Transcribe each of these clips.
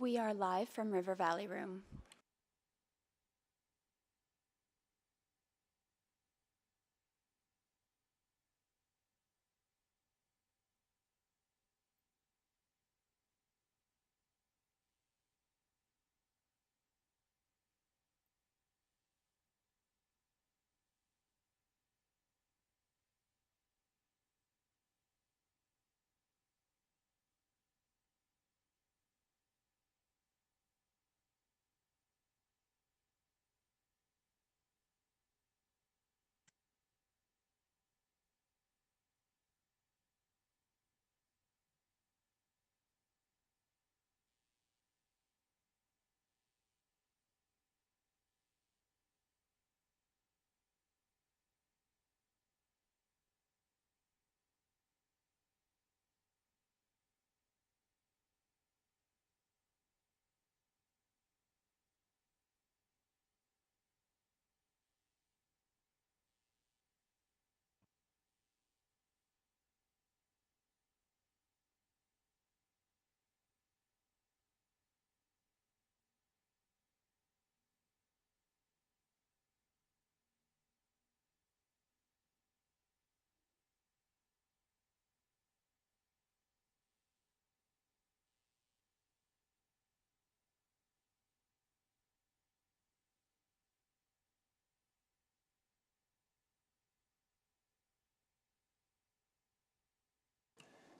We are live from River Valley Room.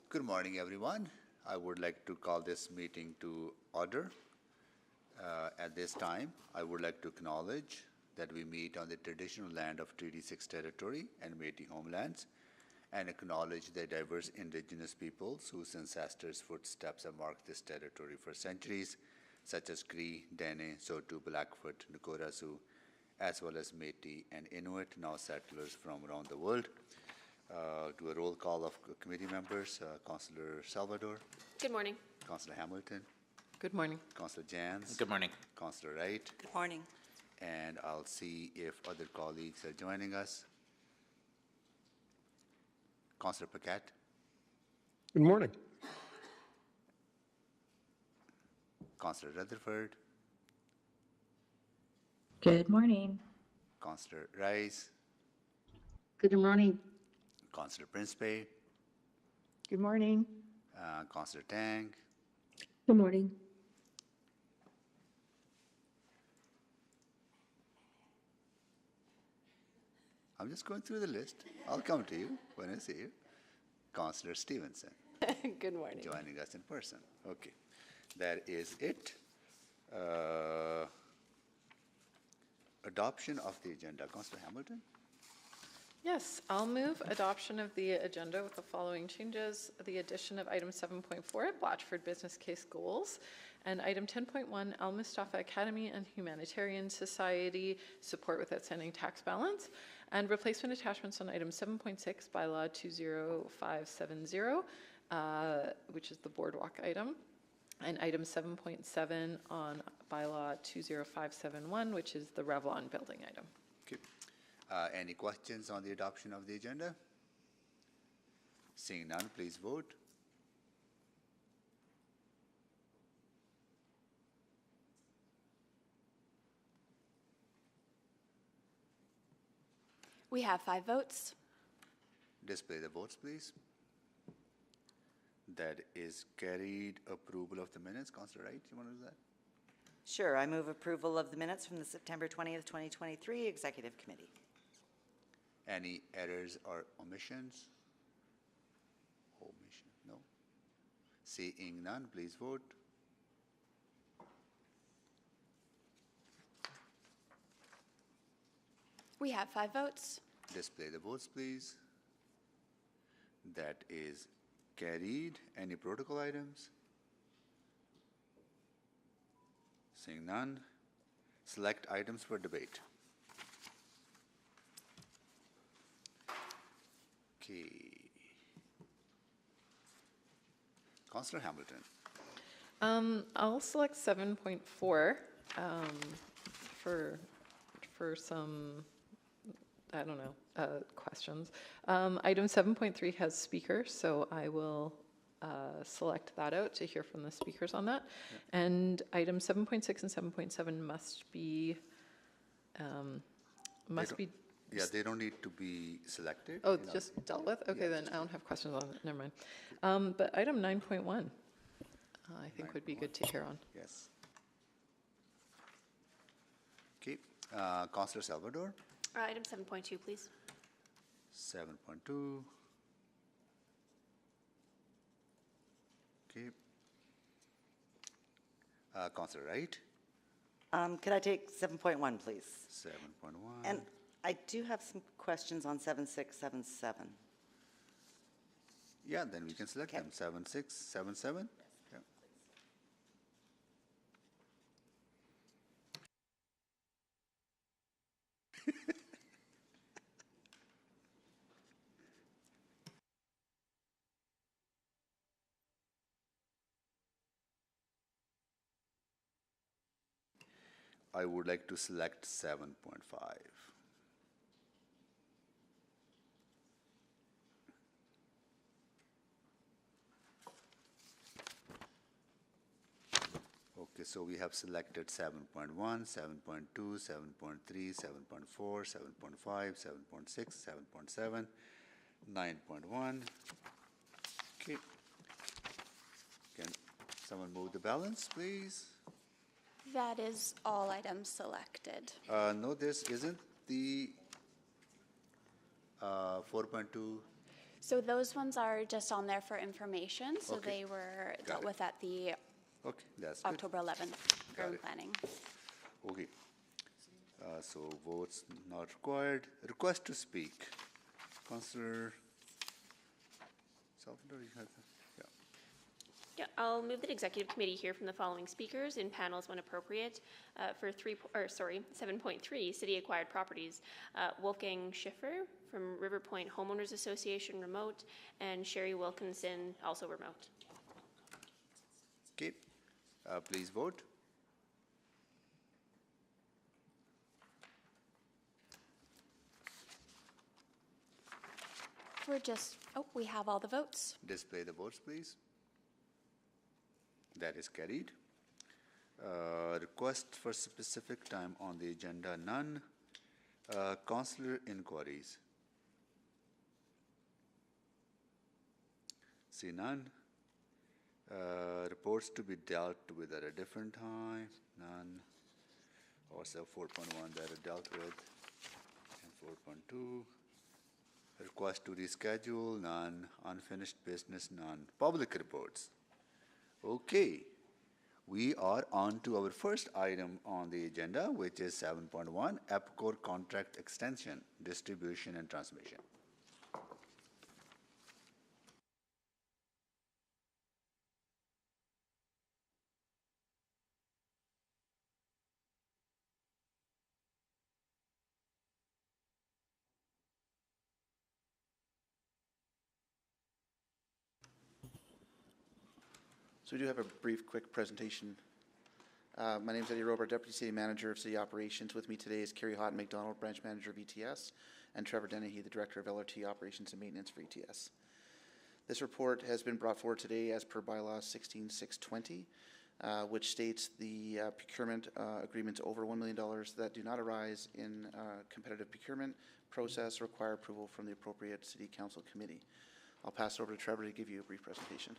Good morning, everyone. I would like to call this meeting to order. At this time, I would like to acknowledge that we meet on the traditional land of Treaty 6 territory and Métis homelands, and acknowledge the diverse indigenous peoples whose ancestors' footsteps have marked this territory for centuries, such as Cree, Dene, Saulteaux, Blackfoot, Nakota Sioux, as well as Métis and Inuit, now settlers from around the world. Do a roll call of committee members. Councillor Salvador. Good morning. Councillor Hamilton. Good morning. Councillor Jans. Good morning. Councillor Wright. Good morning. And I'll see if other colleagues are joining us. Councillor Paquette. Good morning. Councillor Rutherford. Good morning. Councillor Rice. Good morning. Councillor Principe. Good morning. Councillor Tang. Good morning. I'm just going through the list. I'll come to you when I see you. Councillor Stevenson. Good morning. Joining us in person. Okay, that is it. Adoption of the agenda. Councillor Hamilton. Yes, I'll move adoption of the agenda with the following changes. The addition of item 7.4, Blatchford Business Case Goals, and item 10.1, Al Mustafa Academy and Humanitarian Society Support with Outstanding Tax Balance, and replacement attachments on item 7.6, bylaw 20570, which is the boardwalk item, and item 7.7 on bylaw 20571, which is the Revlon building item. Okay. Any questions on the adoption of the agenda? Seeing none, please vote. We have 5 votes. Display the votes, please. That is carried. Approval of the minutes. Councillor Wright, you want to do that? Sure, I move approval of the minutes from the September 20th, 2023 Executive Committee. Any errors or omissions? Omission, no. Seeing none, please vote. We have 5 votes. Display the votes, please. That is carried. Any protocol items? Seeing none. Select items for debate. Okay. Councillor Hamilton. I'll select 7.4 for some, I don't know, questions. Item 7.3 has speaker, so I will select that out to hear from the speakers on that. And item 7.6 and 7.7 must be, Yeah, they don't need to be selected. oh, you know. just dealt with? Okay, Yeah, then I don't have questions on it, never mind. But item 9.1, I think would be good to hear on. Yes. Okay, Councillor Salvador, Item 7.2, please. 7.2. Okay. Councillor Wright, Could I take 7.1, please? 7.1. And I do have some questions on 7677. Yeah, then we can select Okay. them. 7.6, 7.7. Yeah. I would like to select 7.5. Okay, so we have selected 7.1, 7.2, 7.3, 7.4, 7.5, 7.6, 7.7, 9.1. Okay. Can someone move the balance, please? That is all items selected. No, this isn't the 4.2. So those ones are just on there for information, so Okay. they were Got dealt it. with at the Okay, that's good. October 11th Got urban it. planning. Okay. So votes not required. Request to speak. Councillor Salvador, you have the, yeah. Yeah, I'll move that executive committee hear from the following speakers in panels when appropriate. For 7.3, city acquired properties. Wolfgang Schiffer from River Point Homeowners Association, remote, and Sherry Wilkinson, also remote. Okay, please vote. We're just, oh, we have all the votes. Display the votes, please. That is carried. Request for specific time on the agenda, none. Councillor inquiries. See none. Reports to be dealt with at a different time, none. Also 4.1 that are dealt with, and 4.2. Request to reschedule, none. Unfinished business, none. Public reports. Okay. We are on to our first item on the agenda, which is 7.1, EPCOR contract extension, distribution and transmission. So we do have a brief, quick presentation. My name is Eddie Robert, Deputy City Manager of City Operations. With me today is Kerry Houghton McDonald, Branch Manager of ETS, and Trevor Dennehy, the Director of LRT Operations and Maintenance for ETS. This report has been brought forward today as per bylaw 16620, which states the procurement agreements over $1 million that do not arise in competitive procurement process require approval from the appropriate City Council committee. I'll pass it over to Trevor to give you a brief presentation.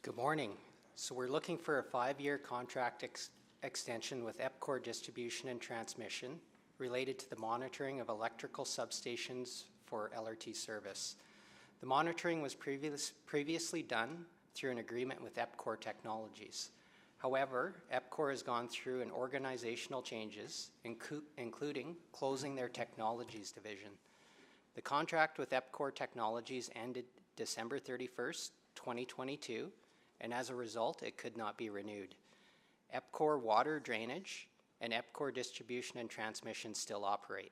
Good morning. So we're looking for a 5-year contract extension with EPCOR Distribution and Transmission related to the monitoring of electrical substations for LRT service. The monitoring was previously done through an agreement with EPCOR Technologies. However, EPCOR has gone through an organizational changes, including closing their technologies division. The contract with EPCOR Technologies ended December 31st, 2022, and as a result, it could not be renewed. EPCOR Water Drainage and EPCOR Distribution and Transmission still operate.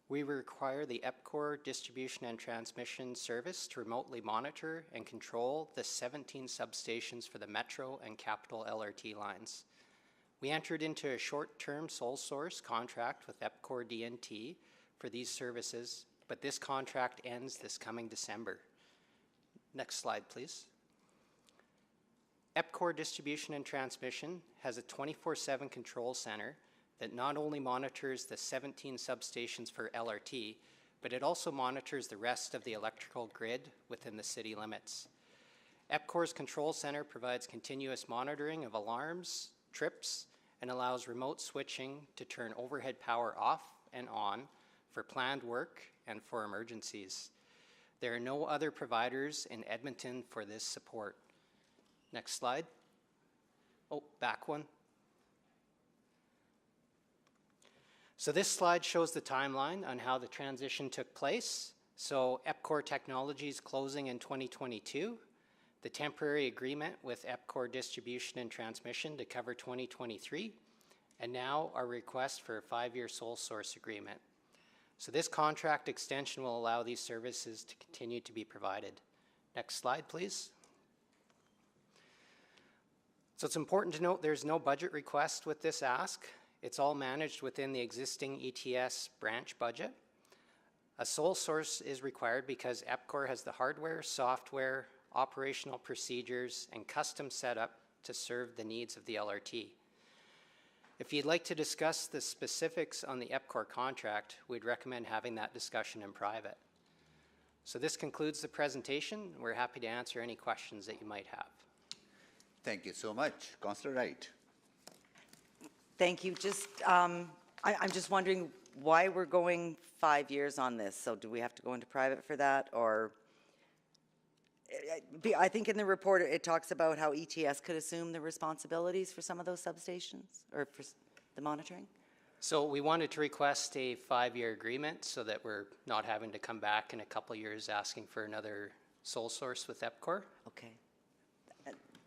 We require the EPCOR Distribution and Transmission Service to remotely monitor and control the 17 substations for the Metro and Capital LRT lines. We entered into a short-term sole source contract with EPCOR DNT for these services, but this contract ends this coming December. Next slide, please. EPCOR Distribution and Transmission has a 24/7 control center that not only monitors the 17 substations for LRT, but it also monitors the rest of the electrical grid within the city limits. EPCOR's control center provides continuous monitoring of alarms, trips, and allows remote switching to turn overhead power off and on for planned work and for emergencies. There are no other providers in Edmonton for this support. Next slide. Oh, back one. So this slide shows the timeline on how the transition took place. So EPCOR Technologies closing in 2022, the temporary agreement with EPCOR Distribution and Transmission to cover 2023, and now our request for a 5-year sole source agreement. So this contract extension will allow these services to continue to be provided. Next slide, please. So it's important to note there's no budget request with this ask. It's all managed within the existing ETS branch budget. A sole source is required because EPCOR has the hardware, software, operational procedures, and custom setup to serve the needs of the LRT. If you'd like to discuss the specifics on the EPCOR contract, we'd recommend having that discussion in private. So this concludes the presentation. We're happy to answer any questions that you might have. Thank you so much. Councillor Wright. Thank you. Just, I'm just wondering why we're going 5 years on this. So do we have to go into private for that, or? I think in the report it talks about how ETS could assume the responsibilities for some of those substations or for the monitoring. So we wanted to request a 5-year agreement so that we're not having to come back in a couple years asking for another sole source with EPCOR. Okay.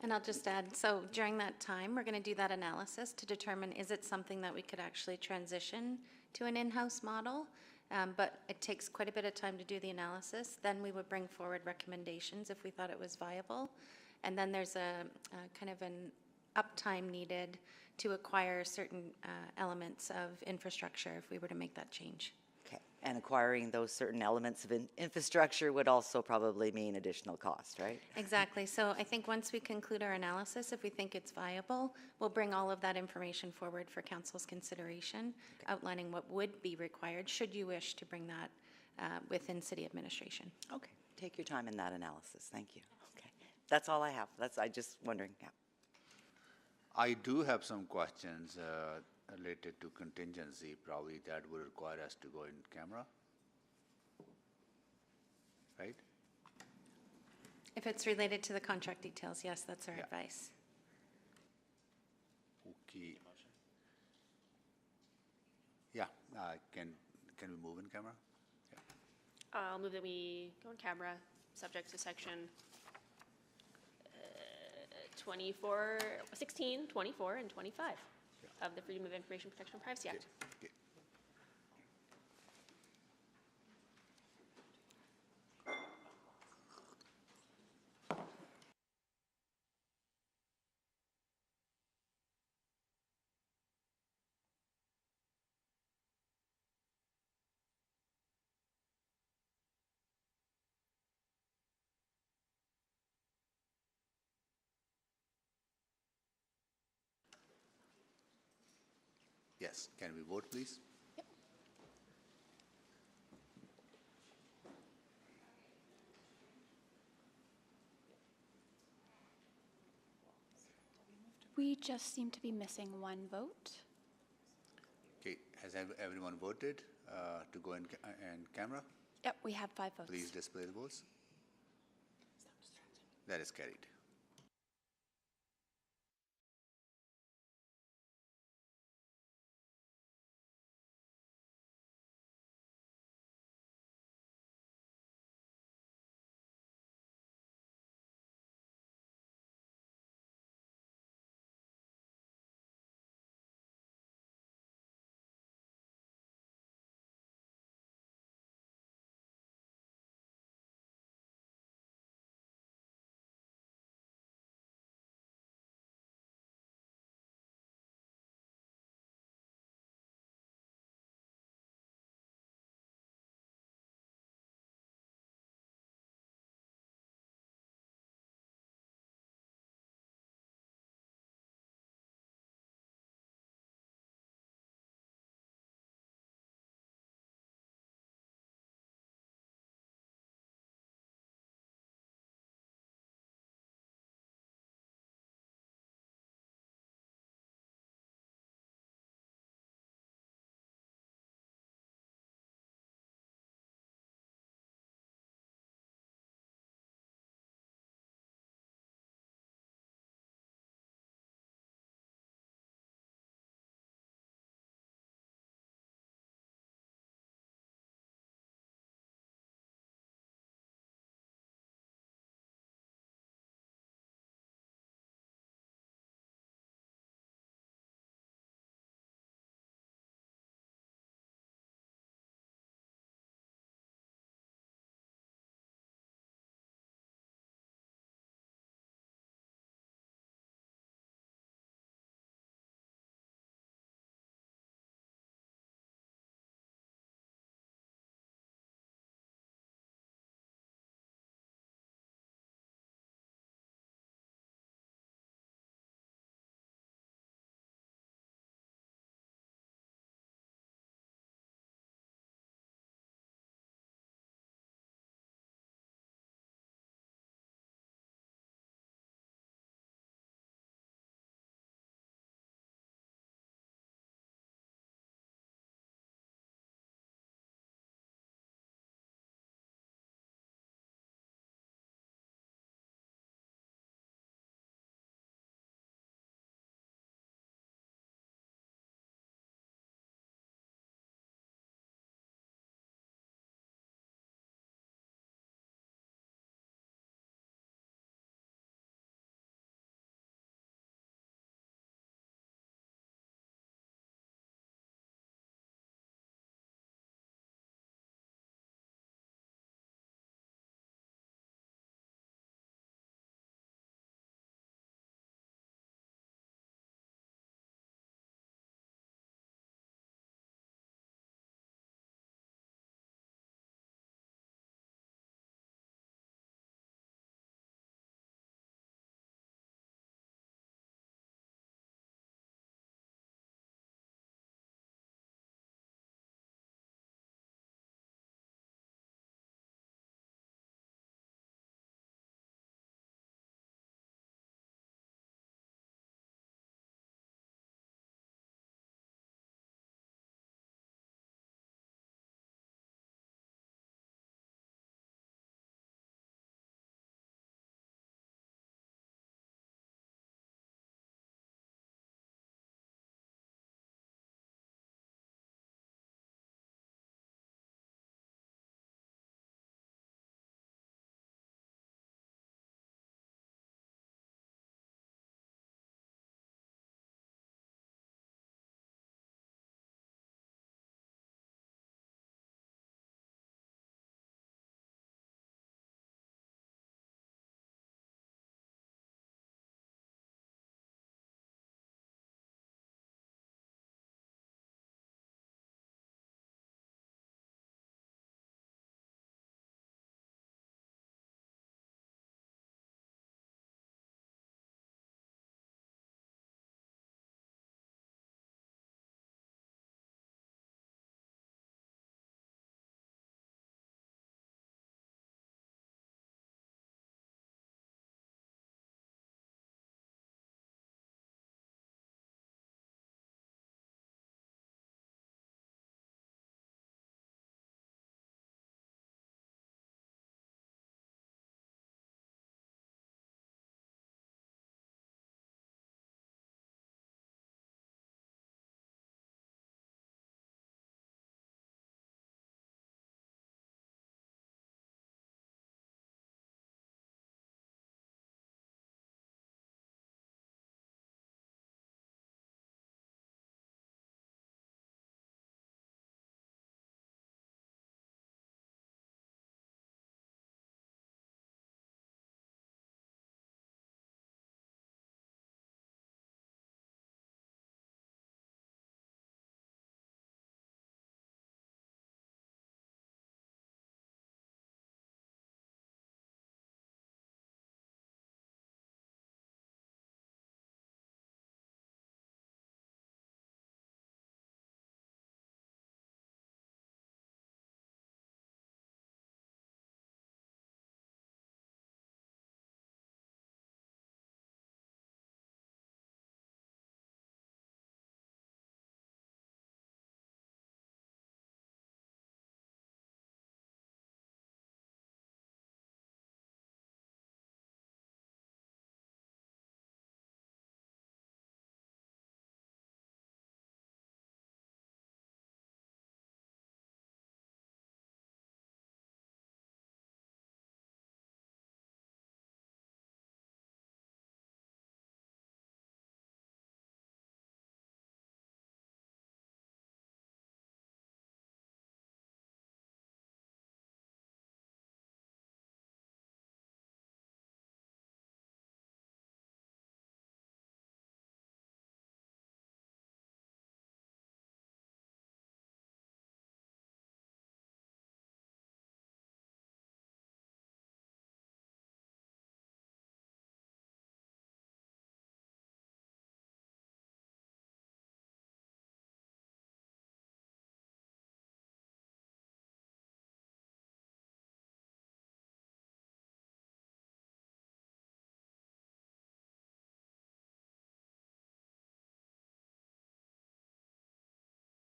And I'll just add, so during that time, we're going to do that analysis to determine is it something that we could actually transition to an in-house model? But it takes quite a bit of time to do the analysis. Then we would bring forward recommendations if we thought it was viable. And then there's a kind of an uptime needed to acquire certain elements of infrastructure if we were to make that change. Okay. And acquiring those certain elements of infrastructure would also probably mean additional cost, right? Exactly. So I think once we conclude our analysis, if we think it's viable, we'll bring all of that information forward for council's consideration, outlining what would be required should you wish to bring that within city administration. Okay. Take your time in that analysis. Thank you. Okay. That's all I have. I just wondering. Yeah. I do have some questions related to contingency. Probably that would require us to go in camera, right? If it's related to the contract details, yes, that's our advice. Okay. Yeah, can we move in camera? Yeah. I'll move that we go on camera, subject to section 24, 16, 24, and 25 of the Freedom of Information Protection and Privacy Act. Okay. Yes, can we vote, please? We just seem to be missing one vote. Okay, has everyone voted to go in camera? Yep, we have 5 votes. Please display the votes. That is carried.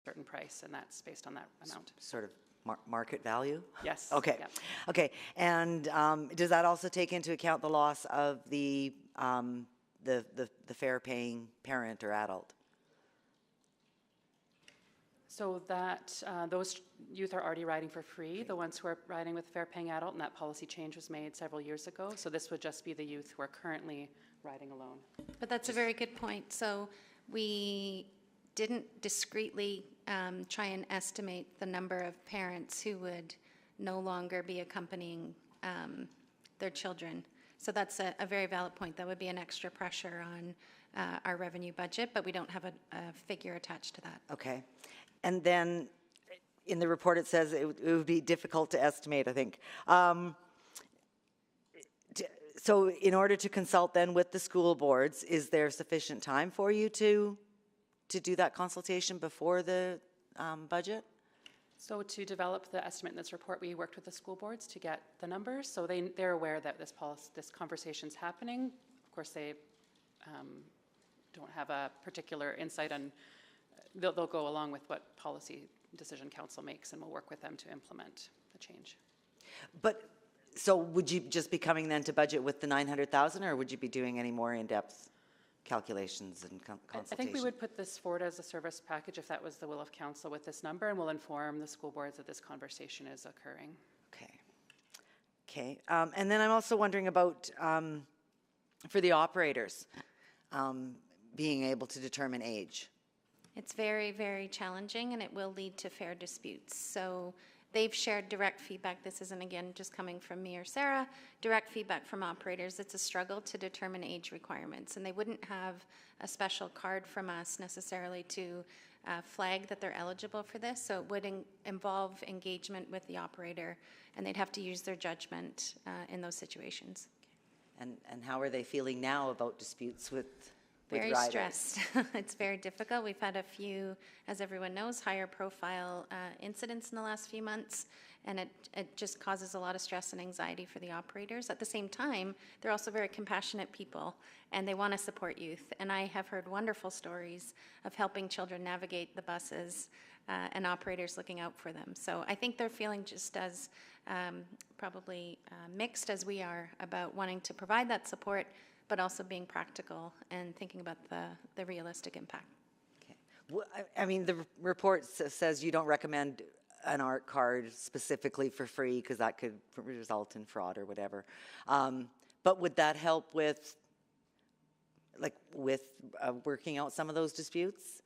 certain price, and that's based on that amount. Sort of market value? Yes. Okay, Yep. okay. And does that also take into account the loss of the fare-paying parent or adult? So that, those youth are already riding for free, the ones who are riding with fare-paying adult, and that policy change was made several years ago. So this would just be the youth who are currently riding alone. But that's a very good point. So we didn't discreetly try and estimate the number of parents who would no longer be accompanying their children. So that's a very valid point. That would be an extra pressure on our revenue budget, but we don't have a figure attached to that. Okay. And then in the report, it says it would be difficult to estimate, I think. So in order to consult then with the school boards, is there sufficient time for you to do that consultation before the budget? So to develop the estimate in this report, we worked with the school boards to get the numbers. So they're aware that this conversation's happening. Of course, they don't have a particular insight on, they'll go along with what policy decision council makes, and we'll work with them to implement the change. But, so would you just be coming then to budget with the 900,000, or would you be doing any more in-depth calculations and consultation? I think we would put this forward as a service package if that was the will of council with this number, and we'll inform the school boards that this conversation is occurring. Okay. Okay. And then I'm also wondering about, for the operators, being able to determine age. It's very, very challenging, and it will lead to fair disputes. So they've shared direct feedback. This isn't, again, just coming from me or Sarah. Direct feedback from operators. It's a struggle to determine age requirements, and they wouldn't have a special card from us necessarily to flag that they're eligible for this. So it would involve engagement with the operator, and they'd have to use their judgment in those situations. And how are they feeling now about disputes with Very riders? stressed. It's very difficult. We've had a few, as everyone knows, higher profile incidents in the last few months, and it just causes a lot of stress and anxiety for the operators. At the same time, they're also very compassionate people, and they want to support youth. And I have heard wonderful stories of helping children navigate the buses and operators looking out for them. So I think they're feeling just as probably mixed as we are about wanting to provide that support, but also being practical and thinking about the realistic impact. Okay. Well, I mean, the report says you don't recommend an art card specifically for free because that could result in fraud or whatever. But would that help with working out some of those disputes?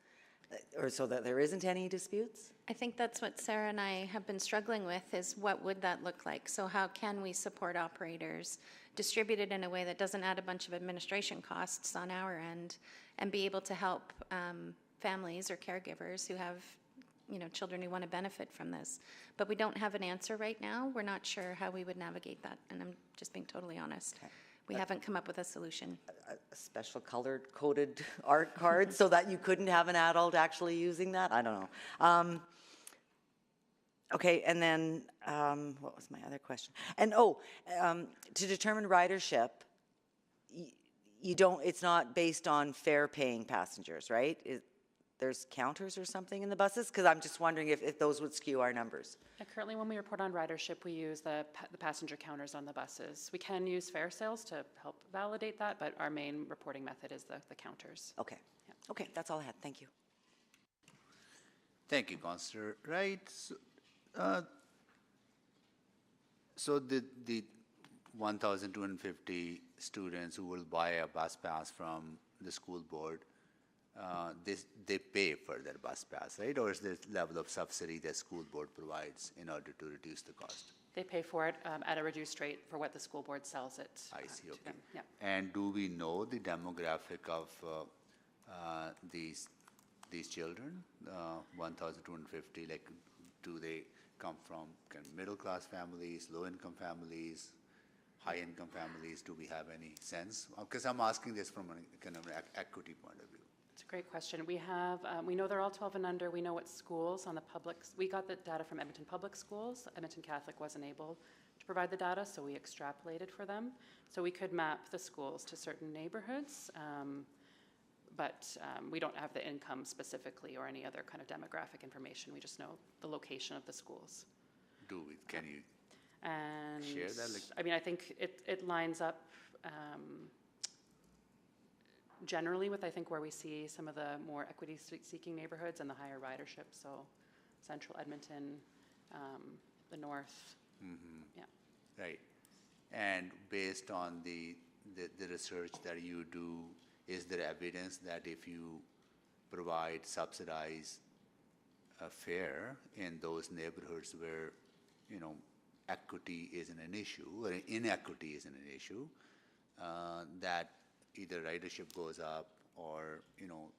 Or so that there isn't any disputes? I think that's what Sarah and I have been struggling with, is what would that look like? So how can we support operators, distribute it in a way that doesn't add a bunch of administration costs on our end, and be able to help families or caregivers who have children who want to benefit from this. But we don't have an answer right now. We're not sure how we would navigate that, and I'm just being totally honest. Okay. We haven't come up with a solution. A special coded art card so that you couldn't have an adult actually using that? I don't know. Okay, and then what was my other question? And to determine ridership, it's not based on fare-paying passengers, right? There's counters or something in the buses? Because I'm just wondering if those would skew our numbers. Currently, when we report on ridership, we use the passenger counters on the buses. We can use fare sales to help validate that, but our main reporting method is the counters. Okay. Yeah. Okay, that's all I had. Thank you. Thank you, Councillor Wright. So the 1,250 students who will buy a bus pass from the school board, they pay for their bus pass, right? Or is there a level of subsidy that school board provides in order to reduce the cost? They pay for it at a reduced rate for what the school board sells it I see, to okay. them. Yeah. And do we know the demographic of these children, 1,250? Like, do they come from kind of middle-class families, low-income families, high-income families? Do we have any sense? Because I'm asking this from a kind of equity point of view. It's a great question. We know they're all 12 and under. We know what schools on the public, we got the data from Edmonton Public Schools. Edmonton Catholic wasn't able to provide the data, so we extrapolated for them. So we could map the schools to certain neighborhoods. but we don't have the income specifically or any other kind of demographic information. We just know the location of the schools. Can you And share that? I mean, I think it lines up generally with, I think, where we see some of the more equity-seeking neighborhoods and the higher ridership. So central Edmonton, the north. Yeah. Right. And based on the research that you do, is there evidence that if you provide subsidized fare in those neighborhoods where, you know, equity isn't an issue or inequity isn't an issue, that either ridership goes up or, you know,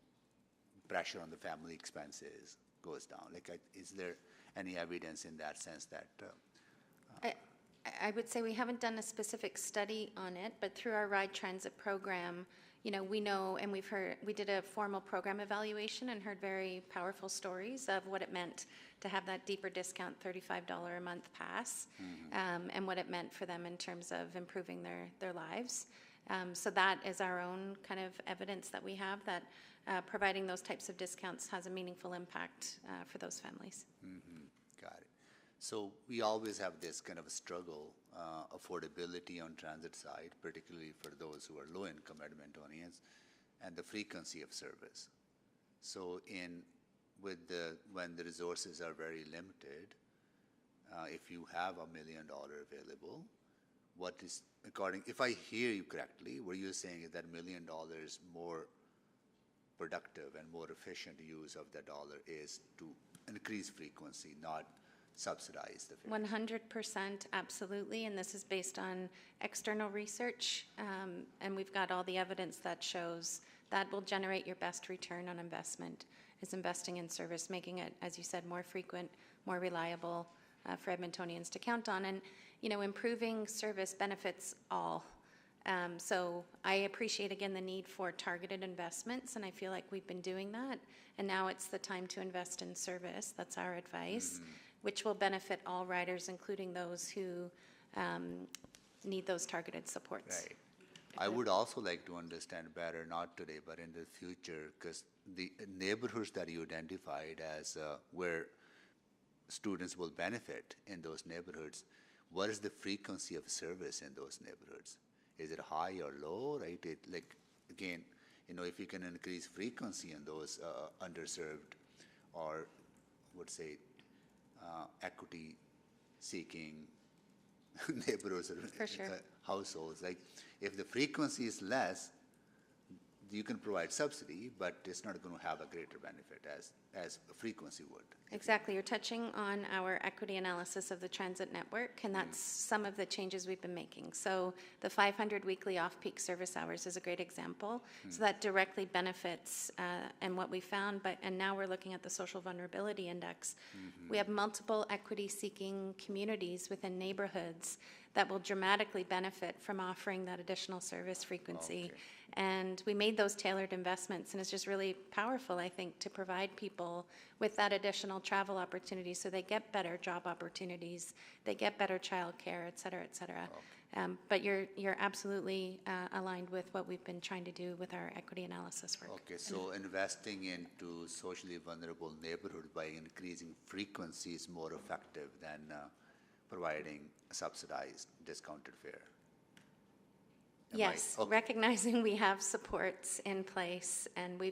pressure on the family expenses goes down? Like, is there any evidence in that sense that I would say we haven't done a specific study on it, but through our Ride Transit program, you know, we know, and we did a formal program evaluation and heard very powerful stories of what it meant to have that deeper discount $35 a month pass, and what it meant for them in terms of improving their lives. So that is our own kind of evidence that we have that providing those types of discounts has a meaningful impact for those families. Got it. So we always have this kind of a struggle, affordability on transit side, particularly for those who are low-income Edmontonians, and the frequency of service. So when the resources are very limited, if you have $1 million available, what is, if I hear you correctly, what you're saying is that $1 million more productive and more efficient use of the dollar is to increase frequency, not subsidize the fare. 100%, absolutely, and this is based on external research, and we've got all the evidence that shows that will generate your best return on investment, is investing in service, making it, as you said, more frequent, more reliable for Edmontonians to count on, and, you know, improving service benefits all. So I appreciate, again, the need for targeted investments, and I feel like we've been doing that, and now it's the time to invest in service. That's our advice, which will benefit all riders, including those who need those targeted supports. Right. I would also like to understand better, not today, but in the future, because the neighborhoods that you identified as where students will benefit in those neighborhoods, what is the frequency of service in those neighborhoods? Is it high or low, right? Again, you know, if you can increase frequency in those underserved or, would say, equity-seeking neighborhoods or For sure. households, like if the frequency is less, you can provide subsidy, but it's not going to have a greater benefit as a frequency would. Exactly. You're touching on our equity analysis of the transit network, and that's some of the changes we've been making. So the 500 weekly off-peak service hours is a great example. So that directly benefits, and what we found, and now we're looking at the social vulnerability index. We have multiple equity-seeking communities within neighborhoods that will dramatically benefit from offering that additional service frequency. Okay. And we made those tailored investments, and it's just really powerful, I think, to provide people with that additional travel opportunity so they get better job opportunities, they get better childcare, et cetera, et cetera. Okay. But you're absolutely aligned with what we've been trying to do with our equity analysis work. Okay, so investing into socially vulnerable neighborhoods by increasing frequency is more effective than providing subsidized discounted fare. Yes, Okay. recognizing we have supports in place, and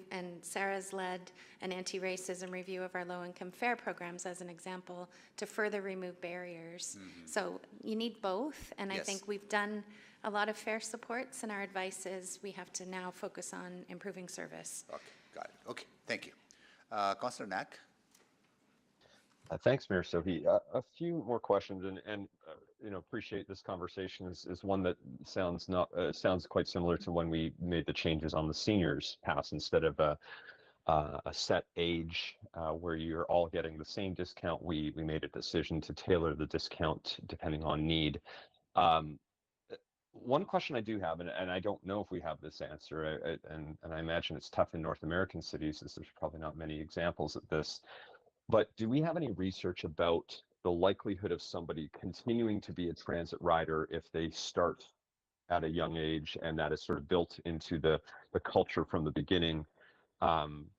Sarah's led an anti-racism review of our low-income fare programs as an example to further remove barriers. So you need both, and I Yes. think we've done a lot of fare supports, and our advice is we have to now focus on improving service. Okay, got it. Okay, thank you. Councillor Knack? Thanks, Mayor Sohi. A few more questions, and you know, appreciate this conversation is one that sounds quite similar to when we made the changes on the seniors pass. Instead of a set age where you're all getting the same discount, we made a decision to tailor the discount depending on need. One question I do have, and I don't know if we have this answer, and I imagine it's tough in North American cities, as there's probably not many examples of this. But do we have any research about the likelihood of somebody continuing to be a transit rider if they start at a young age, and that is sort of built into the culture from the beginning,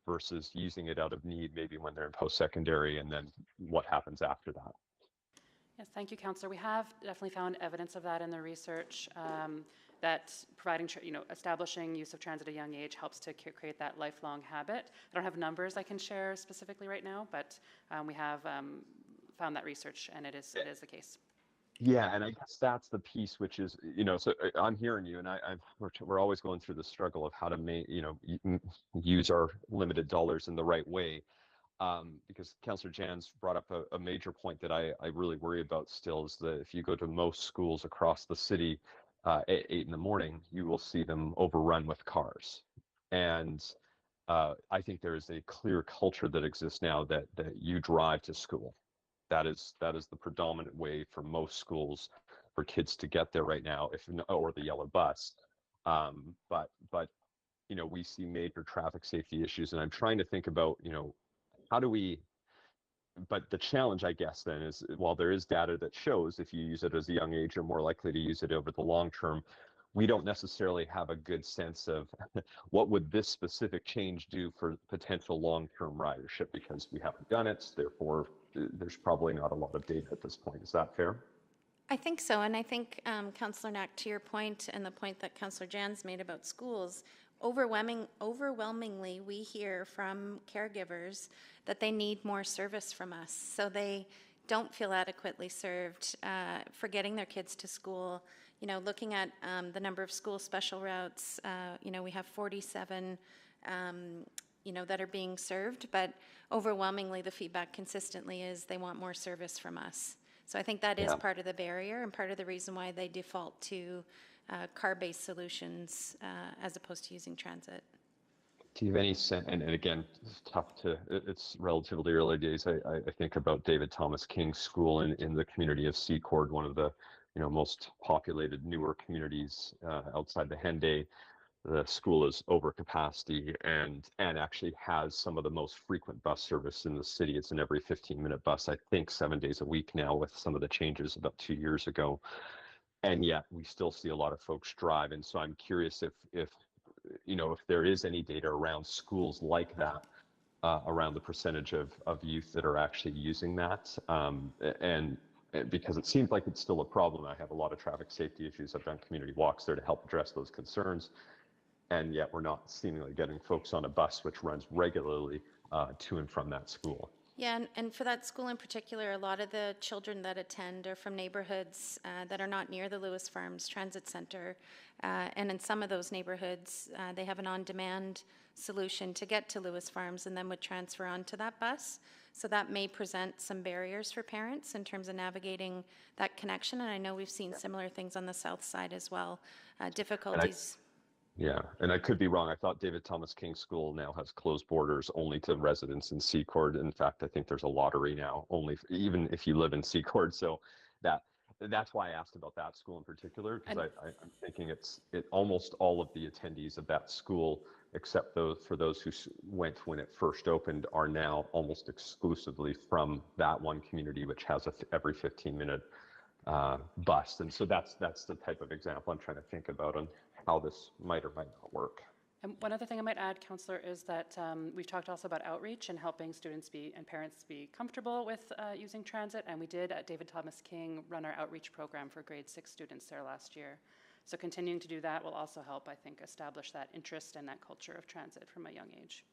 versus using it out of need, maybe when they're in post-secondary, and then what happens after that. Yes, thank you, Councillor. We have definitely found evidence of that in the research, that providing, establishing use of transit at a young age helps to create that lifelong habit. I don't have numbers I can share specifically right now, but we have found that research, and it is the case. Yeah, and I guess that's the piece, which is, so I'm hearing you, and we're always going through the struggle of how to use our limited dollars in the right way. Because Councillor Jans brought up a major point that I really worry about still, is that if you go to most schools across the city at 8 in the morning, you will see them overrun with cars. And I think there is a clear culture that exists now that you drive to school. That is the predominant way for most schools for kids to get there right now, or the yellow bus. But we see major traffic safety issues, and I'm trying to think about, how do we, but the challenge, I guess, then is, while there is data that shows if you use it as a young age, you're more likely to use it over the long term, we don't necessarily have a good sense of what would this specific change do for potential long-term ridership, because we haven't done it. Therefore, there's probably not a lot of data at this point. Is that fair? I think so, and I think, Councillor Knack, to your point and the point that Councillor Jans made about schools, overwhelmingly, we hear from caregivers that they need more service from us. So they don't feel adequately served for getting their kids to school. Looking at the number of school special routes, we have 47, that are being served, but overwhelmingly the feedback consistently is they want more service from us. So I think that is part of the barrier and part of the reason why they default to car-based solutions as opposed to using transit. Do you have any sense, and again, it's relatively early days. I think about David Thomas King's school in the community of Secord, one of the most populated newer communities outside the Henday. The school is over capacity and actually has some of the most frequent bus service in the city. It's an every 15-minute bus, I think 7 days a week now, with some of the changes about 2 years ago. And yet we still see a lot of folks drive. And so I'm curious if there is any data around schools like that, around the percentage of youth that are actually using that. And because it seems like it's still a problem. I have a lot of traffic safety issues. I've done community walks there to help address those concerns. And yet we're not seemingly getting folks on a bus which runs regularly to and from that school. Yeah, and for that school in particular, a lot of the children that attend are from neighborhoods that are not near the Lewis Farms Transit Center. And in some of those neighborhoods, they have an on-demand solution to get to Lewis Farms and then would transfer onto that bus. So that may present some barriers for parents in terms of navigating that connection. And I know we've seen similar things on the south side as well, difficulties. Yeah, and I could be wrong. I thought David Thomas King School now has closed borders only to residents in Secord. In fact, I think there's a lottery now, even if you live in Secord. So that's why I asked about that school in particular, because I'm thinking it almost all of the attendees of that school, except those who went when it first opened, are now almost exclusively from that one community, which has every 15-minute bus. And so that's the type of example I'm trying to think about on how this might or might not work. And one other thing I might add, Councillor, is that we've talked also about outreach and helping students and parents be comfortable with using transit. And we did at David Thomas King run our outreach program for grade 6 students there last year. So continuing to do that will also help, I think, establish that interest and that culture of transit from a young age.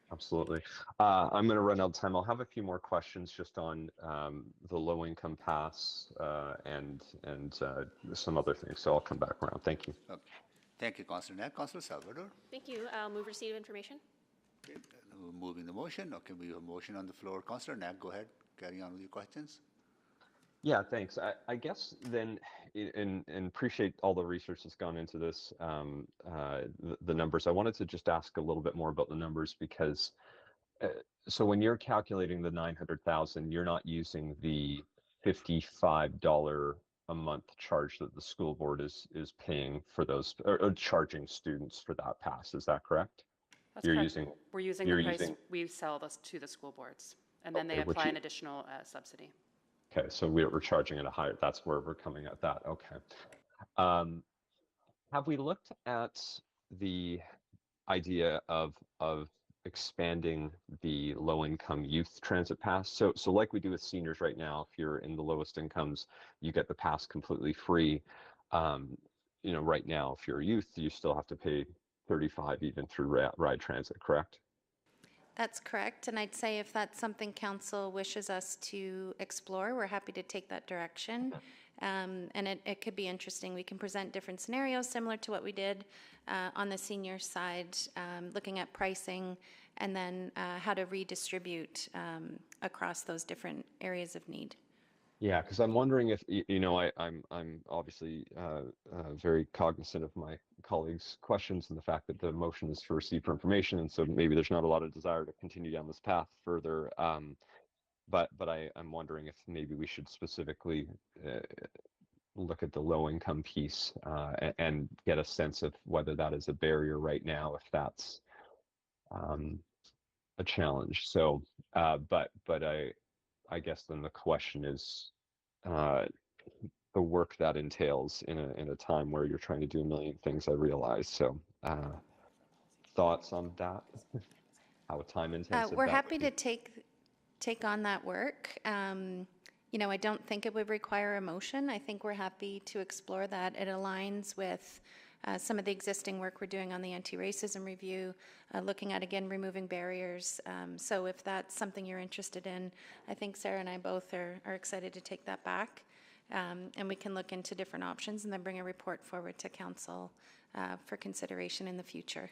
Absolutely. I'm going to run out of time. I'll have a few more questions just on the low-income pass and some other things. So I'll come back around. Thank you. Okay. Thank you, Councillor Knack. Councillor Salvador? Thank you. I'll move receipt of information. Okay. Moving the motion. Okay, we have a motion on the floor. Councillor Knack, go ahead. Carry on with your questions. Yeah, thanks. I guess then, and appreciate all the research that's gone into this, the numbers. I wanted to just ask a little bit more about the numbers, because so when you're calculating the 900,000, you're not using the $55 a month charge that the school board is paying for those, or charging students for that pass. Is that correct? That's correct. We're using the price we sell this to the school boards, and then they apply an additional subsidy. Okay, so we're charging at a higher, that's where we're coming at that. Okay. Have we looked at the idea of expanding the low-income youth transit pass. So like we do with seniors right now, if you're in the lowest incomes, you get the pass completely free. Right now, if you're a youth, you still have to pay 35 even through ride transit, correct? That's correct, and I'd say if that's something council wishes us to explore, we're happy to take that direction. And it could be interesting. We can present different scenarios similar to what we did on the senior side, looking at pricing and then how to redistribute across those different areas of need. Yeah, because I'm wondering if I'm obviously very cognizant of my colleagues' questions and the fact that the motion is to receive for information, and so maybe there's not a lot of desire to continue down this path further. But I'm wondering if maybe we should specifically look at the low income piece and get a sense of whether that is a barrier right now, if that's a challenge. So, but I guess then the question is the work that entails in a time where you're trying to do a million things, I realize. So thoughts on that? How time intensive We're that happy would to take on that work. I don't think it would require a motion. I think we're happy to explore that. It aligns with some of the existing work we're doing on the anti-racism review, looking at, again, removing barriers. So if that's something you're interested in, I think Sarah and I both are excited to take that back. And we can look into different options and then bring a report forward to council for consideration in the future.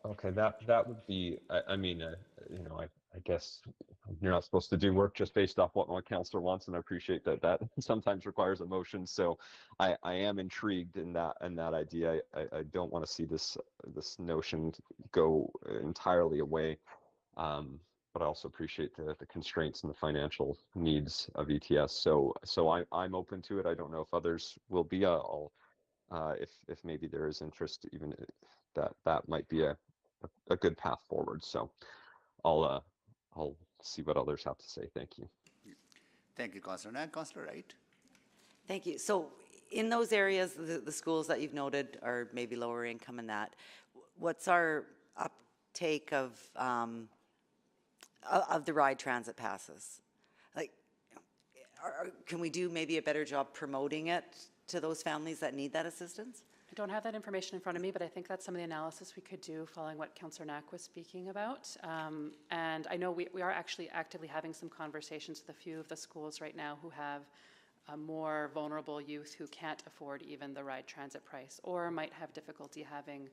Okay, that would be, I guess you're not supposed to do work just based off what my counselor wants, and I appreciate that sometimes requires a motion. So I am intrigued in that idea. I don't want to see this notion go entirely away, but I also appreciate the constraints and the financial needs of ETS. So I'm open to it. I don't know if others will be. If maybe there is interest, even that might be a good path forward. So I'll see what others have to say. Thank you. Thank you, Councillor. And Councillor Wright. Thank you. So in those areas, the schools that you've noted are maybe lower income in that, what's our uptake of the ride transit passes? Like, can we do maybe a better job promoting it to those families that need that assistance? I don't have that information in front of me, but I think that's some of the analysis we could do following what Councillor Knack was speaking about. And I know we are actually actively having some conversations with a few of the schools right now who have a more vulnerable youth who can't afford even the ride transit price, or might have difficulty having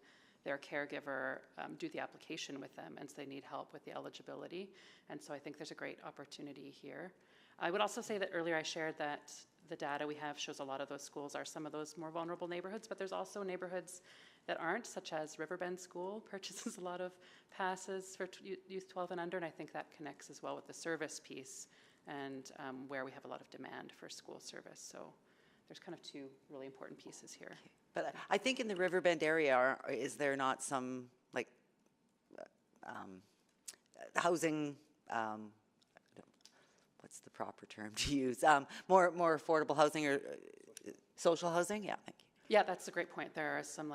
their caregiver do the application with them, and so they need help with the eligibility. And so I think there's a great opportunity here. I would also say that earlier I shared that the data we have shows a lot of those schools are some of those more vulnerable neighborhoods, but there's also neighborhoods that aren't, such as Riverbend School purchases a lot of passes for youth 12 and under, and I think that connects as well with the service piece and where we have a lot of demand for school service. So there's kind of two really important pieces here. Okay. But I think in the Riverbend area, is there not some like housing, what's the proper term to use? More affordable housing or social housing? Yeah, thank you. Yeah, that's a great point. There are some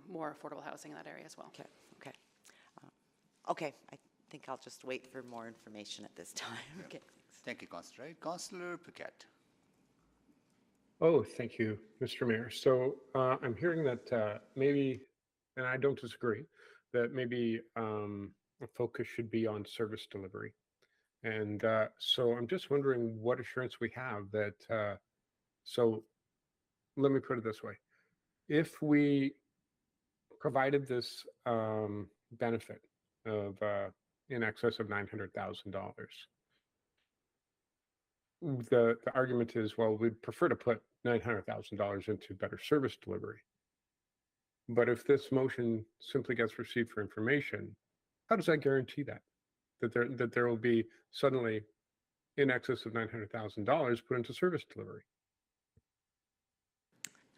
more affordable housing in that area as well. Okay, okay. Okay, I think I'll just wait for more information at this time. Okay, thanks. Thank you, Councillor Wright. Councillor Paquette. Oh, thank you, Mr. Mayor. So I'm hearing that maybe, and I don't disagree, that maybe a focus should be on service delivery. And so I'm just wondering what assurance we have that, so let me put it this way. If we provided this benefit of in excess of $900,000, the argument is, well, we'd prefer to put $900,000 into better service delivery. But if this motion simply gets received for information, how does that guarantee that there will be suddenly in excess of $900,000 put into service delivery?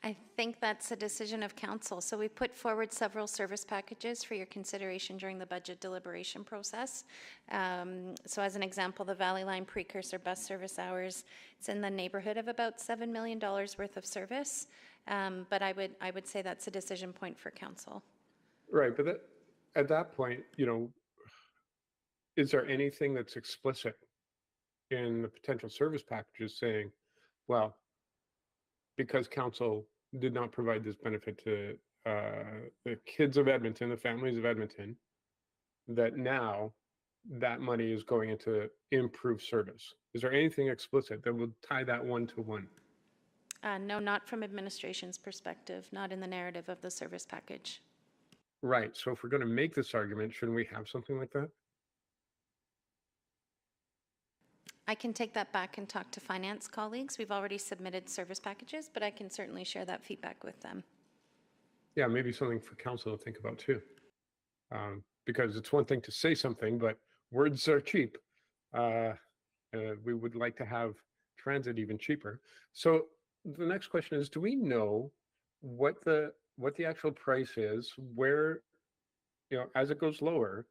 I think that's a decision of council. So we put forward several service packages for your consideration during the budget deliberation process. So as an example, the Valley Line precursor bus service hours, it's in the neighborhood of about $7 million worth of service. But I would say that's a decision point for council. Right, but at that point, is there anything that's explicit in the potential service packages saying, well, because council did not provide this benefit to the kids of Edmonton, the families of Edmonton, that now that money is going into improved service? Is there anything explicit that will tie that one to one? No, not from administration's perspective, not in the narrative of the service package. Right. So if we're going to make this argument, shouldn't we have something like that? I can take that back and talk to finance colleagues. We've already submitted service packages, but I can certainly share that feedback with them. Yeah, maybe something for council to think about too. Because it's one thing to say something, but words are cheap. We would like to have transit even cheaper. So the next question is, do we know what the actual price is, where, as it goes lower,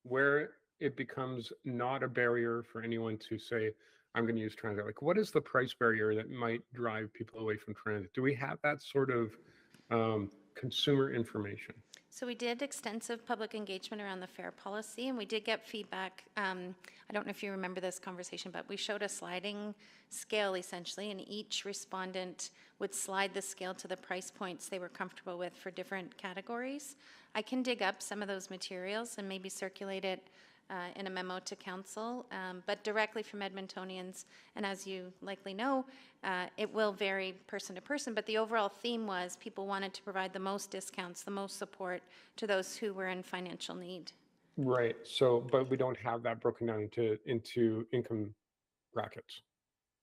where it becomes not a barrier for anyone to say, I'm going to use transit? Like, what is the price barrier that might drive people away from transit? Do we have that sort of consumer information? So we did extensive public engagement around the fare policy, and we did get feedback. I don't know if you remember this conversation, but we showed a sliding scale essentially, and each respondent would slide the scale to the price points they were comfortable with for different categories. I can dig up some of those materials and maybe circulate it in a memo to council, but directly from Edmontonians, and as you likely know, it will vary person to person, but the overall theme was people wanted to provide the most discounts, the most support to those who were in financial need. Right. So, but we don't have that broken down into income brackets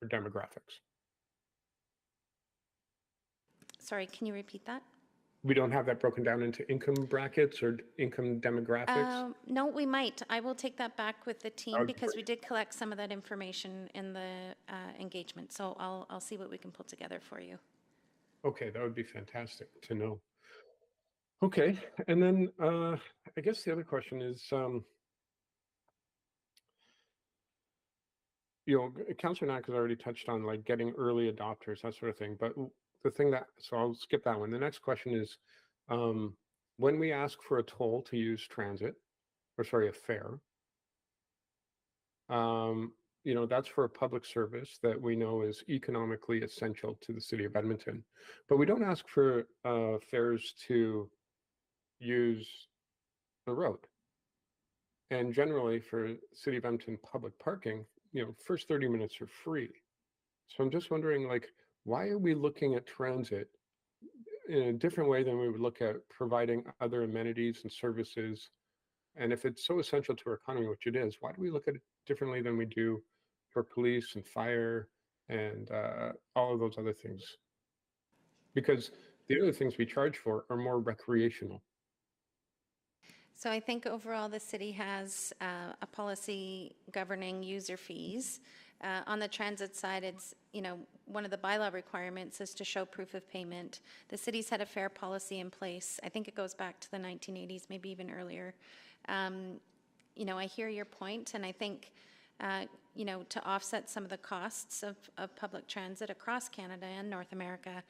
or demographics. Sorry, can you repeat that? We don't have that broken down into income brackets or income demographics? No, we might. I will take that back with the team because great. we did collect some of that information in the engagement. So I'll see what we can pull together for you. Okay, that would be fantastic to know. Okay, and then I guess the other question is, Councillor Knack has already touched on like getting early adopters, that sort of thing. But the thing so I'll skip that one. The next question is, when we ask for a toll to use transit, or sorry, a fare, that's for a public service that we know is economically essential to the city of Edmonton. But we don't ask for fares to use the road. And generally for City of Edmonton public parking, first 30 minutes are free. So I'm just wondering, like, why are we looking at transit in a different way than we would look at providing other amenities and services? And if it's so essential to our economy, which it is, why do we look at it differently than we do for police and fire and all of those other things? Because the other things we charge for are more recreational. So I think overall the city has a policy governing user fees. On the transit side, it's, one of the bylaw requirements is to show proof of payment. The city's had a fare policy in place. I think it goes back to the 1980s, maybe even earlier. I hear your point, and I think, to offset some of the costs of public transit across Canada and North America,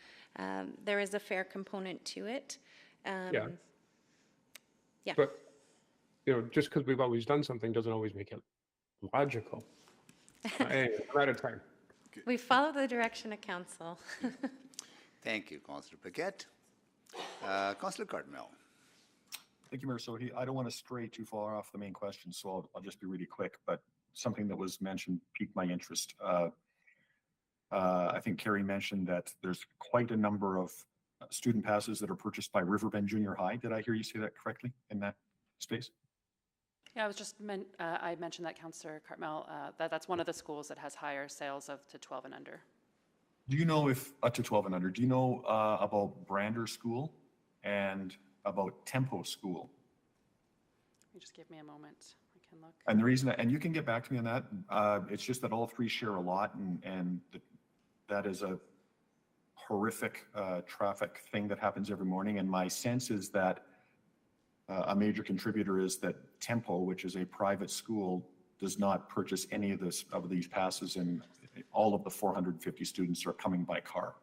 there is a fare component to it. Yeah. Yeah. But, just because we've always done something doesn't always make it logical. Anyway, I'm out of time. We follow the direction of council. Thank you, Councillor Paquette. Councillor Cardinal. Thank you, Mayor. So I don't want to stray too far off the main question, so I'll just be really quick, but something that was mentioned piqued my interest. I think Carrie mentioned that there's quite a number of student passes that are purchased by Riverbend Junior High. Did I hear you say that correctly in that space? Yeah, I mentioned that, Councillor Cartmel, that's one of the schools that has higher sales of to 12 and under. Do you know if, to 12 and under, do you know about Brander School and about Tempo School? You just give me a moment. I can look. And the reason, and you can get back to me on that, it's just that all three share a lot, and that is a horrific traffic thing that happens every morning. And my sense is that a major contributor is that Tempo, which is a private school, does not purchase any of these passes, and all of the 450 students are coming by car.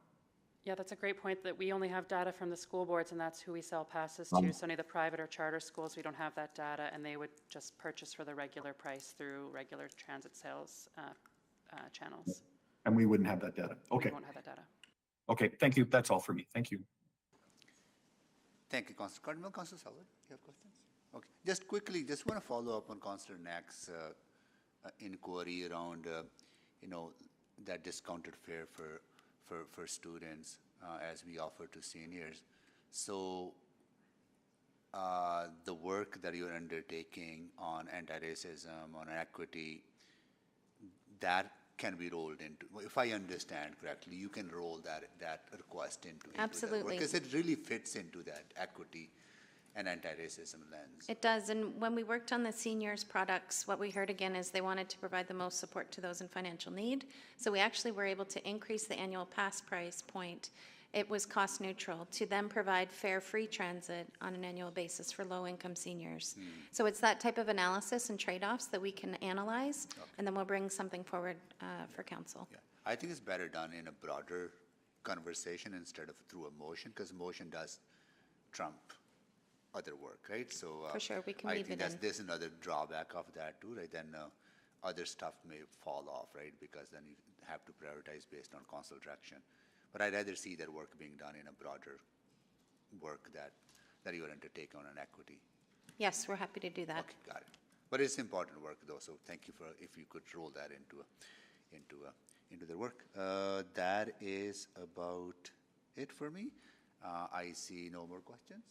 Yeah, that's a great point, that we only have data from the school boards, and that's who we sell passes to. So any of the private or charter schools, we don't have that data, and they would just purchase for the regular price through regular transit sales channels. And we wouldn't have that data. Okay. We won't have that data. Okay, thank you. That's all for me. Thank you. Thank you, Councillor Cardinal. Councillor Salwood, you have questions? Okay, just quickly, just want to follow up on Councillor Knack's inquiry around, that discounted fare for students as we offer to seniors. So the work that you're undertaking on anti-racism, on equity, that can be rolled into, if I understand correctly, you can roll that request into Absolutely. because it really fits into that equity and anti-racism lens. It does, and when we worked on the seniors products, what we heard again is they wanted to provide the most support to those in financial need. So we actually were able to increase the annual pass price point. It was cost neutral to then provide fare-free transit on an annual basis for low-income seniors. So it's that type of analysis and trade-offs that we can analyze, and then we'll bring something forward for council. Yeah, I think it's better done in a broader conversation instead of through a motion, because motion does trump other work, right? So For sure, we can I leave think it in. there's another drawback of that too, right? Then other stuff may fall off, right? Because then you have to prioritize based on council direction. But I'd rather see that work being done in a broader work that you undertake on an equity. Yes, we're happy to do that. Okay, got it. But it's important work though, so thank you for, if you could roll that into the work. That is about it for me. I see no more questions.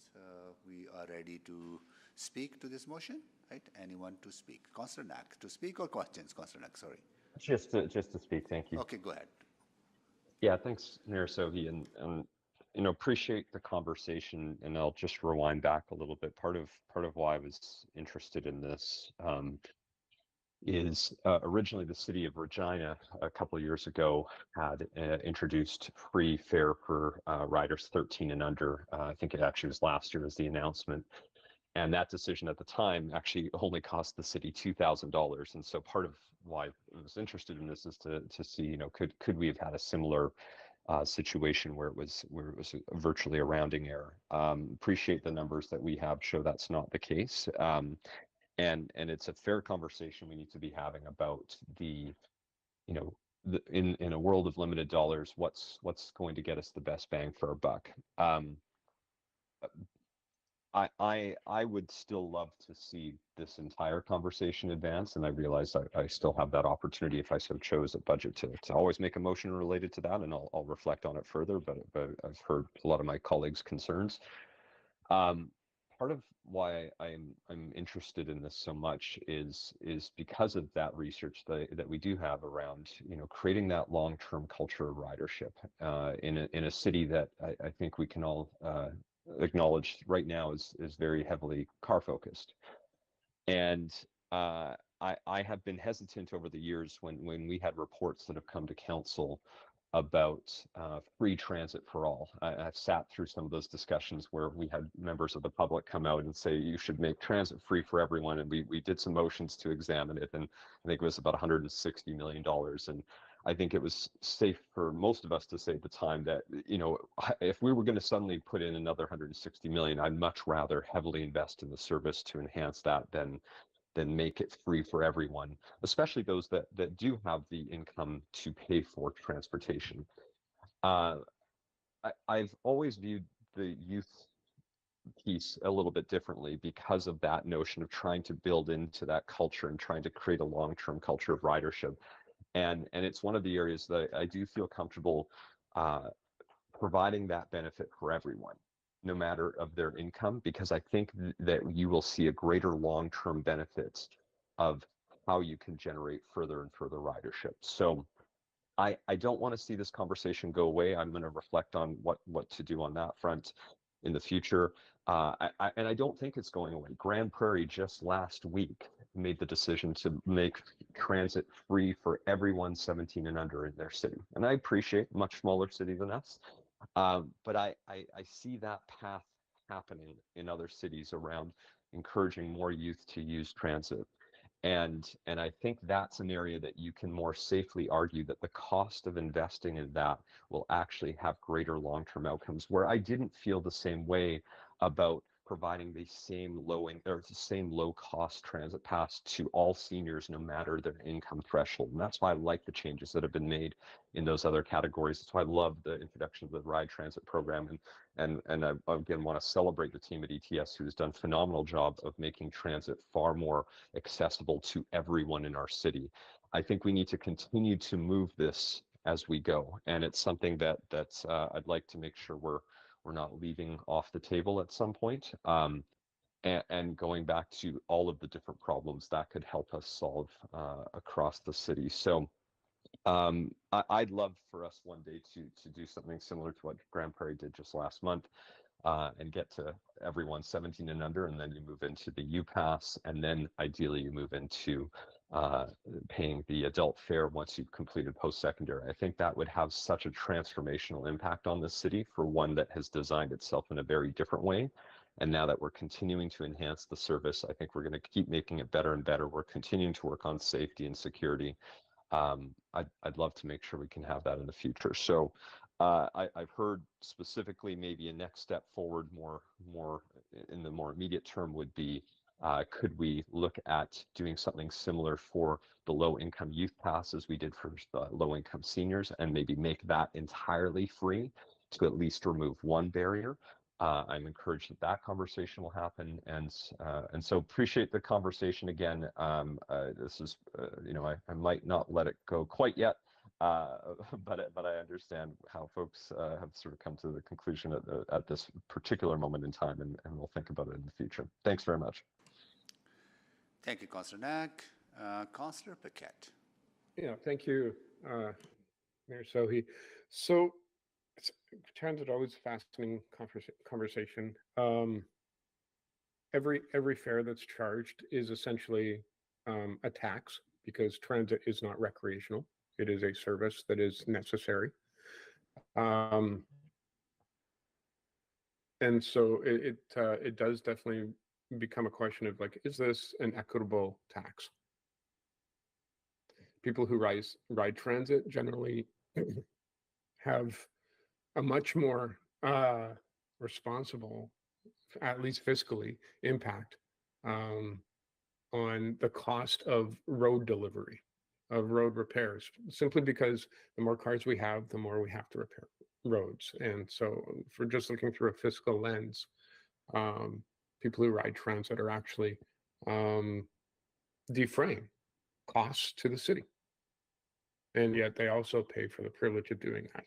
We are ready to speak to this motion, right? Anyone to speak? Councillor Knack, to speak or questions? Councillor Knack, sorry. Just to speak, thank you. Okay, go ahead. Yeah, thanks, Mayor Sohi, and appreciate the conversation. And I'll just rewind back a little bit. Part of why I was interested in this is originally the city of Regina a couple of years ago had introduced free fare for riders 13 and under. I think it actually was last year was the announcement. And that decision at the time actually only cost the city $2,000. And so part of why I was interested in this is to see, could we have had a similar situation where it was virtually a rounding error. Appreciate the numbers that we have show that's not the case. And it's a fair conversation we need to be having about the, in a world of limited dollars, what's going to get us the best bang for our buck. I would still love to see this entire conversation advance, and I realize I still have that opportunity if I so chose at budget to always make a motion related to that, and I'll reflect on it further. But I've heard a lot of my colleagues' concerns. Part of why I'm interested in this so much is because of that research that we do have around creating that long-term culture of ridership in a city that I think we can all acknowledge right now is very heavily car focused. And I have been hesitant over the years when we had reports that have come to council about free transit for all. I've sat through some of those discussions where we had members of the public come out and say you should make transit free for everyone, and we did some motions to examine it, and I think it was about $160 million. And I think it was safe for most of us to say at the time that, if we were going to suddenly put in another 160 million, I'd much rather heavily invest in the service to enhance that than make it free for everyone, especially those that do have the income to pay for transportation. I've always viewed the youth piece a little bit differently because of that notion of trying to build into that culture and trying to create a long-term culture of ridership. And it's one of the areas that I do feel comfortable providing that benefit for everyone, no matter of their income, because I think that you will see a greater long-term benefits of how you can generate further and further ridership. So I don't want to see this conversation go away. I'm going to reflect on what to do on that front in the future. And I don't think it's going away. Grand Prairie just last week made the decision to make transit free for everyone 17 and under in their city. And I appreciate much smaller city than us. But I see that path happening in other cities around encouraging more youth to use transit. And I think that's an area that you can more safely argue that the cost of investing in that will actually have greater long-term outcomes, where I didn't feel the same way about providing the same low cost transit pass to all seniors, no matter their income threshold. And that's why I like the changes that have been made in those other categories. That's why I love the introduction of the Ride Transit program. And I again want to celebrate the team at ETS, who has done a phenomenal job of making transit far more accessible to everyone in our city. I think we need to continue to move this as we go, and it's something that I'd like to make sure we're not leaving off the table at some point. And going back to all of the different problems that could help us solve across the city. So I'd love for us one day to do something similar to what Grand Prairie did just last month, and get to everyone 17 and under, and then you move into the UPass, and then ideally you move into paying the adult fare once you've completed post-secondary. I think that would have such a transformational impact on the city, for one that has designed itself in a very different way. And now that we're continuing to enhance the service, I think we're going to keep making it better and better. We're continuing to work on safety and security. I'd love to make sure we can have that in the future. So I've heard specifically maybe a next step forward, more in the more immediate term, would be could we look at doing something similar for the low-income youth pass as we did for the low-income seniors, and maybe make that entirely free to at least remove one barrier. I'm encouraged that that conversation will happen, and so appreciate the conversation again. This is, I might not let it go quite yet, but I understand how folks have sort of come to the conclusion at this particular moment in time, and we'll think about it in the future. Thanks very much. Thank you, Councillor Knack. Councillor Paquette. Yeah, thank you, Mayor Sohi. So transit always a fascinating conversation. Every fare that's charged is essentially a tax, because transit is not recreational. It is a service that is necessary. And so it does definitely become a question of, like, is this an equitable tax? People who ride transit generally have a much more responsible, at least fiscally, impact on the cost of road delivery, of road repairs, simply because the more cars we have, the more we have to repair roads. And so if we're just looking through a fiscal lens, people who ride transit are actually defraying costs to the city. And yet they also pay for the privilege of doing that.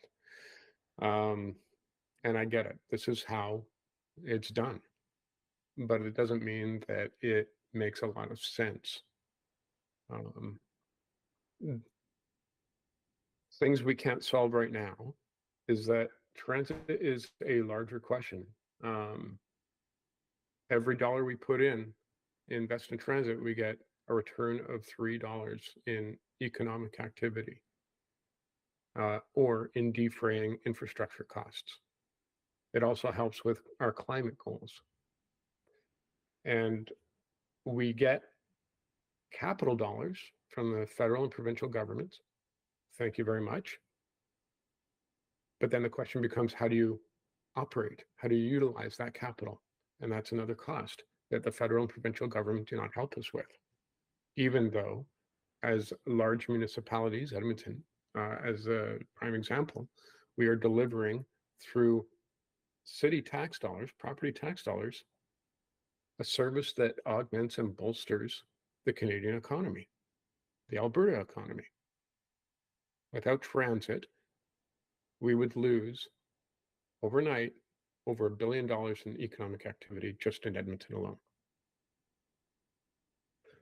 And I get it. This is how it's done. But it doesn't mean that it makes a lot of sense. Things we can't solve right now is that transit is a larger question. Every dollar we put invest in transit, we get a return of $3 in economic activity, or in defraying infrastructure costs. It also helps with our climate goals. And we get capital dollars from the federal and provincial governments. Thank you very much. But then the question becomes, how do you operate? How do you utilize that capital? And that's another cost that the federal and provincial government do not help us with. Even though, as large municipalities, Edmonton, as a prime example, we are delivering through city tax dollars, property tax dollars, a service that augments and bolsters the Canadian economy, the Alberta economy. Without transit, we would lose overnight over $1 billion in economic activity just in Edmonton alone.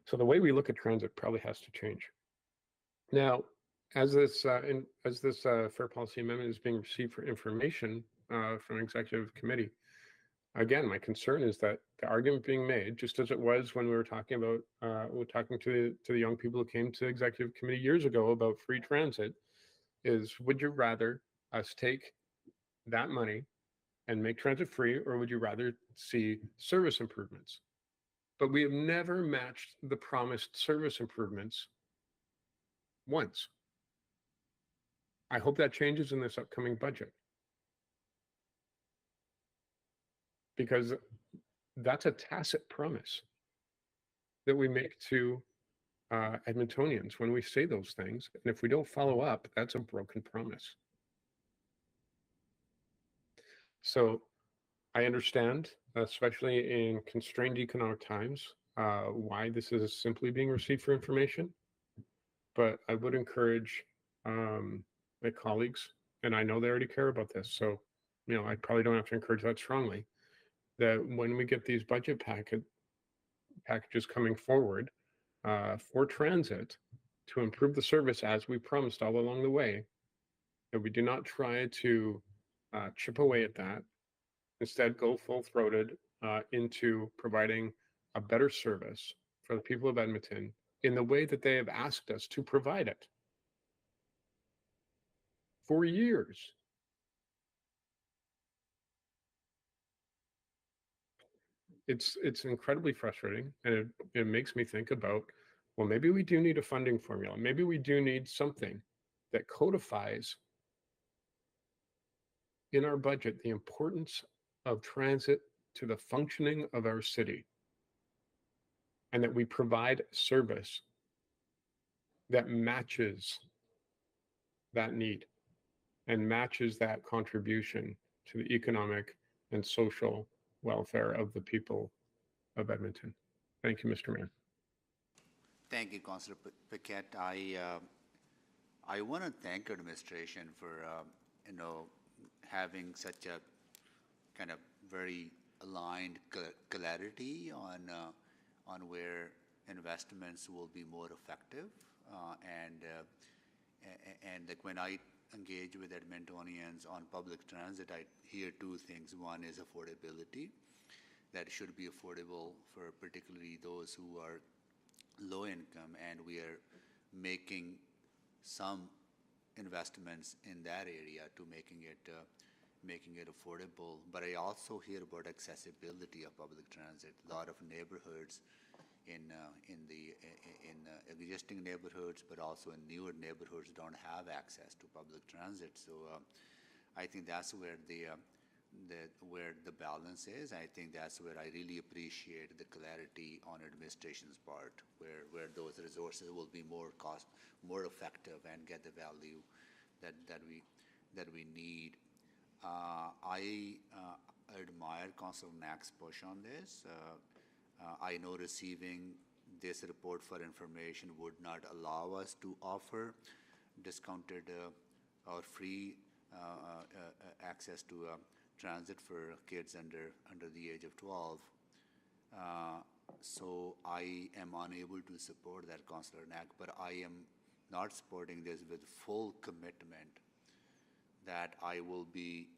So the way we look at transit probably has to change. Now, as this fair policy amendment is being received for information from executive committee, again, my concern is that the argument being made, just as it was when we were talking about to the young people who came to executive committee years ago about free transit, is, would you rather us take that money and make transit free, or would you rather see service improvements? but we have never matched the promised service improvements once. I hope that changes in this upcoming budget, because that's a tacit promise that we make to Edmontonians when we say those things. And if we don't follow up, that's a broken promise. So I understand, especially in constrained economic times, why this is simply being received for information. But I would encourage my colleagues, and I know they already care about this, so I probably don't have to encourage that strongly, that when we get these budget packages coming forward for transit to improve the service as we promised all along the way, that we do not try to chip away at that. Instead, go full-throated into providing a better service for the people of Edmonton in the way that they have asked us to provide it for years. It's incredibly frustrating, and it makes me think about, well, maybe we do need a funding formula. Maybe we do need something that codifies in our budget the importance of transit to the functioning of our city, and that we provide service that matches that need and matches that contribution to the economic and social welfare of the people of Edmonton. Thank you, Mr. Mayor. Thank you, Councillor Paquette. I want to thank administration for having such a kind of very aligned clarity on where investments will be more effective, and like when I engage with Edmontonians on public transit, I hear two things. One is affordability, that it should be affordable for particularly those who are low income, and we are making some investments in that area to making it affordable. But I also hear about accessibility of public transit. A lot of neighborhoods in existing neighborhoods, but also in newer neighborhoods, don't have access to public transit. So I think that's where where the balance is. I think that's where I really appreciate the clarity on administration's part, where those resources will be more effective and get the value that we need. I admire Councilor Knack's push on this. I know receiving this report for information would not allow us to offer discounted or free access to transit for kids under the age of 12. So I am unable to support that, Councillor Knack, but I am not supporting this with full commitment that I will be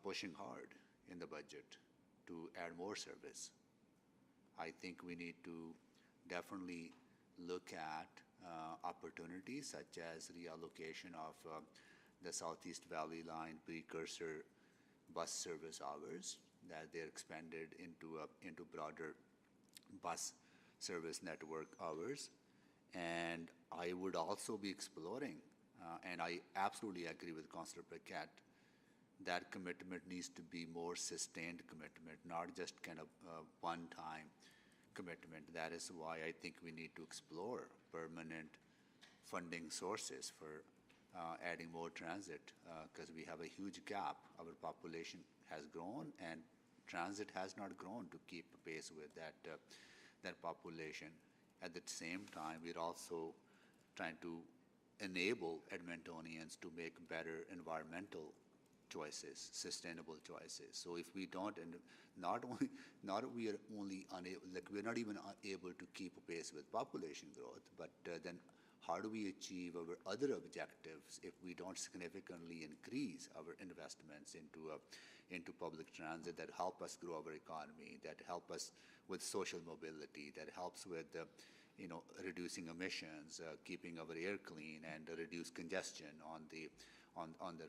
pushing hard in the budget to add more service. I think we need to definitely look at opportunities such as reallocation of the Southeast Valley Line precursor bus service hours, that they're expanded into broader bus service network hours. And I would also be exploring, and I absolutely agree with Councillor Paquette, that commitment needs to be more sustained commitment, not just kind of one-time commitment. That is why I think we need to explore permanent funding sources for adding more transit, because we have a huge gap. Our population has grown, and transit has not grown to keep pace with that population. At the same time, we're also trying to enable Edmontonians to make better environmental choices, sustainable choices. So if we don't, and not we are only unable, like we're not even able to keep pace with population growth, but then how do we achieve our other objectives if we don't significantly increase our investments into public transit that help us grow our economy, that help us with social mobility, that helps with reducing emissions, keeping our air clean, and reduce congestion on the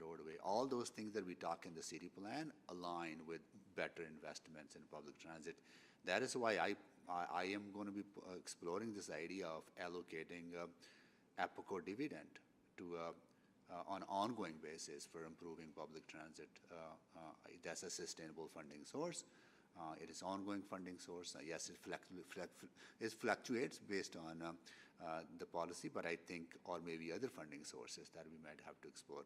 roadway. All those things that we talk in the city plan align with better investments in public transit. that is why I am going to be exploring this idea of allocating APCO dividend to on an ongoing basis for improving public transit. That's a sustainable funding source. It is ongoing funding source. Yes, it fluctuates based on the policy, but I think, or maybe other funding sources that we might have to explore.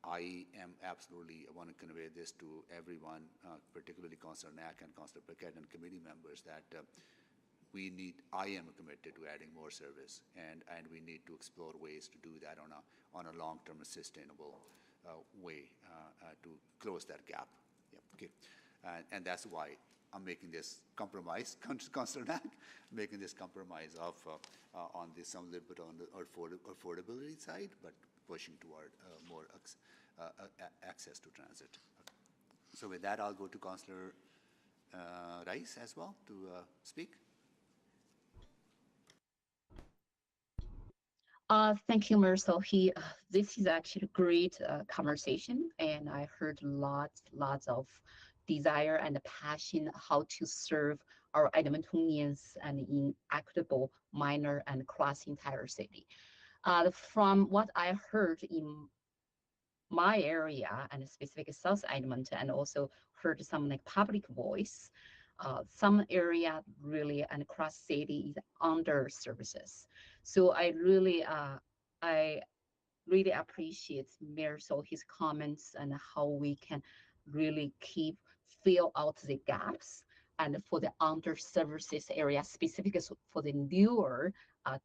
I am absolutely want to convey this to everyone, particularly Councillor Knack and Councillor Paquette and committee members, that I am committed to adding more service, and we need to explore ways to do that on a long-term sustainable way to close that gap. Yep, okay. And that's why I'm making this compromise, Councillor Knack, making this compromise of on this some little bit on the affordability side, but pushing toward more access to transit. So with that, I'll go to Councillor Rice as well to speak. Thank you, Mayor Sohi. This is actually a great conversation, and I heard lots of desire and passion how to serve our Edmontonians and in equitable manner and across the entire city. From what I heard in my area and specific South Edmonton, and also heard some like public voice, some area really and across city is under services. So I really appreciate Mayor Sohi's comments and how we can really fill out the gaps and for the under services area, specifically for the newer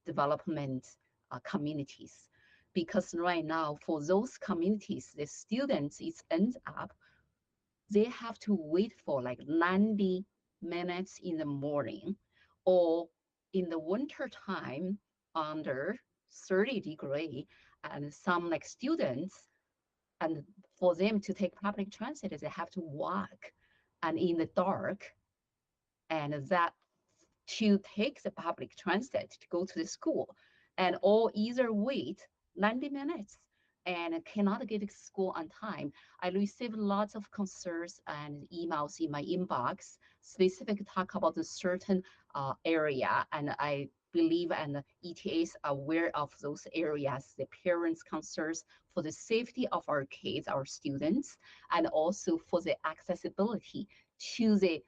development communities. Because right now, for those communities, the students end up, they have to wait for like 90 minutes in the morning, or in the winter time under 30 degrees, and some like students, and for them to take public transit, they have to walk and in the dark, and that to take the public transit to go to the school, and or either wait 90 minutes and cannot get to school on time. I received lots of concerns and emails in my inbox, specifically talk about the certain area, and I believe and ETAs are aware of those areas, the parents' concerns for the safety of our kids, our students, and also for the accessibility to the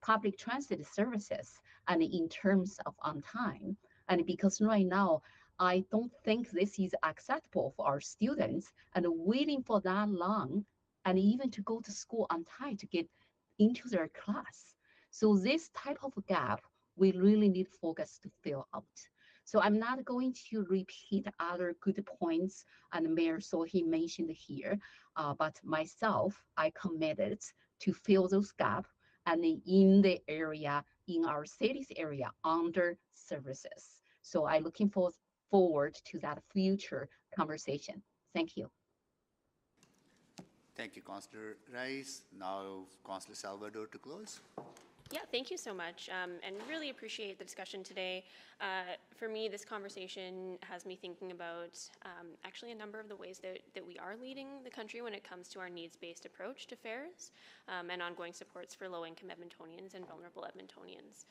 public transit services and in terms of on time. And because right now, I don't think this is acceptable for our students and waiting for that long and even to go to school on time to get into their class. So this type of gap, we really need focus to fill out. So I'm not going to repeat other good points and Mayor Sohi mentioned here, but myself, I committed to fill those gaps and in the area, in our city's area, under services. So I'm looking forward to that future conversation. Thank you. Thank you, Councillor Rice. Now, Councillor Salvador to close. Yeah, thank you so much, and really appreciate the discussion today. For me, this conversation has me thinking about actually a number of the ways that we are leading the country when it comes to our needs-based approach to fares and ongoing supports for low-income Edmontonians and vulnerable Edmontonians.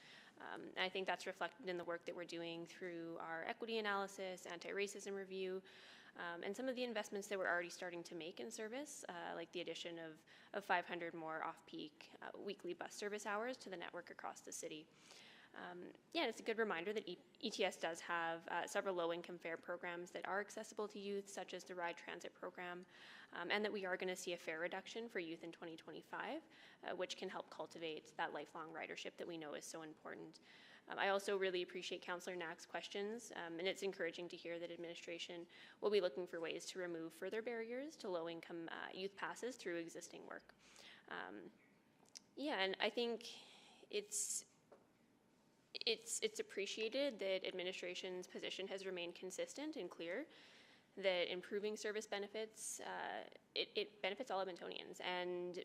And I think that's reflected in the work that we're doing through our equity analysis, anti-racism review, and some of the investments that we're already starting to make in service, like the addition of 500 more off-peak weekly bus service hours to the network across the city. Yeah, it's a good reminder that ETS does have several low-income fare programs that are accessible to youth, such as the Ride Transit program, and that we are going to see a fare reduction for youth in 2025, which can help cultivate that lifelong ridership that we know is so important. I also really appreciate Councillor Knack's questions, and it's encouraging to hear that administration will be looking for ways to remove further barriers to low-income youth passes through existing work. Yeah, and I think it's appreciated that administration's position has remained consistent and clear, that improving service benefits, it benefits all Edmontonians, and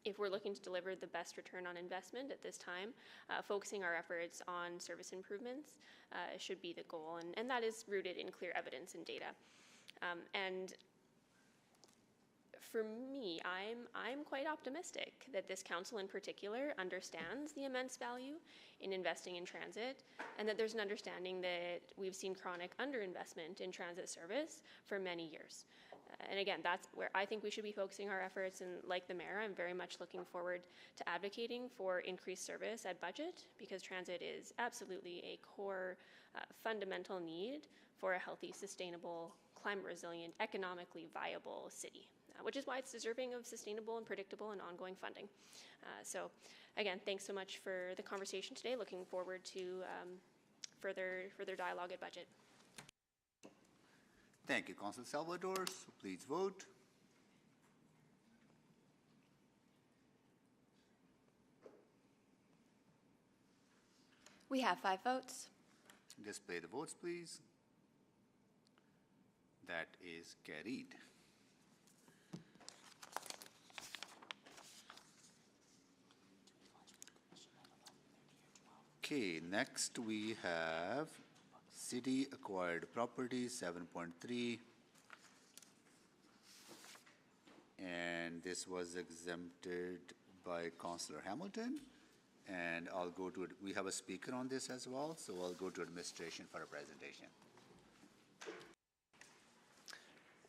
if we're looking to deliver the best return on investment at this time, focusing our efforts on service improvements should be the goal, and that is rooted in clear evidence and data. And For me, I'm quite optimistic that this council in particular understands the immense value in investing in transit, and that there's an understanding that we've seen chronic underinvestment in transit service for many years. And again, that's where I think we should be focusing our efforts. And like the mayor, I'm very much looking forward to advocating for increased service at budget, because transit is absolutely a core fundamental need for a healthy, sustainable, climate resilient, economically viable city, which is why it's deserving of sustainable and predictable and ongoing funding. So again, thanks so much for the conversation today. Looking forward to further dialogue at budget. Thank you, Council Salvador. So please vote. We have 5 votes. Display the votes, please. That is carried. Okay, next we have city acquired property 7.3. And this was exempted by Councillor Hamilton. And I'll go to it. We have a speaker on this as well, so I'll go to administration for a presentation.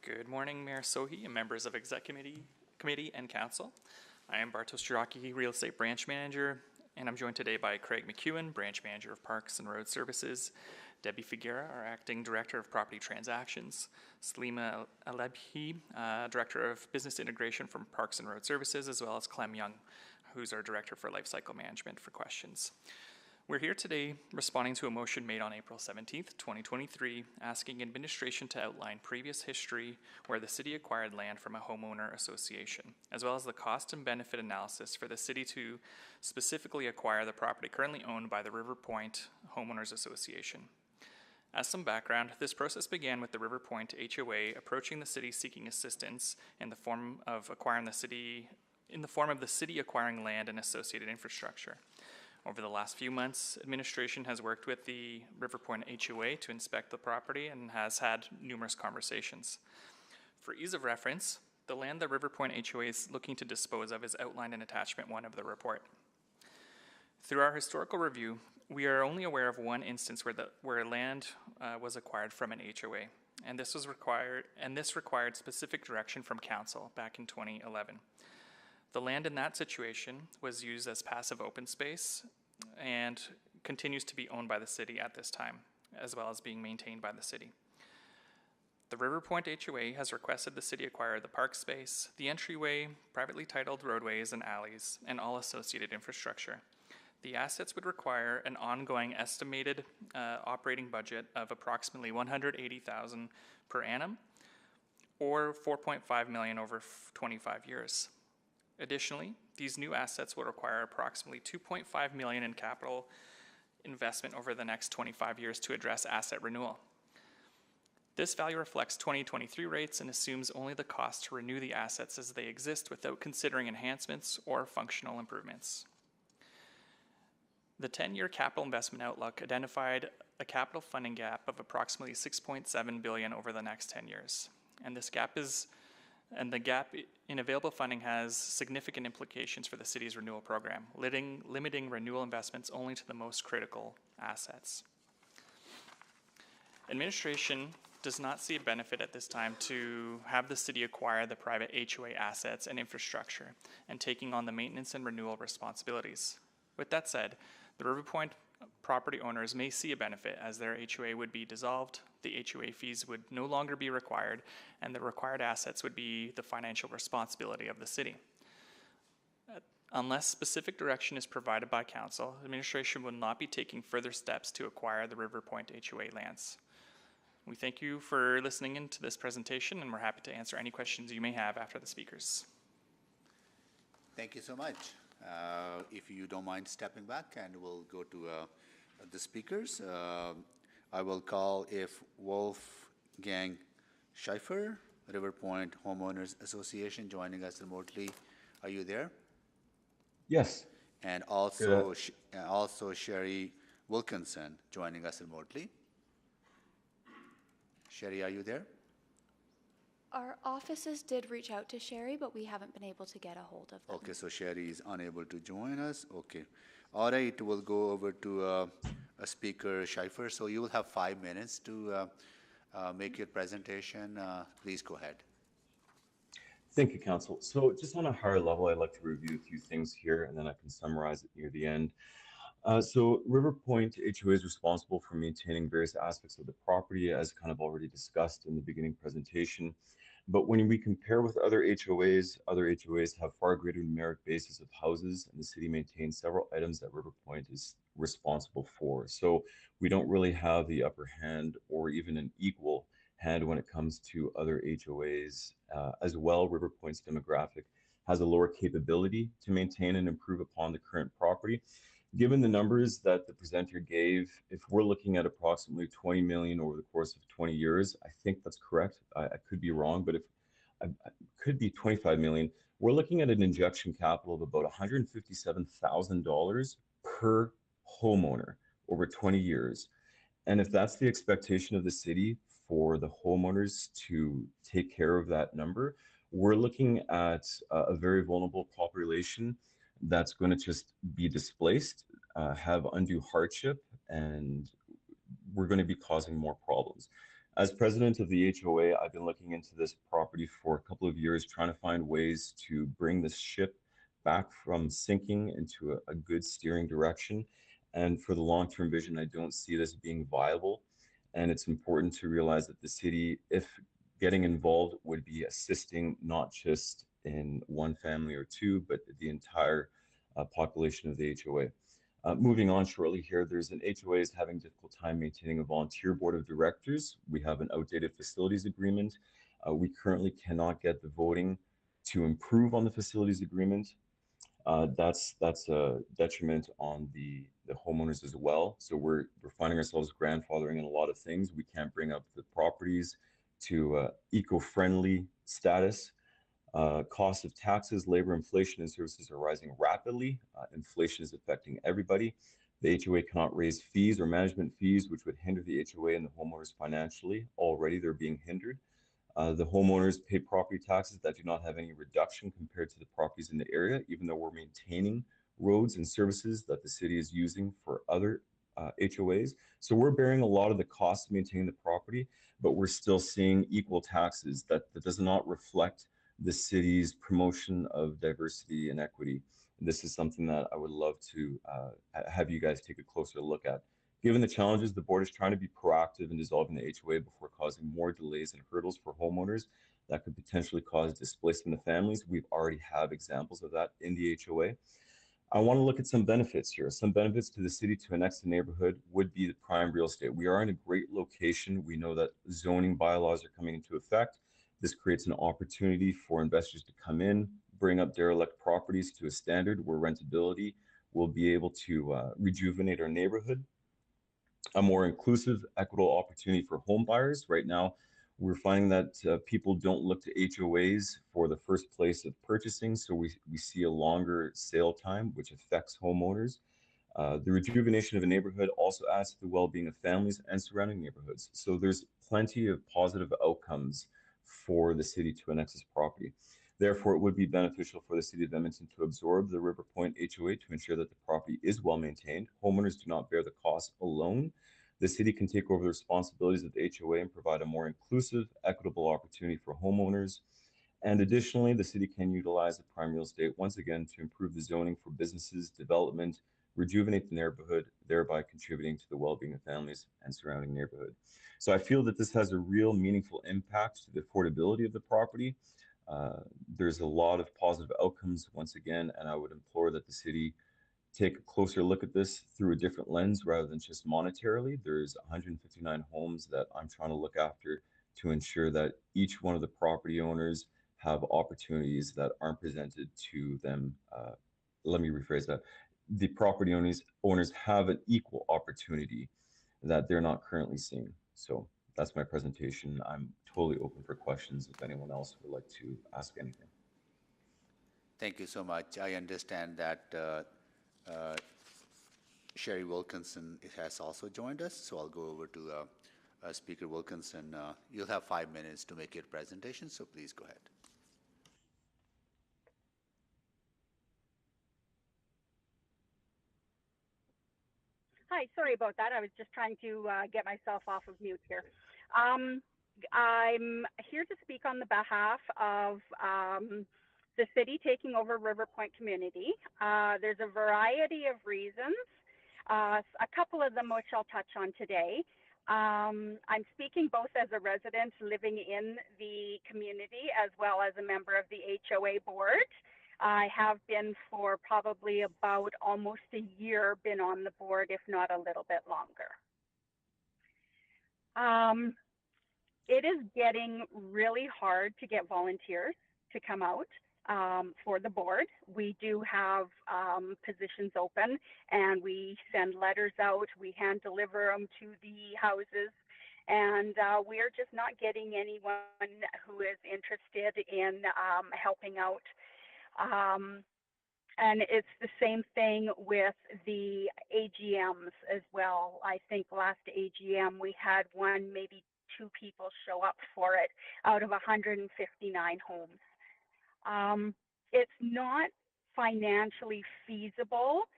Good morning, Mayor Sohi and members of Exec Committee and Council. I am Bartosz Jiraki, Real Estate Branch Manager, and I'm joined today by Craig McEwen, Branch Manager of Parks and Road Services, Debbie Figuera, our Acting Director of Property Transactions, Salima Alebhi, Director of Business Integration from Parks and Road Services, as well as Clem Young, who's our Director for Lifecycle Management, for questions. We're here today responding to a motion made on April 17th, 2023, asking administration to outline previous history where the city acquired land from a homeowner association, as well as the cost and benefit analysis for the city to specifically acquire the property currently owned by the River Point Homeowners Association. As some background, this process began with the River Point HOA approaching the city seeking assistance in the form of the city acquiring land and associated infrastructure. Over the last few months, administration has worked with the River Point HOA to inspect the property and has had numerous conversations. For ease of reference, the land the River Point HOA is looking to dispose of is outlined in attachment 1 of the report. Through our historical review, we are only aware of one instance where land was acquired from an HOA, and this required specific direction from council back in 2011. The land in that situation was used as passive open space and continues to be owned by the city at this time, as well as being maintained by the city. The River Point HOA has requested the city acquire the park space, the entryway, privately titled roadways and alleys, and all associated infrastructure. The assets would require an ongoing estimated operating budget of approximately $180,000 per annum, or $4.5 million over 25 years. Additionally, these new assets will require approximately $2.5 million in capital investment over the next 25 years to address asset renewal. This value reflects 2023 rates and assumes only the cost to renew the assets as they exist without considering enhancements or functional improvements. The 10-year capital investment outlook identified a capital funding gap of approximately $6.7 billion over the next 10 years. And the gap in available funding has significant implications for the city's renewal program, limiting renewal investments only to the most critical assets. Administration does not see a benefit at this time to have the city acquire the private HOA assets and infrastructure and taking on the maintenance and renewal responsibilities. With that said, the River Point property owners may see a benefit as their HOA would be dissolved, the HOA fees would no longer be required, and the required assets would be the financial responsibility of the city. Unless specific direction is provided by council, administration will not be taking further steps to acquire the River Point HOA lands. We thank you for listening into this presentation, and we're happy to answer any questions you may have after the speakers. Thank you so much. If you don't mind stepping back, and we'll go to the speakers. I will call if Wolfgang Schaefer, River Point Homeowners Association, joining us remotely. Are you there? Yes. And also, also Sherry Wilkinson joining us remotely. Sherry, are you there? Our offices did reach out to Sherry, but we haven't been able to get a hold of them. Okay, so Sherry is unable to join us. Okay. All right, we'll go over to Speaker Schleifer. So you will have 5 minutes to make your presentation. Please go ahead. Thank you, Council. So just on a higher level, I'd like to review a few things here, and then I can summarize it near the end. So River Point HOA is responsible for maintaining various aspects of the property, as kind of already discussed in the beginning presentation. But when we compare with other HOAs have far greater numeric bases of houses, and the city maintains several items that River Point is responsible for. So we don't really have the upper hand or even an equal hand when it comes to other HOAs. As well, River Point's demographic has a lower capability to maintain and improve upon the current property. Given the numbers that the presenter gave, if we're looking at approximately 20 million over the course of 20 years, I think that's correct. I could be wrong, but if I could be 25 million, we're looking at an injection capital of about $157,000 per homeowner over 20 years. And if that's the expectation of the city for the homeowners to take care of that number, we're looking at a very vulnerable population that's going to just be displaced, have undue hardship, and we're going to be causing more problems. As president of the HOA, I've been looking into this property for a couple of years, trying to find ways to bring this ship back from sinking into a good steering direction. And for the long-term vision, I don't see this being viable. And it's important to realize that the city, if getting involved, would be assisting not just in one family or two, but the entire population of the HOA. Moving on shortly here, there's an HOA is having a difficult time maintaining a volunteer board of directors. We have an outdated facilities agreement. We currently cannot get the voting to improve on the facilities agreement. That's a detriment on the homeowners as well. So we're finding ourselves grandfathering in a lot of things. We can't bring up the properties to eco-friendly status. Cost of taxes, labor, inflation, and services are rising rapidly. Inflation is affecting everybody. The HOA cannot raise fees or management fees, which would hinder the HOA and the homeowners financially. Already they're being hindered. The homeowners pay property taxes that do not have any reduction compared to the properties in the area, even though we're maintaining roads and services that the city is using for other HOAs. So we're bearing a lot of the costs of maintaining the property, but we're still seeing equal taxes that does not reflect the city's promotion of diversity and equity. This is something that I would love to have you guys take a closer look at. Given the challenges, the board is trying to be proactive in dissolving the HOA before causing more delays and hurdles for homeowners that could potentially cause displacement of families. We've already have examples of that in the HOA. I want to look at some benefits here. Some benefits to the city to annex the neighborhood would be the prime real estate. We are in a great location. We know that zoning bylaws are coming into effect. This creates an opportunity for investors to come in, bring up derelict properties to a standard where rentability will be able to rejuvenate our neighborhood. A more inclusive, equitable opportunity for home buyers. Right now, we're finding that people don't look to HOAs for the first place of purchasing, so we see a longer sale time, which affects homeowners. The rejuvenation of a neighborhood also adds to the well-being of families and surrounding neighborhoods. So there's plenty of positive outcomes for the city to annex this property. Therefore, it would be beneficial for the city of Edmonton to absorb the River Point HOA to ensure that the property is well maintained. Homeowners do not bear the cost alone. The city can take over the responsibilities of the HOA and provide a more inclusive, equitable opportunity for homeowners. And additionally, the city can utilize the prime real estate once again to improve the zoning for businesses, development, rejuvenate the neighborhood, thereby contributing to the well-being of families and surrounding neighborhood. So I feel that this has a real meaningful impact to the affordability of the property. There's a lot of positive outcomes once again, and I would implore that the city take a closer look at this through a different lens rather than just monetarily. There's 159 homes that I'm trying to look after to ensure that each one of the property owners have opportunities that aren't presented to them. Let me rephrase that. The property owners have an equal opportunity that they're not currently seeing. So that's my presentation. I'm totally open for questions if anyone else would like to ask anything. Thank you so much. I understand that Sherry Wilkinson has also joined us, so I'll go over to Speaker Wilkinson. You'll have 5 minutes to make your presentation, so please go ahead. Hi, sorry about that. I was just trying to get myself off of mute here. I'm here to speak on the behalf of the city taking over River Point community. There's a variety of reasons, a couple of them which I'll touch on today. I'm speaking both as a resident living in the community as well as a member of the HOA board. I have been for probably about almost a year, been on the board, if not a little bit longer. It is getting really hard to get volunteers to come out for the board. We do have positions open and we send letters out, we hand deliver them to the houses, and we're just not getting anyone who is interested in helping out. And it's the same thing with the AGMs as well. I think last AGM we had one, maybe 2 people show up for it out of 159 homes. It's not financially feasible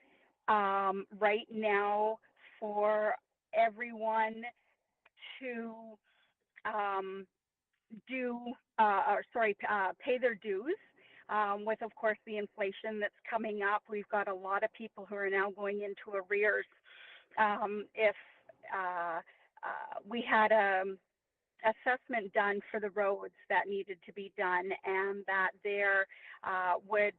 right now for everyone to pay their dues. With, of course, the inflation that's coming up, we've got a lot of people who are now going into arrears. If we had an assessment done for the roads that needed to be done, and that there would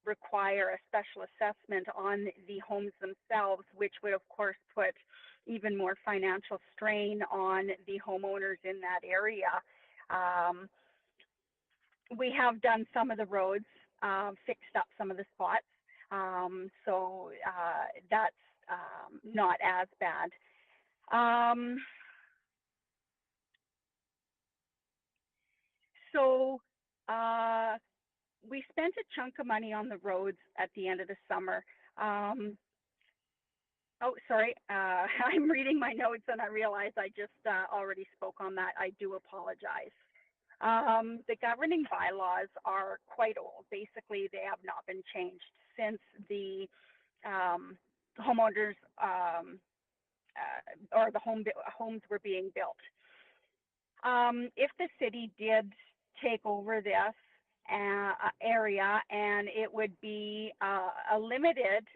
require a special assessment on the homes themselves, which would, of course, put even more financial strain on the homeowners in that area. We have done some of the roads, fixed up some of the spots, so that's not as bad. We spent a chunk of money on the roads at the end of the summer. Oh, sorry, I'm reading my notes and I realize I just already spoke on that. I do apologize. The governing bylaws are quite old. Basically, they have not been changed since the homeowners or the homes were being built. If the city did take over this area and it would be eliminated,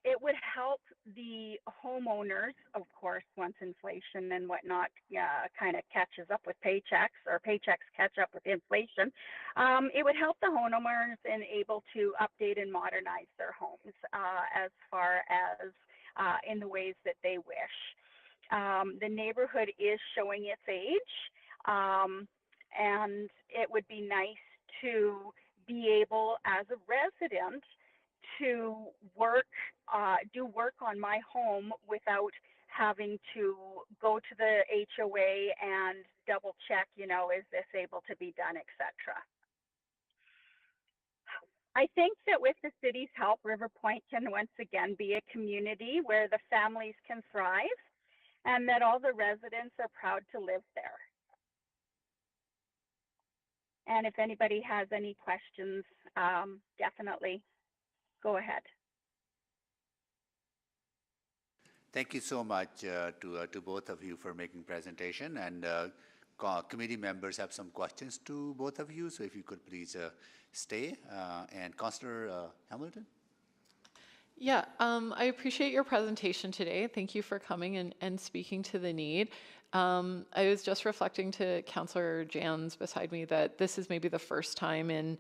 it would help the homeowners, of course, once inflation and whatnot kind of catches up with paychecks, or paychecks catch up with inflation. It would help the homeowners in able to update and modernize their homes as far as in the ways that they wish. The neighborhood is showing its age, and it would be nice to be able, as a resident, to work, do work on my home without having to go to the HOA and double check, you know, is this able to be done, etc. I think that with the city's help, River Point can once again be a community where the families can thrive and that all the residents are proud to live there. And if anybody has any questions, definitely go ahead. Thank you so much to both of you for making presentation, and committee members have some questions to both of you, so if you could please stay. And Councillor Hamilton? Yeah, I appreciate your presentation today. Thank you for coming and speaking to the need. I was just reflecting to Councillor Jans beside me that this is maybe the first time in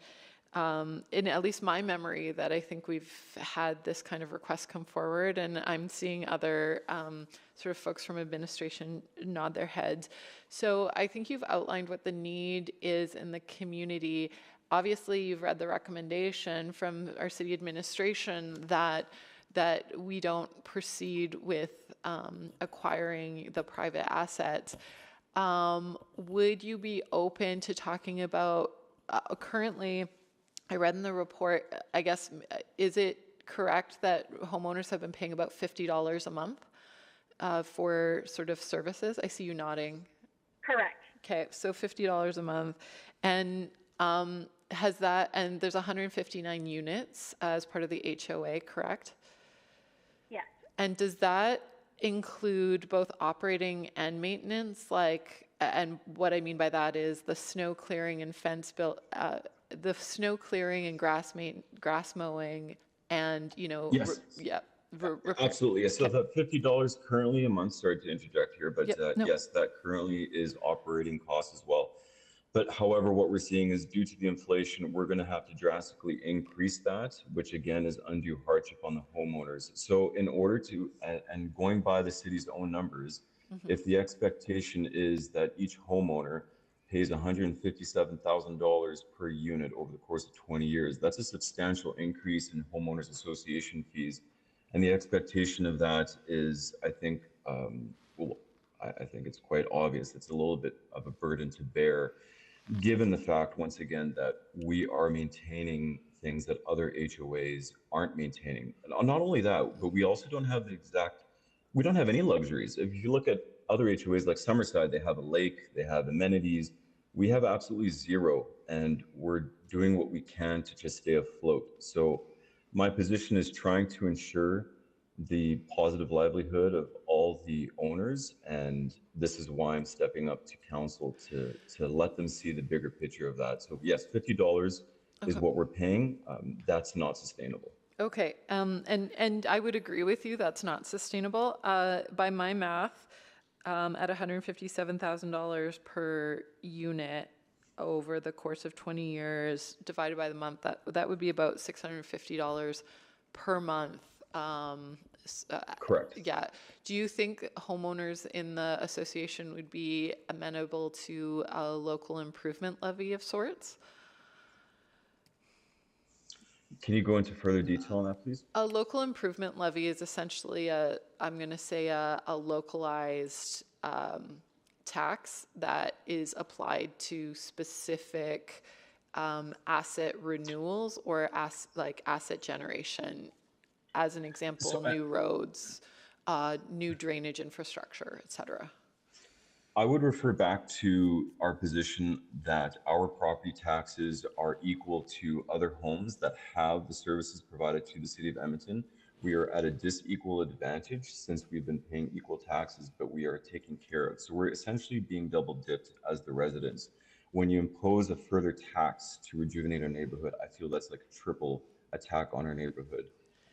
at least my memory that I think we've had this kind of request come forward, and I'm seeing other sort of folks from administration nod their heads. So I think you've outlined what the need is in the community. Obviously, you've read the recommendation from our city administration that we don't proceed with acquiring the private assets. Would you be open to talking about currently? I read in the report, I guess, is it correct that homeowners have been paying about $50 a month for sort of services? I see you nodding. Correct. Okay, so $50 a month. And and there's 159 units as part of the HOA, correct? Yes. And does that include both operating and maintenance? And what I mean by that is the snow clearing and the snow clearing and grass mowing and, Yes. Absolutely. Yes. So that $50 currently a month, sorry to interject here, but yes, that currently is operating costs as well. But however, what we're seeing is due to the inflation, we're going to have to drastically increase that, which again is undue hardship on the homeowners. So in order to, and going by the city's own numbers, if the expectation is that each homeowner pays $157,000 per unit over the course of 20 years, that's a substantial increase in homeowners association fees. And the expectation of that is, I think, I think it's quite obvious. It's a little bit of a burden to bear, given the fact, once again, that we are maintaining things that other HOAs aren't maintaining. And not only that, but we also don't have we don't have any luxuries. If you look at other HOAs like Summerside, they have a lake, they have amenities. We have absolutely zero, and we're doing what we can to just stay afloat. So my position is trying to ensure the positive livelihood of all the owners, and this is why I'm stepping up to council to let them see the bigger picture of that. So yes, $50 is what we're paying. That's not sustainable. Okay, and I would agree with you, that's not sustainable. By my math, at $157,000 per unit over the course of 20 years, divided by the month, that would be about $650 per month. Correct. Yeah. Do you think homeowners in the association would be amenable to a local improvement levy of sorts? Can you go into further detail on that, please? A local improvement levy is essentially I'm going to say a localized tax that is applied to specific asset renewals or asset generation. As an example, new roads, new drainage infrastructure, et cetera. I would refer back to our position that our property taxes are equal to other homes that have the services provided to the city of Edmonton. We are at a disequal advantage since we've been paying equal taxes, but we are taken care of. So we're essentially being double dipped as the residents. When you impose a further tax to rejuvenate our neighborhood, I feel that's like a triple attack on our neighborhood.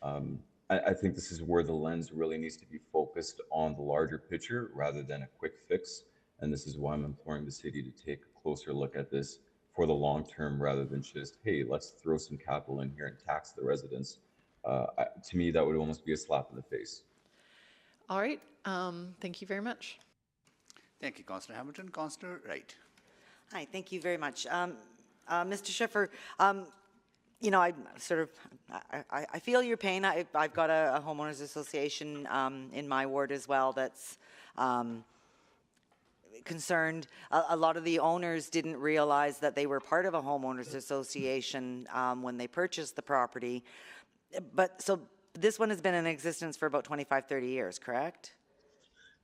I think this is where the lens really needs to be focused on the larger picture rather than a quick fix. And this is why I'm imploring the city to take a closer look at this for the long term rather than just, hey, let's throw some capital in here and tax the residents. To me, that would almost be a slap in the face. All right. Thank you very much. Thank you, Councillor Hamilton. Councillor Wright. Hi, thank you very much. Mr. Schiffer, I feel your pain. I've got a homeowners association in my ward as well that's concerned. A lot of the owners didn't realize that they were part of a homeowners association when they purchased the property. But so this one has been in existence for about 25, 30 years, correct?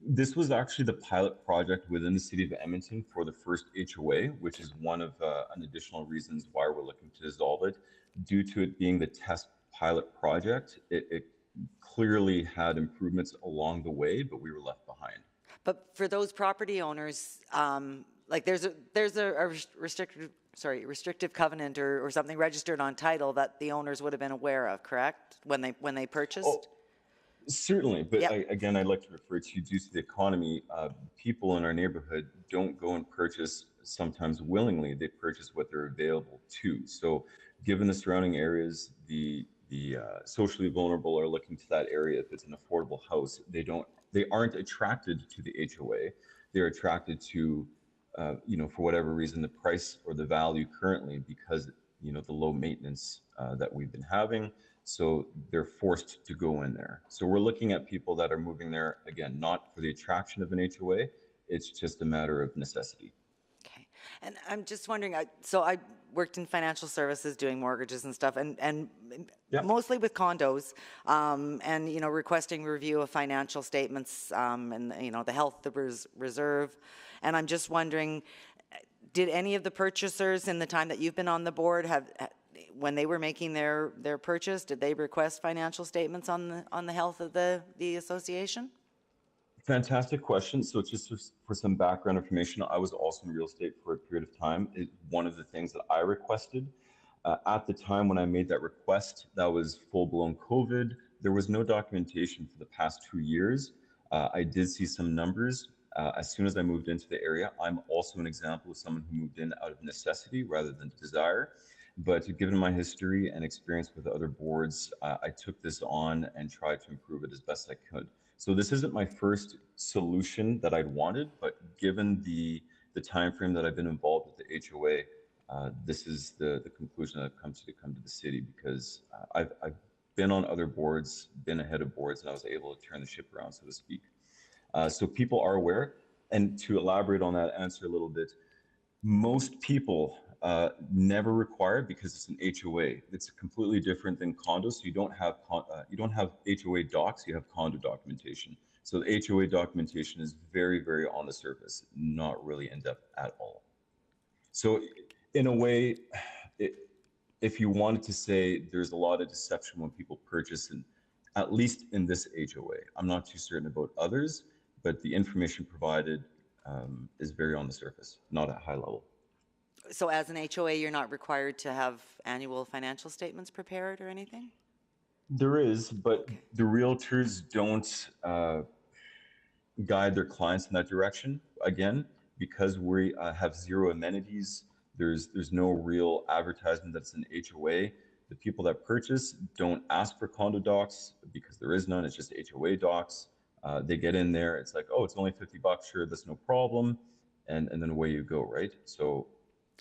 This was actually the pilot project within the city of Edmonton for the first HOA, which is one of an additional reasons why we're looking to dissolve it. Due to it being the test pilot project, it clearly had improvements along the way, but we were left behind. But for those property owners, there's a restrictive covenant or something registered on title that the owners would have been aware of, correct? When they purchased? Oh, certainly, but again, I'd like to refer to due to the economy, people in our neighborhood don't go and purchase sometimes willingly. They purchase what they're available to. So given the surrounding areas, the socially vulnerable are looking to that area. If it's an affordable house, they aren't attracted to the HOA. They're attracted to, for whatever reason, the price or the value currently because, the low maintenance that we've been having. So they're forced to go in there. So we're looking at people that are moving there, again, not for the attraction of an HOA. It's just a matter of necessity. Okay. And I'm just wondering, so I worked in financial services doing mortgages and stuff, and Yeah. mostly with condos, and, you know, requesting review of financial statements, and, you know, the health, the reserve. And I'm just wondering, did any of the purchasers in the time that you've been on the board when they were making their purchase, did they request financial statements on the health of the association? Fantastic question. So just for some background information, I was also in real estate for a period of time. One of the things that I requested at the time when I made that request, that was full-blown COVID. There was no documentation for the past 2 years. I did see some numbers as soon as I moved into the area. I'm also an example of someone who moved in out of necessity rather than desire. But given my history and experience with other boards, I took this on and tried to improve it as best I could. So this isn't my first solution that I'd wanted, but given the time frame that I've been involved with the HOA, this is the conclusion that I've come to the city, because I've been on other boards, been ahead of boards, and I was able to turn the ship around, so to speak. So people are aware. And to elaborate on that answer a little bit, most people never require it because it's an HOA. It's completely different than condos. So you don't have HOA docs, you have condo documentation. So the HOA documentation is very, very on the surface, not really in depth at all. So in a way, if you wanted to say there's a lot of deception when people purchase, and at least in this HOA, I'm not too certain about others, but the information provided is very on the surface, not at high level. So as an HOA, you're not required to have annual financial statements prepared or anything? There is, but the realtors don't guide their clients in that direction. Again, because we have zero amenities, there's no real advertisement that's an HOA. The people that purchase don't ask for condo docs because there is none. It's just HOA docs. They get in there. It's like, oh, it's only $50. Sure, that's no problem. And then away you go, right? So.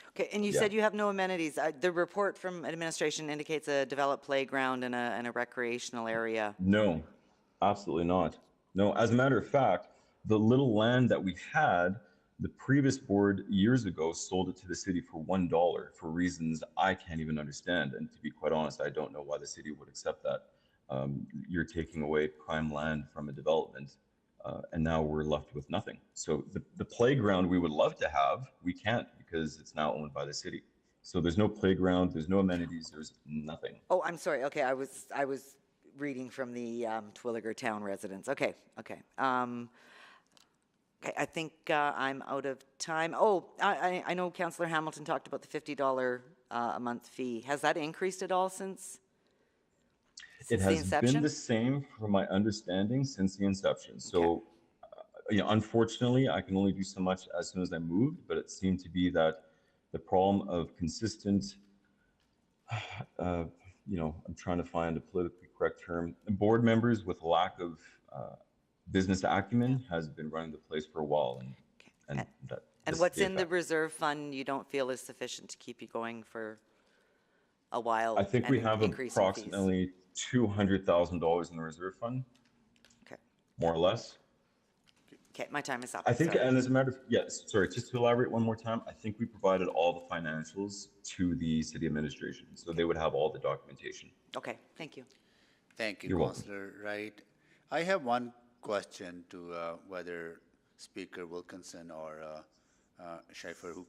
Okay, and you said you have no amenities. The report from administration indicates a developed playground and a recreational area. No, absolutely not. No, as a matter of fact, the little land that we had, the previous board years ago sold it to the city for $1 for reasons I can't even understand. And to be quite honest, I don't know why the city would accept that. You're taking away prime land from a development, and now we're left with nothing. So the playground we would love to have, we can't because it's now owned by the city. So there's no playground, there's no amenities, there's nothing. Oh, I'm sorry. Okay, I was reading from the Twilliger Town residents. Okay. Okay, I think I'm out of time. Oh, I know Councillor Hamilton talked about the $50 a month fee. Has that increased at all since It has the inception? been the same, from my understanding, since the inception. So, unfortunately, I can only do so much as soon as I moved, but it seemed to be that the problem of consistent, I'm trying to find a politically correct term, board members with lack of business acumen has been running the place for a while. And what's in the reserve fund you don't feel is sufficient to keep you going for a while? I think we have approximately $200,000 in the reserve fund. Okay. More or less. Okay, my time is up. I think, Sorry. and as a matter of, sorry, just to elaborate one more time, I think we provided all the financials to the city administration, so they would have all the documentation. Okay, thank you. Thank you, You're welcome. Councillor Wright. I have one question to whether Speaker Wilkinson or Schaefer, who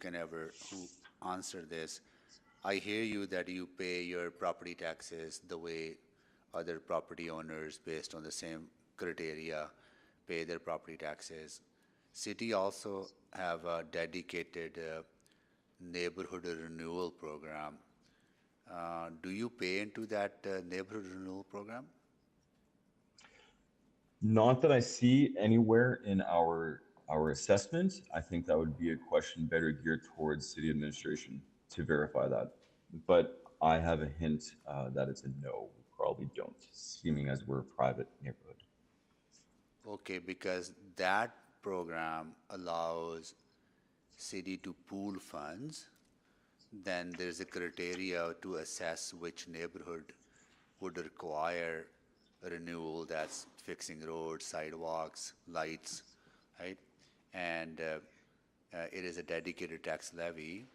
answer this. I hear you that you pay your property taxes the way other property owners, based on the same criteria, pay their property taxes. City also have a dedicated neighborhood renewal program. Do you pay into that neighborhood renewal program? Not that I see anywhere in our assessment. I think that would be a question better geared towards city administration to verify that. But I have a hint that it's a no. We probably don't, seeming as we're a private neighborhood. Okay, because that program allows city to pool funds. Then there's a criteria to assess which neighborhood would require a renewal. That's fixing roads, sidewalks, lights, right? And it is a dedicated tax levy.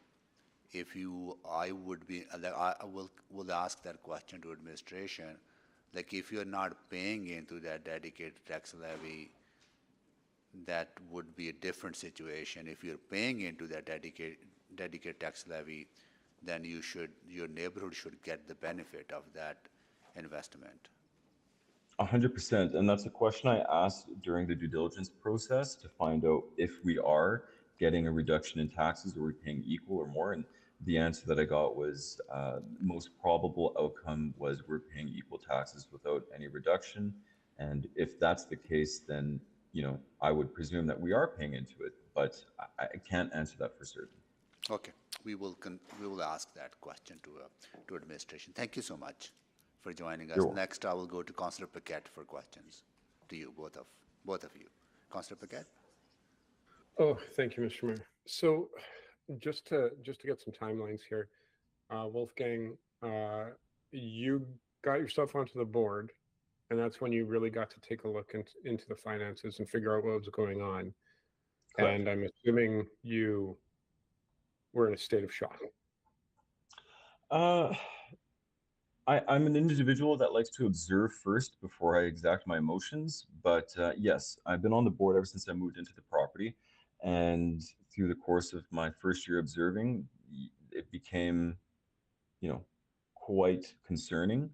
If you, I would be, I will ask that question to administration. Like if you're not paying into that dedicated tax levy, that would be a different situation. If you're paying into that dedicated tax levy, then your neighborhood should get the benefit of that investment. 100%. And that's a question I asked during the due diligence process to find out if we are getting a reduction in taxes or we're paying equal or more. And the answer that I got was most probable outcome was we're paying equal taxes without any reduction. And if that's the case, then I would presume that we are paying into it, but I can't answer that for certain. Okay, we will ask that question to administration. Thank you so much for joining us. Next, I will go to Councillor Paquette for questions to you, both of you. Councillor Paquette. Oh, thank you, Mr. Mayor. So, just to get some timelines here, Wolfgang, you got yourself onto the board, and that's when you really got to take a look into the finances and figure out what was going on. Correct. And I'm assuming you were in a state of shock. I'm an individual that likes to observe first before I exact my emotions. But yes, I've been on the board ever since I moved into the property. And through the course of my first year observing, it became, quite concerning.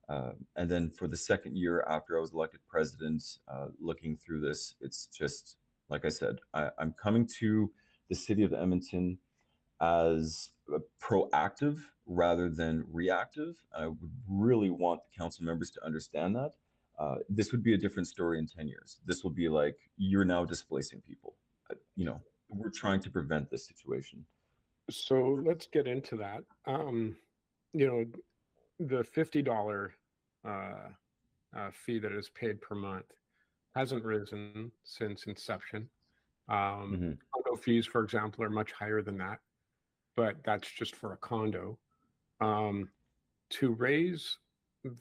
And then for the second year after I was elected president, looking through this, it's just, like I said, I'm coming to the city of Edmonton as proactive rather than reactive. I would really want the council members to understand that. This would be a different story in 10 years. This will be like, you're now displacing people. We're trying to prevent this situation. So let's get into that. The $50 fee that is paid per month hasn't risen since inception. Condo fees, for example, are much higher than that, but that's just for a condo. To raise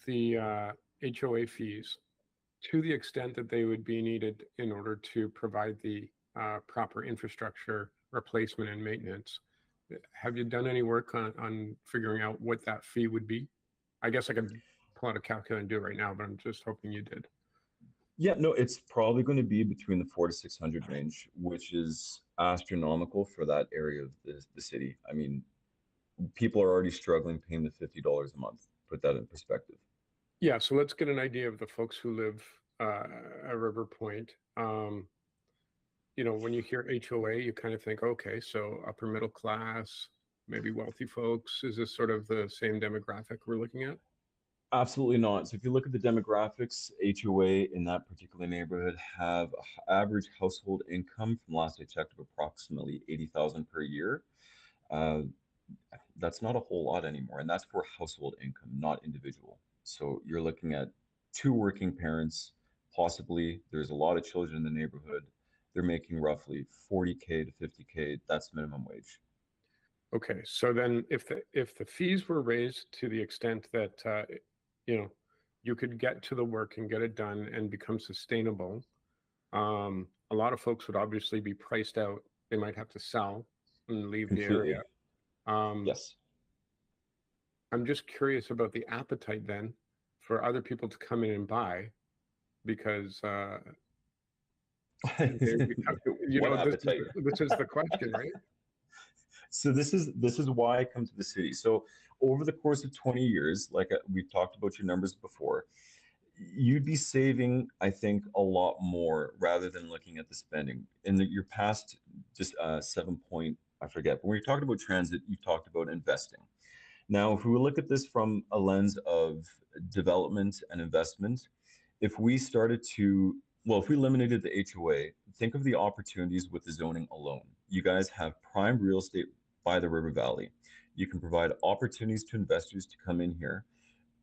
the HOA fees to the extent that they would be needed in order to provide the proper infrastructure replacement and maintenance, have you done any work on figuring out what that fee would be? I guess I could pull out a calculator and do it right now, but I'm just hoping you did. Yeah, no, it's probably going to be between the 400 to 600 range, which is astronomical for that area of the city. I mean, people are already struggling paying the $50 a month. Put that in perspective. Yeah, so let's get an idea of the folks who live at River Point. When you hear HOA, you kind of think, okay, so upper middle class, maybe wealthy folks. Is this sort of the same demographic we're looking at? Absolutely not. So if you look at the demographics, HOA in that particular neighborhood have average household income from last I checked of approximately $80,000 per year. That's not a whole lot anymore, and that's for household income, not individual. So you're looking at 2 working parents, possibly. There's a lot of children in the neighborhood. They're making roughly 40K to 50K. That's minimum wage. Okay, so then if the fees were raised to the extent that you could get to the work and get it done and become sustainable, a lot of folks would obviously be priced out. They might have to sell and leave the area. Yes. I'm just curious about the appetite then for other people to come in and buy, because this is the question, right? So this is why I come to the city. So over the course of 20 years, like we've talked about your numbers before, you'd be saving, I think, a lot more rather than looking at the spending. In your past, just 7 point, I forget, but when you're talking about transit, you talked about investing. Now, if we look at this from a lens of development and investment, if we eliminated the HOA, think of the opportunities with the zoning alone. You guys have prime real estate by the river valley. You can provide opportunities to investors to come in here,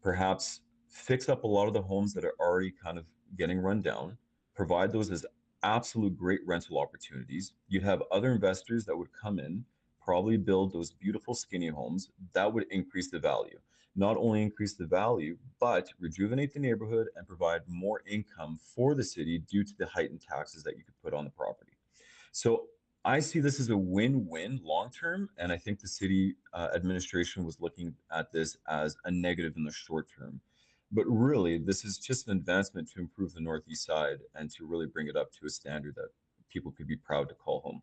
perhaps fix up a lot of the homes that are already kind of getting run down, provide those as absolute great rental opportunities. You'd have other investors that would come in, probably build those beautiful skinny homes. That would increase the value. Not only increase the value, but rejuvenate the neighborhood and provide more income for the city due to the heightened taxes that you could put on the property. So I see this as a win-win long-term, and I think the city administration was looking at this as a negative in the short term. But really, this is just an advancement to improve the northeast side and to really bring it up to a standard that people could be proud to call home.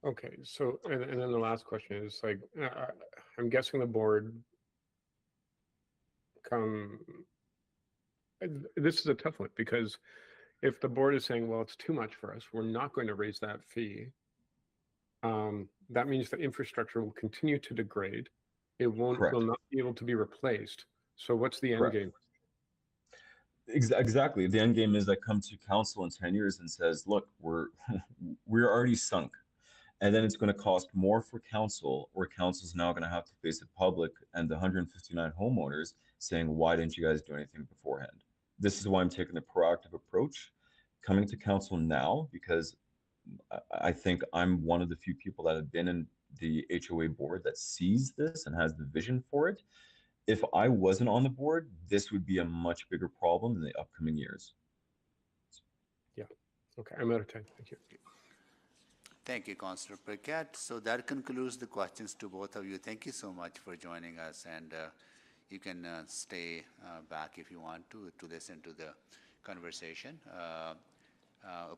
Okay, so, and then the last question is like, I'm guessing the board this is a tough one, because if the board is saying, well, it's too much for us, we're not going to raise that fee, that means the infrastructure will continue to degrade. It will not be able to be replaced. So what's the end game? Exactly. The end game is that come to council in 10 years and says, look, we're already sunk. And then it's going to cost more for council, or council's now going to have to face the public and the 159 homeowners saying, why didn't you guys do anything beforehand? This is why I'm taking the proactive approach, coming to council now, because I think I'm one of the few people that have been in the HOA board that sees this and has the vision for it. If I wasn't on the board, this would be a much bigger problem in the upcoming years. Yeah. Okay, I'm out of time. Thank you. Thank you, Councillor Paquette. So that concludes the questions to both of you. Thank you so much for joining us, and you can stay back if you want to listen to the conversation.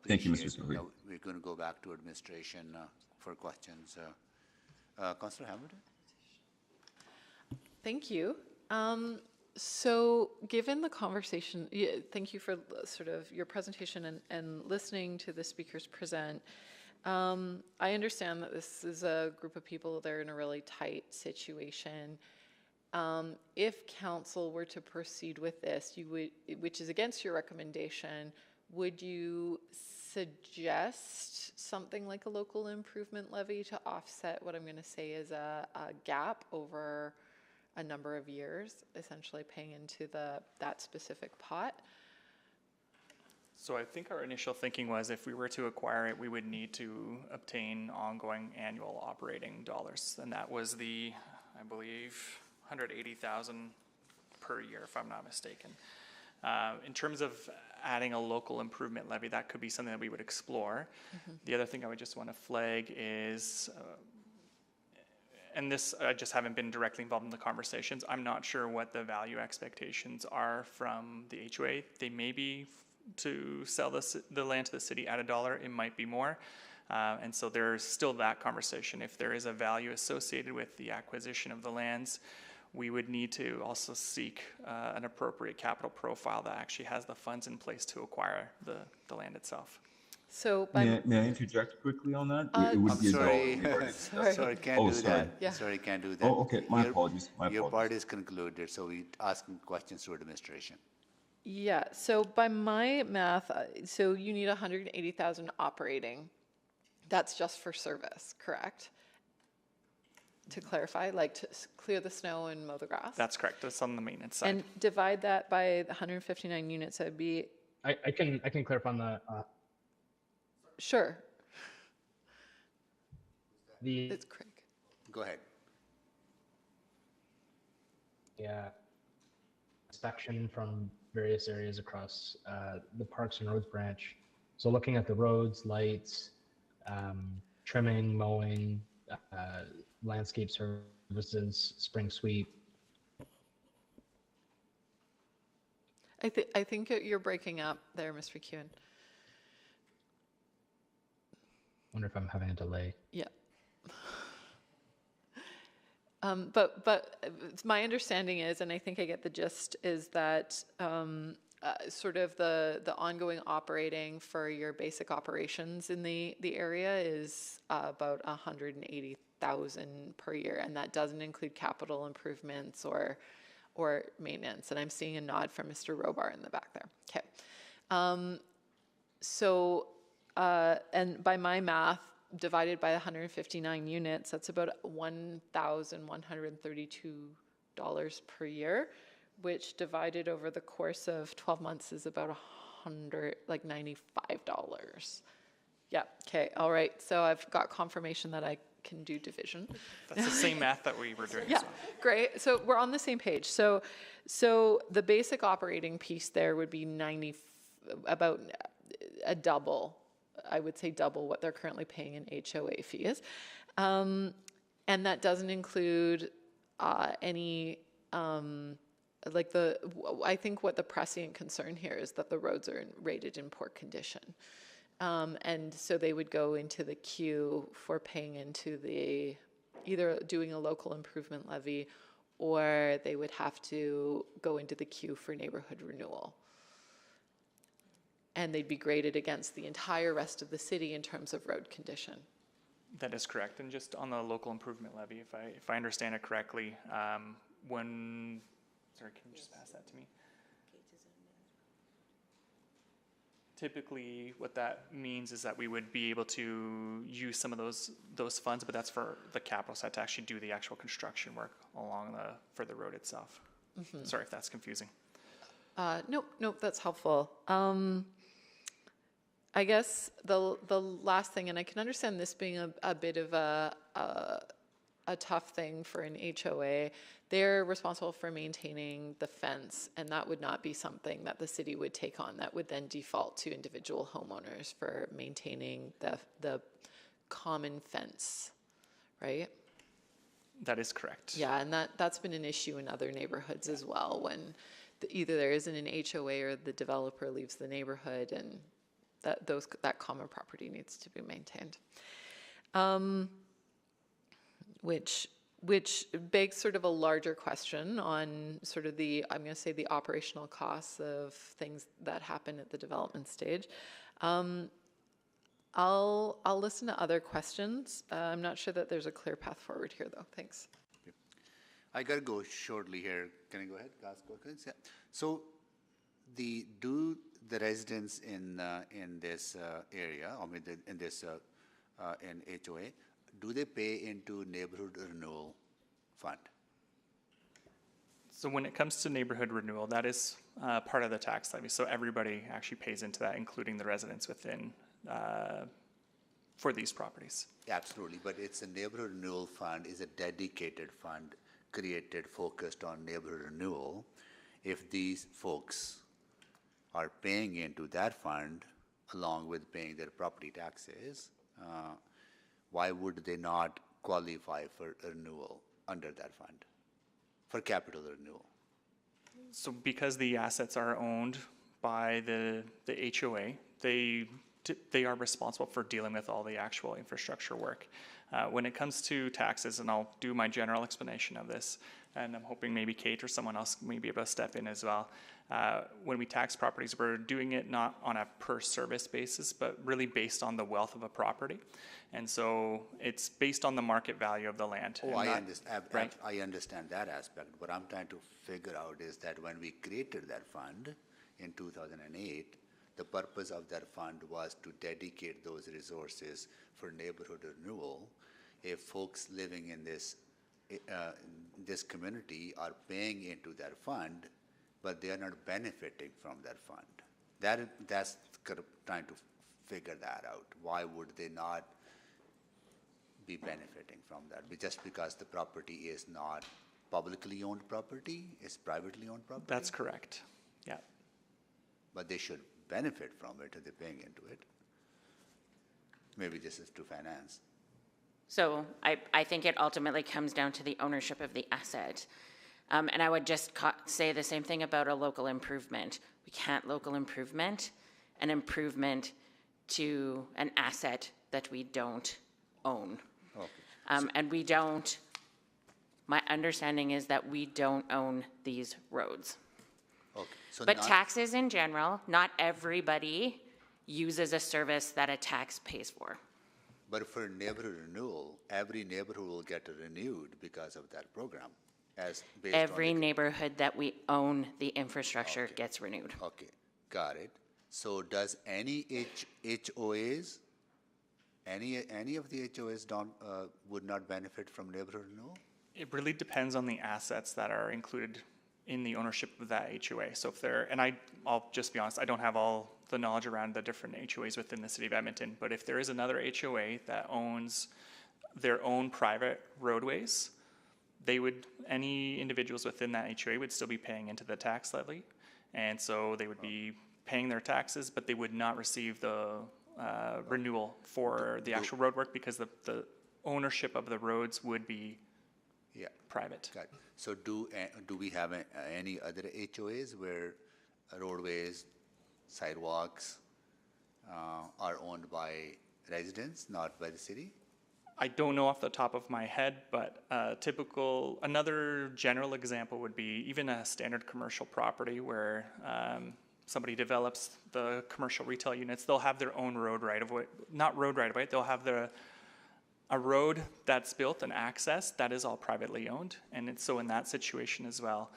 Thank you, Mr. Sohi. We're going to go back to administration for questions. Councillor Hamilton? Thank you. So given the conversation, thank you for sort of your presentation and listening to the speakers present. I understand that this is a group of people that are in a really tight situation. If council were to proceed with this, you would, which is against your recommendation, would you suggest something like a local improvement levy to offset what I'm going to say is a gap over a number of years, essentially paying into that specific pot? So I think our initial thinking was if we were to acquire it, we would need to obtain ongoing annual operating dollars. And that was the, I believe, $180,000 per year, if I'm not mistaken. In terms of adding a local improvement levy, that could be something that we would explore. Mm-hmm. The other thing I would just want to flag is, and this, I just haven't been directly involved in the conversations, I'm not sure what the value expectations are from the HOA. They may be to sell the land to the city at $1, it might be more. And so there's still that conversation. If there is a value associated with the acquisition of the lands, we would need to also seek an appropriate capital profile that actually has the funds in place to acquire the land itself. So may I interject quickly on that? It would be sorry, can't do that. Yeah. Sorry, can't do that. Oh, okay. My apologies. Your part is concluded, so we ask questions to administration. Yeah. So by my math, so you need 180,000 operating. That's just for service, correct? To clarify, like to clear the snow and mow the grass? That's correct. That's on the maintenance side. And divide that by the 159 units, that would be... I can clarify on the... Sure. It's Craig. Go ahead. Yeah. Inspection from various areas across the Parks and Roads branch. So looking at the roads, lights, trimming, mowing, landscape services, spring sweep. I think you're breaking up there, Mr. McEwen. Wonder if I'm having a delay. Yeah. But my understanding is, and I think I get the gist, is that sort of the ongoing operating for your basic operations in the area is about 180,000 per year, and that doesn't include capital improvements or maintenance. And I'm seeing a nod from Mr. Robar in the back there. Okay. And by my math, divided by 159 units, that's about $1,132 per year, which divided over the course of 12 months is about $95. Yeah, okay, all right. So I've got confirmation that I can do division. That's the same math that we were doing. Yeah, great. So we're on the same page. So the basic operating piece there would be about a double I would say double what they're currently paying in HOA fees. And that doesn't include any, I think what the prescient concern here is that the roads are rated in poor condition. And so they would go into the queue for paying into either doing a local improvement levy, or they would have to go into the queue for neighborhood renewal. And they'd be graded against the entire rest of the city in terms of road condition. That is correct. And just on the local improvement levy, if I understand it correctly, sorry, can you just pass that to me? Typically, what that means is that we would be able to use some of those funds, but that's for the capital side to actually do the actual construction work for the road itself. Mm-hmm. Sorry if that's confusing. Nope, that's helpful. I guess the last thing, and I can understand this being a bit of a tough thing for an HOA, they're responsible for maintaining the fence, and that would not be something that the city would take on. That would then default to individual homeowners for maintaining the common fence, right? That is correct. Yeah, and that's been an issue in other neighborhoods as well, when either there isn't an HOA or the developer leaves the neighborhood, and that common property needs to be maintained. Which begs sort of a larger question on sort of I'm going to say the operational costs of things that happen at the development stage. I'll listen to other questions. I'm not sure that there's a clear path forward here, though. Thanks. I got to go shortly here. Can I go ahead? Ask questions? Yeah. So, do the residents in this area, in HOA, do they pay into neighborhood renewal fund? So when it comes to neighborhood renewal, that is part of the tax levy. So everybody actually pays into that, including the residents within for these properties. Absolutely, but it's a neighborhood renewal fund is a dedicated fund created, focused on neighborhood renewal. If these folks are paying into that fund along with paying their property taxes, why would they not qualify for renewal under that fund, for capital renewal? So because the assets are owned by the HOA, they are responsible for dealing with all the actual infrastructure work. When it comes to taxes, and I'll do my general explanation of this, and I'm hoping maybe Kate or someone else may be able to step in as well. When we tax properties, we're doing it not on a per service basis, but really based on the wealth of a property. And so it's based on the market value of the land. Oh, I understand. Right? I understand that aspect. What I'm trying to figure out is that when we created that fund in 2008, the purpose of that fund was to dedicate those resources for neighborhood renewal. If folks living in this community are paying into that fund, but they are not benefiting from that fund. That's trying to figure that out. Why would they not be benefiting from that? Just because the property is not publicly owned property, it's privately owned property? That's correct, yeah. But they should benefit from it if they're paying into it. Maybe this is to finance. So I think it ultimately comes down to the ownership of the asset. And I would just say the same thing about a local improvement. We can't local improvement an improvement to an asset that we don't own. Okay. And we don't, my understanding is that we don't own these roads. Okay. So but taxes in general, not everybody uses a service that a tax pays for. But for neighborhood renewal, every neighborhood will get renewed because of that program. Every neighborhood that we own the infrastructure gets renewed. Okay, got it. So does any HOAs, any of the HOAs would not benefit from neighborhood renewal? It really depends on the assets that are included in the ownership of that HOA. So if they're, and I'll just be honest, I don't have all the knowledge around the different HOAs within the city of Edmonton, but if there is another HOA that owns their own private roadways, any individuals within that HOA would still be paying into the tax levy. And so they would be paying their taxes, but they would not receive the renewal for the actual road work because the ownership of the roads would be private. Got it. So do we have any other HOAs where roadways, sidewalks are owned by residents, not by the city? I don't know off the top of my head, but another general example would be even a standard commercial property where somebody develops the commercial retail units, they'll have their own road right of way, not road right of way, they'll have a road that's built and access that is all privately owned. And so in that situation as well,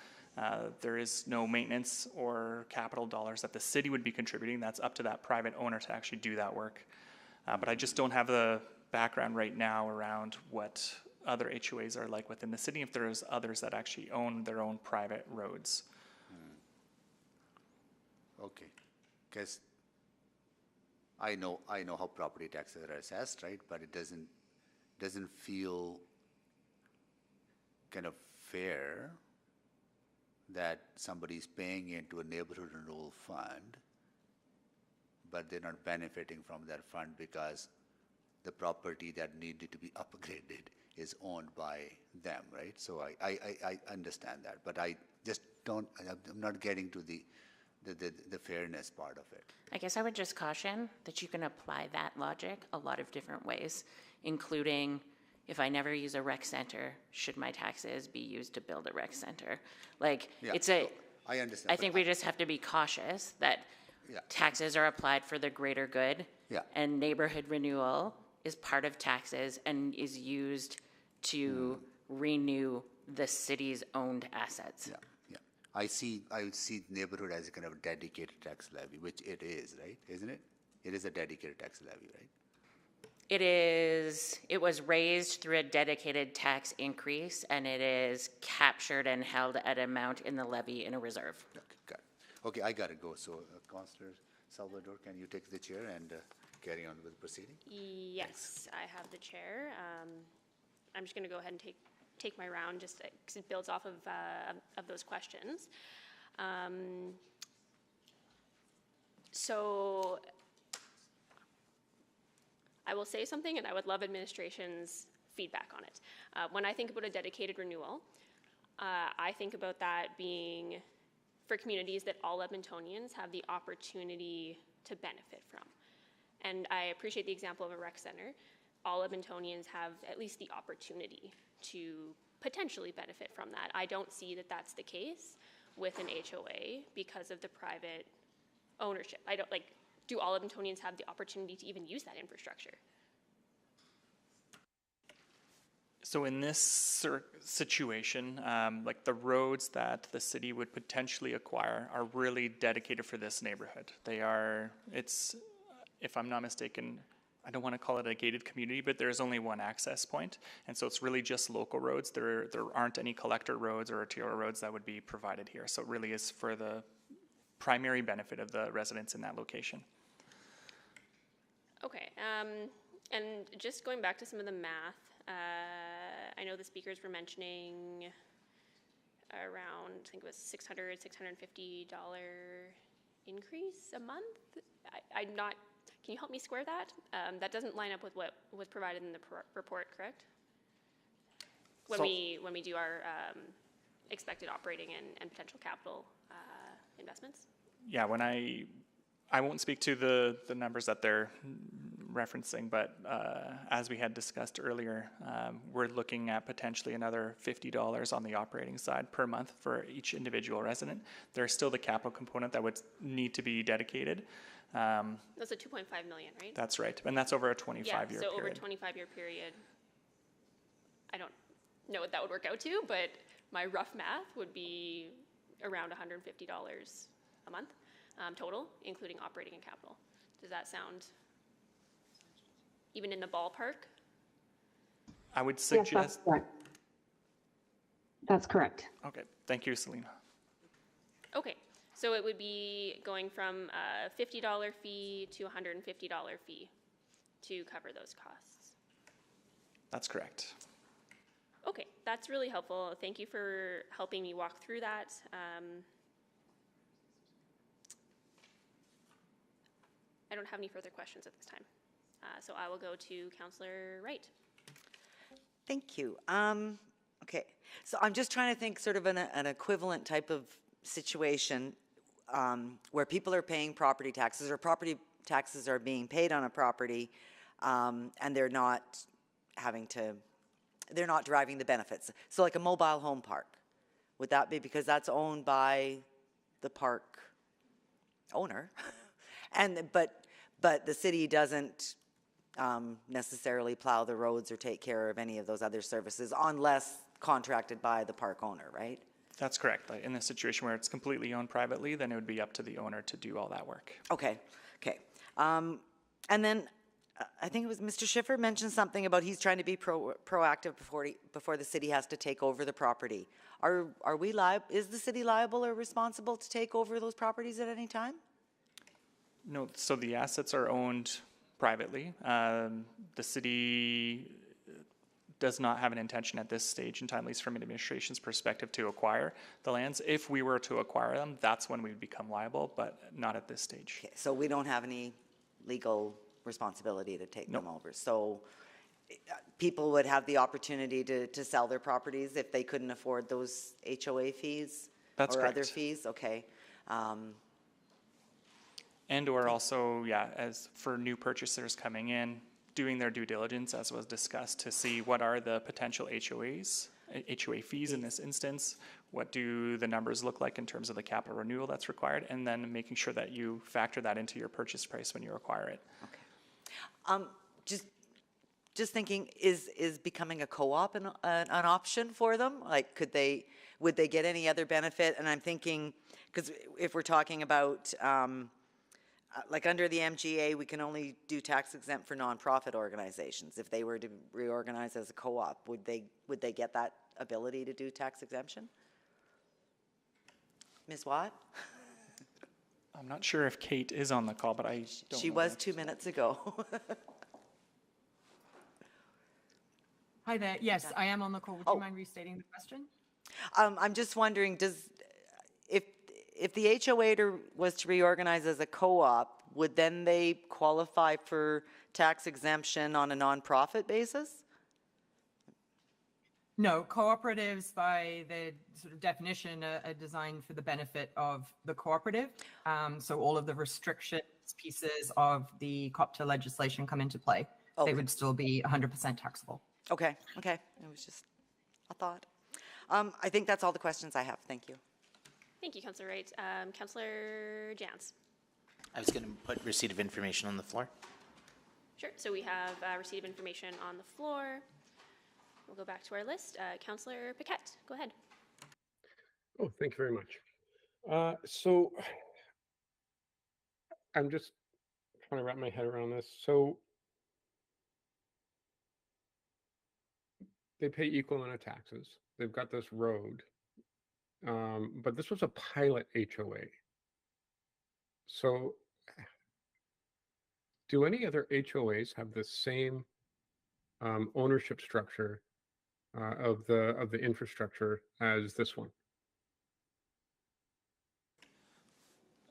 there is no maintenance or capital dollars that the city would be contributing. That's up to that private owner to actually do that work. But I just don't have the background right now around what other HOAs are like within the city, if there's others that actually own their own private roads. Okay, because I know how property taxes are assessed, right? But it doesn't feel kind of fair that somebody's paying into a neighborhood renewal fund, but they're not benefiting from that fund because the property that needed to be upgraded is owned by them, right? So I understand that, but I just I'm not getting to the fairness part of it. I guess I would just caution that you can apply that logic a lot of different ways, including if I never use a rec center, should my taxes be used to build a rec center? Like, I understand. I think we just have to be cautious that taxes are applied for the greater good. And neighborhood renewal is part of taxes and is used to renew the city's owned assets. I would see neighborhood as a kind of dedicated tax levy, which it is, right? Isn't it? It is a dedicated tax levy, right? It was raised through a dedicated tax increase, and it is captured and held at amount in the levy in a reserve. Okay, got it. Okay, I got to go. So, Councillor Salvador, can you take the chair and carry on with the proceeding? Yes, thanks. I have the chair. I'm just going to go ahead and take my round just because it builds off of those questions. So I will say something, and I would love administration's feedback on it. When I think about a dedicated renewal, I think about that being for communities that all Edmontonians have the opportunity to benefit from. And I appreciate the example of a rec center. All Edmontonians have at least the opportunity to potentially benefit from that. I don't see that that's the case with an HOA because of the private ownership. Do all Edmontonians have the opportunity to even use that infrastructure? So in this situation, like the roads that the city would potentially acquire are really dedicated for this neighborhood. If I'm not mistaken, I don't want to call it a gated community, but there's only one access point. And so it's really just local roads. There aren't any collector roads or arterial roads that would be provided here. So it really is for the primary benefit of the residents in that location. Okay, and just going back to some of the math, I know the speakers were mentioning around, I think it was $600, $650 increase a month. I'm not, can you help me square that? That doesn't line up with what was provided in the report, correct? When we do our expected operating and potential capital investments? Yeah, when I won't speak to the numbers that they're referencing, but as we had discussed earlier, we're looking at potentially another $50 on the operating side per month for each individual resident. There's still the capital component that would need to be dedicated. That's a $2.5 million, right? That's right, and that's over a 25-year period. So over a 25-year period, I don't know what that would work out to, but my rough math would be around $150 a month total, including operating and capital. Does that sound even in the ballpark? I would suggest... Yes, that's correct. That's correct. Okay, thank you, Selena. Okay, so it would be going from a $50 fee to a $150 fee to cover those costs. That's correct. Okay, that's really helpful. Thank you for helping me walk through that. I don't have any further questions at this time. So I will go to Councillor Wright. Thank you. Okay, so I'm just trying to think sort of an equivalent type of situation where people are paying property taxes or property taxes are being paid on a property and they're not deriving the benefits. So like a mobile home park, would that be because that's owned by the park owner? but the city doesn't necessarily plow the roads or take care of any of those other services unless contracted by the park owner, right? That's correct. Like in the situation where it's completely owned privately, then it would be up to the owner to do all that work. Okay, okay. And then I think it was Mr. Schiffer mentioned something about he's trying to be proactive before the city has to take over the property. Are we liable? Is the city liable or responsible to take over those properties at any time? No, so the assets are owned privately. The city does not have an intention at this stage in time, at least from an administration's perspective, to acquire the lands. If we were to acquire them, that's when we would become liable, but not at this stage. Okay, so we don't have any legal responsibility to take them over. So people would have the opportunity to sell their properties if they couldn't afford those HOA fees? That's or correct. Other fees? Okay. And or also, yeah, as for new purchasers coming in, doing their due diligence, as was discussed, to see what are the potential HOA fees in this instance, what do the numbers look like in terms of the capital renewal that's required, and then making sure that you factor that into your purchase price when you acquire it. Okay. Just thinking, is becoming a co-op an option for them? Like, would they get any other benefit? And I'm thinking, because if we're talking about, like under the MGA, we can only do tax exempt for nonprofit organizations. If they were to reorganize as a co-op, would they get that ability to do tax exemption? Ms. Watt? I'm not sure if Kate is on the call, but I don't She know was that. 2 minutes ago. Hi there. Yes, I am on the call. Would you mind restating the question? I'm just wondering, if the HOA was to reorganize as a co-op, would then they qualify for tax exemption on a nonprofit basis? No, cooperatives by the sort of definition are designed for the benefit of the cooperative. So all of the restrictions pieces of the COPTA legislation come into play. Okay. They would still be 100% taxable. Okay, okay. It was just a thought. I think that's all the questions I have. Thank you. Thank you, Councillor Wright. Councillor Jans. I was going to put receipt of information on the floor. Sure. So we have receipt of information on the floor. We'll go back to our list. Councillor Paquette, go ahead. Oh, thank you very much. So I'm just trying to wrap my head around this. So they pay equal amount of taxes. They've got this road, but this was a pilot HOA. So do any other HOAs have the same ownership structure of the infrastructure as this one?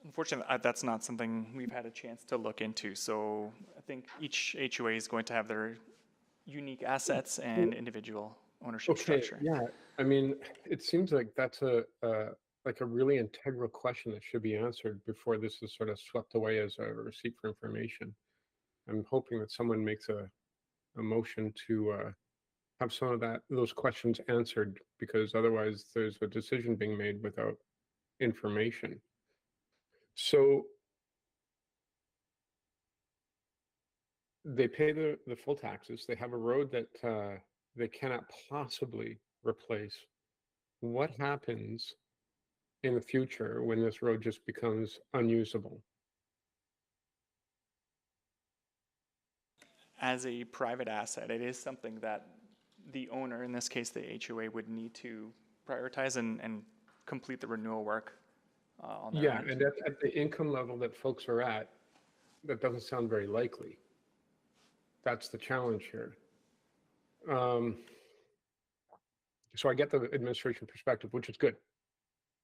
Unfortunately, that's not something we've had a chance to look into. So I think each HOA is going to have their unique assets and individual ownership structure. Yeah, I mean, it seems like that's a really integral question that should be answered before this is sort of swept away as a receipt for information. I'm hoping that someone makes a motion to have some of those questions answered, because otherwise there's a decision being made without information. So they pay the full taxes. They have a road that they cannot possibly replace. What happens in the future when this road just becomes unusable? As a private asset, it is something that the owner, in this case the HOA, would need to prioritize and complete the renewal work on their end. And at the income level that folks are at, that doesn't sound very likely. That's the challenge here. So I get the administration perspective, which is good,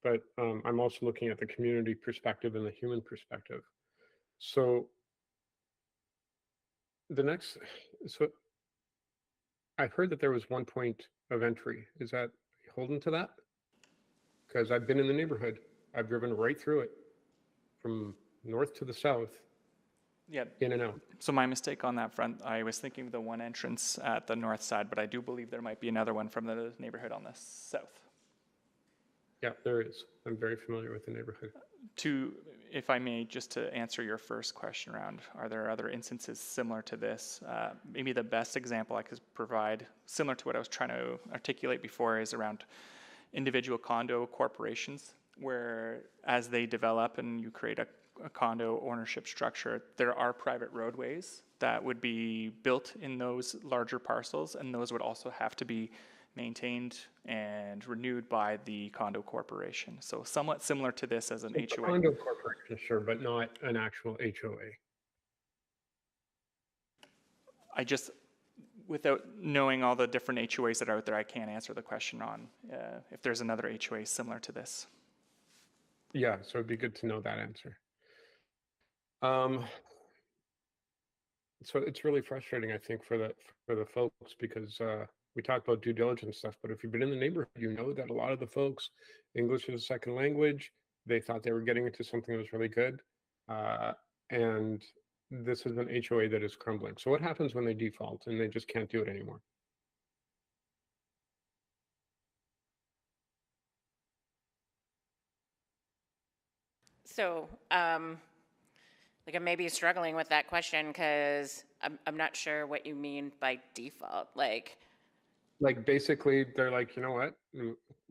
but I'm also looking at the community perspective and the human perspective. So The next, so I've heard that there was one point of entry. Is that holding to that? Because I've been in the neighborhood. I've driven right through it from north to the south, Yeah. in and out. So my mistake on that front, I was thinking of the one entrance at the north side, but I do believe there might be another one from the neighborhood on the south. Yeah, there is. I'm very familiar with the neighborhood. If I may, just to answer your first question around, are there other instances similar to this? Maybe the best example I could provide, similar to what I was trying to articulate before, is around individual condo corporations, where as they develop and you create a condo ownership structure, there are private roadways that would be built in those larger parcels, and those would also have to be maintained and renewed by the condo corporation. So somewhat similar to this as an HOA. Condo corporation, sure, but not an actual HOA. I just, without knowing all the different HOAs that are out there, I can't answer the question on if there's another HOA similar to this. Yeah, so it'd be good to know that answer. So it's really frustrating, I think, for the folks, because we talk about due diligence stuff, but if you've been in the neighborhood, you know that a lot of the folks, English is a second language. They thought they were getting into something that was really good, and this is an HOA that is crumbling. So what happens when they default and they just can't do it anymore? So, like, I may be struggling with that question because I'm not sure what you mean by default. Like basically, they're like, you know what?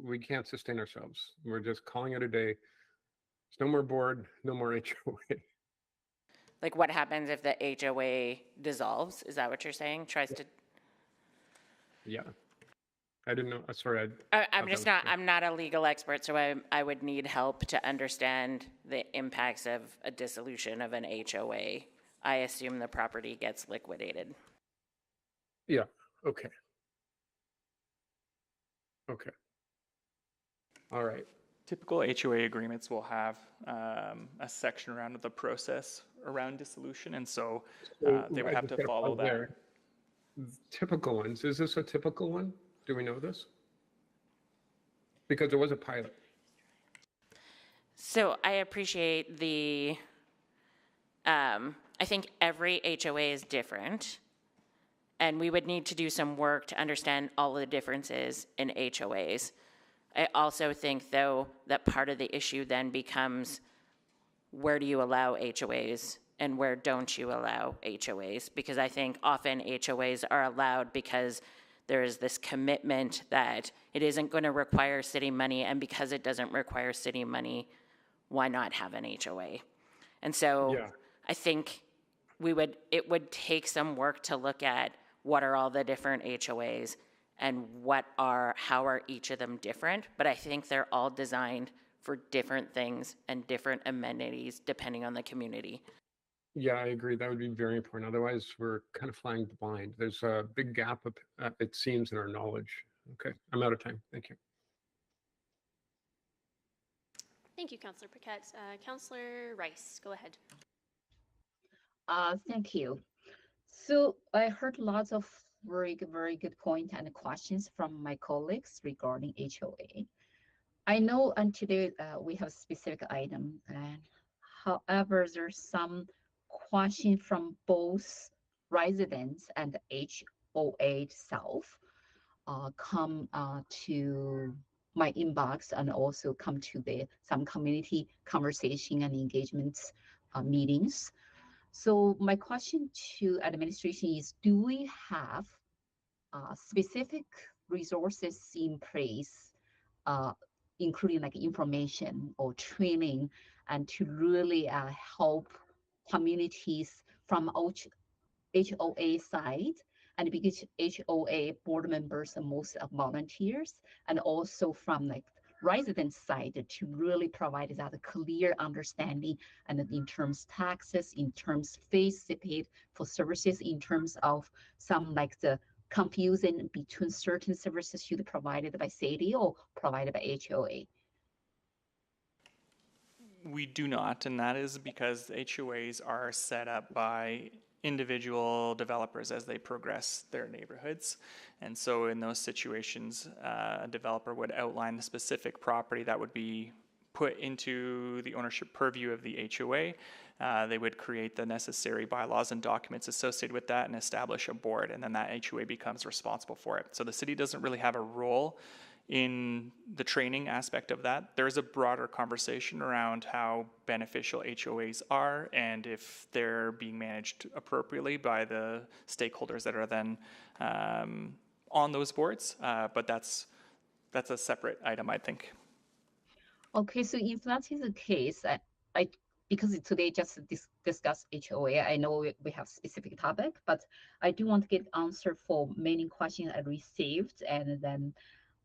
We can't sustain ourselves. We're just calling it a day. There's no more board, no more HOA. Like, what happens if the HOA dissolves? Is that what you're saying? Tries to. Yeah, I didn't know. Sorry, I'm not a legal expert, so I would need help to understand the impacts of a dissolution of an HOA. I assume the property gets liquidated. Yeah. Okay. Okay. All right. Typical HOA agreements will have a section around the process around dissolution, and so they would have to follow that. Typical ones. Is this a typical one? Do we know this? Because there was a pilot. So I appreciate I think every HOA is different, and we would need to do some work to understand all the differences in HOAs. I also think, though, that part of the issue then becomes, where do you allow HOAs and where don't you allow HOAs? Because I think often HOAs are allowed because there is this commitment that it isn't going to require city money, and because it doesn't require city money, why not have an HOA? And so yeah. I think it would take some work to look at what are all the different HOAs and how are each of them different. But I think they're all designed for different things and different amenities depending on the community. Yeah, I agree. That would be very important. Otherwise, we're kind of flying blind. There's a big gap, it seems, in our knowledge. Okay, I'm out of time. Thank you. Thank you, Councillor Paquette. Councillor Rice, go ahead. Thank you. So I heard lots of very good points and questions from my colleagues regarding HOA. I know and today we have a specific item, and however, there's some question from both residents and HOA itself come to my inbox and also come to some community conversation and engagements meetings. So my question to administration is, do we have specific resources in place, including like information or training, and to really help communities from HOA side, and because HOA board members are most volunteers, and also from like resident side to really provide that clear understanding, and in terms taxes, in terms fees paid for services, in terms of some like the confusion between certain services should be provided by city or provided by HOA. We do not, and that is because HOAs are set up by individual developers as they progress their neighborhoods. And so in those situations, a developer would outline the specific property that would be put into the ownership purview of the HOA. They would create the necessary bylaws and documents associated with that and establish a board, and then that HOA becomes responsible for it. So the city doesn't really have a role in the training aspect of that. There's a broader conversation around how beneficial HOAs are and if they're being managed appropriately by the stakeholders that are then on those boards. But that's a separate item, I think. Okay, so if that is the case, I because today just discuss HOA, I know we have specific topic, but I do want to get answer for many questions I received, and then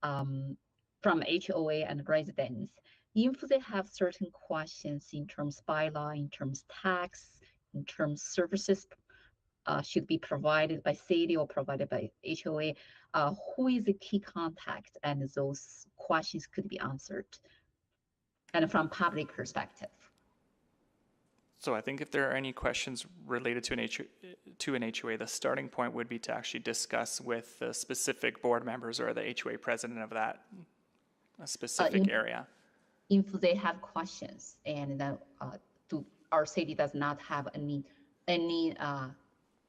from HOA and residents. If they have certain questions in terms bylaw, in terms tax, in terms services should be provided by city or provided by HOA, who is the key contact, and those questions could be answered, and from public perspective. So I think if there are any questions related to an HOA, the starting point would be to actually discuss with the specific board members or the HOA president of that specific area. If they have questions, and then our city does not have any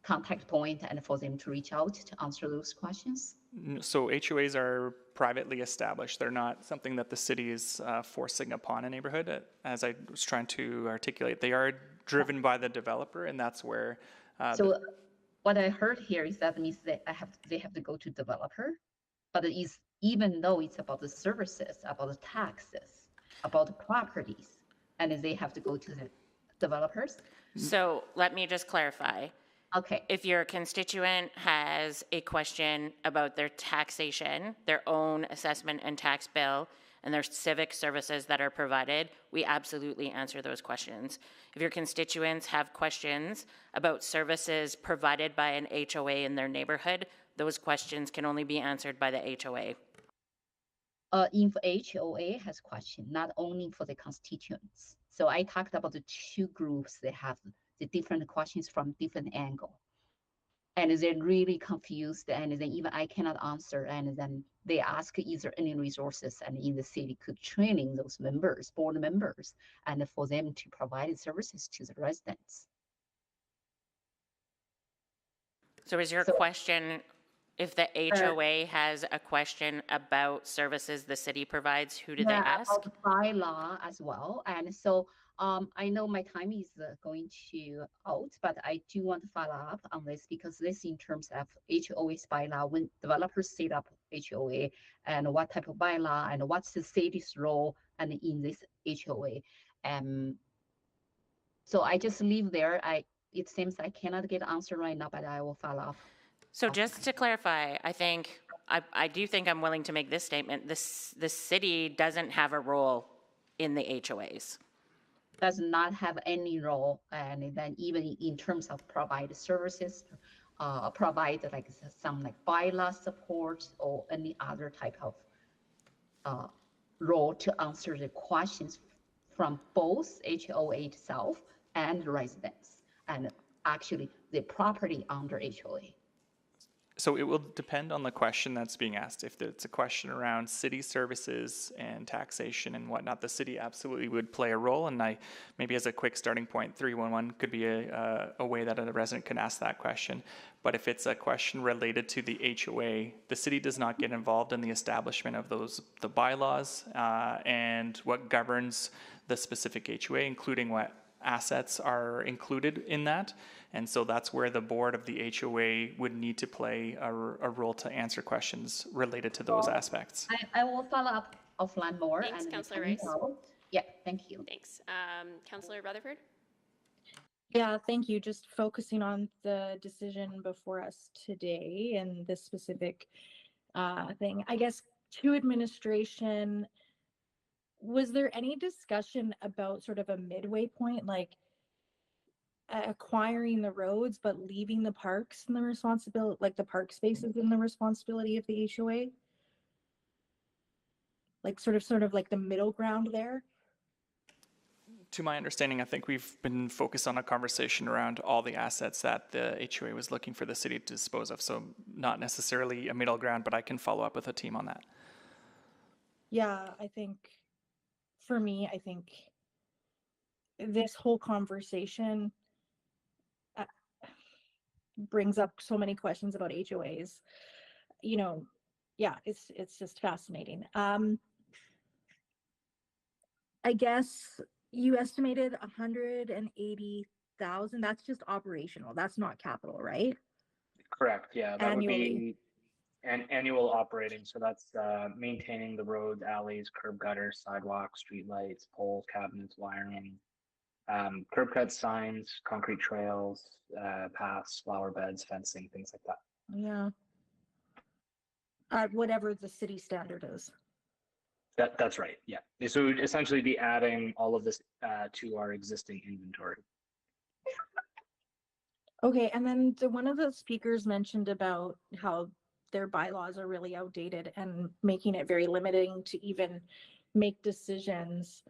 contact point, and for them to reach out to answer those questions. So HOAs are privately established. They're not something that the city is forcing upon a neighborhood. As I was trying to articulate, they are driven by the developer, and that's where. So what I heard here is that means that they have to go to developer, but it is, even though it's about the services, about the taxes, about the properties, and they have to go to the developers. So let me just clarify. Okay. If your constituent has a question about their taxation, their own assessment and tax bill, and their civic services that are provided, we absolutely answer those questions. If your constituents have questions about services provided by an HOA in their neighborhood, those questions can only be answered by the HOA. If HOA has questions, not only for the constituents. So I talked about the two groups that have the different questions from different angle. And they're really confused, and then even I cannot answer, and then they ask, is there any resources and in the city could training those members, board members, and for them to provide services to the residents. So is your question, if the HOA has a question about services the city provides, who do they ask? About the bylaw as well. And so I know my time is going to out, but I do want to follow up on this, because this in terms of HOA's bylaw, when developers set up HOA, and what type of bylaw, and what's the city's role and in this HOA. So I just leave there. It seems I cannot get an answer right now, but I will follow up. So just to clarify, I do think I'm willing to make this statement. The city doesn't have a role in the HOAs. Does not have any role, and then even in terms of provide services, provide like some like bylaw support or any other type of role to answer the questions from both HOA itself and residents, and actually the property under HOA. So it will depend on the question that's being asked. If it's a question around city services and taxation and whatnot, the city absolutely would play a role. And maybe as a quick starting point, 311 could be a way that a resident can ask that question. But if it's a question related to the HOA, the city does not get involved in the establishment of the bylaws and what governs the specific HOA, including what assets are included in that. And so that's where the board of the HOA would need to play a role to answer questions related to those aspects. I will follow up offline more. Thanks, and Councillor Rice. Yeah, thank you. Thanks. Councillor Rutherford? Yeah, thank you. Just focusing on the decision before us today and this specific thing. I guess to administration, was there any discussion about sort of a midway point, like acquiring the roads but leaving the parks in the responsibility, like the park spaces in the responsibility of the HOA? Like sort of like the middle ground there? To my understanding, I think we've been focused on a conversation around all the assets that the HOA was looking for the city to dispose of. So not necessarily a middle ground, but I can follow up with a team on that. Yeah, I think for me, I think this whole conversation uh, brings up so many questions about HOAs. You know, yeah, it's just fascinating. I guess you estimated 180,000. That's just operational. That's not capital, right? Correct, yeah, that would Annually. be an annual operating, so that's maintaining the roads, alleys, curb gutters, sidewalks, streetlights, poles, cabinets, wiring, curb cuts, signs, concrete trails, paths, flower beds, fencing, things like that. Yeah. Whatever the city standard is. That's right, yeah. So we'd essentially be adding all of this to our existing inventory. Okay, and then one of the speakers mentioned about how their bylaws are really outdated and making it very limiting to even make decisions.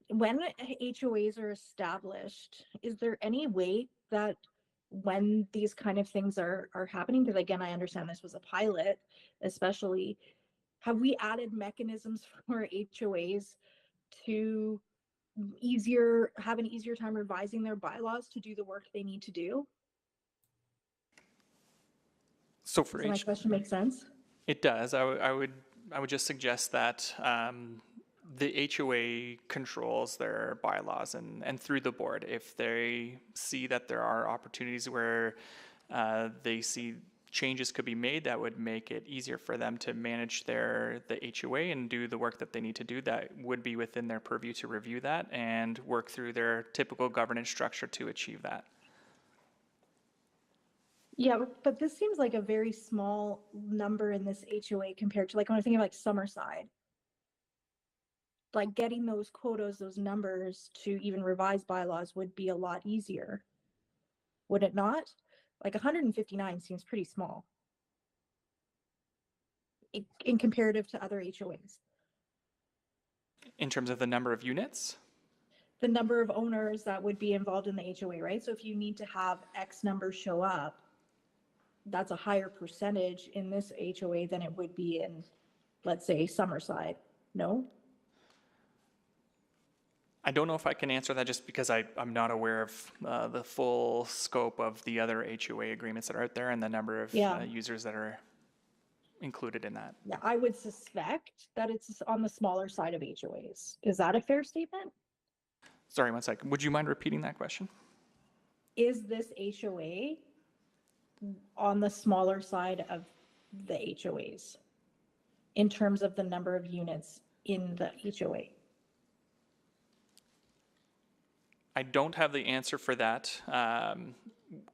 When HOAs are established, is there any way that when these kind of things are happening, because again, I understand this was a pilot, especially, have we added mechanisms for HOAs to have an easier time revising their bylaws to do the work they need to do? So for Does my question make sense? It does. I would just suggest that the HOA controls their bylaws and through the board. If they see that there are opportunities where they see changes could be made that would make it easier for them to manage the HOA and do the work that they need to do, that would be within their purview to review that and work through their typical governance structure to achieve that. Yeah, but this seems like a very small number in this HOA compared to, like, when I think of like Summerside. Like getting those quotas, those numbers to even revise bylaws would be a lot easier. Would it not? Like 159 seems pretty small in comparative to other HOAs. In terms of the number of units? The number of owners that would be involved in the HOA, right? So if you need to have X number show up, that's a higher percentage in this HOA than it would be in, let's say, Summerside. No? I don't know if I can answer that just because I'm not aware of the full scope of the other HOA agreements that are out there and the number of users that are included in that. Yeah, I would suspect that it's on the smaller side of HOAs. Is that a fair statement? Sorry, 1 second. Would you mind repeating that question? Is this HOA on the smaller side of the HOAs in terms of the number of units in the HOA? I don't have the answer for that.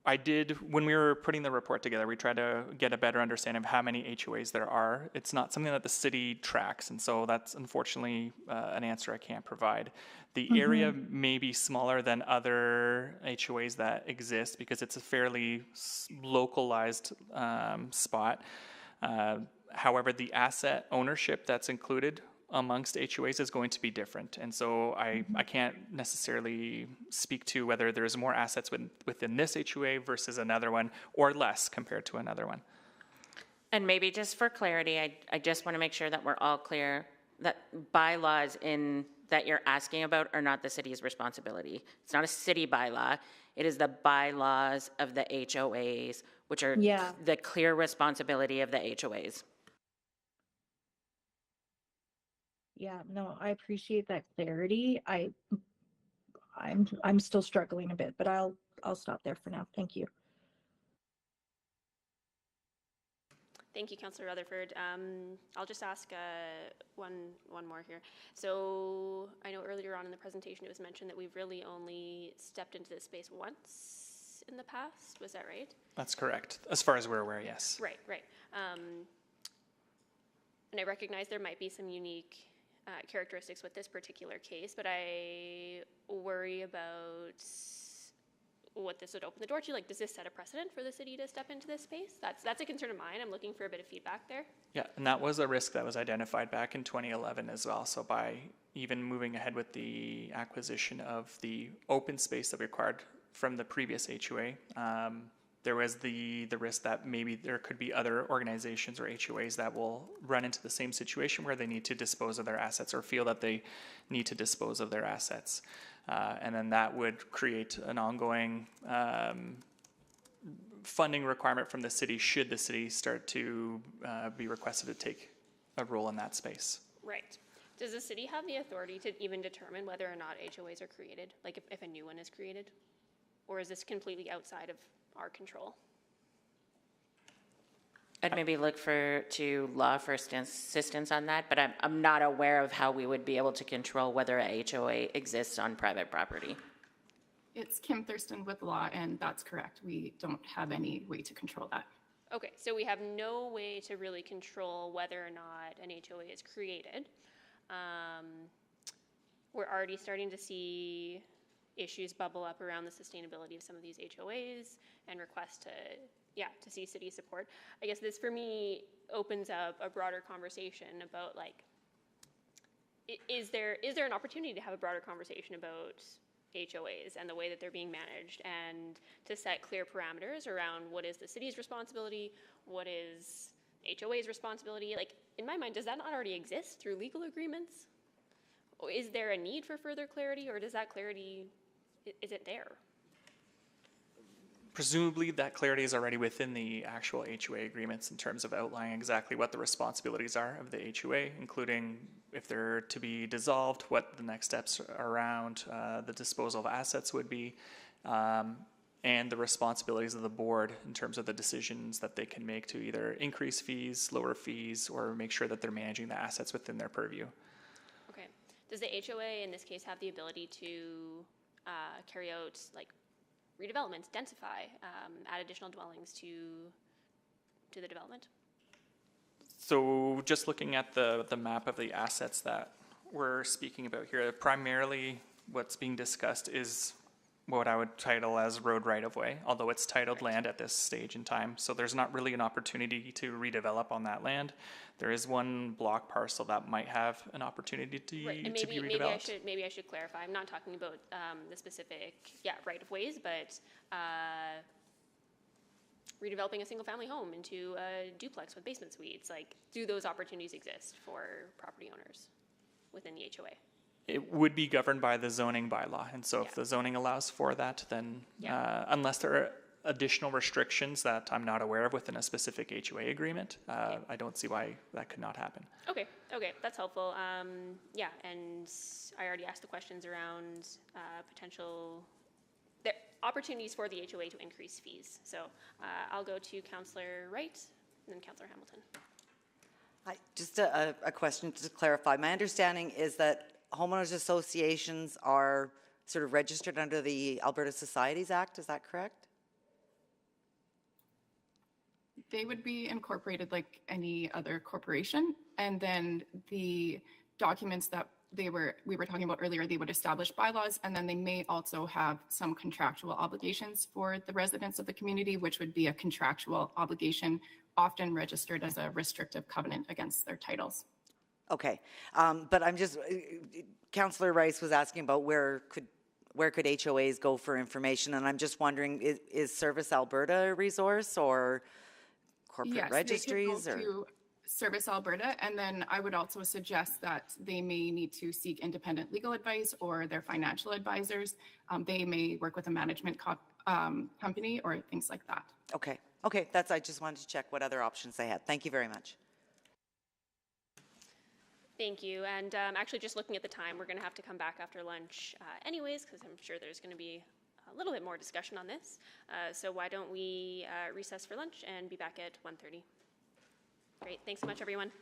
I did, when we were putting the report together, we tried to get a better understanding of how many HOAs there are. It's not something that the city tracks, and so that's unfortunately an answer I can't provide. The area may be smaller than other HOAs that exist because it's a fairly localized spot. However, the asset ownership that's included amongst HOAs is going to be different. And so I can't necessarily speak to whether there's more assets within this HOA versus another one or less compared to another one. And maybe just for clarity, I just want to make sure that we're all clear that bylaws that you're asking about are not the city's responsibility. It's not a city bylaw. It is the bylaws of the HOAs, which are the clear responsibility of the HOAs. Yeah, no, I appreciate that clarity. I'm still struggling a bit, but I'll stop there for now. Thank you. Thank you, Councillor Rutherford. I'll just ask one more here. So I know earlier on in the presentation it was mentioned that we've really only stepped into this space once in the past. Was that right? That's correct. As far as we're aware, yes. Right. And I recognize there might be some unique characteristics with this particular case, but I worry about what this would open the door to. Like, does this set a precedent for the city to step into this space? That's a concern of mine. I'm looking for a bit of feedback there. Yeah, and that was a risk that was identified back in 2011 as well. So by even moving ahead with the acquisition of the open space that we acquired from the previous HOA, there was the risk that maybe there could be other organizations or HOAs that will run into the same situation where they need to dispose of their assets or feel that they need to dispose of their assets. And then that would create an ongoing funding requirement from the city should the city start to be requested to take a role in that space. Right. Does the city have the authority to even determine whether or not HOAs are created, like if a new one is created? Or is this completely outside of our control? I'd maybe look to law for assistance on that, but I'm not aware of how we would be able to control whether a HOA exists on private property. It's Kim Thurston with law, and that's correct. We don't have any way to control that. Okay, so we have no way to really control whether or not an HOA is created. We're already starting to see issues bubble up around the sustainability of some of these HOAs and requests to see city support. I guess this for me opens up a broader conversation about, like, is there an opportunity to have a broader conversation about HOAs and the way that they're being managed, and to set clear parameters around what is the city's responsibility, what is HOA's responsibility. Like, in my mind, does that not already exist through legal agreements? Or is there a need for further clarity, or does that clarity, is it there? Presumably that clarity is already within the actual HOA agreements in terms of outlining exactly what the responsibilities are of the HOA, including if they're to be dissolved, what the next steps around the disposal of assets would be, and the responsibilities of the board in terms of the decisions that they can make to either increase fees, lower fees, or make sure that they're managing the assets within their purview. Okay. Does the HOA in this case have the ability to carry out, like, redevelopments, densify, add additional dwellings to the development? So just looking at the map of the assets that we're speaking about here, primarily what's being discussed is what I would title as road right-of-way, although it's titled land at this stage in time. So there's not really an opportunity to redevelop on that land. There is one block parcel that might have an opportunity to be redeveloped. Maybe I should clarify. I'm not talking about the specific right-of-ways, but redeveloping a single-family home into a duplex with basement suites. Like, do those opportunities exist for property owners within the HOA? It would be governed by the zoning bylaw, and so if the zoning allows for that, then unless there are additional restrictions that I'm not aware of within a specific HOA agreement, I don't see why that could not happen. Okay, that's helpful. And I already asked the questions around potential opportunities for the HOA to increase fees. So I'll go to Councillor Wright and then Councillor Hamilton. Just a question to clarify. My understanding is that homeowners associations are sort of registered under the Alberta Societies Act. Is that correct? They would be incorporated like any other corporation, and then the documents that we were talking about earlier, they would establish bylaws, and then they may also have some contractual obligations for the residents of the community, which would be a contractual obligation, often registered as a restrictive covenant against their titles. Okay, but I'm just, Councillor Rice was asking about where could HOAs go for information, and I'm just wondering, is Service Alberta a resource, or corporate registries? They could go to Service Alberta, and then I would also suggest that they may need to seek independent legal advice or their financial advisors. They may work with a management company or things like that. Okay, I just wanted to check what other options they had. Thank you very much. Thank you. And actually, just looking at the time, we're going to have to come back after lunch anyways, because I'm sure there's going to be a little bit more discussion on this. So why don't we recess for lunch and be back at 1:30? Great. Thanks so much, everyone.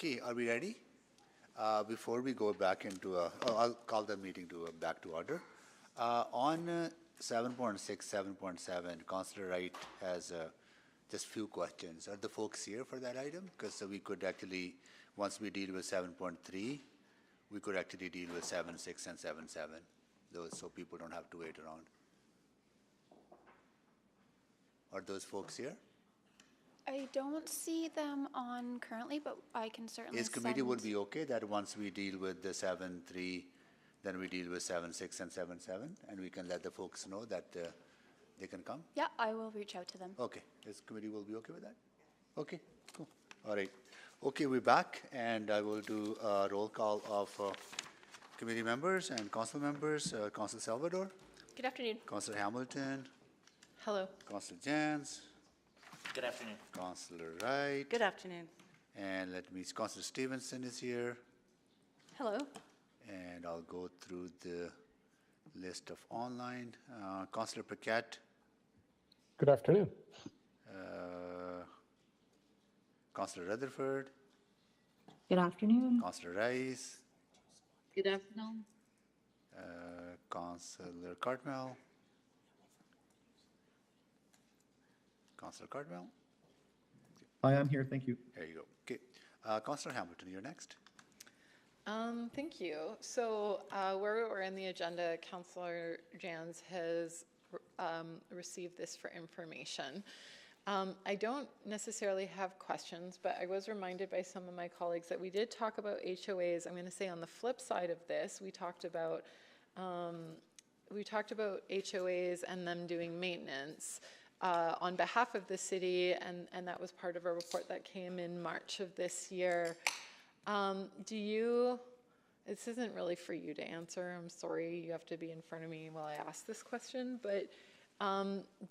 Okay, are we ready? Before we go back into, I'll call the meeting back to order. On 7.6, 7.7, Councillor Wright has just few questions. Are the folks here for that item? Because we could actually, once we deal with 7.3, we could actually deal with 7.6 and 7.7, those, so people don't have to wait around. Are those folks here? I don't see them on currently, but I can certainly Is committee would send- be okay that once we deal with the 7.3, then we deal with 7.6 and 7.7, and we can let the folks know that they can come? Yeah, I will reach out to them. Okay, is committee will be okay with that? Okay, cool. All right. Okay, we're back, and I will do a roll call of committee members and council members. Council Salvador, Good afternoon. Councilor Hamilton, Hello. Councilor Jans, Good afternoon. Councilor Wright, Good afternoon. and let me, Councilor Stevenson is here, Hello. and I'll go through the list of online. Councilor Paquette, Good afternoon. Councilor Rutherford, Good afternoon. Councilor Rice, Good afternoon. Councilor Cartmel, Councilor Cartmel. Hi, I'm here. Thank you. There you go. Okay. Councilor Hamilton, you're next. Thank you. So where we're in the agenda, Councillor Jans has received this for information. I don't necessarily have questions, but I was reminded by some of my colleagues that we did talk about HOAs. I'm going to say on the flip side of this, we talked about HOAs and them doing maintenance on behalf of the city, and that was part of a report that came in March of this year. This isn't really for you to answer. I'm sorry, you have to be in front of me while I ask this question, but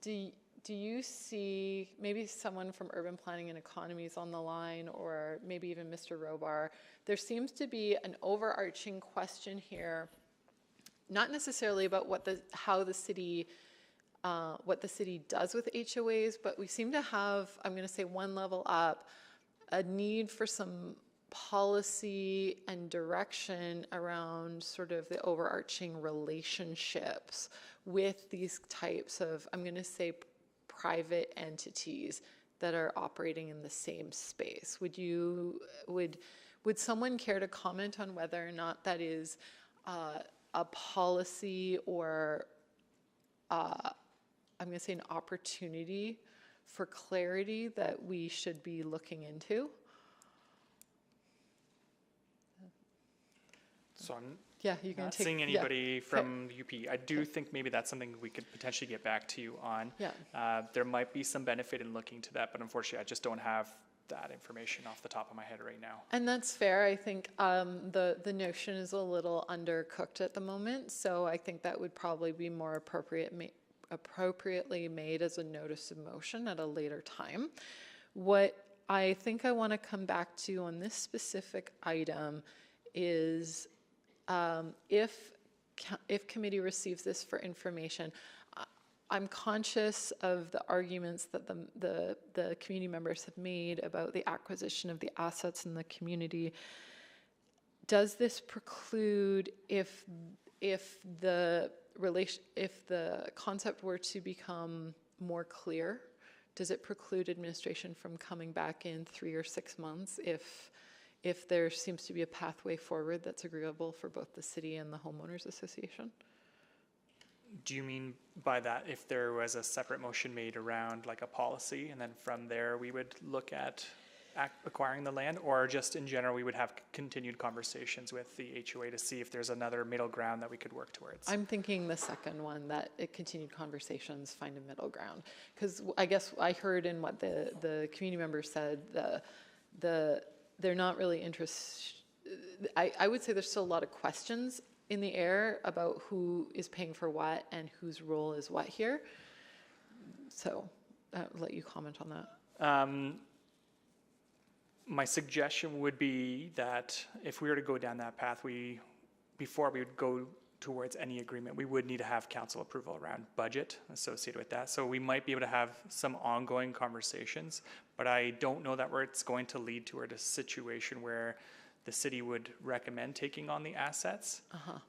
do you see, maybe someone from Urban Planning and Economies on the line, or maybe even Mr. Robar, there seems to be an overarching question here, not necessarily about what the city does with HOAs, but we seem to have, I'm going to say one level up, a need for some policy and direction around sort of the overarching relationships with these types of, I'm going to say, private entities that are operating in the same space. Would someone care to comment on whether or not that is a policy or I'm going to say an opportunity for clarity that we should be looking into? So I'm you can not take, seeing anybody from the UP. I do think maybe that's something we could potentially get back to you on. Yeah. There might be some benefit in looking to that, but unfortunately, I just don't have that information off the top of my head right now. And that's fair. I think the notion is a little undercooked at the moment, so I think that would probably be more appropriately made as a notice of motion at a later time. What I think I want to come back to on this specific item is if committee receives this for information, I'm conscious of the arguments that the community members have made about the acquisition of the assets in the community. Does this preclude, if the concept were to become more clear, does it preclude administration from coming back in 3 or 6 months if there seems to be a pathway forward that's agreeable for both the city and the homeowners association? Do you mean by that if there was a separate motion made around like a policy, and then from there we would look at acquiring the land, or just in general we would have continued conversations with the HOA to see if there's another middle ground that we could work towards? I'm thinking the second one, that it continued conversations, find a middle ground. Because I guess I heard in what the community members said, they're not really interested. I would say there's still a lot of questions in the air about who is paying for what and whose role is what here. So I'll let you comment on that. My suggestion would be that if we were to go down that path, before we would go towards any agreement, we would need to have council approval around budget associated with that. So we might be able to have some ongoing conversations, but but I don't know that where it's going to lead toward a situation where the city would recommend taking on the assets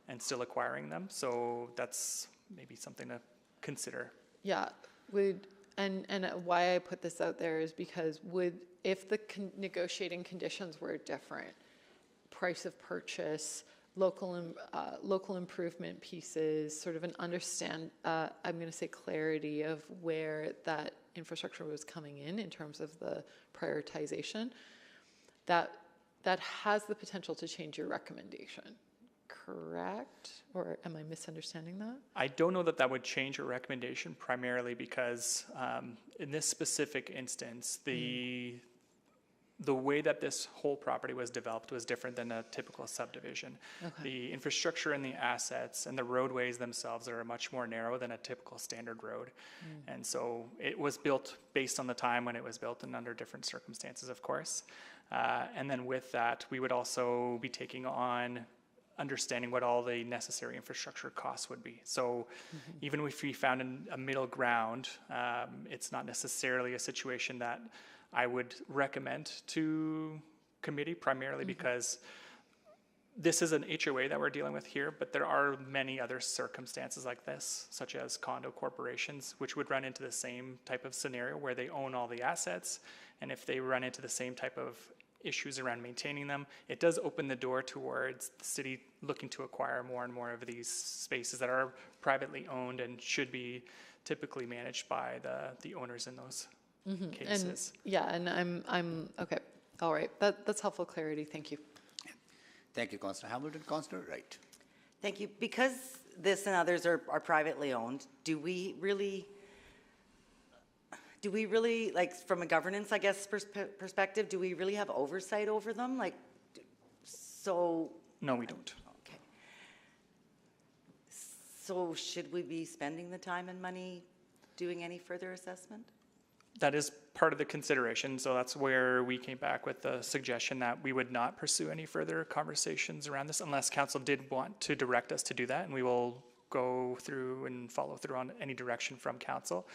and still acquiring them. So that's maybe something to consider. Yeah, and why I put this out there is because if the negotiating conditions were different, price of purchase, local improvement pieces, sort of I'm going to say clarity of where that infrastructure was coming in terms of the prioritization, that has the potential to change your recommendation, correct? Or am I misunderstanding that? I don't know that that would change your recommendation, primarily because in this specific instance, the way that this whole property was developed was different than a typical subdivision. Okay. The infrastructure and the assets and the roadways themselves are much more narrow than a typical standard road. And so it was built based on the time when it was built and under different circumstances, of course. And then with that, we would also be taking on understanding what all the necessary infrastructure costs would be. So even if we found a middle ground, it's not necessarily a situation that I would recommend to committee, primarily because this is an HOA that we're dealing with here, but there are many other circumstances like this, such as condo corporations, which would run into the same type of scenario where they own all the assets. And if they run into the same type of issues around maintaining them, it does open the door towards the city looking to acquire more and more of these spaces that are privately owned and should be typically managed by the owners in those cases. And I'm okay. All right, that's helpful clarity. Thank you. Thank you, Councillor Hamilton. Councillor Wright. Thank you. Because this and others are privately owned, do we really, like, from a governance, I guess, perspective, do we really have oversight over them? Like, so. No, we don't. Okay. So should we be spending the time and money doing any further assessment? That is part of the consideration. So that's where we came back with the suggestion that we would not pursue any further conversations around this unless council did want to direct us to do that. And we will go through and follow through on any direction from council.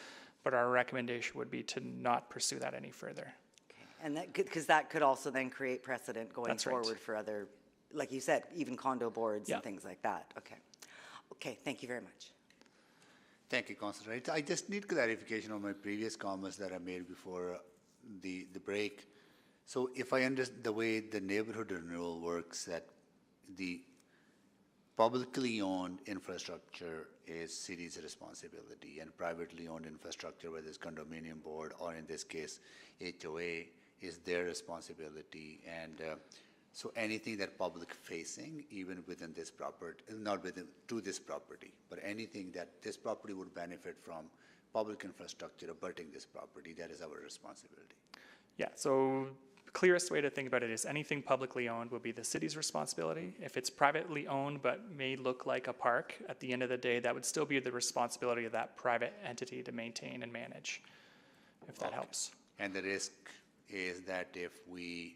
But our recommendation would be to not pursue that any further. Okay. And that because that could also then create precedent going forward for other, like you said, even condo boards and things like that. Okay. Okay. Thank you very much. Thank you, Councillor Wright. I just need clarification on my previous comments that I made before the break. So if I understand the way the neighborhood renewal works, that the publicly owned infrastructure is city's responsibility, and privately owned infrastructure, whether it's condominium board or in this case HOA, is their responsibility. And so anything that public facing, even within this property, not within to this property, but anything that this property would benefit from public infrastructure abutting this property, that is our responsibility. Yeah, so the clearest way to think about it is anything publicly owned will be the city's responsibility. If it's privately owned but may look like a park, at the end of the day, that would still be the responsibility of that private entity to maintain and manage, if that helps. And the risk is that if we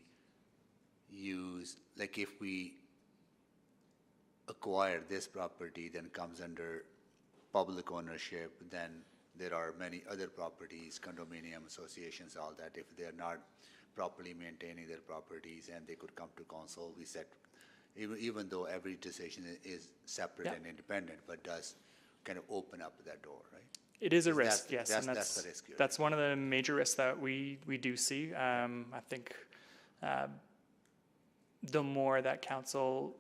if we acquire this property, then comes under public ownership, then there are many other properties, condominium associations, all that, if they're not properly maintaining their properties, and they could come to council. We said, even though every decision is separate and independent, but does kind of open up that door, right? It is a risk, yes. That's and the risk. That's one of the major risks that we do see. I think the more that council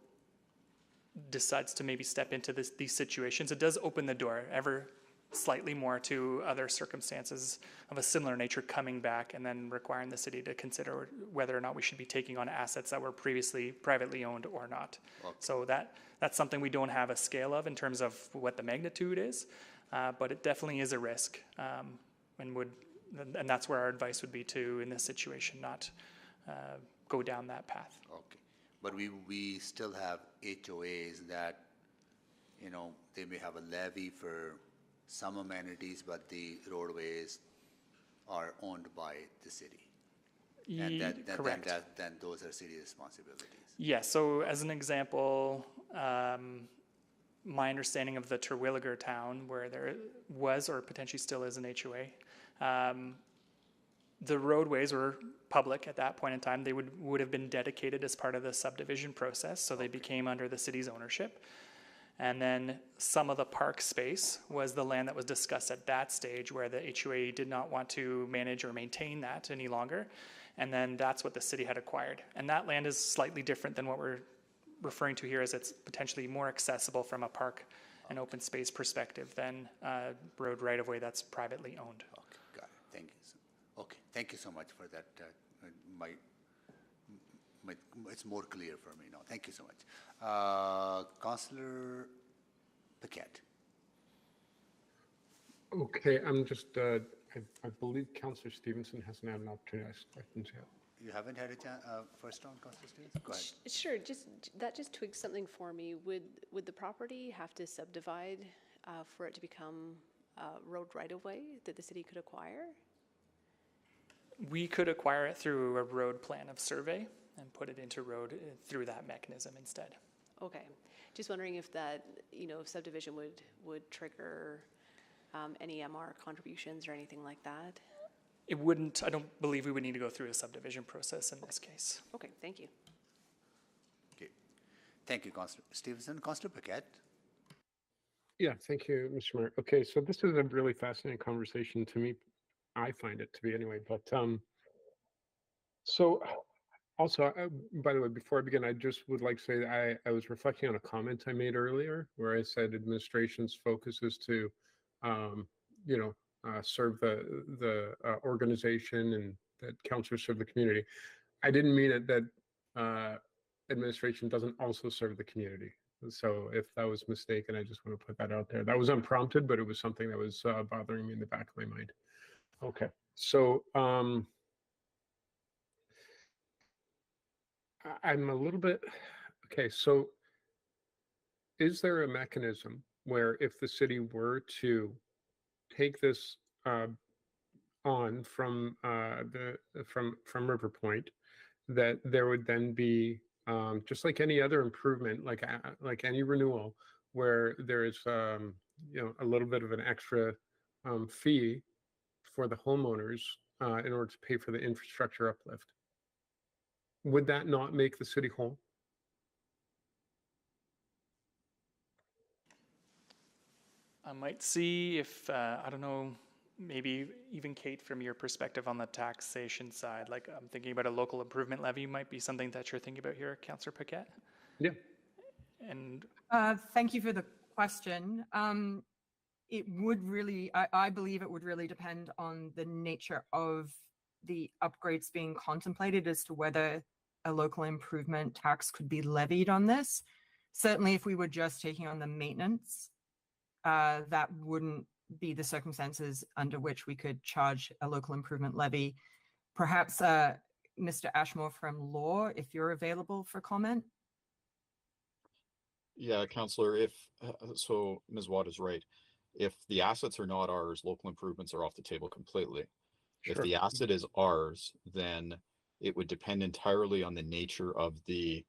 decides to maybe step into these situations, it does open the door ever slightly more to other circumstances of a similar nature coming back and then requiring the city to consider whether or not we should be taking on assets that were previously privately owned or not. Okay. So that's something we don't have a scale of in terms of what the magnitude is, but it definitely is a risk, and that's where our advice would be to, in this situation, not go down that path. Okay, but we still have HOAs that, they may have a levy for some amenities, but the roadways are owned by the city. And correct. Then those are city responsibilities. Yes, so as an example, my understanding of the Terwilliger town, where there was or potentially still is an HOA, the roadways were public at that point in time. They would have been dedicated as part of the subdivision process, so they became under the city's ownership. And then some of the park space was the land that was discussed at that stage where the HOA did not want to manage or maintain that any longer. And then that's what the city had acquired. And that land is slightly different than what we're referring to here, as it's potentially more accessible from a park and open space perspective than road right-of-way that's privately owned. Okay, got it. Thank you. Okay, thank you so much for that. It's more clear for me now. Thank you so much. Councillor Paquette. Okay, I'm just, I believe Councillor Stevenson hasn't had an opportunity to ask questions yet. You haven't had a first round, Councillor Stevenson? Go ahead. Sure, just twigged something for me. Would the property have to subdivide for it to become road right-of-way that the city could acquire? We could acquire it through a road plan of survey and put it into road through that mechanism instead. Okay, just wondering if that, if subdivision would trigger any MR contributions or anything like that? It wouldn't, I don't believe we would need to go through a subdivision process in this case. Okay, thank you. Okay, thank you, Councillor Stevenson. Councillor Paquette. Yeah, thank you, Mr. Mayor. Okay, so this is a really fascinating conversation to me. I find it to be anyway, but so also, by the way, before I begin, I just would like to say that I was reflecting on a comment I made earlier where I said administration's focus is to, serve the organization and that councillors serve the community. I didn't mean it that administration doesn't also serve the community. So if that was mistaken, I just want to put that out there. That was unprompted, but it was something that was bothering me in the back of my mind. Okay, so I'm a little bit, okay, so is there a mechanism where if the city were to take this on from from River Point, that there would then be just like any other improvement, like any renewal, where there is a little bit of an extra fee for the homeowners in order to pay for the infrastructure uplift. Would that not make the city whole? I might see if, I don't know, maybe even Kate, from your perspective on the taxation side, like I'm thinking about a local improvement levy might be something that you're thinking about here, Councillor Paquette? Yeah. And thank you for the question. It would really, I believe it would really depend on the nature of the upgrades being contemplated as to whether a local improvement tax could be levied on this. Certainly, if we were just taking on the maintenance, that wouldn't be the circumstances under which we could charge a local improvement levy. Perhaps Mr. Ashmore from Law, if you're available for comment. Yeah, Councillor, if so, Ms. Watt is right. If the assets are not ours, local improvements are off the table completely. Sure. If the asset is ours, then it would depend entirely on the nature of the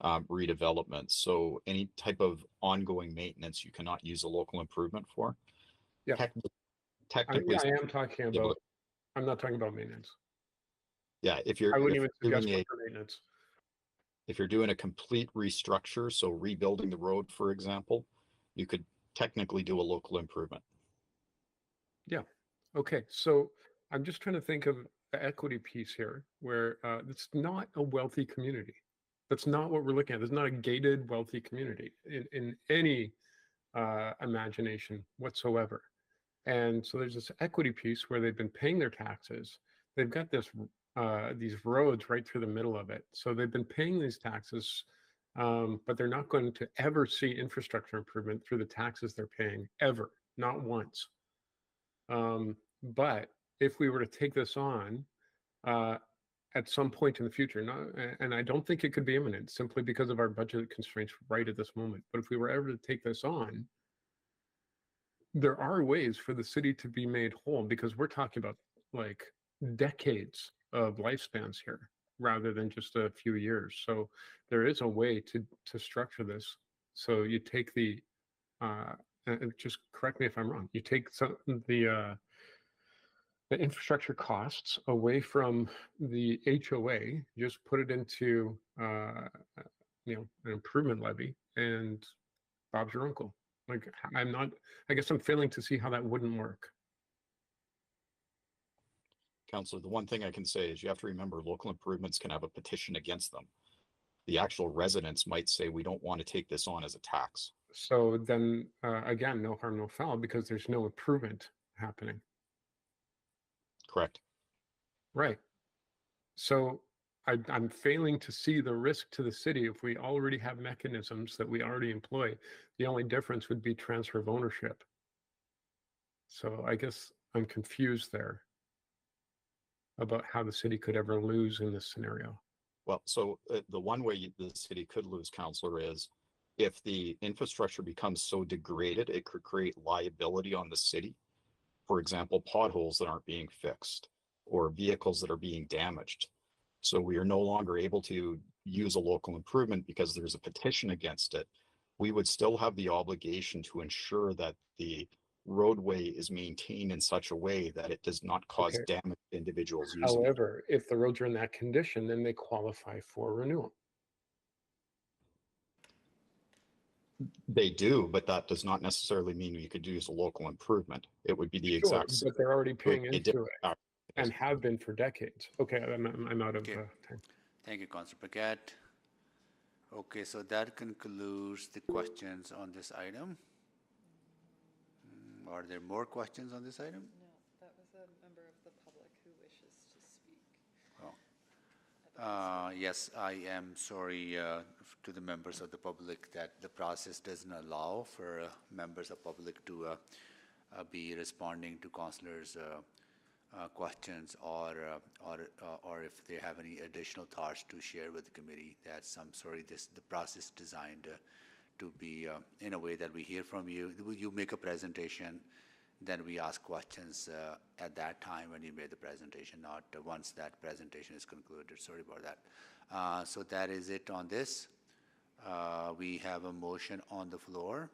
redevelopment. So any type of ongoing maintenance you cannot use a local improvement for. Yeah. Technically, I am talking about, I'm not talking about maintenance. Yeah, if you're, I wouldn't if even you're suggest doing for maintenance. if you're doing a complete restructure, so rebuilding the road, for example, you could technically do a local improvement. Yeah. Okay. So I'm just trying to think of the equity piece here, where it's not a wealthy community. That's not what we're looking at. There's not a gated wealthy community in any imagination whatsoever. And so there's this equity piece where they've been paying their taxes. They've got this these roads right through the middle of it. So they've been paying these taxes, but they're not going to ever see infrastructure improvement through the taxes they're paying, ever, not once. But if we were to take this on at some point in the future, and I don't think it could be imminent simply because of our budget constraints right at this moment, but if we were ever to take this on, there are ways for the city to be made whole, because we're talking about like decades of lifespans here rather than just a few years. So there is a way to structure this. So you take the just correct me if I'm wrong, you take some the infrastructure costs away from the HOA, just put it into, an improvement levy, and Bob's your uncle. Like, I guess I'm failing to see how that wouldn't work. Counselor, the one thing I can say is you have to remember local improvements can have a petition against them. The actual residents might say, we don't want to take this on as a tax. So then, again, no harm, no foul, because there's no improvement happening. Correct. Right. So I'm failing to see the risk to the city if we already have mechanisms that we already employ. The only difference would be transfer of ownership. So I guess I'm confused there about how the city could ever lose in this scenario. Well, so the one way the city could lose, Counselor, is if the infrastructure becomes so degraded, it could create liability on the city. For example, potholes that aren't being fixed or vehicles that are being damaged. So we are no longer able to use a local improvement because there's a petition against it. We would still have the obligation to ensure that the roadway is maintained in such a way that it does not cause Okay. damage to individuals using it. However, if the roads are in that condition, then they qualify for renewal. They do, but that does not necessarily mean you could use a local improvement. It would be the Sure, exact same. but they're already paying It into it and have been for decades. Okay, I'm out of time. Thank you, Councilor Paquette. Okay, so that concludes the questions on this item. Are there more questions on this item? No, that was a member of the public who wishes to speak. Yes, I am sorry to the members of the public that the process doesn't allow for members of public to be responding to councillors' questions or if they have any additional thoughts to share with the committee. I'm sorry, the process designed to be in a way that we hear from you. You make a presentation, then we ask questions at that time when you made the presentation, not once that presentation is concluded. Sorry about that. So that is it on this. We have a motion on the floor.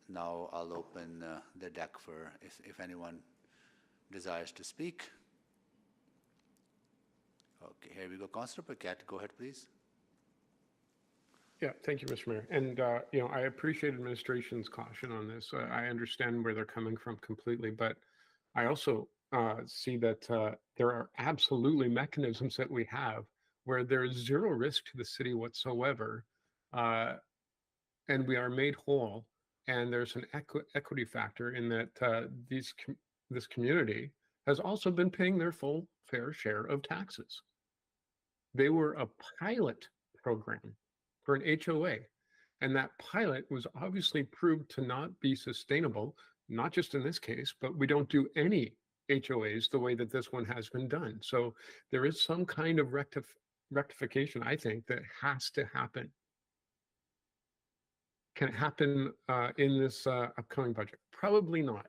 Now I'll open the deck for if anyone desires to speak. Okay, here we go. Councillor Paquette, go ahead, please. Yeah, thank you, Mr. Mayor. And, I appreciate administration's caution on this. I understand where they're coming from completely, but I also see that there are absolutely mechanisms that we have where there is zero risk to the city whatsoever, and we are made whole. And there's an equity factor in that this community has also been paying their full fair share of taxes. They were a pilot program for an HOA. And that pilot was obviously proved to not be sustainable, not just in this case, but we don't do any HOAs the way that this one has been done. So there is some kind of rectification, I think, that has to happen. Can it happen in this upcoming budget? Probably not.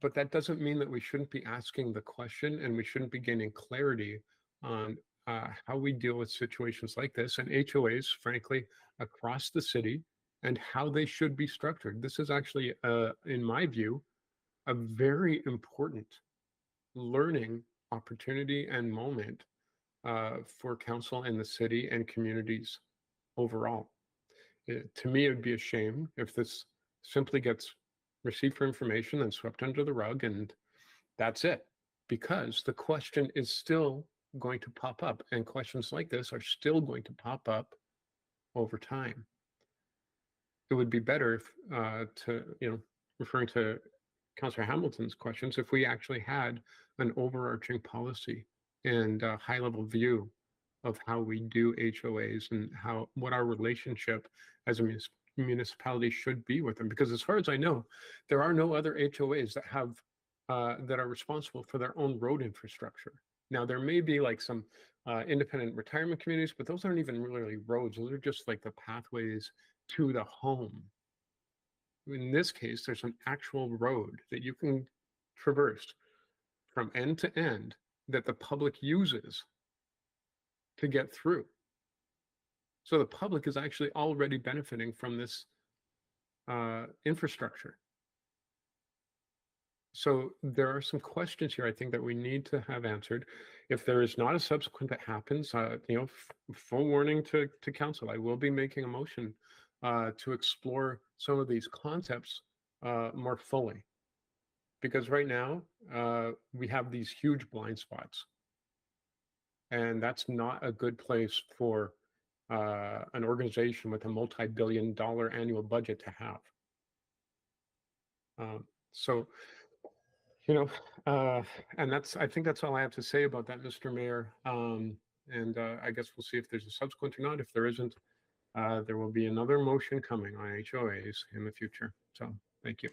But that doesn't mean that we shouldn't be asking the question and we shouldn't be gaining clarity on how we deal with situations like this and HOAs, frankly, across the city and how they should be structured. This is actually, in my view, a very important learning opportunity and moment for council and the city and communities overall. To me, it would be a shame if this simply gets received for information and swept under the rug and that's it, because the question is still going to pop up and questions like this are still going to pop up over time. It would be better if, referring to Councillor Hamilton's questions, if we actually had an overarching policy and a high-level view of how we do HOAs and what our relationship as a municipality should be with them. Because as far as I know, there are no other HOAs that have that are responsible for their own road infrastructure. Now, there may be like some independent retirement communities, but those aren't even really roads. Those are just like the pathways to the home. In this case, there's an actual road that you can traverse from end to end that the public uses to get through. So the public is actually already benefiting from this infrastructure. So there are some questions here I think that we need to have answered. If there is not a subsequent that happens, full warning to council, I will be making a motion to explore some of these concepts more fully. Because right now, we have these huge blind spots. And that's not a good place for an organization with a multi-billion-dollar annual budget to have. So, and I think that's all I have to say about that, Mr. Mayor. And I guess we'll see if there's a subsequent or not. If there isn't, there will be another motion coming on HOAs in the future. So, thank you.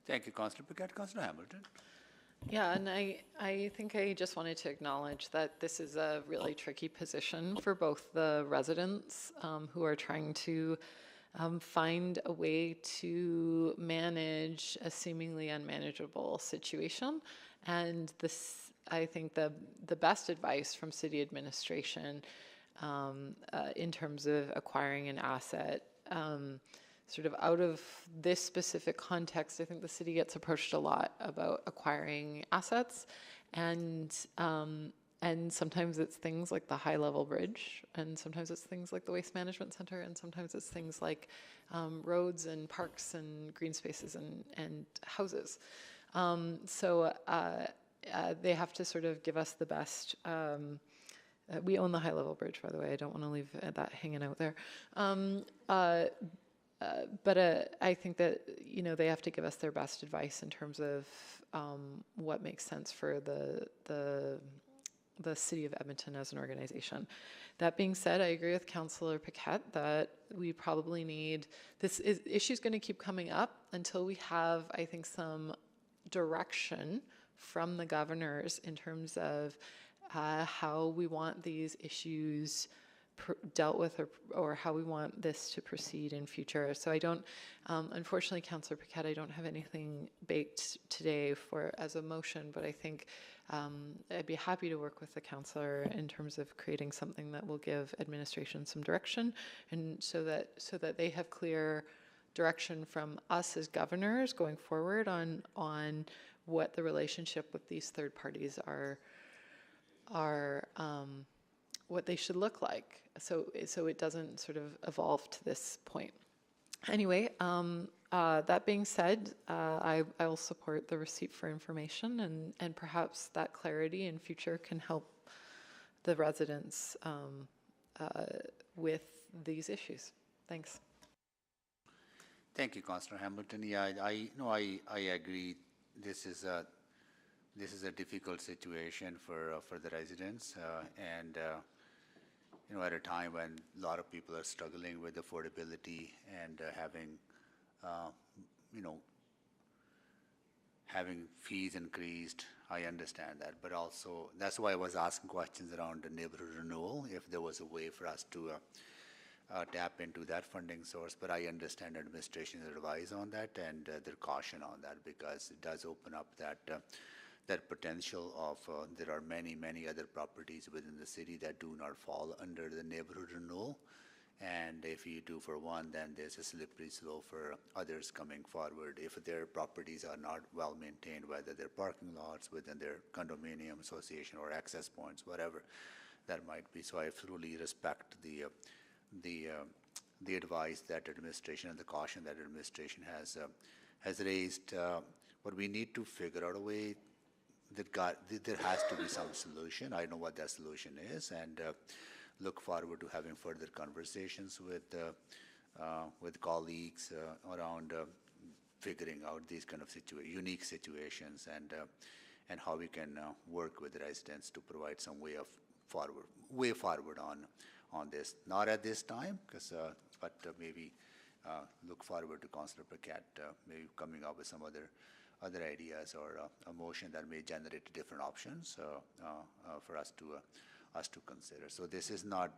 Thank you, Councillor Paquette. Councillor Hamilton. Yeah, and I think I just wanted to acknowledge that this is a really tricky position for both the residents who are trying to find a way to manage a seemingly unmanageable situation. And this, I think the best advice from city administration in terms of acquiring an asset, sort of out of this specific context, I think the city gets approached a lot about acquiring assets, and sometimes it's things like the high-level bridge, and sometimes it's things like the waste management center, and sometimes it's things like roads and parks and green spaces and houses. So they have to sort of give us the best. We own the high-level bridge, by the way. I don't want to leave that hanging out there. But I think that, they have to give us their best advice in terms of what makes sense for the city of Edmonton as an organization. That being said, I agree with Councillor Paquette that we probably need, this issue is going to keep coming up until we have, I think, some direction from the governors in terms of how we want these issues dealt with, or how we want this to proceed in future. So I don't, unfortunately, Councillor Paquette, I don't have anything baked today as a motion, but I think I'd be happy to work with the councillor in terms of creating something that will give administration some direction, and so that they have clear direction from us as governors going forward on what the relationship with these third parties are what they should look like, so it doesn't sort of evolve to this point. Anyway, that being said, I will support the receipt for information, and perhaps that clarity in future can help the residents with these issues. Thanks. Thank you, Councillor Hamilton. Yeah, I agree. This is a difficult situation for the residents, and at a time when a lot of people are struggling with affordability and having fees increased. I understand that, but also that's why I was asking questions around the neighborhood renewal, if there was a way for us to tap into that funding source. But I understand administration's advice on that and their caution on that, because it does open up that potential of there are many other properties within the city that do not fall under the neighborhood renewal, and if you do for one, then there's a slippery slope for others coming forward if their properties are not well maintained, whether they're parking lots within their condominium association or access points, whatever that might be. So I fully respect the advice that administration and the caution that administration has raised, but we need to figure out a way there has to be some solution. I know what that solution is, and look forward to having further conversations with colleagues around figuring out these kind of unique situations, and how we can work with residents to provide some way forward on this. Not at this time, but maybe look forward to Councillor Paquette maybe coming up with some other ideas, or a motion that may generate different options for us to consider. So this is not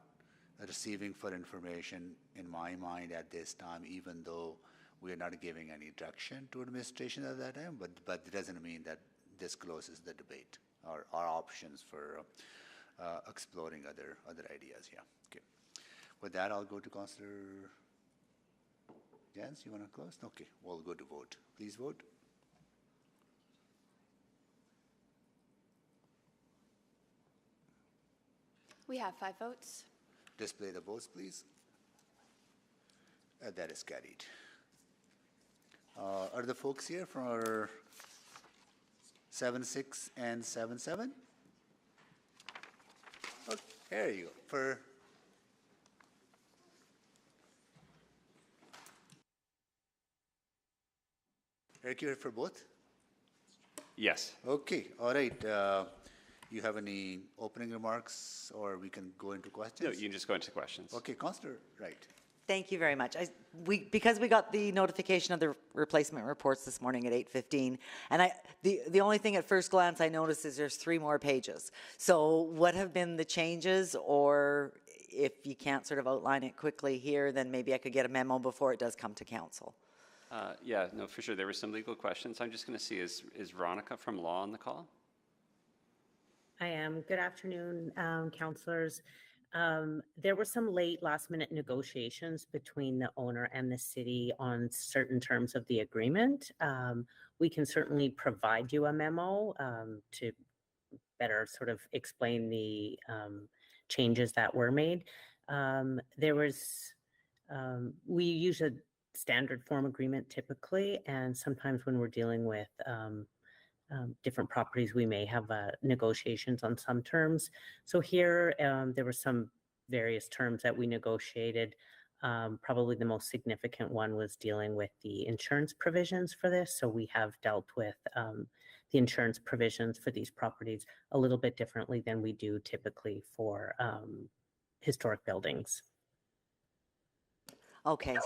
receiving for information in my mind at this time, even though we are not giving any direction to administration at that time, but it doesn't mean that this closes the debate or our options for exploring other ideas. Yeah. Okay. With that, I'll go to Councillor Jens. You want to close? Okay. We'll go to vote. Please vote. We have 5 votes. Display the votes, please. That is carried. Are the folks here for 7.6 and 7.7? Oh, here you go. Eric, you're here for both? Yes. Okay, all right. You have any opening remarks, or we can go into questions? No, you can just go into questions. Okay, Councillor Wright. Thank you very much. Because we got the notification of the replacement reports this morning at 8:15, and the only thing at first glance I noticed is there's 3 more pages. So what have been the changes, or if you can't sort of outline it quickly here, then maybe I could get a memo before it does come to council. Yeah, no, for sure. There were some legal questions. I'm just going to see, is Veronica from Law on the call? I am. Good afternoon, councillors. There were some last-minute negotiations between the owner and the city on certain terms of the agreement. We can certainly provide you a memo to better sort of explain the changes that were made. We use a standard form agreement typically, and sometimes when we're dealing with different properties, we may have negotiations on some terms. So here, there were some various terms that we negotiated. Probably the most significant one was dealing with the insurance provisions for this. So we have dealt with the insurance provisions for these properties a little bit differently than we do typically for historic buildings. Okay.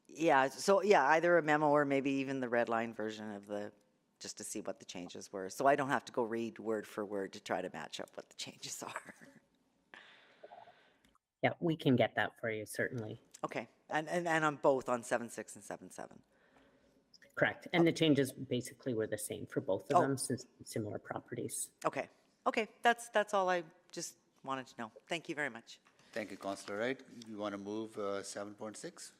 Yeah, so yeah, either a memo or maybe even the red line version of just to see what the changes were. So I don't have to go read word for word to try to match up what the changes are. Yeah, we can get that for you, certainly. Okay, and on both, on 7.6 and 7.7. Correct, and the changes basically were the same for both of them since similar properties. Okay, that's all I just wanted to know. Thank you very much. Thank you, Councillor Wright. You want to move 7.6?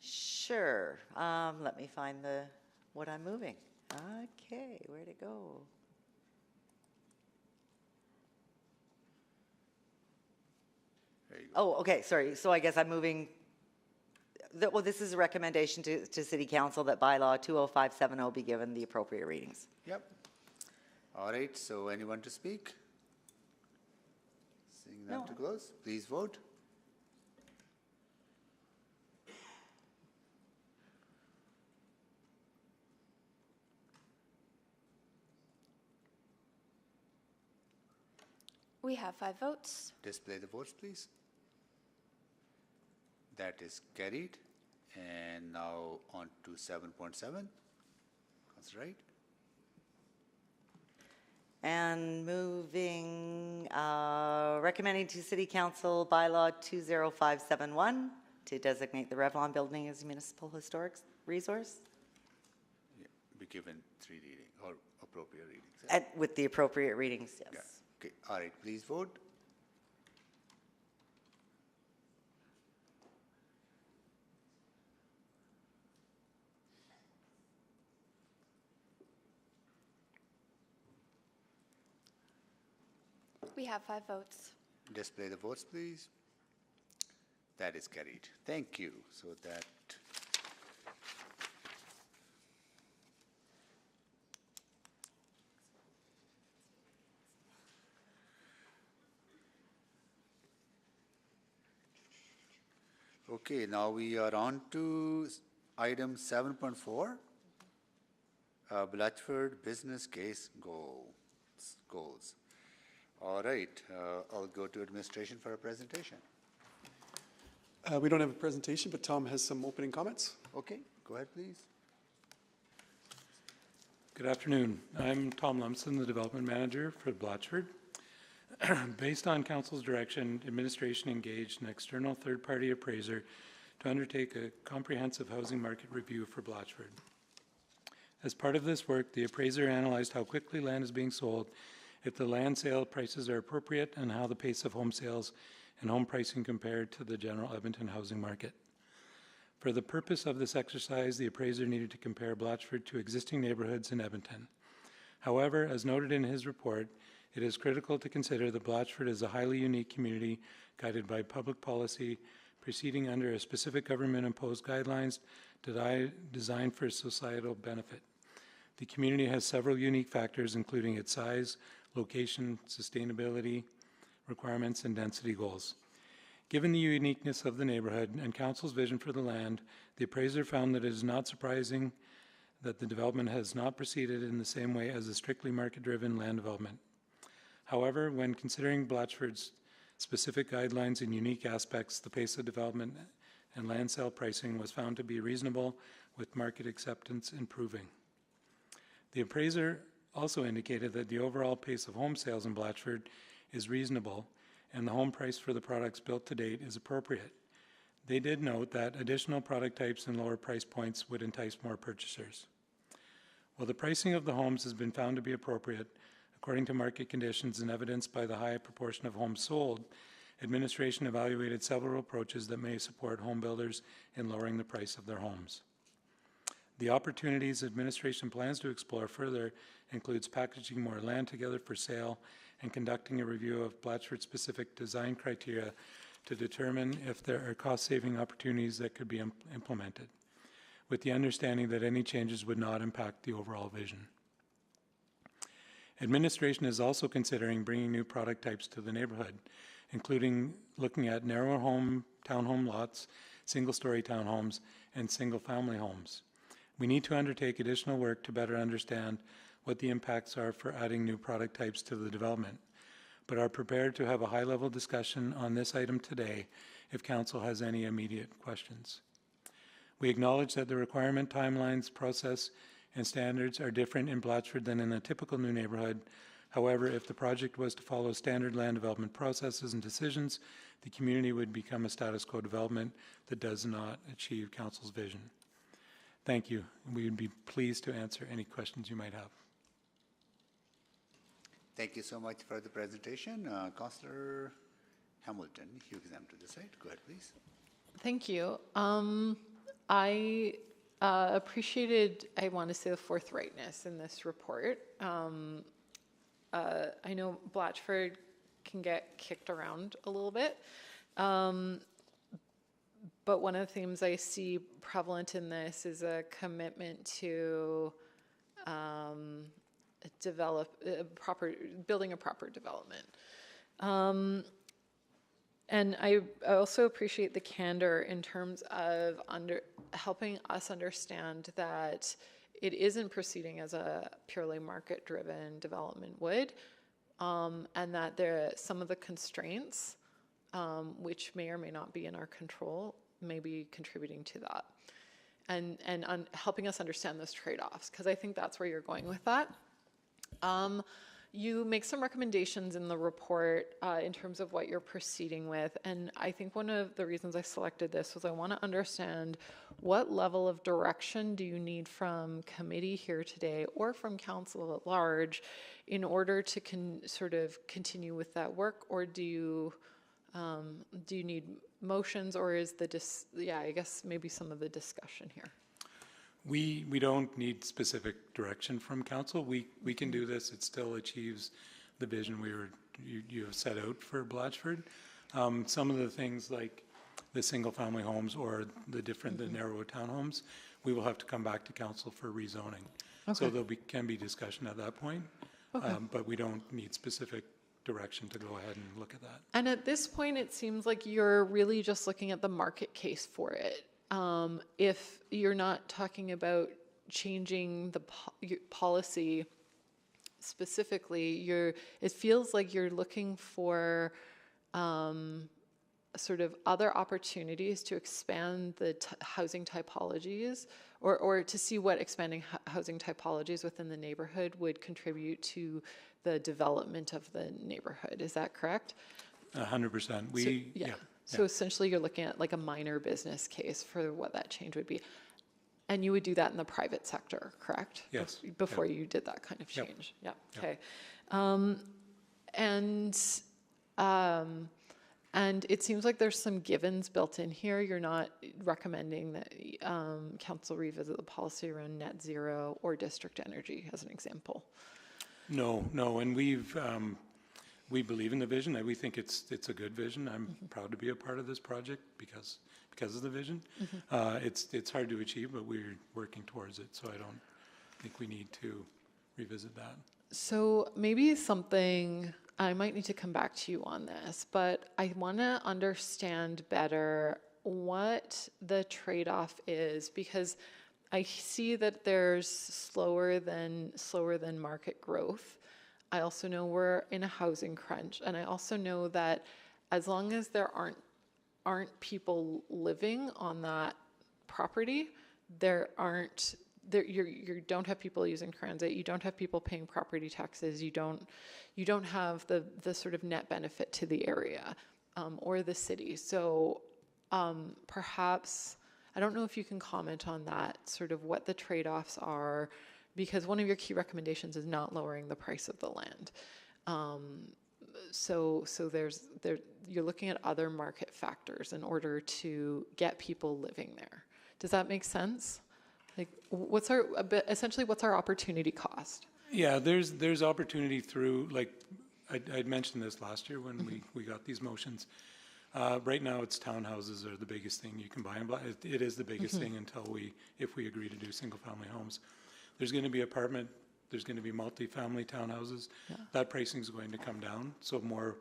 Sure. Let me find what I'm moving. Okay, where'd it go? There you go. Oh, okay, sorry. So I guess I'm moving. Well, this is a recommendation to City Council that bylaw 20570 be given the appropriate readings. Yep. All right, so anyone to speak? Seeing none to close, please vote. We have 5 votes. Display the votes, please. That is carried. And now on to 7.7. That's right. And moving, recommending to City Council bylaw 20571 to designate the Revlon building as a municipal historic resource. Yeah, be given 3 readings or appropriate readings. And with the appropriate readings, yes. Yeah. Okay, all right, please vote. We have 5 votes. Display the votes, please. That is carried. Thank you. So that okay, now we are on to item 7.4, Blatchford business case goals. All right, I'll go to administration for a presentation. We don't have a presentation, but Tom has some opening comments. Okay, go ahead, please. Good afternoon. I'm Tom Lumsden, the Development Manager for Blatchford. Based on Council's direction, administration engaged an external third-party appraiser to undertake a comprehensive housing market review for Blatchford. As part of this work, the appraiser analyzed how quickly land is being sold, if the land sale prices are appropriate, and how the pace of home sales and home pricing compared to the general Edmonton housing market. For the purpose of this exercise, the appraiser needed to compare Blatchford to existing neighborhoods in Edmonton. However, as noted in his report, it is critical to consider that Blatchford is a highly unique community guided by public policy, proceeding under a specific government-imposed guidelines designed for societal benefit. The community has several unique factors, including its size, location, sustainability requirements, and density goals. Given the uniqueness of the neighborhood and Council's vision for the land, the appraiser found that it is not surprising that the development has not proceeded in the same way as a strictly market-driven land development. However, when considering Blatchford's specific guidelines and unique aspects, the pace of development and land sale pricing was found to be reasonable, with market acceptance improving. The appraiser also indicated that the overall pace of home sales in Blatchford is reasonable, and the home price for the products built to date is appropriate. They did note that additional product types and lower price points would entice more purchasers. While the pricing of the homes has been found to be appropriate, according to market conditions and evidenced by the high proportion of homes sold, administration evaluated several approaches that may support home builders in lowering the price of their homes. The opportunities administration plans to explore further includes packaging more land together for sale and conducting a review of Blatchford-specific design criteria to determine if there are cost-saving opportunities that could be implemented, with the understanding that any changes would not impact the overall vision. Administration is also considering bringing new product types to the neighborhood, including looking at narrower home, townhome lots, single-story townhomes, and single-family homes. We need to undertake additional work to better understand what the impacts are for adding new product types to the development, but are prepared to have a high-level discussion on this item today if Council has any immediate questions. We acknowledge that the requirement timelines, process, and standards are different in Blatchford than in a typical new neighborhood. However, if the project was to follow standard land development processes and decisions, the community would become a status quo development that does not achieve Council's vision. Thank you. We would be pleased to answer any questions you might have. Thank you so much for the presentation. Councillor Hamilton, you can to the side. Go ahead, please. Thank you. I appreciated, I want to say, the forthrightness in this report. I know Blatchford can get kicked around a little bit. But one of the themes I see prevalent in this is a commitment to building a proper development. And I also appreciate the candor in terms of helping us understand that it isn't proceeding as a purely market-driven development would, and that some of the constraints, which may or may not be in our control, may be contributing to that, and helping us understand those trade-offs, because I think that's where you're going with that. You make some recommendations in the report in terms of what you're proceeding with, and I think one of the reasons I selected this was I want to understand what level of direction do you need from committee here today or from council at large in order to sort of continue with that work, or do you need motions, or is I guess maybe some of the discussion here? We don't need specific direction from council. We can do this. It still achieves the vision you have set out for Blatchford. Some of the things like the single-family homes or the narrow townhomes, we will have to come back to council for rezoning. Okay. So can be discussion at that point, okay. But we don't need specific direction to go ahead and look at that. And at this point, it seems like you're really just looking at the market case for it. If you're not talking about changing the policy specifically, it feels like you're looking for sort of other opportunities to expand the housing typologies, or to see what expanding housing typologies within the neighborhood would contribute to the development of the neighborhood. Is that correct? 100%. So essentially you're looking at like a minor business case for what that change would be. And you would do that in the private sector, correct? Yes. Before you did that kind of change. Yep. Yeah. Okay. And it seems like there's some givens built in here. You're not recommending that council revisit the policy around net zero or district energy, as an example. No, and we believe in the vision, and we think it's a good vision. I'm proud to be a part of this project because of the vision. It's hard to achieve, but we're working towards it, so I don't think we need to revisit that. So maybe something, I might need to come back to you on this, but I want to understand better what the trade-off is, because I see that there's slower than market growth. I also know we're in a housing crunch, and I also know that as long as there aren't people living on that property, you don't have people using transit, you don't have people paying property taxes, you don't have the sort of net benefit to the area or the city. So perhaps, I don't know if you can comment on that, sort of what the trade-offs are, because one of your key recommendations is not lowering the price of the land. So you're looking at other market factors in order to get people living there. Does that make sense? Like, essentially what's our opportunity cost? Yeah, there's opportunity through, like, I'd mentioned this last year when we got these motions. Right now, it's townhouses are the biggest thing you can buy. It is the biggest thing if we agree to do single-family homes. There's going to be apartment, there's going to be multi-family townhouses. Yeah. That pricing is going to come down, so more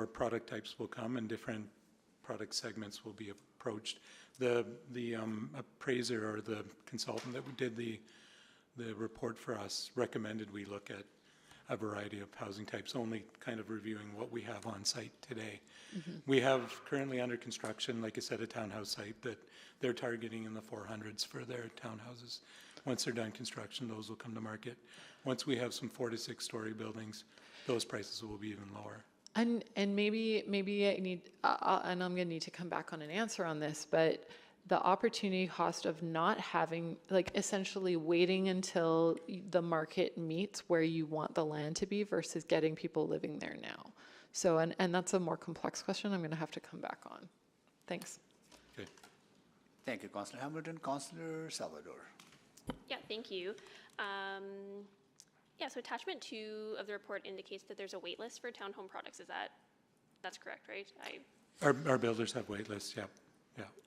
product types will come and different product segments will be approached. The appraiser or the consultant that did the report for us recommended we look at a variety of housing types, only kind of reviewing what we have on site today. We have currently under construction, like I said, a townhouse site that they're targeting in the 400s for their townhouses. Once they're done construction, those will come to market. Once we have some 4 to 6 story buildings, those prices will be even lower. And maybe I need, and I'm going to need to come back on an answer on this, but the opportunity cost of not having, like, essentially waiting until the market meets where you want the land to be versus getting people living there now. So, and that's a more complex question I'm going to have to come back on. Thanks. Okay. Thank you, Councillor Hamilton. Councillor Salvador. Yeah, thank you. Yeah, so attachment 2 of the report indicates that there's a wait list for townhome products. That's correct, right? Our builders have wait lists, yeah.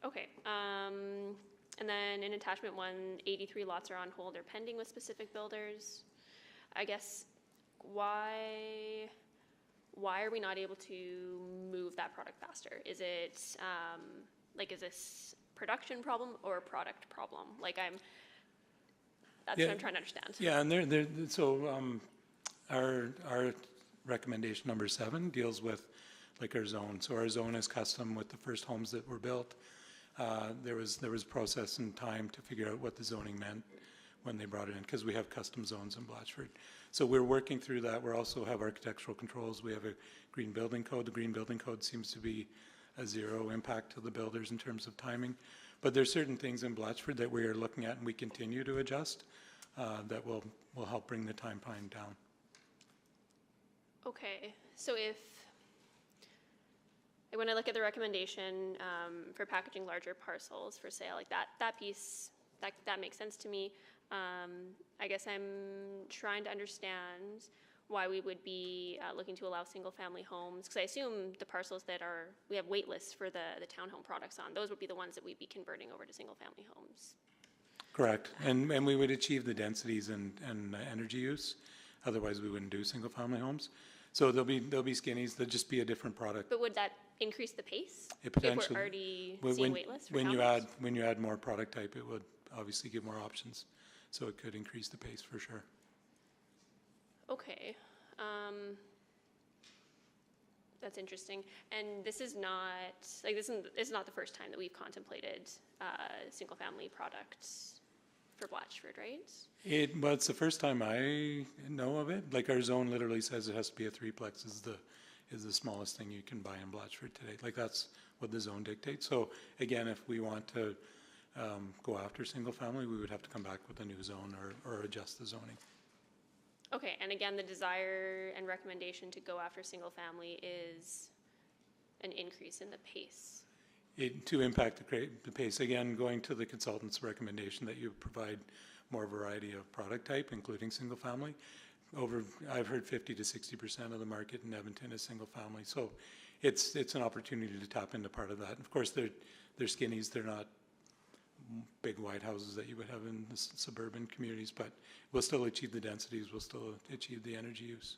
Okay. And then in attachment 1, 83 lots are on hold or pending with specific builders. I guess why are we not able to move that product faster? Is it is this production problem or a product problem? That's what I'm trying to understand. Yeah, and so our recommendation number 7 deals with like our zone. So our zone is custom with the first homes that were built. There was process and time to figure out what the zoning meant when they brought it in, because we have custom zones in Blatchford. So we're working through that. We also have architectural controls. We have a green building code. The green building code seems to be a zero impact to the builders in terms of timing. But there's certain things in Blatchford that we are looking at and we continue to adjust that will help bring the timeline down. Okay, so when I look at the recommendation for packaging larger parcels for sale, like that piece, that makes sense to me. I guess I'm trying to understand why we would be looking to allow single-family homes, because I assume the parcels we have wait lists for the townhome products on, those would be the ones that we'd be converting over to single-family homes. Correct, and we would achieve the densities and energy use. Otherwise, we wouldn't do single-family homes. So there'll be skinnies. There'll just be a different product. But would that increase the pace? Potentially. If we're already seeing wait lists for townhomes? When you add more product type, it would obviously give more options. So it could increase the pace for sure. Okay, that's interesting. And this is not the first time that we've contemplated single-family products for Blatchford, right? Well, it's the first time I know of it. Like, our zone literally says it has to be a 3-plex is the smallest thing you can buy in Blatchford today. Like, that's what the zone dictates. So again, if we want to go after single-family, we would have to come back with a new zone or adjust the zoning. Okay, and again, the desire and recommendation to go after single family is an increase in the pace. To impact the pace, again, going to the consultant's recommendation that you provide more variety of product type, including single family. I've heard 50 to 60% of the market in Edmonton is single family. So it's an opportunity to tap into part of that. Of course, they're skinnies. They're not big wide houses that you would have in the suburban communities, but we'll still achieve the densities. We'll still achieve the energy use.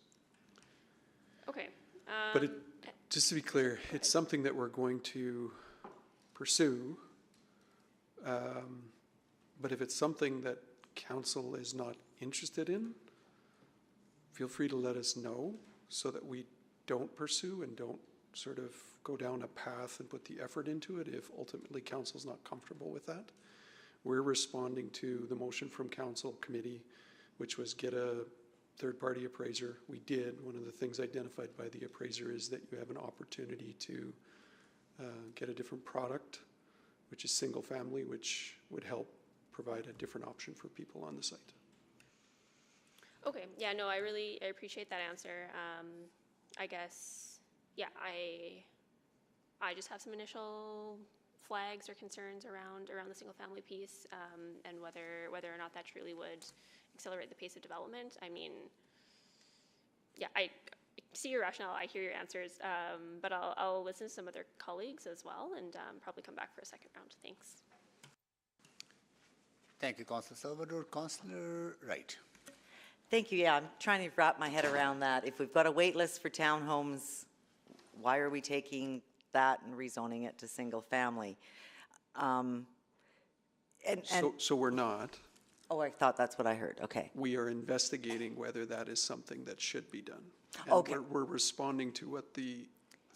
Okay. But just to be clear, it's something that we're going to pursue. But if it's something that council is not interested in, feel free to let us know so that we don't pursue and don't sort of go down a path and put the effort into it if ultimately council's not comfortable with that. We're responding to the motion from council committee, which was get a third-party appraiser. We did. One of the things identified by the appraiser is that you have an opportunity to get a different product, which is single family, which would help provide a different option for people on the site. Okay, yeah, no, I appreciate that answer. I guess, yeah, I just have some initial flags or concerns around the single family piece, and whether or not that truly would accelerate the pace of development. I mean, yeah, I see your rationale, I hear your answers, but I'll listen to some other colleagues as well and probably come back for a second round. Thanks. Thank you, Councillor Salvador. Councillor Wright. Thank you. Yeah, I'm trying to wrap my head around that. If we've got a wait list for townhomes, why are we taking that and rezoning it to single family? So we're not. Oh, I thought that's what I heard. Okay. We are investigating whether that is something that should be done. And Okay. We're responding to what the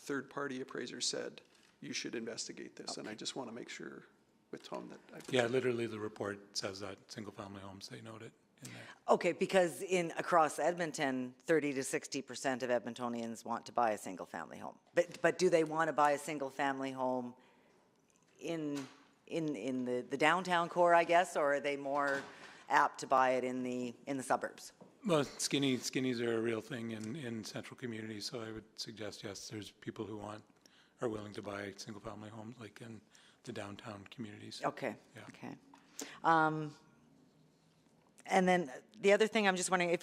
third-party appraiser said. You should investigate this, and I just want to make sure with Tom that Yeah, literally the report says that single-family homes, they note it in there. Okay, because across Edmonton, 30 to 60% of Edmontonians want to buy a single-family home. But do they want to buy a single-family home in the downtown core, I guess, or are they more apt to buy it in the suburbs? Well, skinnies are a real thing in central communities, so I would suggest, yes, there's people who are willing to buy single-family homes like in the downtown communities. Okay, yeah. Okay. And then the other thing, I'm just wondering,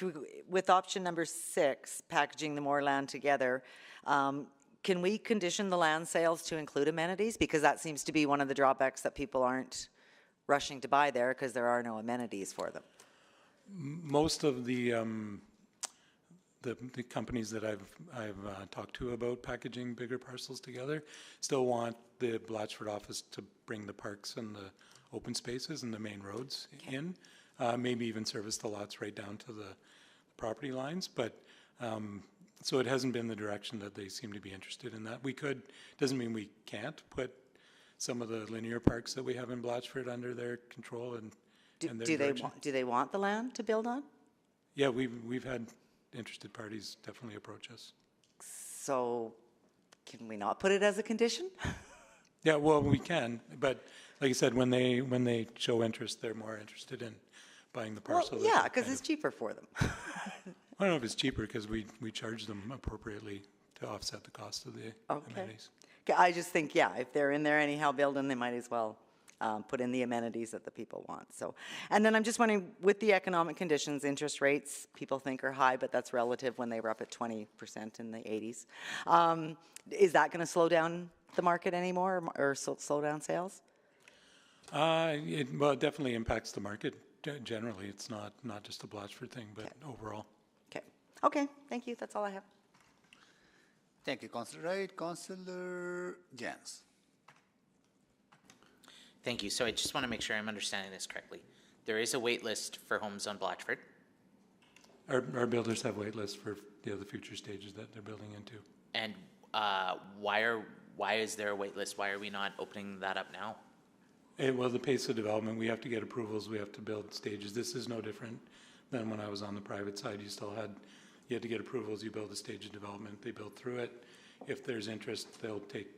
with option number 6, packaging the more land together, can we condition the land sales to include amenities? Because that seems to be one of the drawbacks that people aren't rushing to buy there because there are no amenities for them. Most of the companies that I've talked to about packaging bigger parcels together still want the Blatchford office to bring the parks and the open spaces and the main roads in, maybe even service the lots right down to the property lines. But so it hasn't been the direction that they seem to be interested in that. We could, doesn't mean we can't put some of the linear parks that we have in Blatchford under their control and their direction. Do they want the land to build on? Yeah, we've had interested parties definitely approach us. So can we not put it as a condition? Yeah, well, we can, but like I said, when they show interest, they're more interested in buying the parcel. Well, yeah, because it's cheaper for them. I don't know if it's cheaper because we charge them appropriately to offset the cost of the amenities. Okay, I just think, yeah, if they're in there anyhow building, they might as well put in the amenities that the people want. So, and then I'm just wondering, with the economic conditions, interest rates people think are high, but that's relative when they were up at 20% in the 80s. Is that going to slow down the market anymore or slow down sales? Well, it definitely impacts the market generally. It's not just a Blatchford thing, but overall. Okay, thank you. That's all I have. Thank you, Councillor Wright. Councillor Jans. Thank you. So I just want to make sure I'm understanding this correctly. There is a wait list for homes on Blatchford. Our builders have wait lists for the other future stages that they're building into. And why is there a wait list? Why are we not opening that up now? Well, the pace of development, we have to get approvals, we have to build stages. This is no different than when I was on the private side. You had to get approvals, you build a stage of development, they build through it. If there's interest, they'll take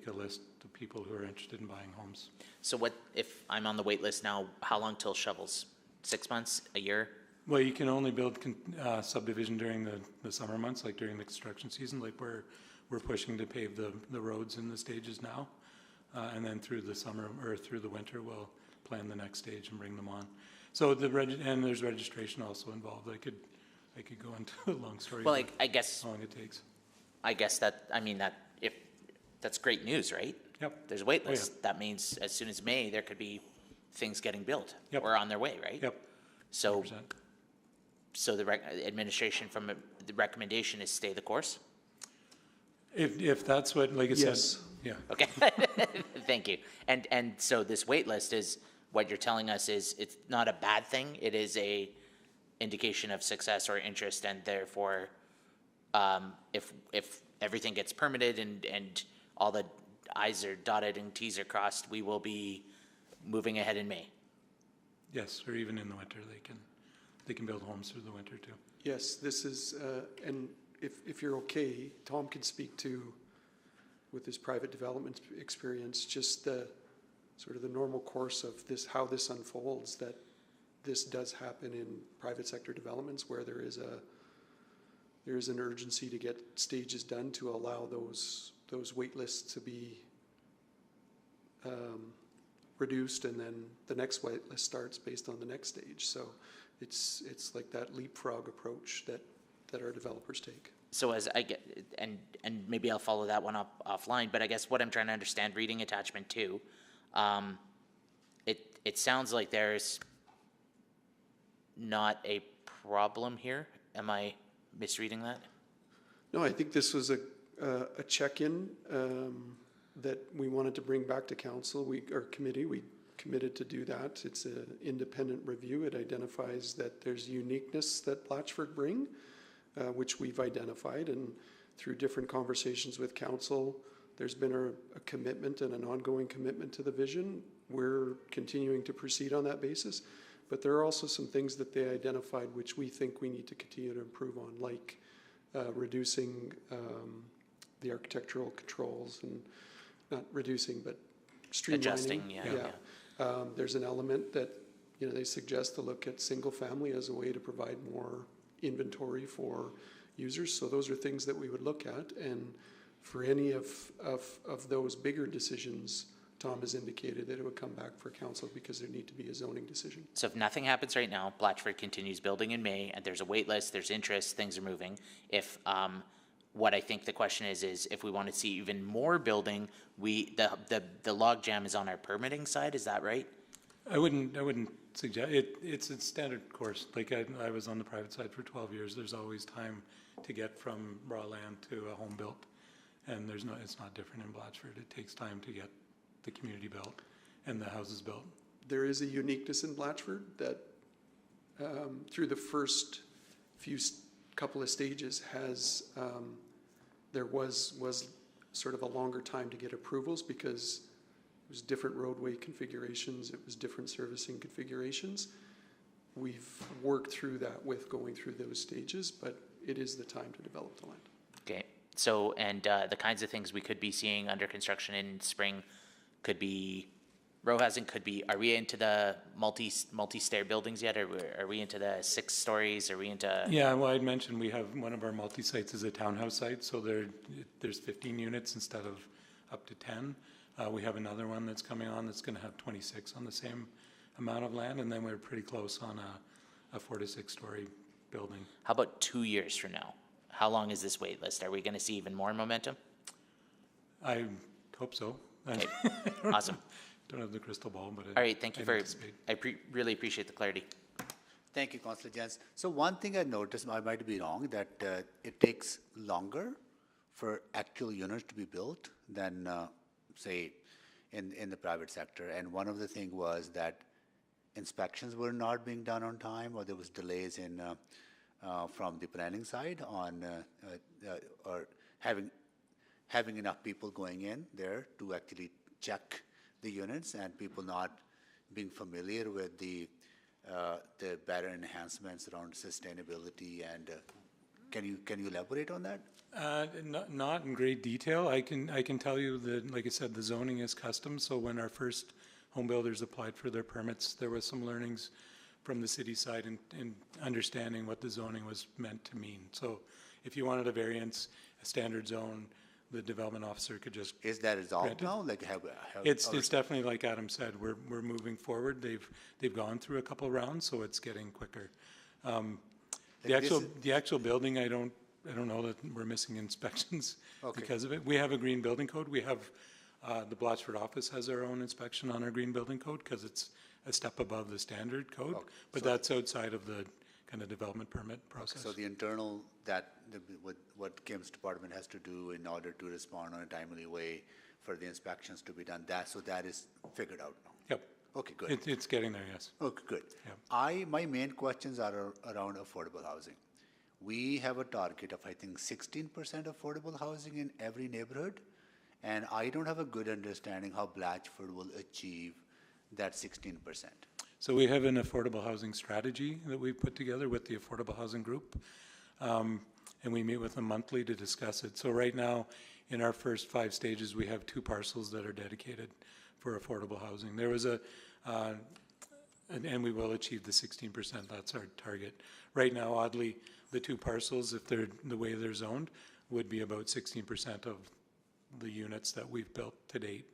a list of people who are interested in buying homes. So what if I'm on the wait list now? How long till shovels? 6 months? A year? Well, you can only build subdivision during the summer months, like during the construction season, like we're pushing to pave the roads in the stages now. And then through the summer or through the winter, we'll plan the next stage and bring them on. So and there's registration also involved. I could go into a long story Well, about I guess, how long it takes. I guess that, I mean, that, if, that's great news, right? Yep. There's a wait Oh, yeah. list. That means as soon as May, there could be things getting built. Yep. Or on their way, right? Yep. So, 100%. so the administration from, the recommendation is stay the course? If that's what, like I Yes. said, yeah. Okay, thank you. And so this wait list is, what you're telling us is, it's not a bad thing, it is a indication of success or interest, and therefore, if everything gets permitted and all the i's are dotted and t's are crossed, we will be moving ahead in May. Yes, or even in the winter, they can build homes through the winter too. Yes, this is, and if you're okay, Tom can speak to, with his private development experience, just the sort of the normal course of this, how this unfolds, that this does happen in private sector developments where there is an urgency to get stages done to allow those wait lists to be reduced, and then the next wait list starts based on the next stage. So it's like that leapfrog approach that our developers take. So as I get, and maybe I'll follow that one up offline, but I guess what I'm trying to understand, reading attachment 2, it sounds like there's not a problem here. Am I misreading that? No, I think this was a check-in that we wanted to bring back to council. Our committee, we committed to do that. It's an independent review. It identifies that there's uniqueness that Blatchford bring, which we've identified, and through different conversations with council, there's been a commitment and an ongoing commitment to the vision. We're continuing to proceed on that basis, but there are also some things that they identified which we think we need to continue to improve on, like reducing the architectural controls, and not reducing, but streamlining. Adjusting, yeah. There's an element that, they suggest to look at single family as a way to provide more inventory for users. So those are things that we would look at. And for any of those bigger decisions, Tom has indicated that it would come back for council because there need to be a zoning decision. So if nothing happens right now, Blatchford continues building in May, and there's a wait list, there's interest, things are moving. If what I think the question is if we want to see even more building, the logjam is on our permitting side. Is that right? I wouldn't suggest it's a standard course. Like I was on the private side for 12 years. There's always time to get from raw land to a home built, and it's not different in Blatchford. It takes time to get the community built and the houses built. There is a uniqueness in Blatchford that through the first couple of stages there was sort of a longer time to get approvals because it was different roadway configurations, it was different servicing configurations. We've worked through that with going through those stages, but it is the time to develop the land. Okay. So, and the kinds of things we could be seeing under construction in spring could be row housing, are we into the multi-stair buildings yet? Or are we into the 6 stories? Are we into? Yeah, well, I'd mentioned we have one of our multi-sites is a townhouse site, so there's 15 units instead of up to 10. We have another one that's coming on that's going to have 26 on the same amount of land, and then we're pretty close on a 4 to 6 story building. How about 2 years from now? How long is this wait list? Are we going to see even more momentum? I hope so. Okay. Awesome. Don't have the crystal ball, but all right. Thank you I really appreciate the clarity. Thank you, Councillor Jens. So one thing I noticed, I might be wrong, that it takes longer for actual units to be built than, say, in the private sector. And one of the things was that inspections were not being done on time, or there was delays in from the planning side on or having enough people going in there to actually check the units, and people not being familiar with the better enhancements around sustainability. And can you elaborate on that? Not in great detail. I can tell you that, like I said, the zoning is custom. So when our first home builders applied for their permits, there was some learnings from the city side in understanding what the zoning was meant to mean. So if you wanted a variance, a standard zone, the development officer could just. Is that resolved now? Like it's definitely, like Adam said, we're moving forward. They've gone through a couple of rounds, so it's getting quicker. The actual building, I don't know that we're missing inspections because of it. We have a green building code. We have, the Blatchford office has our own inspection on our green building code because it's a step above the standard code, but that's outside of the kind of development permit process. So the internal, what Kim's department has to do in order to respond on a timely way for the inspections to be done, so that is figured out now? Yep. Okay, good. It's getting there, yes. Okay, good. Yep. My main questions are around affordable housing. We have a target of, I think, 16% affordable housing in every neighborhood, and I don't have a good understanding how Blatchford will achieve that 16%. So we have an affordable housing strategy that we've put together with the Affordable Housing Group, and we meet with them monthly to discuss it. So right now, in our first 5 stages, we have 2 parcels that are dedicated for affordable housing. There was and we will achieve the 16%, that's our target. Right now, oddly, the 2 parcels, if they're the way they're zoned, would be about 16% of the units that we've built to date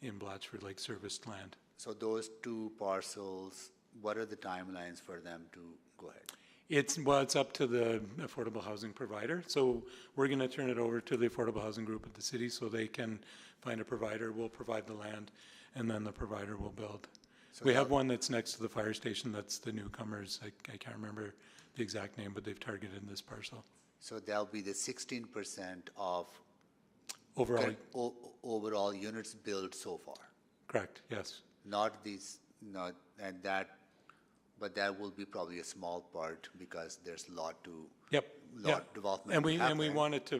in Blatchford, like serviced land. So those 2 parcels, what are the timelines for them to go ahead? It's up to the affordable housing provider. So we're going to turn it over to the Affordable Housing Group at the city so they can find a provider. We'll provide the land, and then the provider will build. So we have one that's next to the fire station. That's the newcomers. I can't remember the exact name, but they've targeted this parcel. So that'll be the 16% of overall units built so far. Correct. Yes. But that will be probably a small part because there's a lot to development. And we want it to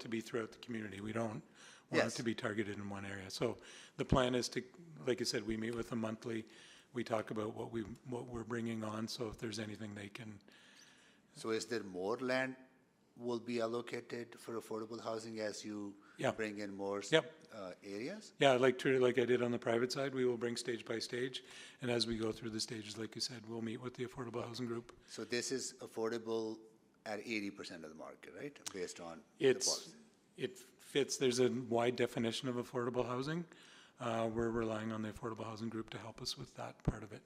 be throughout the community. We don't want it to be targeted in one area. So the plan is to, like I said, we meet with them monthly. We talk about what we're bringing on. So if there's anything they can. So is there more land will be allocated for affordable housing as you bring in more areas? Yeah, like I did on the private side, we will bring stage by stage. And as we go through the stages, like you said, we'll meet with the Affordable Housing Group. So this is affordable at 80% of the market, right? Based on the policy. It fits, there's a wide definition of affordable housing. We're relying on the Affordable Housing Group to help us with that part of it.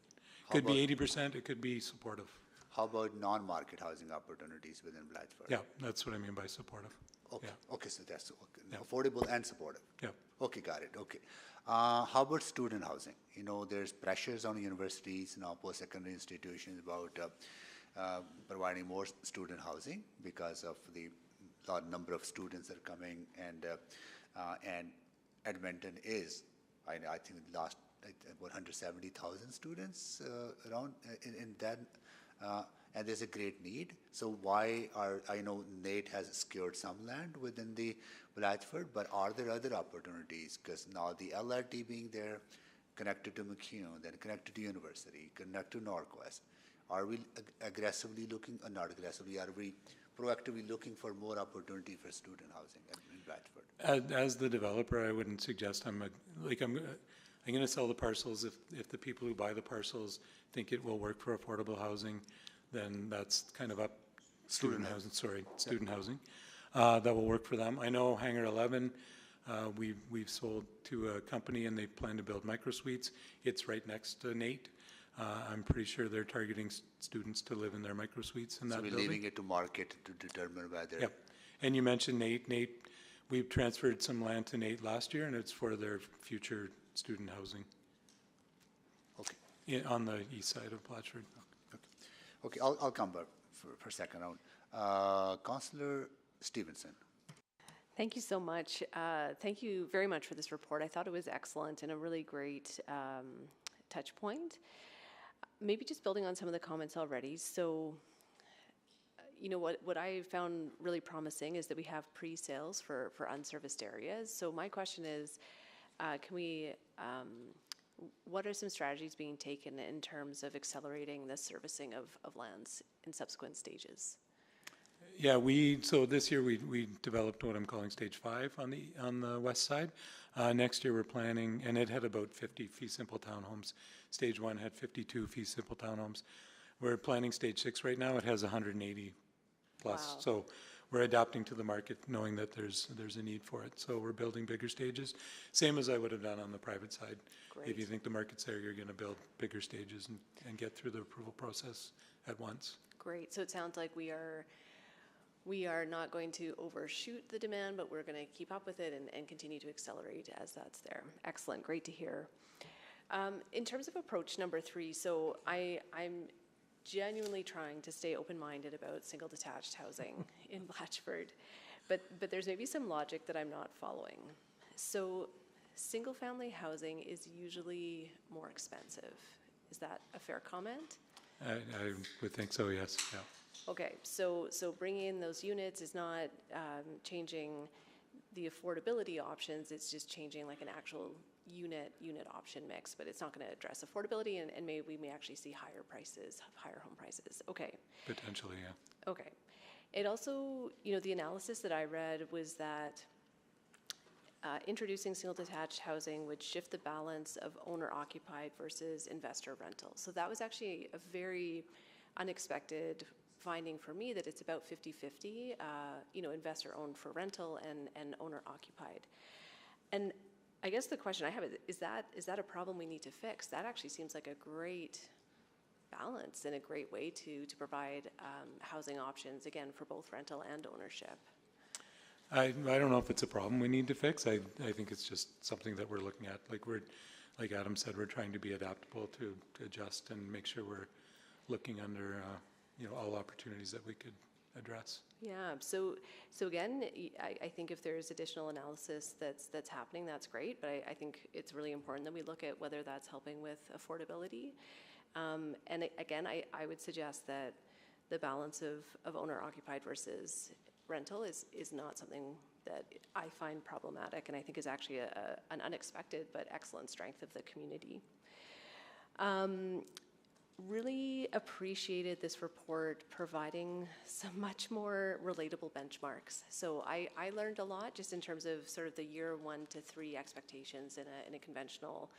Could be 80%, it could be supportive. How about non-market housing opportunities within Blatchford? Yeah, that's what I mean by supportive. Okay, okay, so that's affordable and supportive. Yeah. Okay, got it, okay. How about student housing? You know, there's pressures on universities and post-secondary institutions about providing more student housing because of the number of students that are coming, and Edmonton is, I think, last 170,000 students around in that. And there's a great need. So I know Nate has secured some land within the Blatchford, but are there other opportunities? Because now the LRT being there, connected to McCune, then connected to university, connected to Northwest, are we aggressively looking, or not aggressively, are we proactively looking for more opportunity for student housing in Blatchford? As the developer, I wouldn't suggest I'm going to sell the parcels. If the people who buy the parcels think it will work for affordable housing, then that's kind of up student housing. That will work for them. I know Hangar 11, we've sold to a company and they plan to build micro suites. It's right next to Nate. I'm pretty sure they're targeting students to live in their micro suites in that building. So we're leaving it to market to determine whether. Yep. And you mentioned Nate. We've transferred some land to Nate last year, and it's for their future student housing. Okay. On the east side of Blatchford. Okay, I'll come back for a second round. Councillor Stevenson. Thank you so much. Thank you very much for this report. I thought it was excellent and a really great touch point. Maybe just building on some of the comments already. So, you know, what I found really promising is that we have pre-sales for unserviced areas. So my question is, what are some strategies being taken in terms of accelerating the servicing of lands in subsequent stages? Yeah, so this year we developed what I'm calling stage 5 on the west side. Next year we're planning, and it had about 50 fee simple townhomes. Stage 1 had 52 fee simple townhomes. We're planning stage 6 right now. It has 180 plus. Wow. So we're adapting to the market, knowing that there's a need for it. So we're building bigger stages, same as I would have done on the private side. Great. If you think the market's there, you're going to build bigger stages and get through the approval process at once. Great. So it sounds like we are not going to overshoot the demand, but we're going to keep up with it and continue to accelerate as that's there. Excellent. Great to hear. In terms of approach number 3, so I'm genuinely trying to stay open-minded about single detached housing in Blatchford, but there's maybe some logic that I'm not following. So single-family housing is usually more expensive. Is that a fair comment? I would think so, yes. Yeah. Okay, so bringing in those units is not changing the affordability options, it's just changing like an actual unit option mix, but it's not going to address affordability, and maybe we may actually see higher prices, higher home prices. Okay. Potentially, yeah. Okay. It also, you know, the analysis that I read was that introducing single detached housing would shift the balance of owner occupied versus investor rental. So that was actually a very unexpected finding for me, that it's about 50-50, you know, investor owned for rental and owner occupied. And I guess the question I have is that a problem we need to fix? That actually seems like a great balance and a great way to provide housing options, again, for both rental and ownership. I don't know if it's a problem we need to fix. I think it's just something that we're looking at. Like Adam said, we're trying to be adaptable to adjust and make sure we're looking under you know, all opportunities that we could address. Yeah. So again, I think if there's additional analysis that's happening, that's great. But I think it's really important that we look at whether that's helping with affordability. And again, I would suggest that the balance of owner occupied versus rental is not something that I find problematic, and I think is actually an unexpected but excellent strength of the community. Really appreciated this report providing some much more relatable benchmarks. So I learned a lot just in terms of sort of the year 1 to 3 expectations in a conventional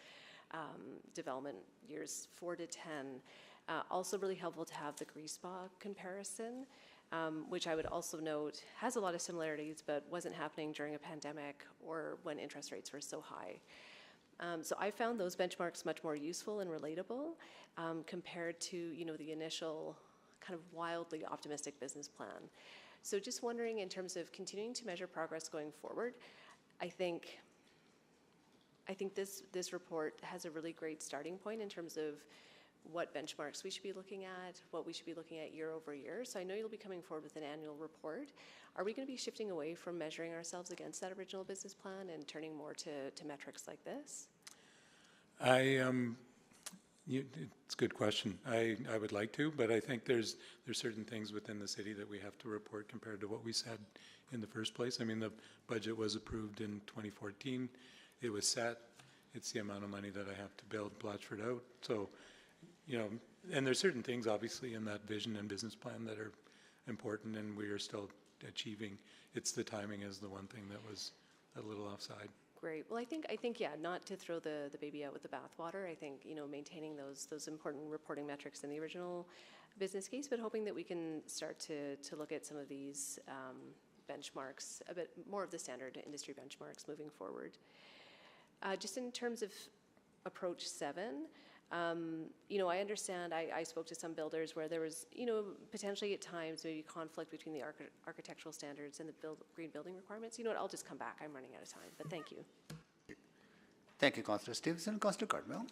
development, years 4 to 10. Also really helpful to have the Greaseball comparison, which I would also note has a lot of similarities, but wasn't happening during a pandemic or when interest rates were so high. So I found those benchmarks much more useful and relatable compared to, you know, the initial kind of wildly optimistic business plan. So just wondering, in terms of continuing to measure progress going forward, I think this report has a really great starting point in terms of what benchmarks we should be looking at, what we should be looking at year over year. So I know you'll be coming forward with an annual report. Are we going to be shifting away from measuring ourselves against that original business plan and turning more to metrics like this? It's a good question. I would like to, but I think there's certain things within the city that we have to report compared to what we said in the first place. I mean, the budget was approved in 2014. It was set. It's the amount of money that I have to build Blatchford out. So, you know, and there's certain things obviously in that vision and business plan that are important, and we are still achieving. It's the timing is the one thing that was a little offside. Great. Well, I think yeah, not to throw the baby out with the bathwater. I think, you know, maintaining those important reporting metrics in the original business case, but hoping that we can start to look at some of these benchmarks, a bit more of the standard industry benchmarks moving forward. Just in terms of approach 7, you know, I understand, I spoke to some builders where there was, you know, potentially at times maybe conflict between the architectural standards and the green building requirements. You know what, I'll just come back. I'm running out of time, but thank you. Thank you, Councillor Stevenson. Councillor Cardwell.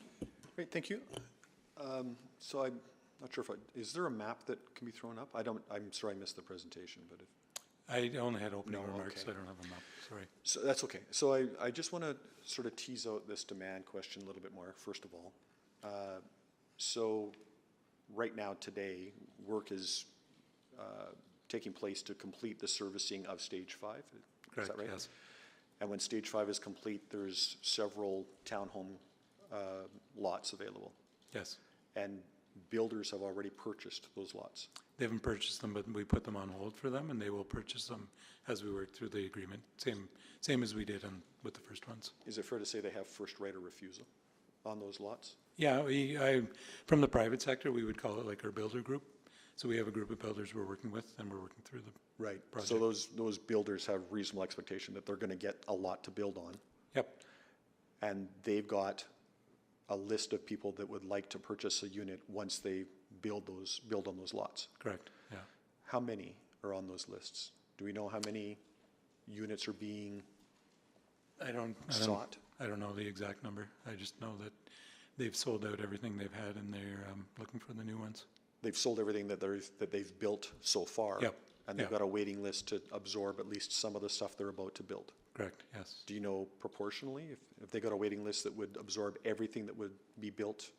Great, thank you. So I'm not sure if is there a map that can be thrown up? I'm sorry I missed the presentation, but if. I only had opening remarks, so I don't have a map, sorry. So that's okay. So I just want to sort of tease out this demand question a little bit more, first of all. So right now, today, work is taking place to complete the servicing of Stage 5. Correct, is that right? Yes. And when Stage 5 is complete, there's several townhome lots available. Yes. And builders have already purchased those lots. They haven't purchased them, but we put them on hold for them, and they will purchase them as we work through the agreement. Same as we did with the first ones. Is it fair to say they have first right of refusal on those lots? Yeah, from the private sector, we would call it like our builder group. So we have a group of builders we're working with, and we're working through the project. So those builders have reasonable expectation that they're going to get a lot to build on. Yep. And they've got a list of people that would like to purchase a unit once they build on those lots. Correct, yeah. How many are on those lists? Do we know how many units are being sought? I don't know the exact number. I just know that they've sold out everything they've had and they're looking for the new ones. They've sold everything that they've built so far. Yep. And they've Yep. got a waiting list to absorb at least some of the stuff they're about to build. Correct, yes. Do you know proportionally if they got a waiting list that would absorb everything that would be built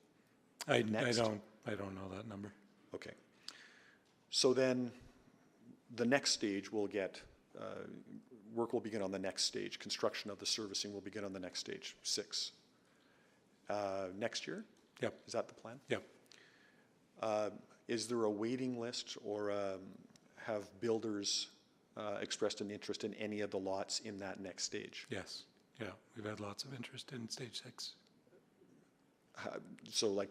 next? I don't know that number. Okay. So then the next stage will get, work will begin on the next stage. Construction of the servicing will begin on the next stage, 6. Next year? Yep. Is that the plan? Yep. Is there a waiting list or have builders expressed an interest in any of the lots in that next stage? Yes, yeah. We've had lots of interest in stage 6. So like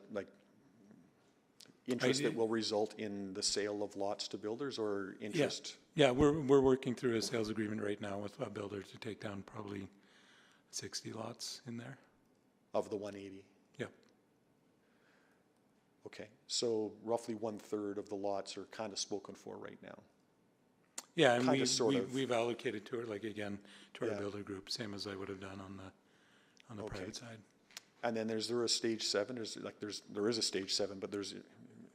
interest that will result in the sale of lots to builders or interest? Yeah, we're working through a sales agreement right now with a builder to take down probably 60 lots in there. Of the 180? Yep. Okay, so roughly 1/3 of the lots are kind of spoken for right now. Yeah, and Kinda, we've allocated to it, like again, to our Yeah. builder group, same as I would have done on the Okay. private side. And then is there a stage 7? There is a stage 7, but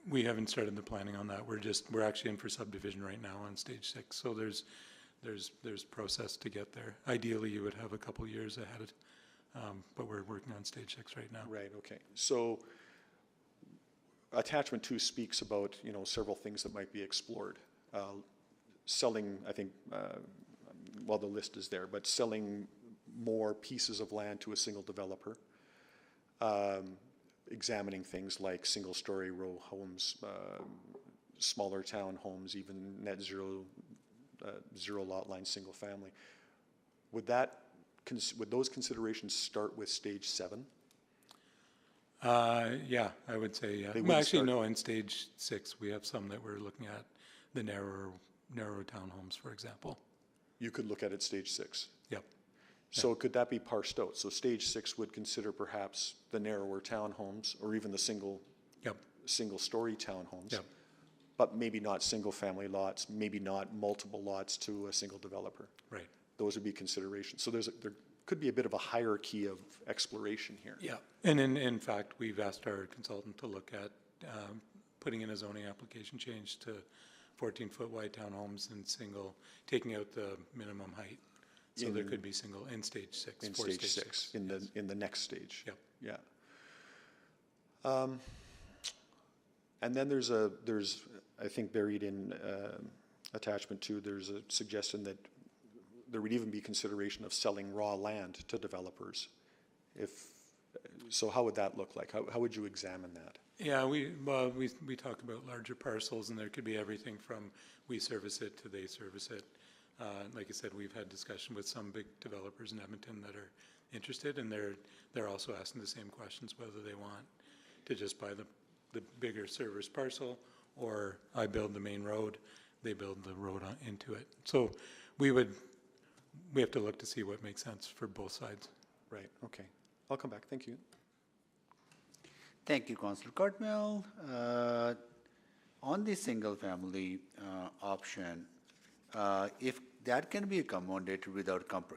We haven't started the planning on that. We're actually in for subdivision right now on stage 6. So there's process to get there. Ideally, you would have a couple years ahead, but we're working on stage 6 right now. Right, okay. So attachment 2 speaks about, several things that might be explored. Selling, I think, well, the list is there, but selling more pieces of land to a single developer. Examining things like single-story row homes, smaller town homes, even net zero, zero lot line, single family. Would those considerations start with stage 7? Yeah, I would say, yeah. They Well, would actually, start- no, in stage 6, we have some that we're looking at, the narrow townhomes, for example. You could look at it stage 6. Yep. So could that be parsed out? So stage 6 would consider perhaps the narrower townhomes or even the single-story townhomes. Yep. But maybe not single-family lots, maybe not multiple lots to a single developer. Right. Those would be considerations. So there could be a bit of a hierarchy of exploration here. Yeah, and in fact, we've asked our consultant to look at putting in a zoning application change to 14-foot wide townhomes and taking out the minimum height. So there could be single in stage 6. In for stage 6, in the next stage. Yep. Yeah. And then there's I think buried in attachment 2, there's a suggestion that there would even be consideration of selling raw land to developers. So how would that look like? How would you examine that? Yeah, we talk about larger parcels, and there could be everything from we service it to they service it. Like I said, we've had discussion with some big developers in Edmonton that are interested, and they're also asking the same questions, whether they want to just buy the bigger service parcel, or I build the main road, they build the road into it. So we have to look to see what makes sense for both sides. Right, okay. I'll come back, thank you. Thank you, Councillor Cartmell. On the single-family option, if that can be accommodated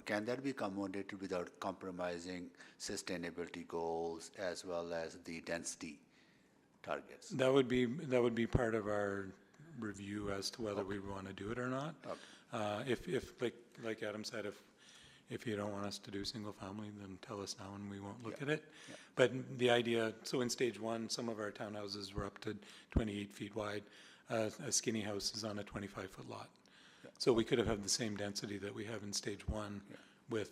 can that be accommodated without compromising sustainability goals as well as the density targets? That would be part of our review as to whether we want to do it or not. If like Adam said, if you don't want us to do single family, then tell us now and we won't look at it. Yeah. But the idea, so in stage 1, some of our townhouses were up to 28 feet wide. A skinny house is on a 25-foot lot. So we could have had the same density that we have in stage 1 with,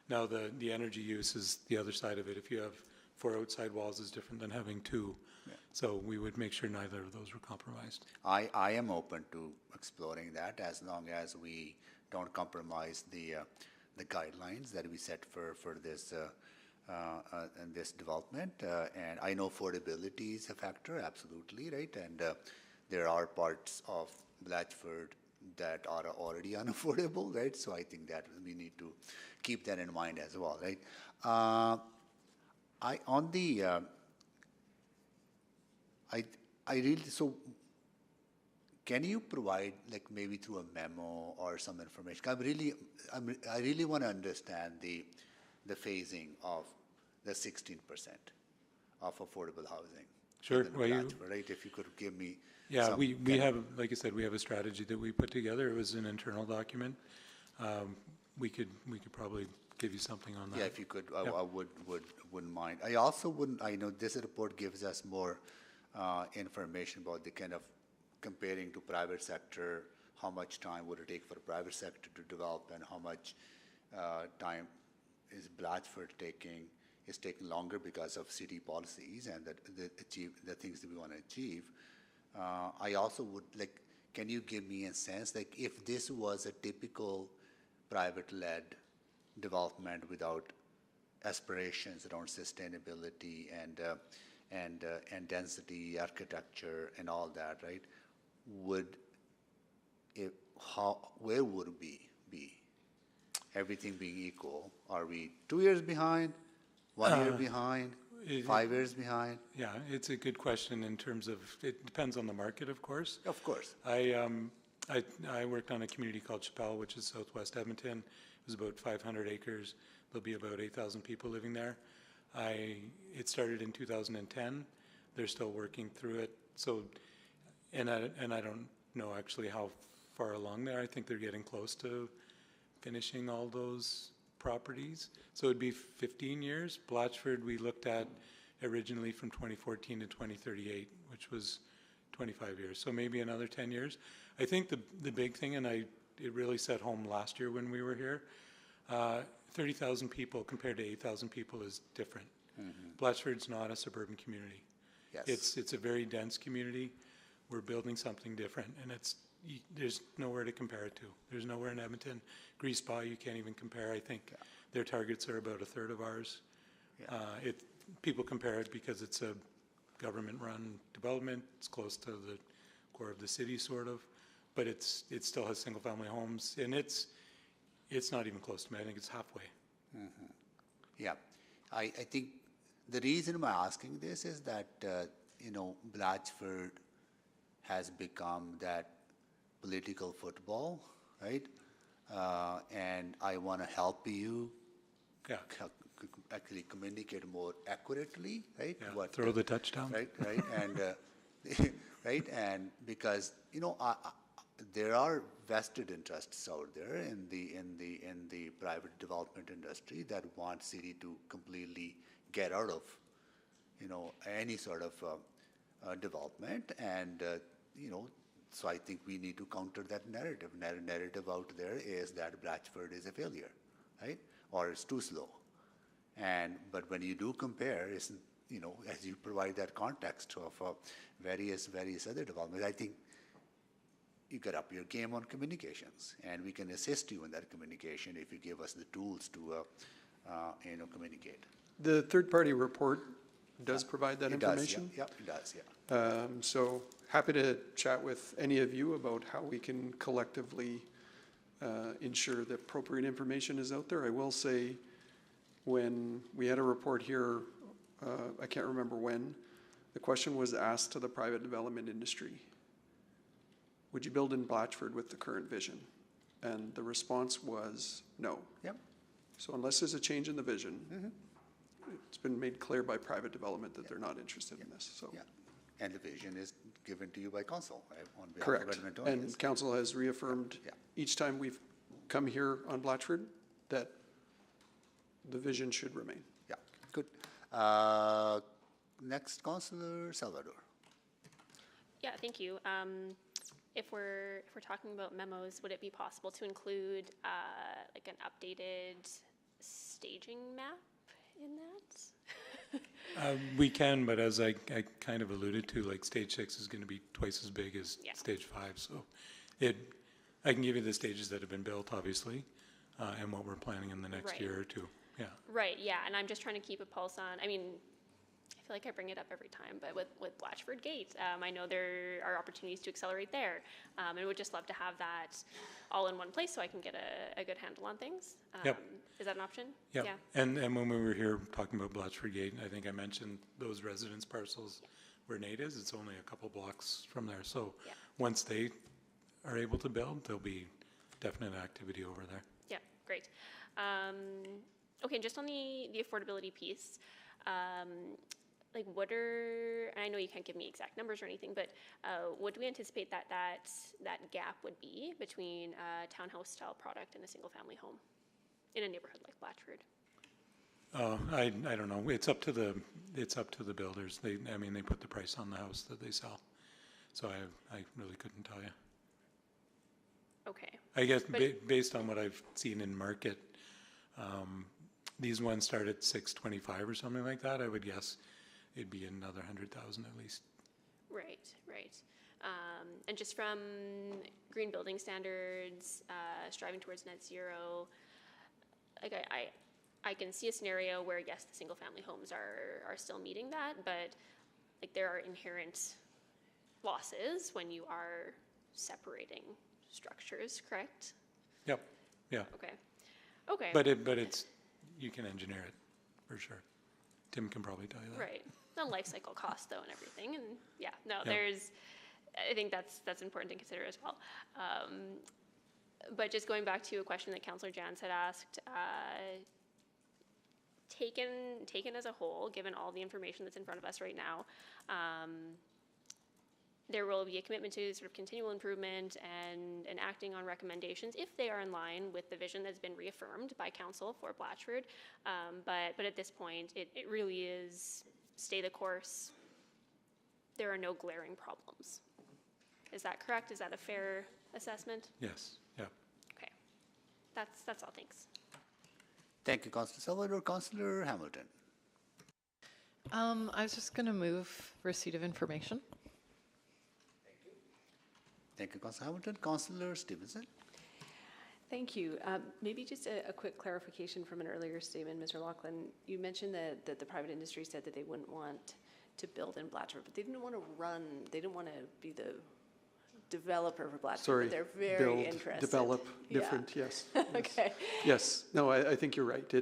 now the energy use is the other side of it. If you have 4 outside walls is different than having 2. So we would make sure neither of those were compromised. I am open to exploring that as long as we don't compromise the guidelines that we set for this and this development. And I know affordability is a factor, absolutely, right? And there are parts of Blatchford that are already unaffordable, right? So I think that we need to keep that in mind as well, right? so can you provide, like maybe through a memo or some information? I really want to understand the phasing of the 16% of affordable housing. Sure. within Well, Blatchford, right? If you could give me. Yeah, some we kind have, like I said, we have a strategy that we put together. It was an internal document. We could probably give you something on that. Yeah, if you could, Yep. I wouldn't mind. I also wouldn't, I know this report gives us more information about the kind of comparing to private sector, how much time would it take for the private sector to develop and how much time is Blatchford taking, is taking longer because of city policies and the things that we want to achieve. I also would like, can you give me a sense, like if this was a typical private-led development without aspirations around sustainability and density, architecture, and all that, right? Where would we be? Everything being equal, are we 2 years behind, 1 year behind, 5 years behind? Yeah, it's a good question in terms of, it depends on the market, of course. Of course. I worked on a community called Chappelle, which is southwest Edmonton. It was about 500 acres. There'll be about 8,000 people living there. It started in 2010. They're still working through it. So, and I don't know actually how far along they are. I think they're getting close to finishing all those properties. So it'd be 15 years. Blatchford, we looked at originally from 2014 to 2038, which was 25 years. So maybe another 10 years. I think the big thing, and it really set home last year when we were here, 30,000 people compared to 8,000 people is different. Mm-hmm. Blatchford's not a suburban community. Yes. It's a very dense community. We're building something different, and there's nowhere to compare it to. There's nowhere in Edmonton. Grease Spa, you can't even compare. I think their targets are about a third of ours. Yeah. People compare it because it's a government-run development. It's close to the core of the city, sort of, but it still has single-family homes, and it's not even close to me. I think it's halfway. Mm-hmm. Yeah, I think the reason I'm asking this is that Blatchford has become that political football, right? And I want to help you actually communicate more accurately, right? Yeah, throw the touchdown. Right, and right, and because there are vested interests out there in the private development industry that want city to completely get out of any sort of development, and so I think we need to counter that narrative. Narrative out there is that Blatchford is a failure, right? Or it's too slow. But when you do compare, as you provide that context of various other developments, I think you get up your game on communications, and we can assist you in that communication if you give us the tools to communicate. The third-party report does provide that information. Yeah, it does, yeah. So happy to chat with any of you about how we can collectively ensure that appropriate information is out there. I will say, when we had a report here, I can't remember when, the question was asked to the private development industry, would you build in Blatchford with the current vision? And the response was no. Yep. So unless there's a change in the vision, Mm-hmm. it's been made clear by private development that they're not interested in this. So. Yeah. And the vision is given to you by council, right, on behalf Correct. of Edmontonians. And council has reaffirmed each time we've come here on Blatchford that the vision should remain. Yeah, good. Next, Councillor Salvador. Yeah, thank you. If we're talking about memos, would it be possible to include like an updated staging map in that? We can, but as I kind of alluded to, like stage 6 is going to be twice as big as stage 5. So I can give you the stages that have been built, obviously, and what we're planning in the next year or two. Yeah. Right, yeah, and I'm just trying to keep a pulse on, I mean, I feel like I bring it up every time, but with Blatchford Gate, I know there are opportunities to accelerate there, and would just love to have that all in one place so I can get a good handle on things. Yep. Is that an option? Yep. Yeah. And when we were here talking about Blatchford Gate, I think I mentioned those residence parcels where Nate is, it's only a couple blocks from there. So Yeah. once they are able to build, there'll be definite activity over there. Yeah, great. Okay, just on the affordability piece, like what are, and I know you can't give me exact numbers or anything, but what do we anticipate that gap would be between a townhouse style product and a single family home in a neighborhood like Blatchford? I don't know. It's up to the builders. They put the price on the house that they sell. So I really couldn't tell you. Okay. I guess based on what I've seen in market, these ones start at 625 or something like that. I would guess it'd be another 100,000 at least. Right. And just from green building standards, striving towards net zero, like I can see a scenario where yes, the single family homes are still meeting that, but like there are inherent losses when you are separating structures, correct? Yep. Yeah. Okay. But it's you can engineer it for sure. Tim can probably tell you that. Right. The life cycle cost though and everything, and yeah, no, Yeah. I think that's important to consider as well. But just going back to a question that Councillor Jans had asked, taken as a whole, given all the information that's in front of us right now, there will be a commitment to sort of continual improvement and acting on recommendations if they are in line with the vision that's been reaffirmed by Council for Blatchford. But at this point, it really is stay the course. There are no glaring problems. Is that correct? Is that a fair assessment? Yes. Yeah. Okay. That's all. Thanks. Thank you, Councillor Salvador. Councillor Hamilton. I was just going to move receipt of information. Thank you, Councillor Hamilton. Councillor Stevenson. Thank you. Maybe just a quick clarification from an earlier statement, Mr. Laughlin. You mentioned that the private industry said that they wouldn't want to build in Blatchford, but they didn't want to be the developer for Blatchford. Sorry, but they're very interested. Develop, Yeah. different, yes. Okay. Yes, no, I think you're right.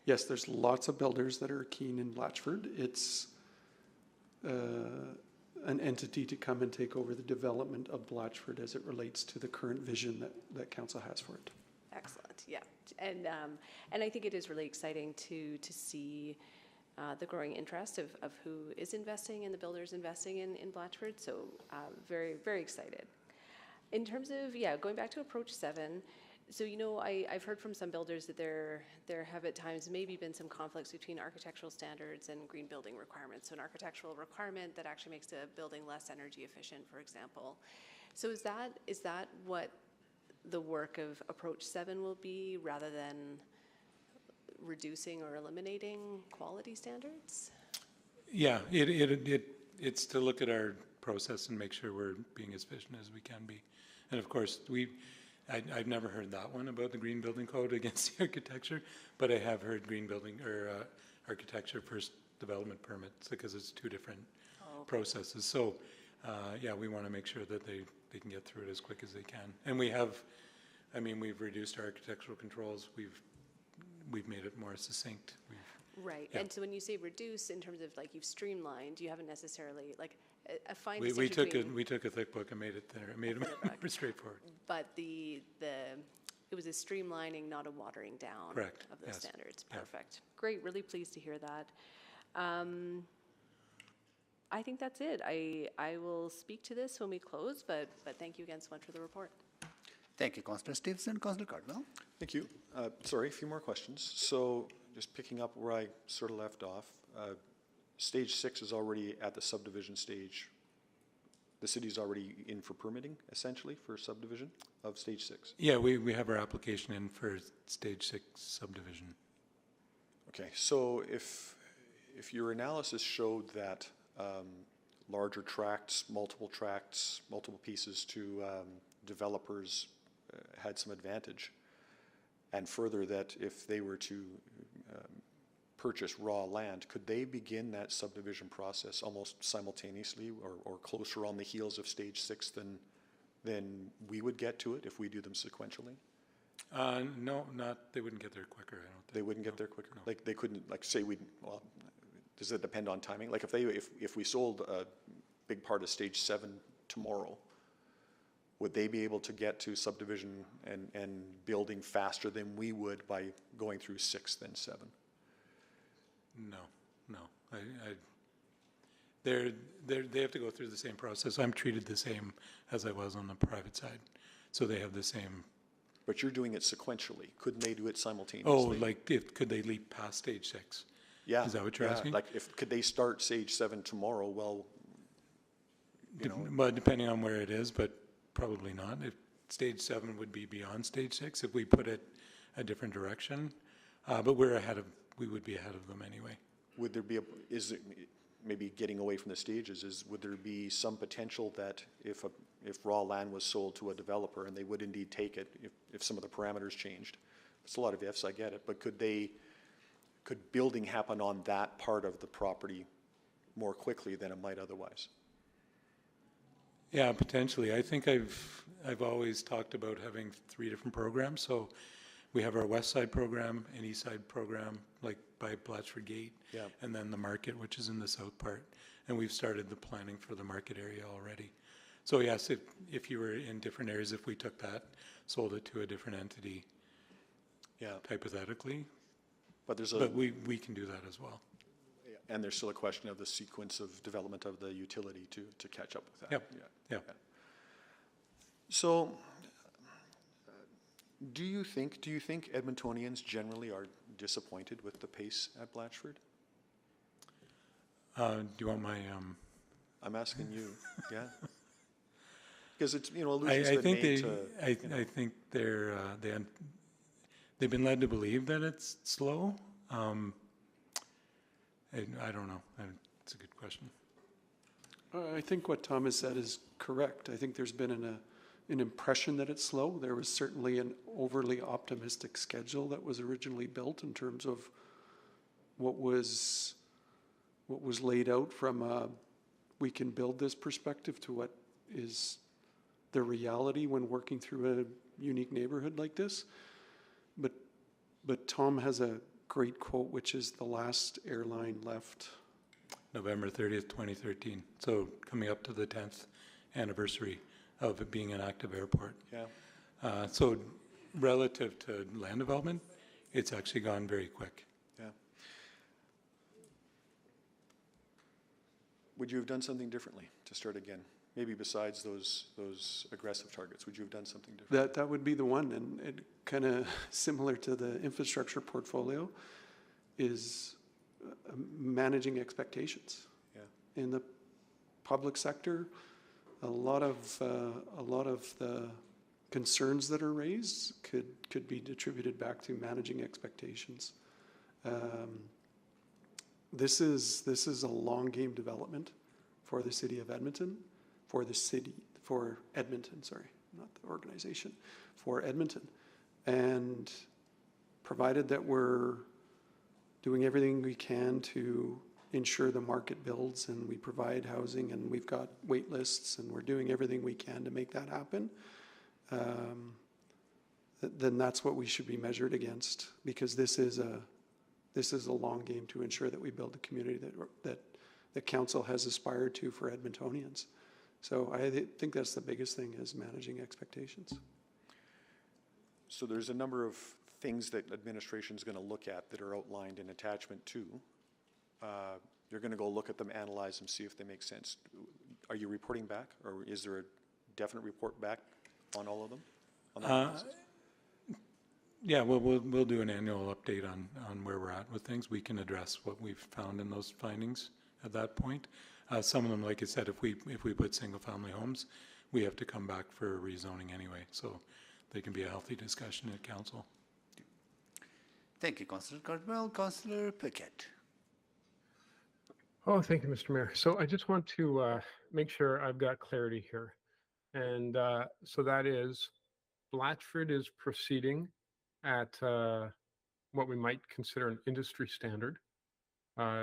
Yes, there's lots of builders that are keen in Blatchford. It's an entity to come and take over the development of Blatchford as it relates to the current vision that council has for it. Excellent. Yeah, and I think it is really exciting to see the growing interest of who is investing and the builders investing in Blatchford. So very, very excited. In terms of going back to Approach 7. So, I've heard from some builders that there have at times maybe been some conflicts between architectural standards and green building requirements. So an architectural requirement that actually makes a building less energy efficient, for example. So is that what the work of Approach 7 will be, rather than reducing or eliminating quality standards? Yeah, it's to look at our process and make sure we're being as efficient as we can be. And of course, I've never heard that one about the green building code against the architecture, but I have heard green building or architecture first development permits, because it's two different processes. So we want to make sure that they can get through it as quick as they can. And we've reduced our architectural controls. We've made it more succinct. Right. Yeah. And so when you say reduce, in terms of you've streamlined, you haven't necessarily a fine We distinction took a thick book and made it more straightforward. But it was a streamlining, not a watering down. Correct. Of those Yes. standards. Yeah. Perfect. Great. Really pleased to hear that. I think that's it. I will speak to this when we close, but thank you again so much for the report. Thank you, Councillor Stevenson. Councillor Cardwell. Thank you. Sorry, a few more questions. So just picking up where I sort of left off, Stage 6 is already at the subdivision stage. The city's already in for permitting, essentially, for subdivision of Stage 6. Yeah, we have our application in for Stage 6 subdivision. Okay, so if your analysis showed that larger tracts, multiple pieces to developers had some advantage, and further that if they were to purchase raw land, could they begin that subdivision process almost simultaneously or closer on the heels of Stage 6 than we would get to it if we do them sequentially? No, they wouldn't get there quicker, I don't think. They wouldn't get there quicker? No. Like they couldn't, say does it depend on timing? Like if we sold a big part of stage 7 tomorrow, would they be able to get to subdivision and building faster than we would by going through 6 then 7? No. They have to go through the same process. I'm treated the same as I was on the private side. So they have the same. But you're doing it sequentially. Couldn't they do it simultaneously? Oh, like could they leap past stage 6? Yeah. Is that what you're asking? Like could they start stage 7 tomorrow? Well, But depending on where it is, but probably not. If stage 7 would be beyond stage 6 if we put it a different direction. But we would be ahead of them anyway. Would there be maybe getting away from the stages, would there be some potential that if raw land was sold to a developer and they would indeed take it if some of the parameters changed? It's a lot of ifs, I get it, but could building happen on that part of the property more quickly than it might otherwise? Yeah, potentially. I think I've always talked about having 3 different programs. So we have our west side program, an east side program, like by Blatchford Gate, and then the market, which is in the south part. And we've started the planning for the market area already. So yes, if you were in different areas, if we took that, sold it to a different entity, hypothetically. But we can do that as well. And there's still a question of the sequence of development of the utility to catch up with that. Yep. So, do you think Edmontonians generally are disappointed with the pace at Blatchford? Do you want my? I'm asking you. Yeah. Because it's allusions I been think made I think they've been led to believe that it's slow. I don't know. It's a good question. I think what Tom has said is correct. I think there's been an impression that it's slow. There was certainly an overly optimistic schedule that was originally built in terms of what was laid out from a we can build this perspective to what is the reality when working through a unique neighborhood like this. But Tom has a great quote, which is the last airline left November 30th, 2013. So coming up to the 10th anniversary of it being an active airport. Yeah. So relative to land development, it's actually gone very quick. Yeah. Would you have done something differently to start again? Maybe besides those aggressive targets, would you have done something different? That would be the one, and it kind of similar to the infrastructure portfolio is managing expectations. Yeah. In the public sector, a lot of the concerns that are raised could be attributed back to managing expectations. This is a long game development for the city of Edmonton, for Edmonton, sorry, not the organization, for Edmonton. And provided that we're doing everything we can to ensure the market builds and we provide housing and we've got wait lists and we're doing everything we can to make that happen, then that's what we should be measured against, because this is a long game to ensure that we build the community that the council has aspired to for Edmontonians. So I think that's the biggest thing, is managing expectations. So there's a number of things that administration is going to look at that are outlined in attachment 2. You're going to go look at them, analyze them, see if they make sense. Are you reporting back, or is there a definite report back on all of them? On that yeah, we'll do an annual update on where we're at with things. We can address what we've found in those findings at that point. Some of them, like I said, if we put single-family homes, we have to come back for rezoning anyway. So they can be a healthy discussion at council. Thank you, Councillor Cardwell. Councillor Pickett. Oh, thank you, Mr. Mayor. So I just want to make sure I've got clarity here. And so that is, Blatchford is proceeding at what we might consider an industry standard,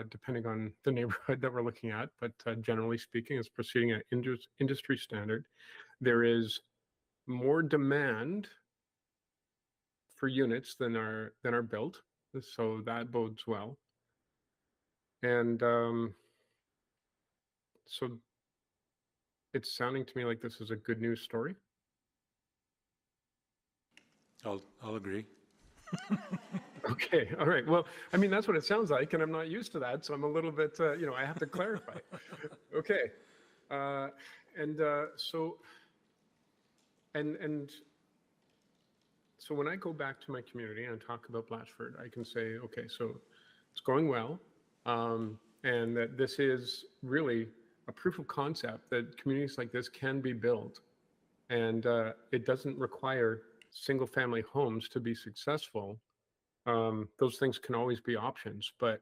depending on the neighborhood that we're looking at. But generally speaking, it's proceeding at industry standard. There is more demand for units than are built, so that bodes well. And so it's sounding to me like this is a good news story. I'll agree. Okay, all right. Well, I mean, that's what it sounds like, and I'm not used to that, so I'm a little bit, I have to clarify. Okay. So when I go back to my community and talk about Blatchford, I can say, okay, so it's going well, and that this is really a proof of concept that communities like this can be built, and it doesn't require single-family homes to be successful. Those things can always be options, but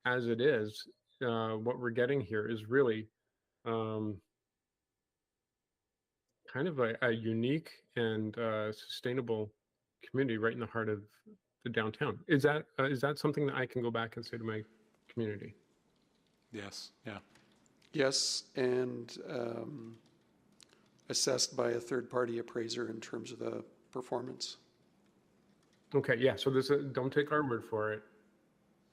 as it is, what we're getting here is really kind of a unique and sustainable community right in the heart of the downtown. Is that something that I can go back and say to my community? Yes, yeah. Yes, and assessed by a third-party appraiser in terms of the performance. Okay, yeah, so don't take our word for it.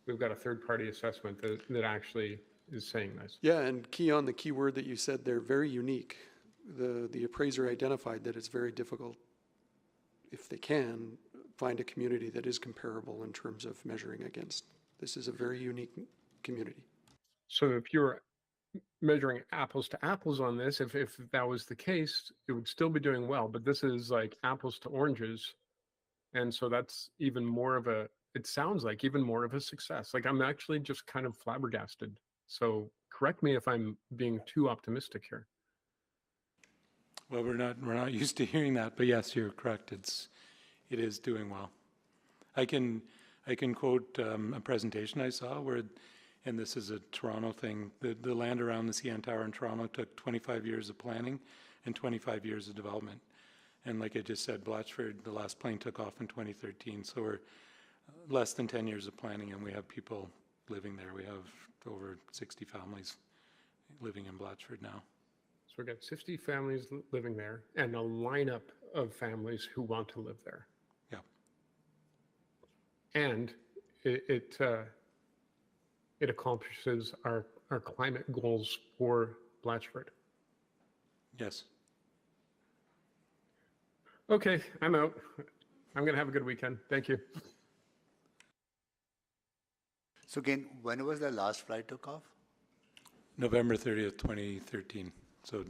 We've got a third-party assessment that actually is saying this. Yeah, and key on the key word that you said, they're very unique. The appraiser identified that it's very difficult, if they can, find a community that is comparable in terms of measuring against. This is a very unique community. So if you're measuring apples to apples on this, if that was the case, it would still be doing well, but this is like apples to oranges. And so that's even more of it sounds like even more of a success. Like I'm actually just kind of flabbergasted. So correct me if I'm being too optimistic here. Well, we're not used to hearing that, but yes, you're correct. It is doing well. I can quote a presentation I saw where, and this is a Toronto thing, the land around the CN Tower in Toronto took 25 years of planning and 25 years of development. And like I just said, Blatchford, the last plane took off in 2013, so we're less than 10 years of planning, and we have people living there. We have over 60 families living in Blatchford now. So we've got 60 families living there and a lineup of families who want to live there. Yeah. And it accomplishes our climate goals for Blatchford. Yes. Okay, I'm out. I'm going to have a good weekend. Thank you. So again, when was the last flight took off? November 30th, 2013. So,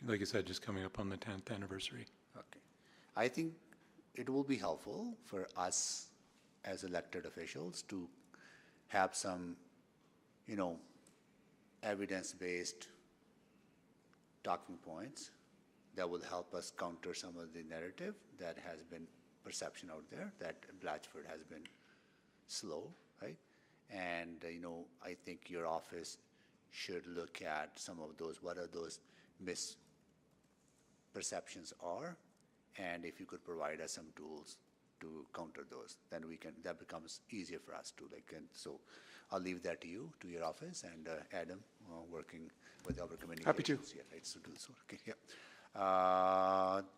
like I said, just coming up on the 10th anniversary. Okay. I think it will be helpful for us as elected officials to have some, evidence-based talking points that will help us counter some of the narrative that has been perception out there that Blatchford has been slow, right? And, I think your office should look at some of those, what are those misperceptions are, and if you could provide us some tools to counter those, then that becomes easier for us to and so I'll leave that to you, to your office, and Adam, working with our communications. Happy to. Yeah, right, so do so. Okay, yeah.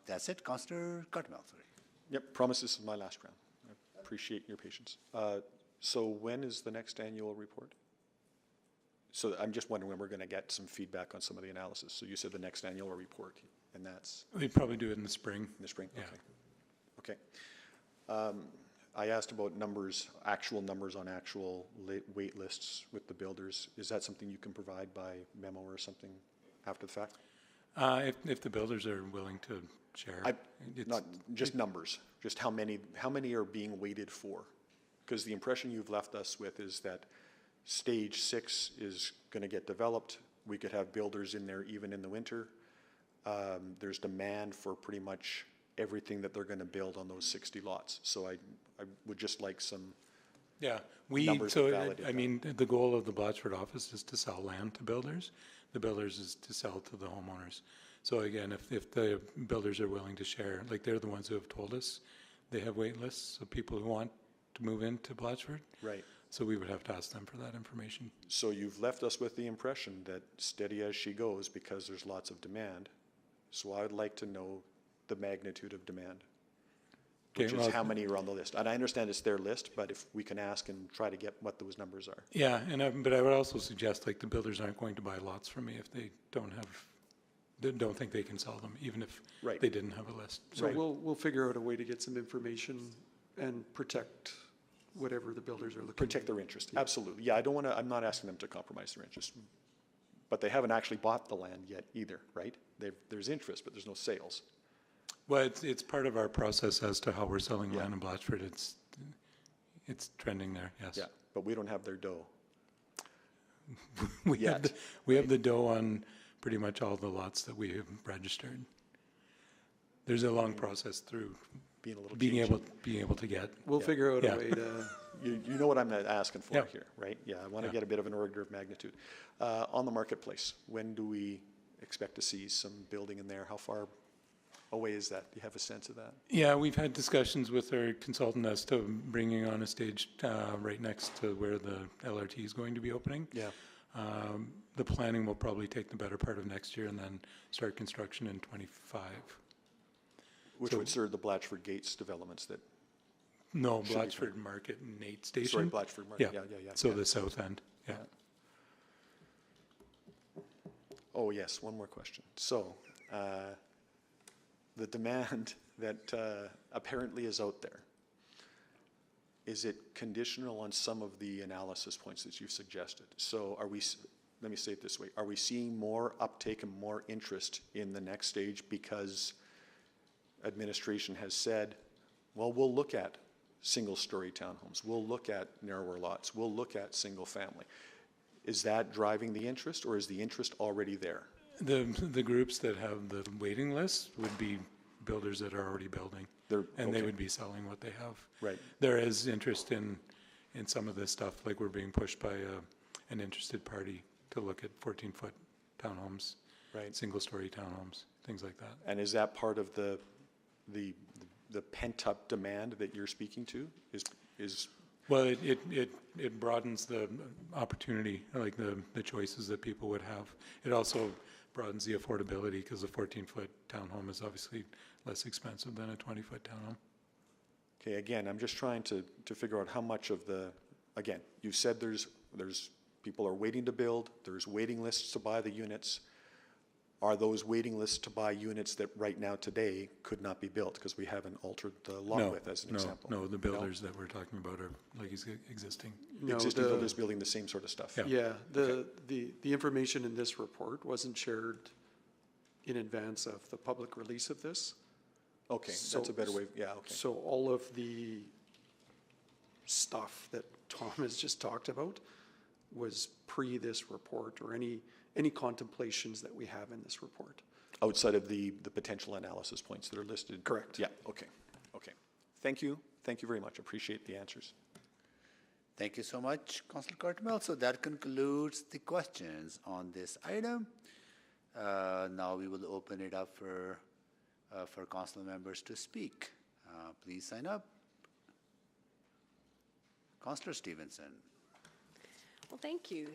That's it, Councillor Cartmel, sorry. Yep, promise this is my last round. I appreciate your patience. So when is the next annual report? So I'm just wondering when we're going to get some feedback on some of the analysis. So you said the next annual report, and that's? We probably do it in the spring. In the spring, yeah. Okay. I asked about numbers, actual numbers on actual wait lists with the builders. Is that something you can provide by memo or something after the fact? If the builders are willing to share. Not just numbers, just how many are being waited for? Because the impression you've left us with is that stage 6 is going to get developed. We could have builders in there even in the winter. There's demand for pretty much everything that they're going to build on those 60 lots. So I would just like some numbers to validate that. The goal of the Blatchford office is to sell land to builders. The builders is to sell to the homeowners. So again, if the builders are willing to share, like they're the ones who have told us they have wait lists of people who want to move into Blatchford. Right. So we would have to ask them for that information. So you've left us with the impression that steady as she goes because there's lots of demand. So I would like to know the magnitude of demand. which is well, how many are on the list. And I understand it's their list, but if we can ask and try to get what those numbers are. Yeah, but I would also suggest, like, the builders aren't going to buy lots from me if they don't think they can sell them, even if Right. they didn't have a list. So we'll figure out a way to get some information and protect whatever the builders are looking. Protect their interest, absolutely. Yeah, I'm not asking them to compromise their interest. But they haven't actually bought the land yet either, right? There's interest, but there's no sales. Well, it's part of our process as to how we're selling land in Blatchford. It's trending there, yes. Yeah, but we don't have their dough. We have the dough on pretty much all the lots that we have registered. There's a long process through being able to get. We'll figure out a way to. You know what I'm asking for Yeah. here, right? Yeah, I want to get a bit of an order of magnitude. On the marketplace, when do we expect to see some building in there? How far away is that? Do you have a sense of that? Yeah, we've had discussions with our consultant as to bringing on a stage right next to where the LRT is going to be opening. Yeah. The planning will probably take the better part of next year and then start construction in '25. Which would serve the Blatchford Gates developments that. No, should be Blatchford Market and Nate Station. Sorry, Blatchford Market. Yeah. So the south end, yeah. Oh, yes, one more question. So, the demand that apparently is out there, is it conditional on some of the analysis points that you've suggested? So let me say it this way, are we seeing more uptake and more interest in the next stage because administration has said, well, we'll look at single-story townhomes, we'll look at narrower lots, we'll look at single family. Is that driving the interest, or is the interest already there? The groups that have the waiting list would be builders that are already building. They would be selling what they have. Right. There is interest in some of this stuff, like we're being pushed by an interested party to look at 14-foot townhomes, right, single-story townhomes, things like that. And is that part of the pent-up demand that you're speaking to? Well, it broadens the opportunity, like the choices that people would have. It also broadens the affordability because a 14-foot townhome is obviously less expensive than a 20-foot townhome. Okay, again, I'm just trying to figure out how much of again, you said there's people are waiting to build, there's waiting lists to buy the units. Are those waiting lists to buy units that right now today could not be built because we haven't altered the lot width as an example? No, the builders that we're talking about are like existing. No, existing builders building the same sort of stuff. Yeah, the information in this report wasn't shared in advance of the public release of this. Okay, that's a better way. Yeah, okay. So all of the stuff that Tom has just talked about was pre this report, or any contemplations that we have in this report. Outside of the potential analysis points that are listed? Correct. Yeah, okay. Thank you. Thank you very much. Appreciate the answers. Thank you so much, Councillor Cartmel. So that concludes the questions on this item. Now we will open it up for council members to speak. Please sign up. Councillor Stevenson. Well, thank you.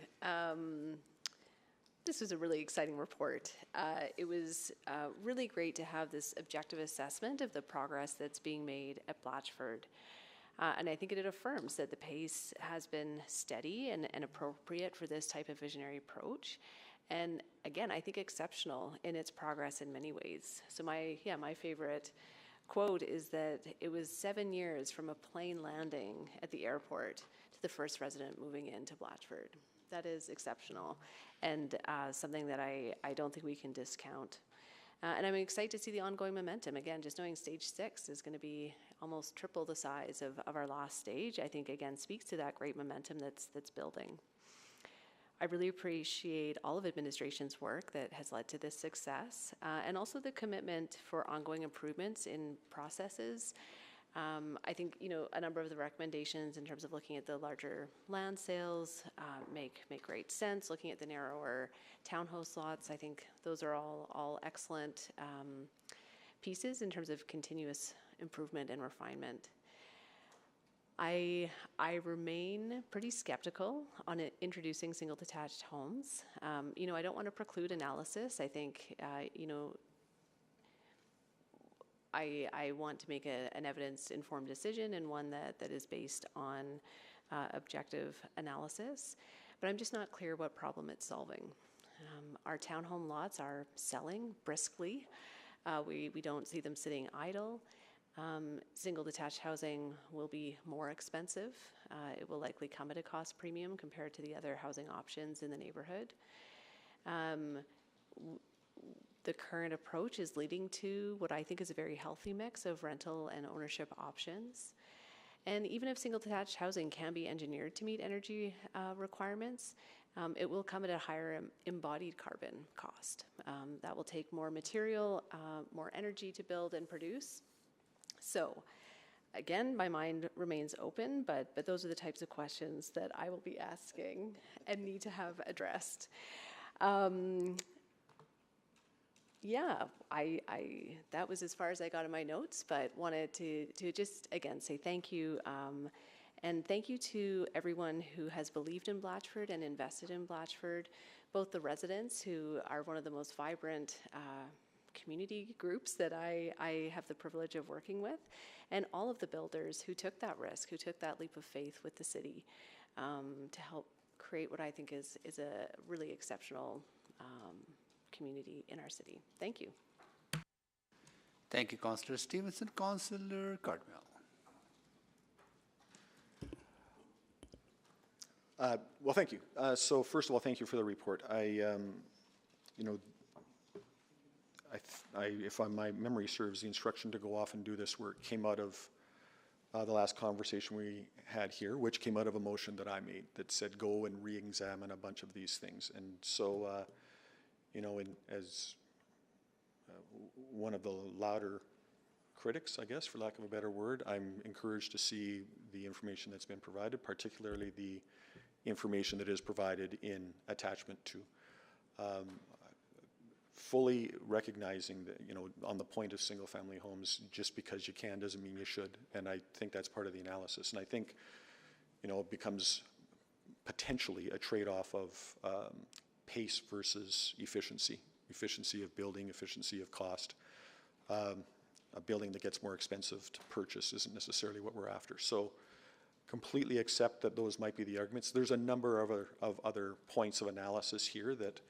This was a really exciting report. It was really great to have this objective assessment of the progress that's being made at Blatchford. And I think it affirms that the pace has been steady and appropriate for this type of visionary approach. And again, I think exceptional in its progress in many ways. So my favorite quote is that it was 7 years from a plane landing at the airport to the first resident moving into Blatchford. That is exceptional, and something that I don't think we can discount. And I'm excited to see the ongoing momentum. Again, just knowing stage 6 is going to be almost triple the size of our last stage, I think, again, speaks to that great momentum that's building. I really appreciate all of administration's work that has led to this success, and also the commitment for ongoing improvements in processes. I think, a number of the recommendations in terms of looking at the larger land sales make great sense. Looking at the narrower townhouse lots, I think those are all excellent pieces in terms of continuous improvement and refinement. I remain pretty skeptical on introducing single detached homes. I don't want to preclude analysis. I think, I want to make an evidence-informed decision and one that is based on objective analysis, but I'm just not clear what problem it's solving. Our townhome lots are selling briskly. We don't see them sitting idle. Single detached housing will be more expensive. It will likely come at a cost premium compared to the other housing options in the neighborhood. The current approach is leading to what I think is a very healthy mix of rental and ownership options. And even if single detached housing can be engineered to meet energy requirements, it will come at a higher embodied carbon cost. That will take more material, more energy to build and produce. So again, my mind remains open, but those are the types of questions that I will be asking and need to have addressed. Yeah, that was as far as I got in my notes, but wanted to just, again, say thank you. And thank you to everyone who has believed in Blatchford and invested in Blatchford, both the residents, who are one of the most vibrant community groups that I have the privilege of working with, and all of the builders who took that risk, who took that leap of faith with the city to help create what I think is a really exceptional community in our city. Thank you. Thank you, Councillor Stevenson. Councillor Cardwell. Well, thank you. So first of all, thank you for the report. If my memory serves, the instruction to go off and do this work came out of the last conversation we had here, which came out of a motion that I made that said go and re-examine a bunch of these things. And so, as one of the louder critics, I guess, for lack of a better word, I'm encouraged to see the information that's been provided, particularly the information that is provided in attachment 2. Fully recognizing that, on the point of single-family homes, just because you can doesn't mean you should, and I think that's part of the analysis. And I think, it becomes potentially a trade-off of pace versus efficiency of building, efficiency of cost. A building that gets more expensive to purchase isn't necessarily what we're after. So completely accept that those might be the arguments. There's a number of other points of analysis here that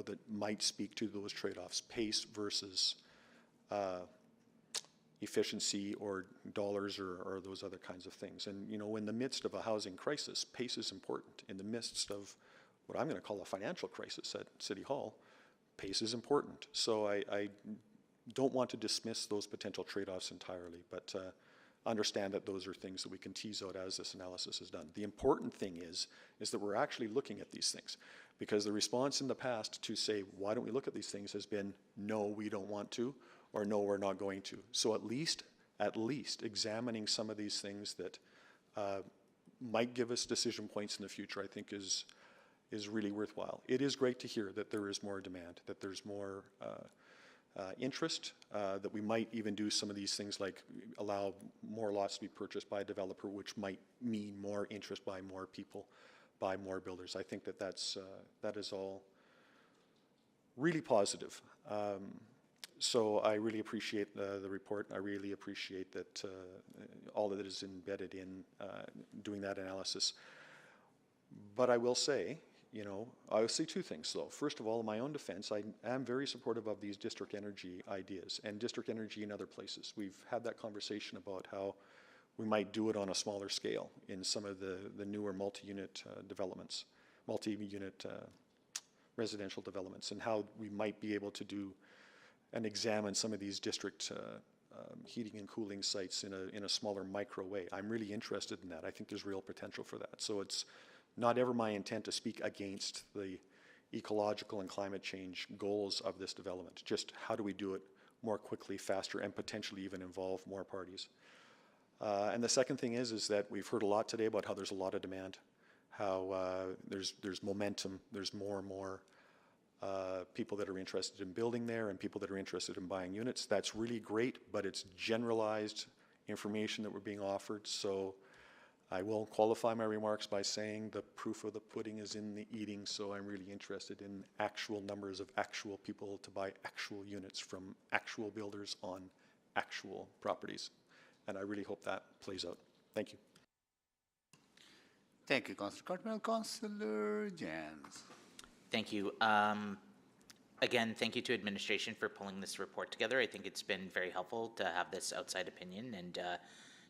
that might speak to those trade-offs, pace versus efficiency or dollars or those other kinds of things. And, in the midst of a housing crisis, pace is important. In the midst of what I'm going to call a financial crisis at City Hall, pace is important. So I don't want to dismiss those potential trade-offs entirely, but understand that those are things that we can tease out as this analysis is done. The important thing is that we're actually looking at these things, because the response in the past to say, why don't we look at these things, has been, no, we don't want to, or no, we're not going to. So at least examining some of these things that might give us decision points in the future, I think is really worthwhile. It is great to hear that there is more demand, that there's more interest, that we might even do some of these things like allow more lots to be purchased by a developer, which might mean more interest by more people, by more builders. I think that is all really positive. So I really appreciate the report. I really appreciate that all that is embedded in doing that analysis. But I will say, I will say two things though. First of all, in my own defense, I am very supportive of these district energy ideas and district energy in other places. We've had that conversation about how we might do it on a smaller scale in some of the newer multi-unit developments, multi-unit residential developments, and how we might be able to do and examine some of these district heating and cooling sites in a smaller micro way. I'm really interested in that. I think there's real potential for that. So it's not ever my intent to speak against the ecological and climate change goals of this development. Just how do we do it more quickly, faster, and potentially even involve more parties. And the second thing is that we've heard a lot today about how there's a lot of demand, how there's momentum, there's more and more people that are interested in building there and people that are interested in buying units. That's really great, but it's generalized information that we're being offered. So I will qualify my remarks by saying the proof of the pudding is in the eating, so I'm really interested in actual numbers of actual people to buy actual units from actual builders on actual properties. And I really hope that plays out. Thank you. Thank you, Councillor Cartmel. Councillor Jans. Thank you. Again, thank you to administration for pulling this report together. I think it's been very helpful to have this outside opinion and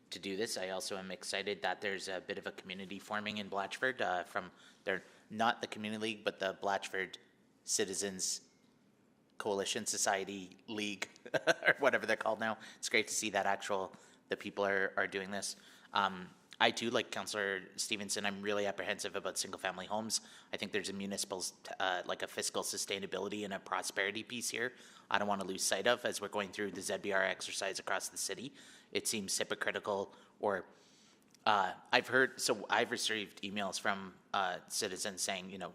to do this. I also am excited that there's a bit of a community forming in Blatchford from not the Community League, but the Blatchford Citizens Coalition Society League, or whatever they're called now. It's great to see that the people are doing this. I too, like Councillor Stevenson, I'm really apprehensive about single-family homes. I think there's a municipal, like a fiscal sustainability and a prosperity piece here I don't want to lose sight of as we're going through the ZBR exercise across the city. It seems hypocritical, or I've received emails from citizens saying, you know,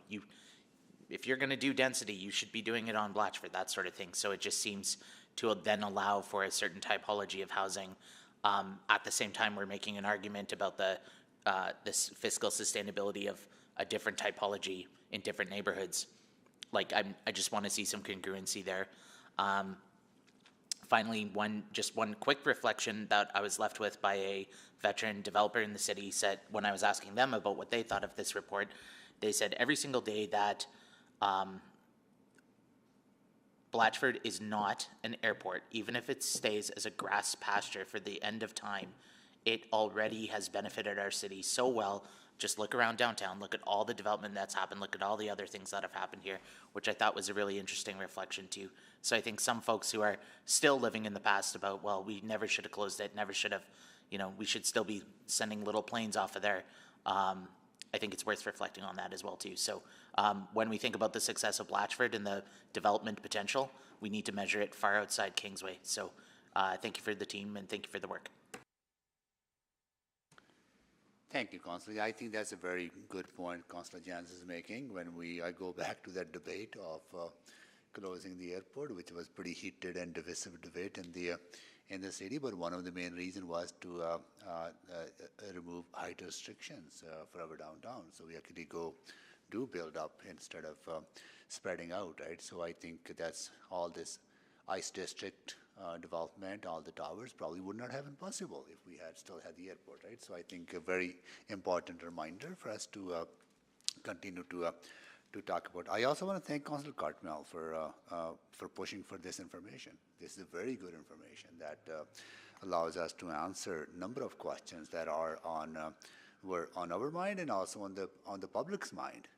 if you're going to do density, you should be doing it on Blatchford, that sort of thing. So it just seems to then allow for a certain typology of housing. At the same time, we're making an argument about this fiscal sustainability of a different typology in different neighborhoods. Like, I just want to see some congruency there. Finally, one quick reflection that I was left with by a veteran developer in the city said, when I was asking them about what they thought of this report, they said every single day that Blatchford is not an airport, even if it stays as a grass pasture for the end of time, it already has benefited our city so well. Just look around downtown, look at all the development that's happened, look at all the other things that have happened here, which I thought was a really interesting reflection too. So I think some folks who are still living in the past about, well, we never should have closed it, never should have, you know, we should still be sending little planes off of there. I think it's worth reflecting on that as well too. So when we think about the success of Blatchford and the development potential, we need to measure it far outside Kingsway. So thank you for the team and thank you for the work. Thank you, Councillor. I think that's a very good point Councillor Jans is making. When I go back to that debate of closing the airport, which was pretty heated and divisive debate in the city, but one of the main reasons was to remove height restrictions for our downtown. So we actually do build up instead of spreading out, right? So I think that's all this ICE district development, all the towers probably would not have been possible if we had still had the airport, right? So I think a very important reminder for us to continue to talk about. I also want to thank Councillor Cartmel for pushing for this information. This is very good information that allows us to answer a number of questions that were on our mind and also on the public's mind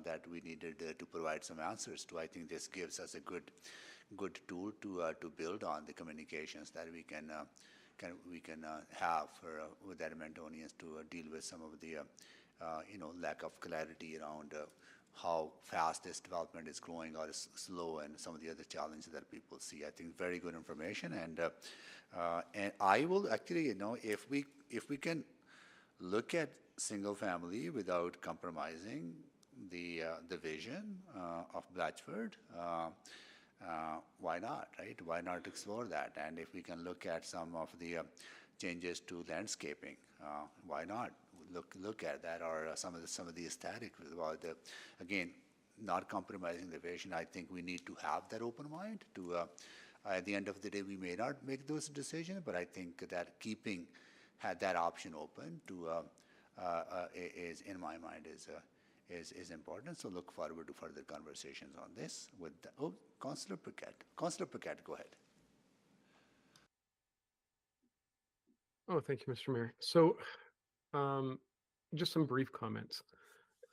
that we needed to provide some answers to. I think this gives us a good tool to build on the communications that we can have with Edmontonians to deal with some of the lack of clarity around how fast this development is growing or is slow, and some of the other challenges that people see. I think very good information, and I will actually, if we can look at single family without compromising the vision of Blatchford. Why not, right? Why not explore that? And if we can look at some of the changes to landscaping, why not look at that, or some of the aesthetics? Again, not compromising the vision. I think we need to have that open mind. At the end of the day, we may not make those decisions, but I think that keeping that option open is, in my mind, is important. So look forward to further conversations on this. Councillor Paquette. Councillor Paquette, go ahead. Oh, thank you, Mr. Mayor. So, just some brief comments.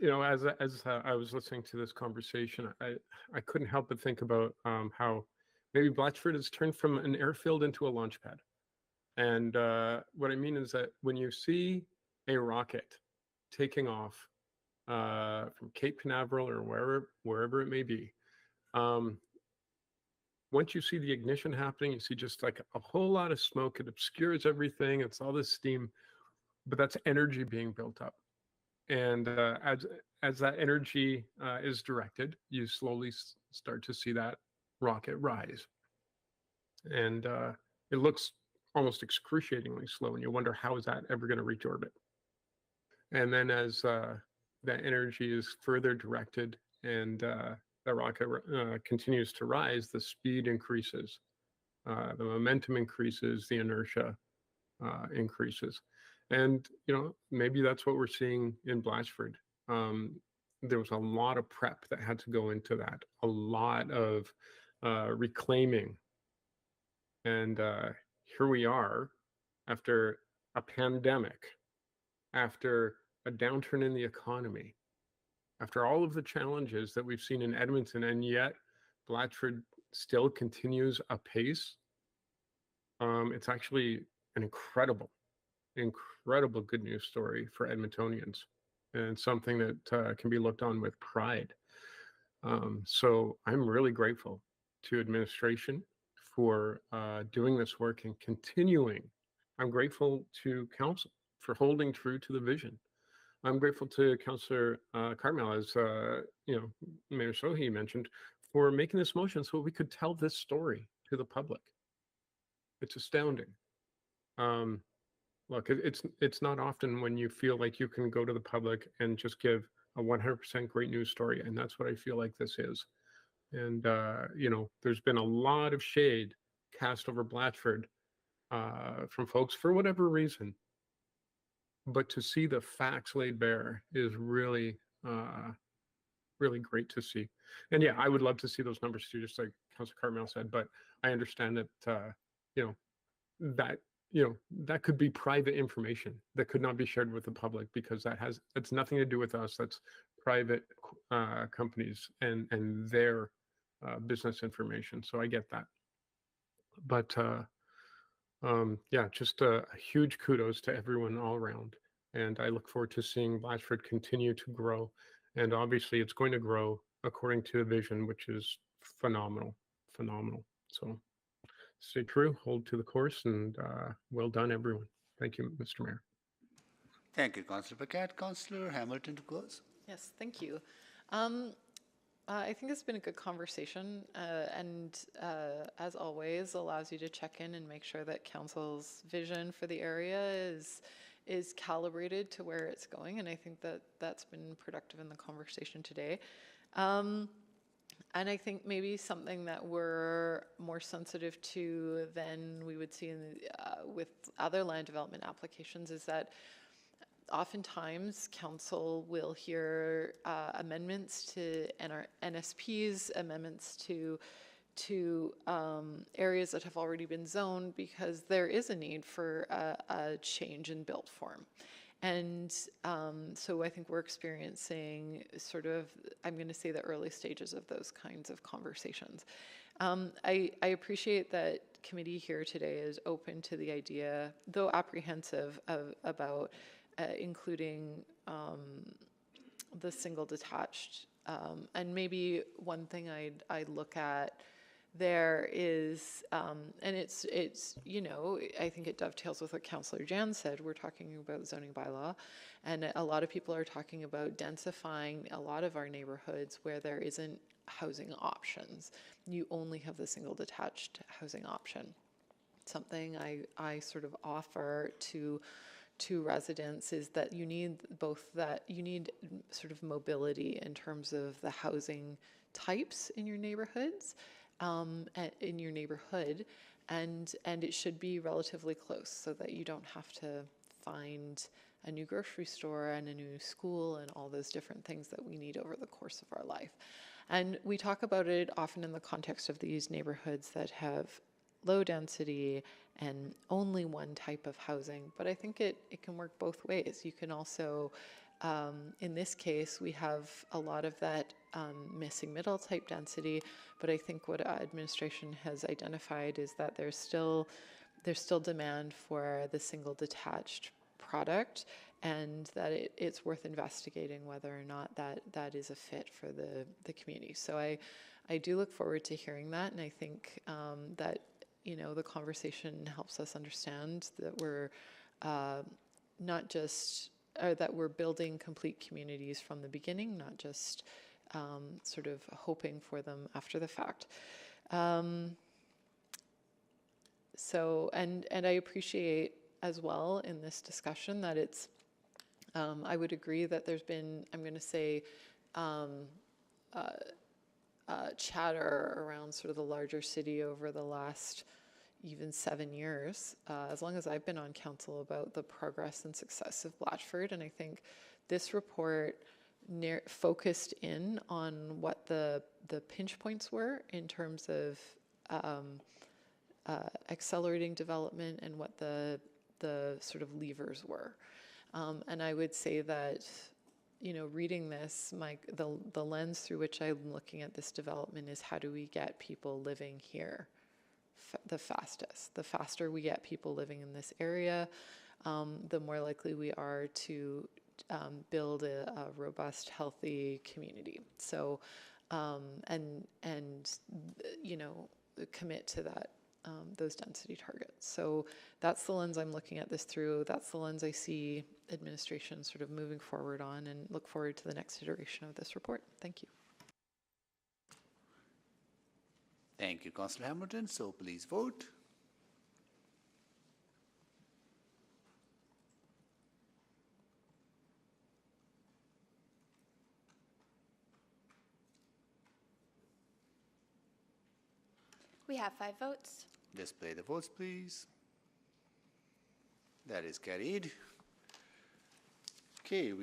As I was listening to this conversation, I couldn't help but think about how maybe Blatchford has turned from an airfield into a launch pad. And what I mean is that when you see a rocket taking off from Cape Canaveral or wherever it may be, once you see the ignition happening, you see just like a whole lot of smoke. It obscures everything. It's all this steam, but that's energy being built up. And as that energy is directed, you slowly start to see that rocket rise. And it looks almost excruciatingly slow, and you wonder, how is that ever going to reach orbit? And then as that energy is further directed and the rocket continues to rise, the speed increases, the momentum increases, the inertia increases. And, maybe that's what we're seeing in Blatchford. There was a lot of prep that had to go into that, a lot of reclaiming. And here we are after a pandemic, after a downturn in the economy, after all of the challenges that we've seen in Edmonton, and yet Blatchford still continues apace. It's actually an incredible good news story for Edmontonians, and something that can be looked on with pride. So I'm really grateful to administration for doing this work and continuing. I'm grateful to council for holding true to the vision. I'm grateful to Councillor Carmel, as Mayor Sohi mentioned, for making this motion so we could tell this story to the public. It's astounding. Look, it's not often when you feel like you can go to the public and just give a 100% great news story, and that's what I feel like this is. And there's been a lot of shade cast over Blatchford from folks for whatever reason, but to see the facts laid bare is really really great to see. And yeah, I would love to see those numbers too, just like Councilor Carmel said, but I understand that that could be private information that could not be shared with the public, because that's nothing to do with us. That's private companies and their business information. So I get that. But yeah, just a huge kudos to everyone all around. And I look forward to seeing Blatchford continue to grow. And obviously it's going to grow according to the vision, which is phenomenal. So stay true, hold to the course, and well done, everyone. Thank you, Mr. Mayor. Thank you, Councillor Paquette. Councillor Hamilton to close. Yes, thank you. I think it's been a good conversation, and as always, allows you to check in and make sure that council's vision for the area is calibrated to where it's going, and I think that that's been productive in the conversation today. And I think maybe something that we're more sensitive to than we would see with other land development applications is that oftentimes council will hear amendments to NSPs, amendments to areas that have already been zoned, because there is a need for a change in built form. And so I think we're experiencing sort of, I'm going to say, the early stages of those kinds of conversations. I appreciate that committee here today is open to the idea, though apprehensive, about including the single detached. And maybe one thing I'd look at there is, and it's I think it dovetails with what Councillor Jan said. We're talking about zoning bylaw, and a lot of people are talking about densifying a lot of our neighborhoods where there isn't housing options. You only have the single detached housing option. Something I sort of offer to residents is that you need sort of mobility in terms of the housing types in your neighborhoods, in your neighborhood, and it should be relatively close so that you don't have to find a new grocery store and a new school and all those different things that we need over the course of our life. And we talk about it often in the context of these neighborhoods that have low density and only one type of housing, but I think it can work both ways. You can also, in this case, we have a lot of that missing middle type density, but I think what administration has identified is that there's still demand for the single detached product, and that it's worth investigating whether or not that is a fit for the community. So I do look forward to hearing that, and I think that the conversation helps us understand that we're that we're building complete communities from the beginning, not just sort of hoping for them after the fact. So, and I appreciate as well in this discussion that it's I would agree that there's been, I'm going to say, chatter around sort of the larger city over the last even 7 years, as long as I've been on council, about the progress and success of Blatchford. And I think this report focused in on what the pinch points were in terms of accelerating development and what the sort of levers were. And I would say that, you know, reading this, the lens through which I'm looking at this development is how do we get people living here the fastest. The faster we get people living in this area, the more likely we are to build a robust, healthy community. So, and you know, commit to that, those density targets. So that's the lens I'm looking at this through. That's the lens I see administration sort of moving forward on, and look forward to the next iteration of this report. Thank you. Thank you, Councillor Hamilton. So please vote. We have 5 votes. Display the votes, please. That is carried. Okay,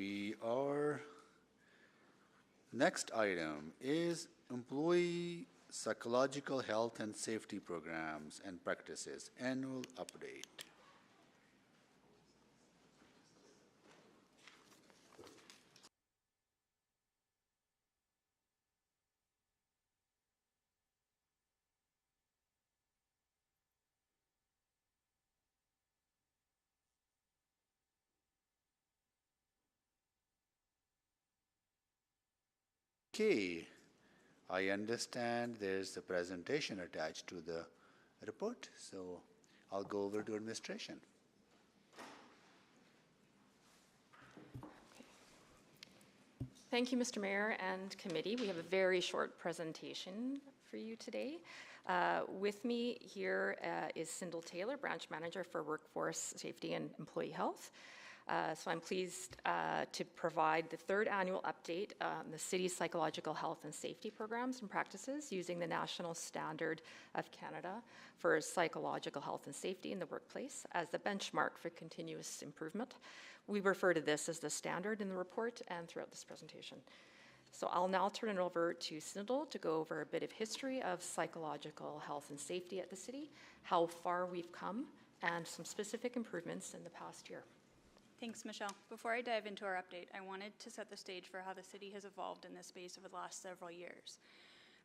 next item is employee psychological health and safety programs and practices, annual update. Okay, I understand there's a presentation attached to the report, so I'll go over to administration. Thank you, Mr. Mayor and committee. We have a very short presentation for you today. With me here is Sindel Taylor, Branch Manager for Workforce Safety and Employee Health. So I'm pleased to provide the 3rd annual update on the city's psychological health and safety programs and practices using the National Standard of Canada for psychological health and safety in the workplace as the benchmark for continuous improvement. We refer to this as the standard in the report and throughout this presentation. So I'll now turn it over to Sindel to go over a bit of history of psychological health and safety at the city, how far we've come, and some specific improvements in the past year. Thanks, Michelle. Before I dive into our update, I wanted to set the stage for how the city has evolved in this space over the last several years.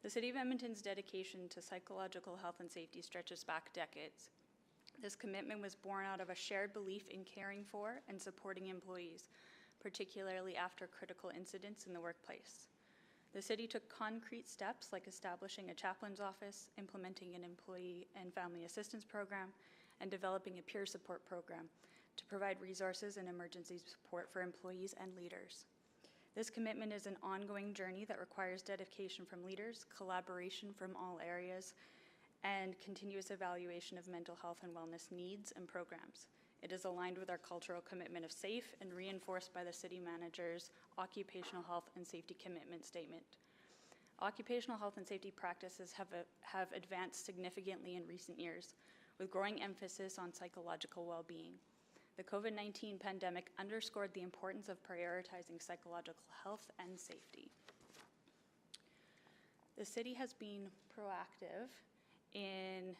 The City of Edmonton's dedication to psychological health and safety stretches back decades. This commitment was born out of a shared belief in caring for and supporting employees, particularly after critical incidents in the workplace. The city took concrete steps like establishing a chaplain's office, implementing an employee and family assistance program, and developing a peer support program to provide resources and emergency support for employees and leaders. This commitment is an ongoing journey that requires dedication from leaders, collaboration from all areas, and continuous evaluation of mental health and wellness needs and programs. It is aligned with our cultural commitment of safe and reinforced by the city manager's occupational health and safety commitment statement. Occupational health and safety practices have advanced significantly in recent years, with growing emphasis on psychological well-being. The COVID-19 pandemic underscored the importance of prioritizing psychological health and safety. The city has been proactive in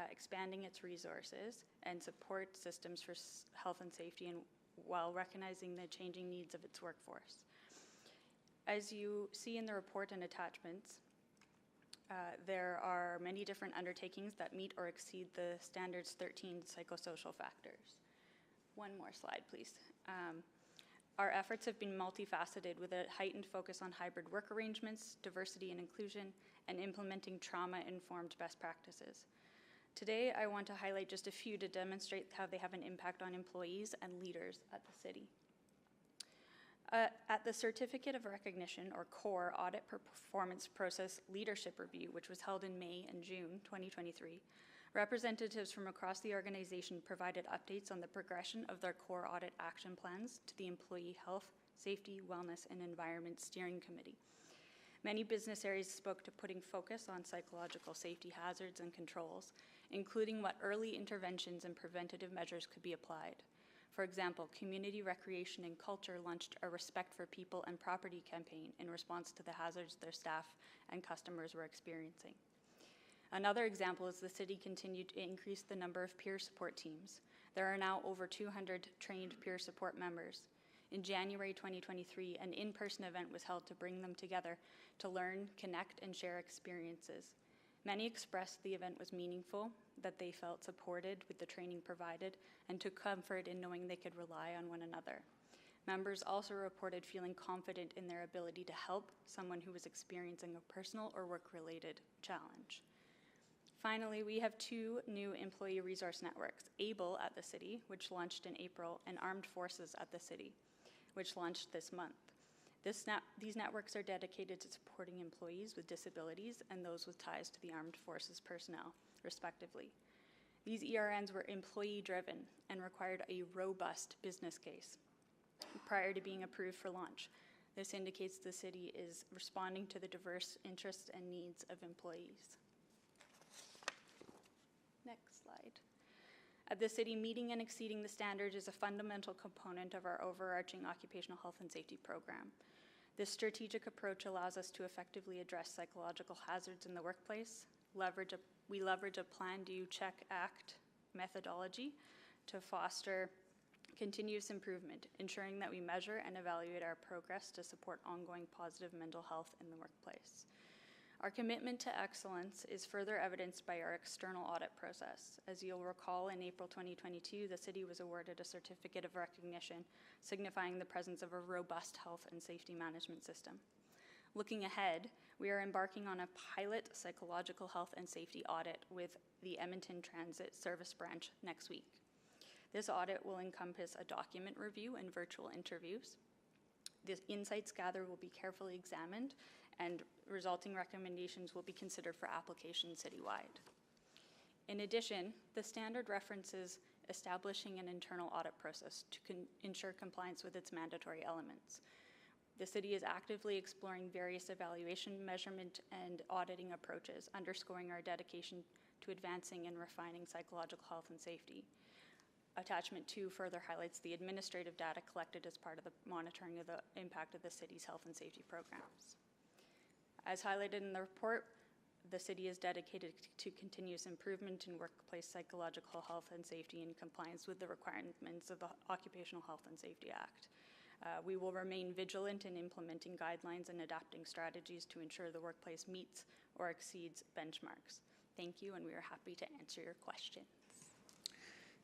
expanding its resources and support systems for health and safety, and while recognizing the changing needs of its workforce. As you see in the report and attachments, there are many different undertakings that meet or exceed the standard's 13 psychosocial factors. One more slide, please. Our efforts have been multifaceted with a heightened focus on hybrid work arrangements, diversity and inclusion, and implementing trauma-informed best practices. Today, I want to highlight just a few to demonstrate how they have an impact on employees and leaders at the city. At the Certificate of Recognition, or CORE, Audit Performance Process Leadership Review, which was held in May and June 2023, Representatives from across the organization provided updates on the progression of their core audit action plans to the Employee Health, Safety, Wellness, and Environment Steering Committee. Many business areas spoke to putting focus on psychological safety hazards and controls, including what early interventions and preventative measures could be applied. For example, Community Recreation and Culture launched a Respect for People and Property campaign in response to the hazards their staff and customers were experiencing. Another example is the city continued to increase the number of peer support teams. There are now over 200 trained peer support members. In January 2023, an in-person event was held to bring them together to learn, connect, and share experiences. Many expressed the event was meaningful, that they felt supported with the training provided, and took comfort in knowing they could rely on one another. Members also reported feeling confident in their ability to help someone who was experiencing a personal or work-related challenge. Finally, we have 2 new employee resource networks, ABLE at the city, which launched in April, and Armed Forces at the city, which launched this month. These networks are dedicated to supporting employees with disabilities and those with ties to the Armed Forces personnel, respectively. These ERNs were employee-driven and required a robust business case prior to being approved for launch. This indicates the city is responding to the diverse interests and needs of employees. Next slide. At the city, meeting and exceeding the standards is a fundamental component of our overarching occupational health and safety program. This strategic approach allows us to effectively address psychological hazards in the workplace. We leverage a plan, do, check, act methodology to foster continuous improvement, ensuring that we measure and evaluate our progress to support ongoing positive mental health in the workplace. Our commitment to excellence is further evidenced by our external audit process. As you'll recall, in April 2022, the city was awarded a certificate of recognition, signifying the presence of a robust health and safety management system. Looking ahead, we are embarking on a pilot psychological health and safety audit with the Edmonton Transit Service Branch next week. This audit will encompass a document review and virtual interviews. The insights gathered will be carefully examined, and resulting recommendations will be considered for application citywide. In addition, the standard references establishing an internal audit process to ensure compliance with its mandatory elements. The city is actively exploring various evaluation, measurement, and auditing approaches, underscoring our dedication to advancing and refining psychological health and safety. Attachment 2 further highlights the administrative data collected as part of the monitoring of the impact of the city's health and safety programs. As highlighted in the report, the city is dedicated to continuous improvement in workplace psychological health and safety in compliance with the requirements of the Occupational Health and Safety Act. We will remain vigilant in implementing guidelines and adapting strategies to ensure the workplace meets or exceeds benchmarks. Thank you, and we are happy to answer your questions.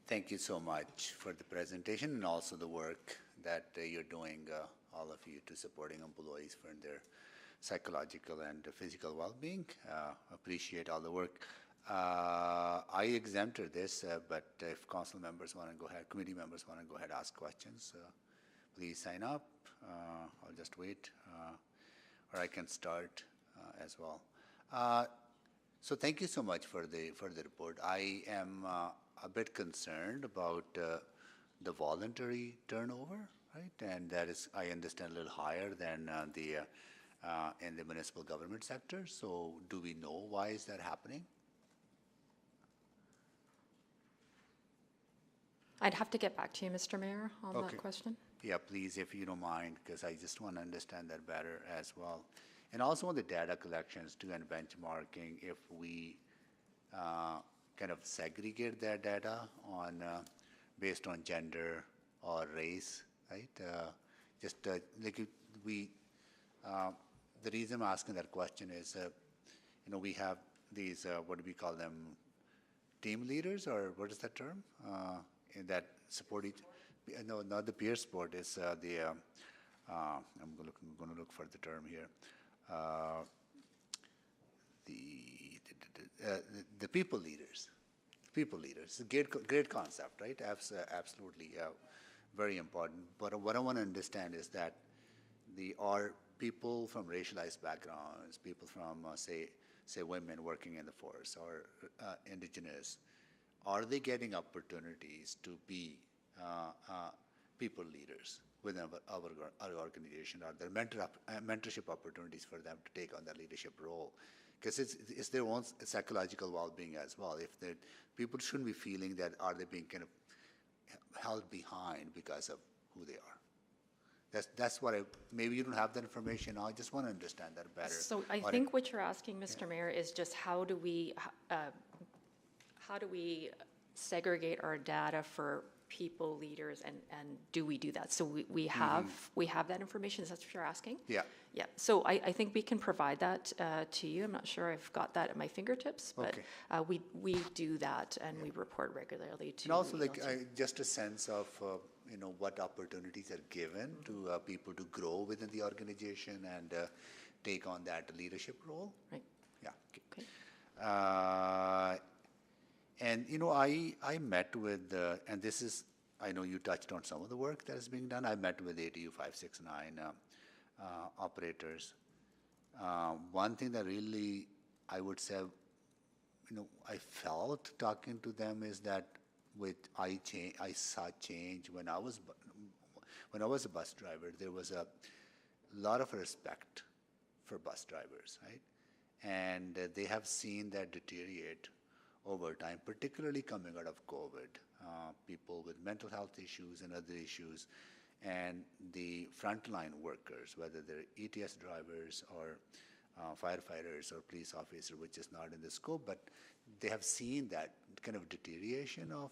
Thank you so much for the presentation and also the work that you're doing, all of you, to supporting employees for their psychological and physical well-being. Appreciate all the work. I exempted this, but if council members want to go ahead, committee members want to go ahead and ask questions, please sign up. I'll just wait, or I can start as well. So thank you so much for the report. I am a bit concerned about the voluntary turnover, right? And that is, I understand, a little higher than in the municipal government sector. So do we know why is that happening? I'd have to get back to you, Mr. Mayor, on that question. Yeah, please, if you don't mind, because I just want to understand that better as well. And also on the data collections too and benchmarking, if we kind of segregate that data on based on gender or race, right? Like we, the reason I'm asking that question is, you know, we have these, what do we call them, team leaders, or what is that term? In that support each, no, not the peer support, it's I'm going to look for the term here. The people leaders. People leaders. Great concept, right? Absolutely, very important. But what I want to understand is that our people from racialized backgrounds, people from, say women working in the forest or indigenous, are they getting opportunities to be people leaders within our organization? Are there mentorship opportunities for them to take on that leadership role? Because it's their own psychological well-being as well. If people shouldn't be feeling that are they being kind of held behind because of who they are. That's what maybe you don't have that information. I just want to understand that better. So I think what you're asking, Mr. Mayor, is just how do we segregate our data for people, leaders, and do we do that? So we have that information. Is that what you're asking? Yeah. Yeah. So I think we can provide that to you. I'm not sure I've got that at my fingertips, but we do that and we report regularly to. And also, like just a sense of what opportunities are given to people to grow within the organization and take on that leadership role. Right. Yeah. Okay. And I met with, and this is, I know you touched on some of the work that is being done. I met with ATU 569 operators. One thing that really, I would say, I felt talking to them is that I saw change when I was a bus driver. There was a lot of respect for bus drivers, right? And they have seen that deteriorate over time, particularly coming out of COVID. People with mental health issues and other issues, and the frontline workers, whether they're ETS drivers or firefighters or police officers, which is not in the scope, but they have seen that kind of deterioration of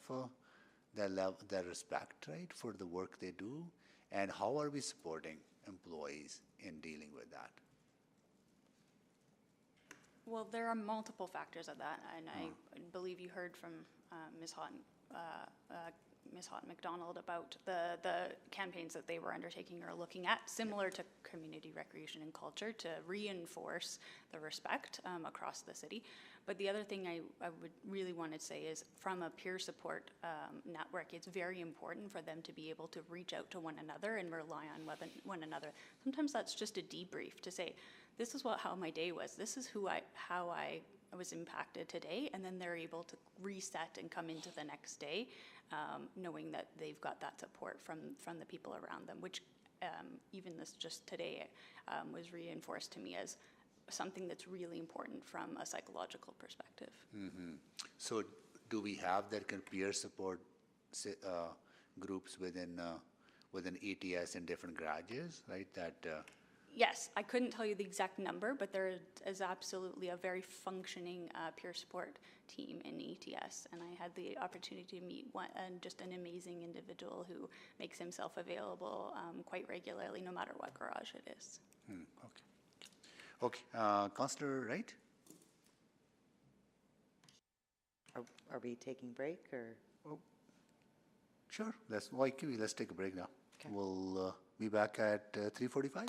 their respect, right, for the work they do, and how are we supporting employees in dealing with that? Well, there are multiple factors of that, and I believe you heard from Ms. Houghton McDonald about the campaigns that they were undertaking or looking at, similar to community recreation and culture, to reinforce the respect across the city. But the other thing I would really want to say is, from a peer support network, it's very important for them to be able to reach out to one another and rely on one another. Sometimes that's just a debrief to say, this is how my day was. This is how I was impacted today, and then they're able to reset and come into the next day, knowing that they've got that support from the people around them, which even this just today was reinforced to me as something that's really important from a psychological perspective. Mm-hmm. So do we have that kind of peer support groups within ETS in different garages, right? Yes, I couldn't tell you the exact number, but there is absolutely a very functioning peer support team in ETS, and I had the opportunity to meet just an amazing individual who makes himself available quite regularly, no matter what garage it is. Okay. Councillor Wright? Are we taking break or? Oh, sure. Let's take a break now. Okay. We'll be back at 3:45.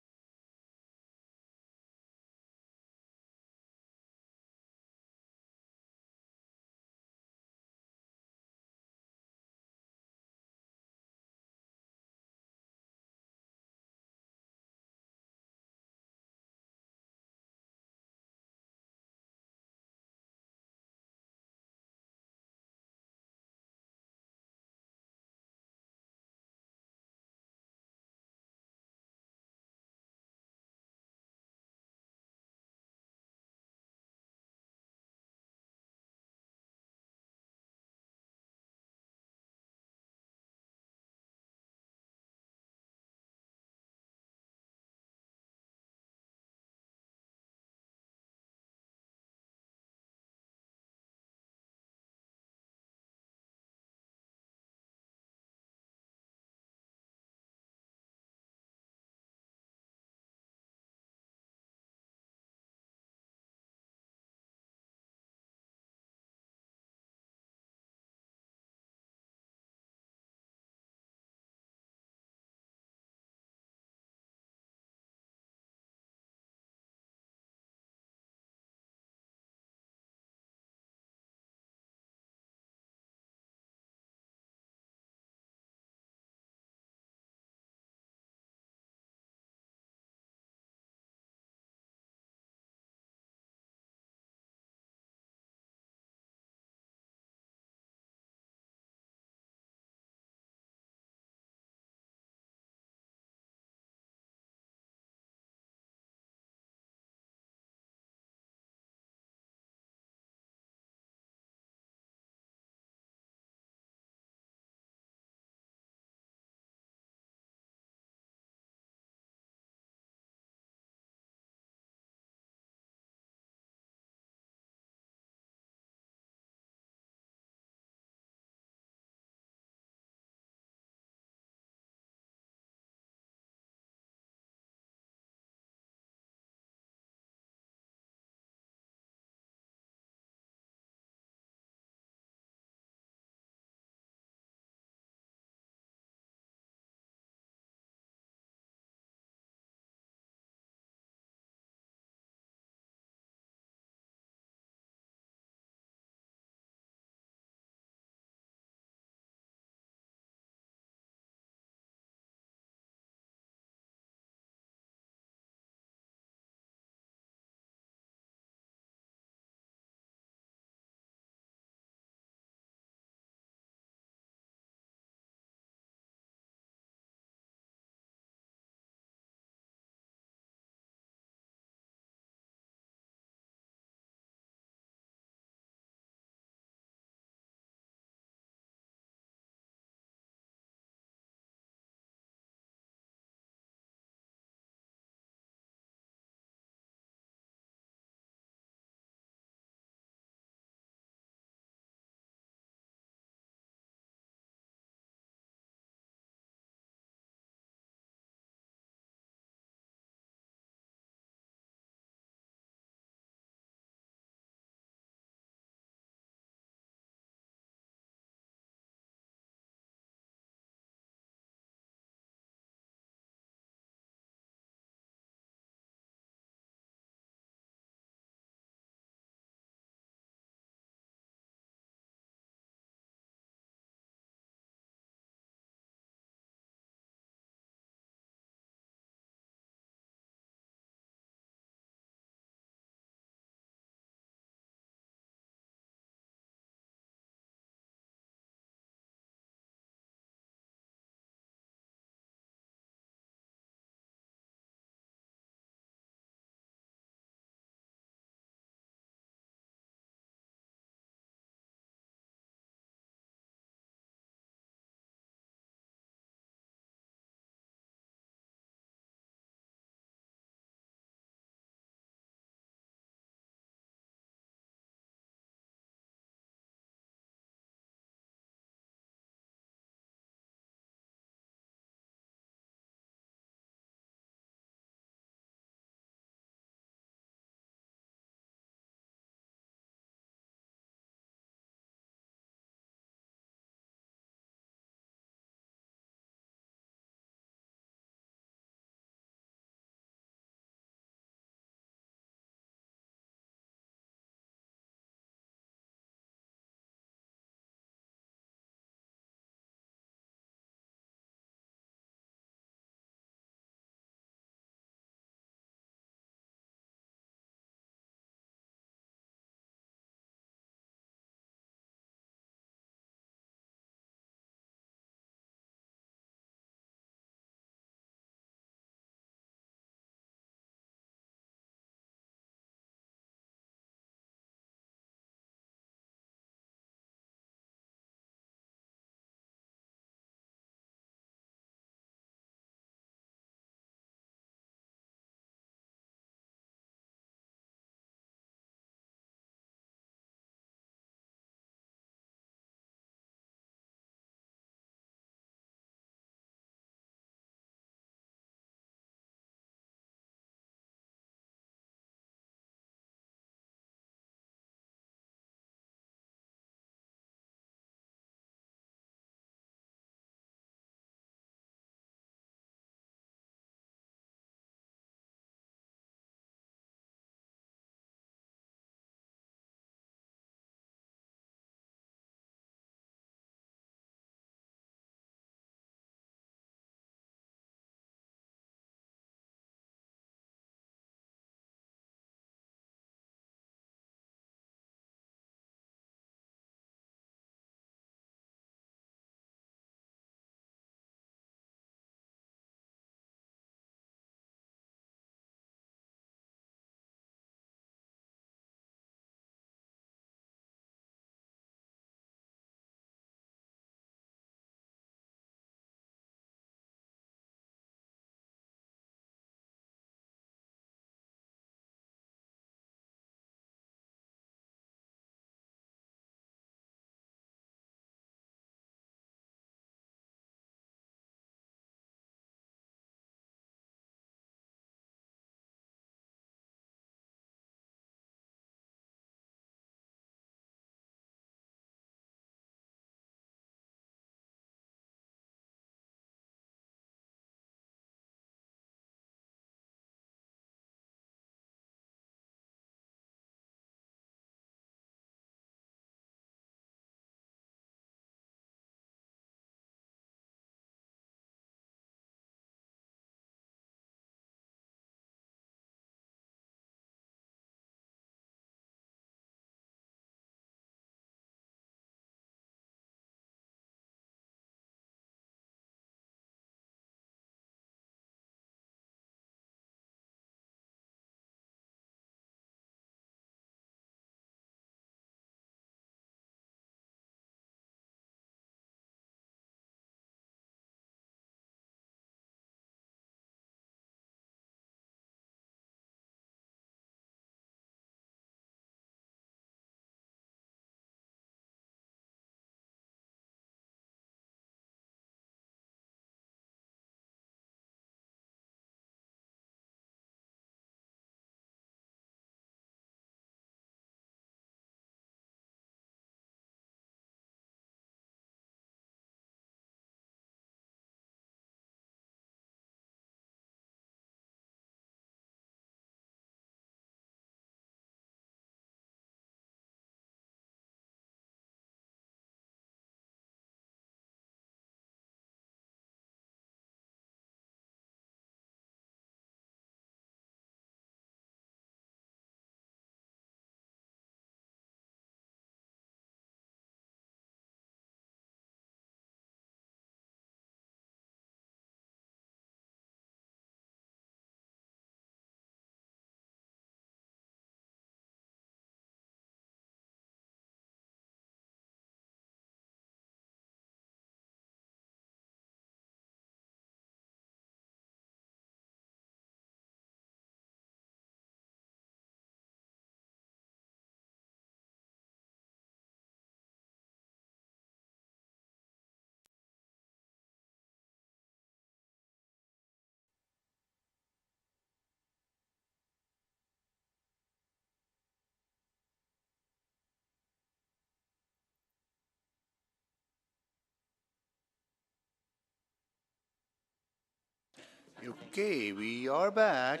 Okay, we are back.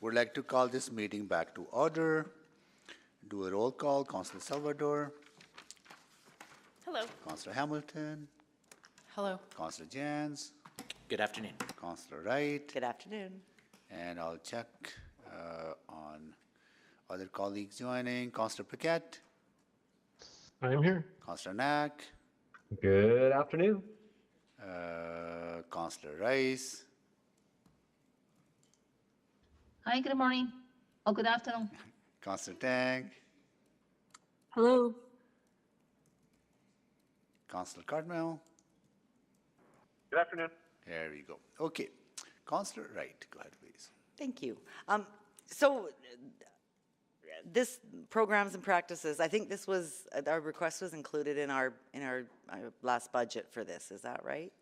Would like to call this meeting back to order. Do a roll call. Councillor Salvador. Hello. Councillor Hamilton. Hello. Councillor Jans. Good afternoon. Councillor Wright. Good afternoon. And I'll check on other colleagues joining. Councillor Paquette. I'm here. Councillor Knack. Good afternoon. Councillor Rice. Hi, good morning. Oh, good afternoon. Councillor Tang. Hello. Councillor Cardmell. Good afternoon. There we go. Okay. Councillor Wright, go ahead, please. Thank you. So this programs and practices, I think this was, our request was included in our last budget for this, is that right?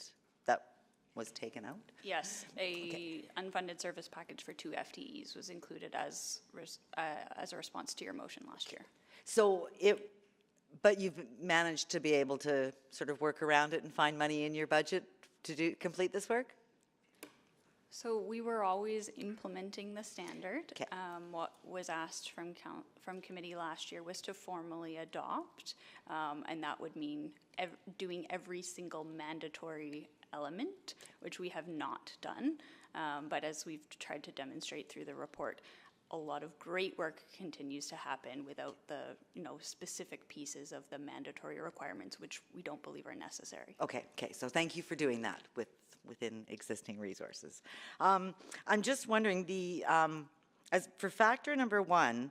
That was taken out? Yes, a unfunded service package for 2 FTEs was included as a response to your motion last year. So but you've managed to be able to sort of work around it and find money in your budget to complete this work? So we were always implementing the standard. What was asked from committee last year was to formally adopt, and that would mean doing every single mandatory element, which we have not done. But as we've tried to demonstrate through the report, a lot of great work continues to happen without the specific pieces of the mandatory requirements, which we don't believe are necessary. Okay, so thank you for doing that within existing resources. I'm just wondering, as for factor number 1,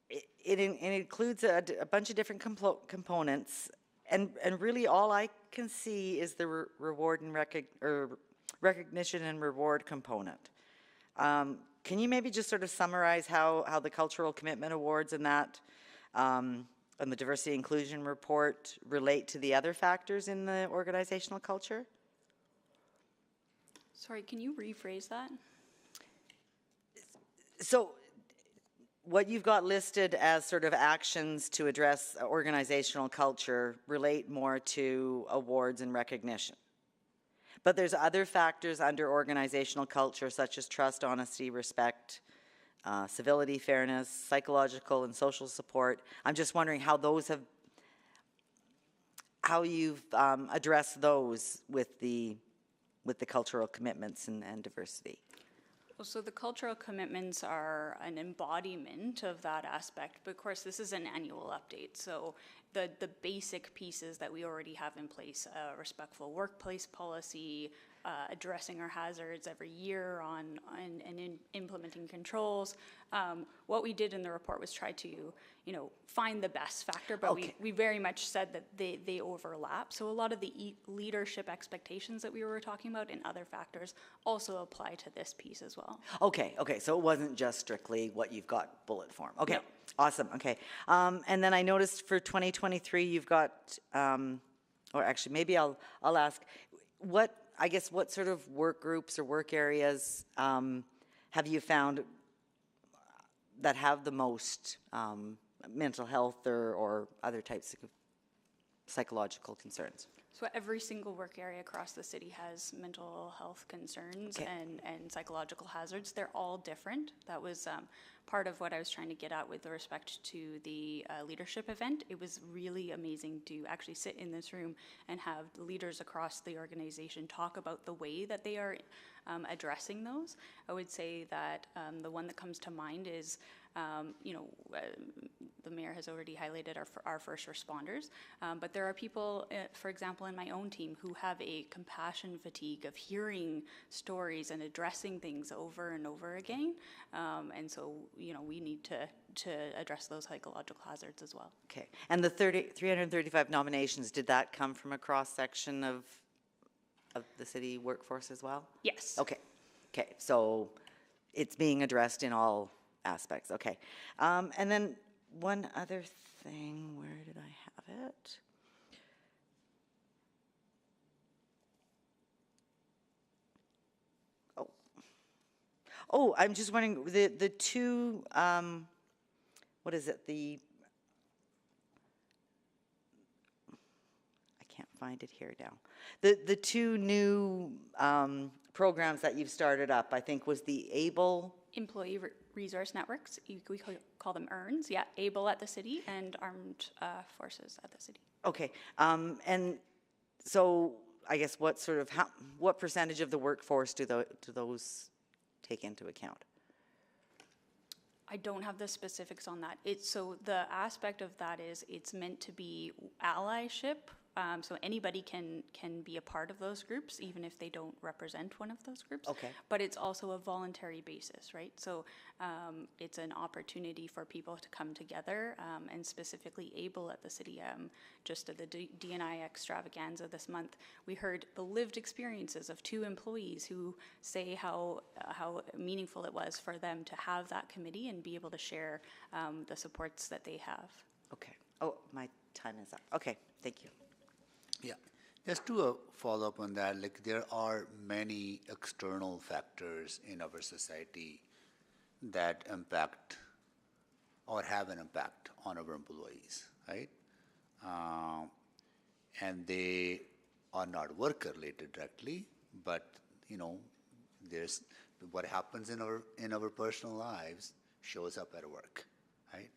it includes a bunch of different components, and really all I can see is the reward and recognition and reward component. Can you maybe just sort of summarize how the cultural commitment awards and that and the diversity inclusion report relate to the other factors in the organizational culture? Sorry, can you rephrase that? So what you've got listed as sort of actions to address organizational culture relate more to awards and recognition. But there's other factors under organizational culture such as trust, honesty, respect, civility, fairness, psychological and social support. I'm just wondering how you've addressed those with the cultural commitments and diversity. Well, so the cultural commitments are an embodiment of that aspect, but of course this is an annual update. So the basic pieces that we already have in place, respectful workplace policy, addressing our hazards every year and implementing controls. What we did in the report was try to, find the best factor, but we very much said that they overlap. So a lot of the leadership expectations that we were talking about and other factors also apply to this piece as well. Okay, so it wasn't just strictly what you've got bullet form. Okay, no. Awesome, okay. And then I noticed for 2023 you've got, or actually maybe I'll ask, what sort of work groups or work areas have you found that have the most mental health or other types of psychological concerns? So every single work area across the city has mental health concerns and psychological hazards. They're all different. That was part of what I was trying to get at with respect to the leadership event. It was really amazing to actually sit in this room and have leaders across the organization talk about the way that they are addressing those. I would say that the one that comes to mind is the mayor has already highlighted our first responders, but there are people, for example, in my own team who have a compassion fatigue of hearing stories and addressing things over and over again, and so we need to address those psychological hazards as well. Okay, and the 335 nominations, did that come from a cross-section of the city workforce as well? Yes. Okay, so it's being addressed in all aspects. Okay, and then one other thing, where did I have it? Oh, I'm just wondering, the two, what is it, I can't find it here now. The two new programs that you've started up, I think, was the ABLE. Employee Resource Networks, we call them EARNs, yeah, ABLE at the city and Armed Forces at the city. Okay, and so I guess what percentage of the workforce do those take into account? I don't have the specifics on that. So the aspect of that is it's meant to be allyship. So anybody can be a part of those groups, even if they don't represent one of those groups. Okay. But it's also a voluntary basis, right? So it's an opportunity for people to come together, and specifically ABLE at the city. Just at the D&I extravaganza this month, we heard the lived experiences of 2 employees who say how meaningful it was for them to have that committee and be able to share the supports that they have. Okay. Oh, my time is up. Okay, thank you. Yeah, just to follow up on that, like there are many external factors in our society that impact or have an impact on our employees, right? And they are not work related directly, but there's what happens in our personal lives shows up at work, right?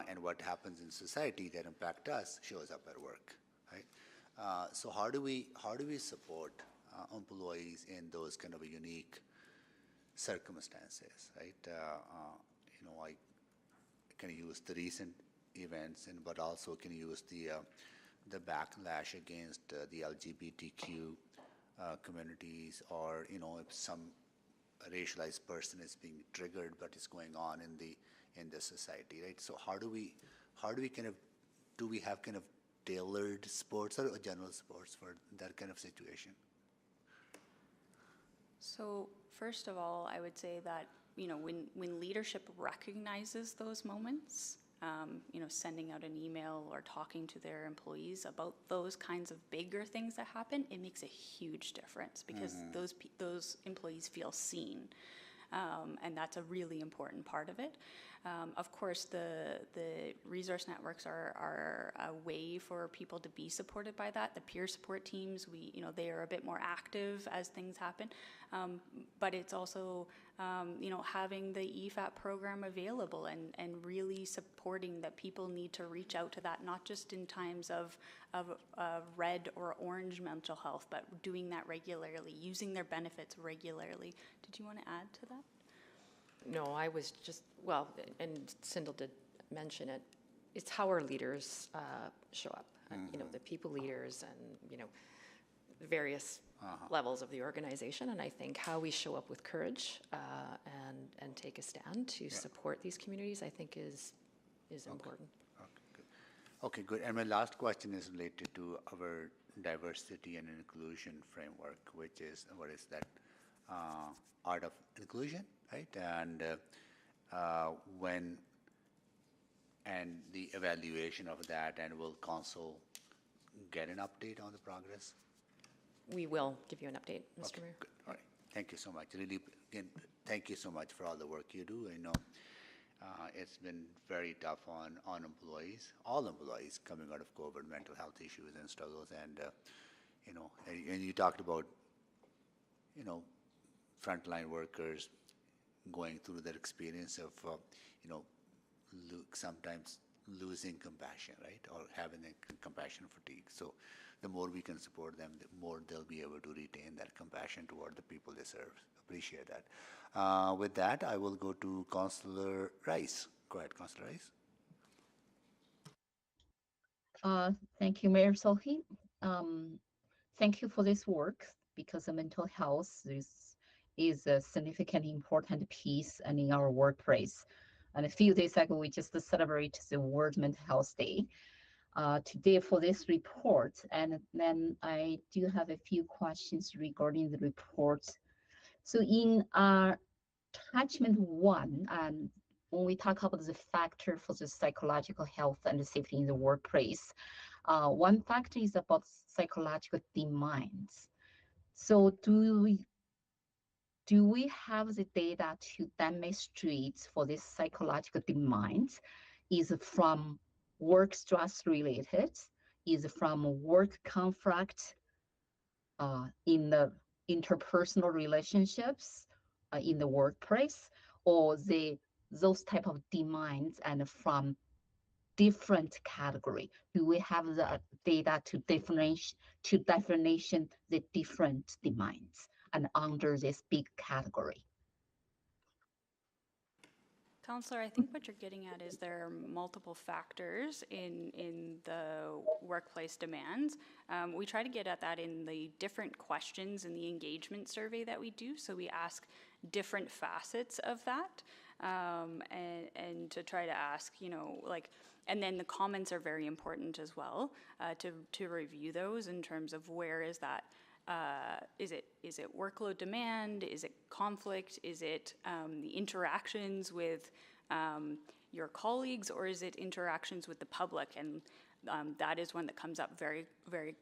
And what happens in society that impact us shows up at work, right? So how do we support employees in those kind of unique circumstances, right? I can use the recent events, but also can use the backlash against the LGBTQ communities, or if some racialized person is being triggered, but it's going on in the society, right? So how do we do we have kind of tailored sports or general sports for that kind of situation? So first of all, I would say that when leadership recognizes those moments, sending out an email or talking to their employees about those kinds of bigger things that happen, it makes a huge difference because those employees feel seen, and that's a really important part of it. Of course, the resource networks are a way for people to be supported by that. The peer support teams, they are a bit more active as things happen, but it's also having the EFAP program available and really supporting that people need to reach out to that, not just in times of red or orange mental health, but doing that regularly, using their benefits regularly. Did you want to add to that? No, I was just, well, and Sindel did mention it, it's how our leaders show up, the people leaders and, the various levels of the organization. And I think how we show up with courage and take a stand to support these communities, I think is important. Okay, good. And my last question is related to our diversity and inclusion framework, which is, what is that? Art of inclusion, right? And and the evaluation of that, and will council get an update on the progress? We will give you an update, Mr. Mayor. Good. All right. Thank you so much. Really, again, thank you so much for all the work you do. I know it's been very tough on all employees coming out of COVID, mental health issues and struggles, and and you talked about frontline workers going through that experience of sometimes losing compassion, right, or having a compassion fatigue. So the more we can support them, the more they'll be able to retain that compassion toward the people they serve. Appreciate that. With that, I will go to Councillor Rice. Go ahead, Councillor Rice. Thank you, Mayor Sohi. Thank you for this work, because the mental health is a significant, important piece in our workplace. And a few days ago, we just celebrated the World Mental Health Day. Today for this report, and then I do have a few questions regarding the report. So in attachment 1, when we talk about the factor for the psychological health and safety in the workplace, one factor is about psychological demands. So do we have the data to demonstrate for this psychological demands is from work stress related, is from work conflict in the interpersonal relationships in the workplace, or those type of demands and from different category? Do we have the data to definition the different demands and under this big category? Counselor, I think what you're getting at is there are multiple factors in the workplace demands. We try to get at that in the different questions in the engagement survey that we do. So we ask different facets of that, and to try to ask, and then the comments are very important as well, to review those in terms of where is that. Is it workload demand? Is it conflict? Is it the interactions with your colleagues, or is it interactions with the public? And that is one that comes up very, very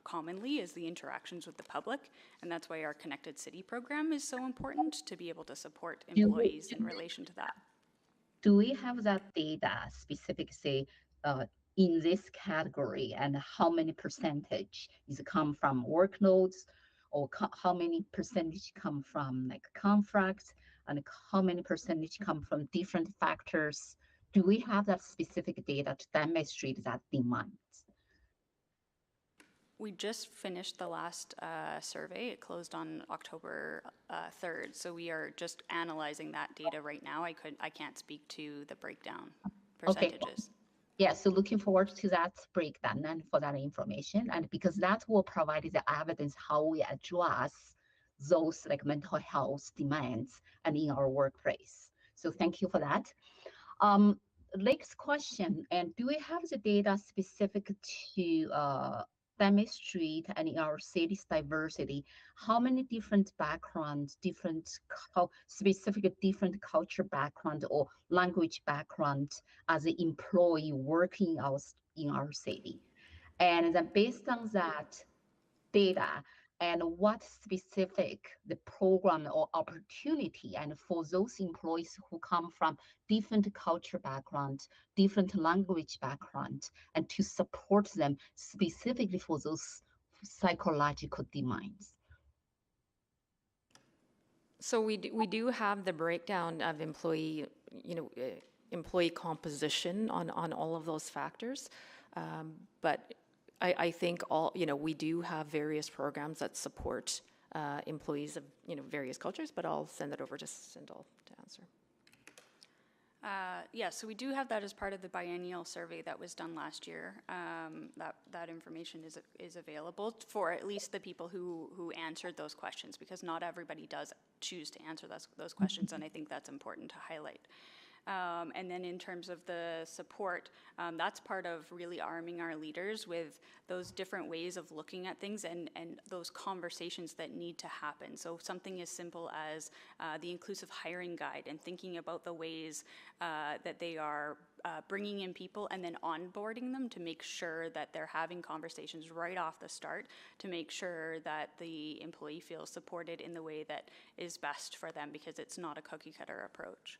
commonly, is the interactions with the public. And that's why our Connected City program is so important, to be able to support employees in relation to that. Do we have that data specific, say, in this category, and how many percentage is come from workloads, or how many percentage come from like conflict, and how many percentage come from different factors? Do we have that specific data to demonstrate that demand? We just finished the last survey. It closed on October 3rd. So we are just analyzing that data right now. I can't speak to the breakdown percentages. Okay. Yeah, so looking forward to that breakdown and for that information, and because that will provide the evidence how we address those like mental health demands and in our workplace. So thank you for that. Next question, and do we have the data specific to demonstrate and in our city's diversity, how many different backgrounds, specific different culture background or language background as an employee working in our city? And then based on that data, and what specific the program or opportunity, and for those employees who come from different culture background, different language background, and to support them specifically for those psychological demands. So we do have the breakdown of employee composition on all of those factors, but I think we do have various programs that support employees of various cultures, but I'll send it over to Sindel to answer. Yeah, so we do have that as part of the biennial survey that was done last year. That information is available for at least the people who answered those questions, because not everybody does choose to answer those questions, and I think that's important to highlight. And then in terms of the support, that's part of really arming our leaders with those different ways of looking at things and those conversations that need to happen. So something as simple as the inclusive hiring guide, and thinking about the ways that they are bringing in people and then onboarding them to make sure that they're having conversations right off the start to make sure that the employee feels supported in the way that is best for them, because it's not a cookie cutter approach.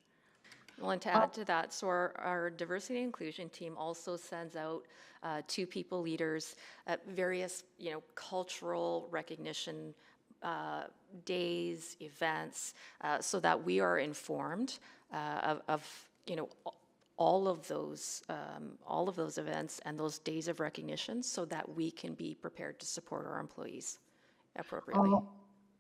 Well, and to add to that, so our diversity and inclusion team also sends out to people leaders at various, cultural recognition days, events, so that we are informed of all of those events and those days of recognition, so that we can be prepared to support our employees appropriately.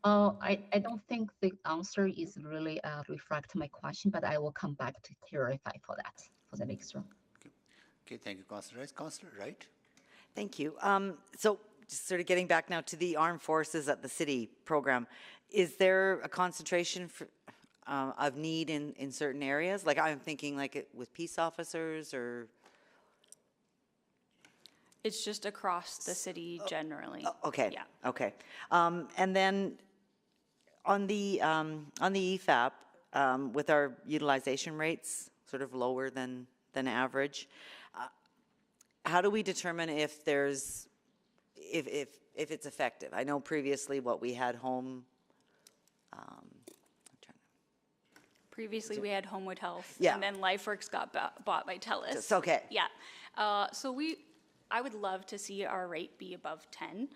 I don't think the answer is really reflect my question, but I will come back to clarify for that for the next round. Okay, thank you, Councillor Rice. Councillor Wright? Thank you. So just sort of getting back now to the Armed Forces at the City program, is there a concentration of need in certain areas? Like I'm thinking like with peace officers, or? It's just across the city generally. Okay. Yeah. Okay. And then on the EFAP, with our utilization rates sort of lower than average, how do we determine if there's if it's effective? I know previously what we had home. Previously, we had Homewood Health, yeah, and then LifeWorks got bought by TELUS. It's okay. Yeah. So we I would love to see our rate be above 10,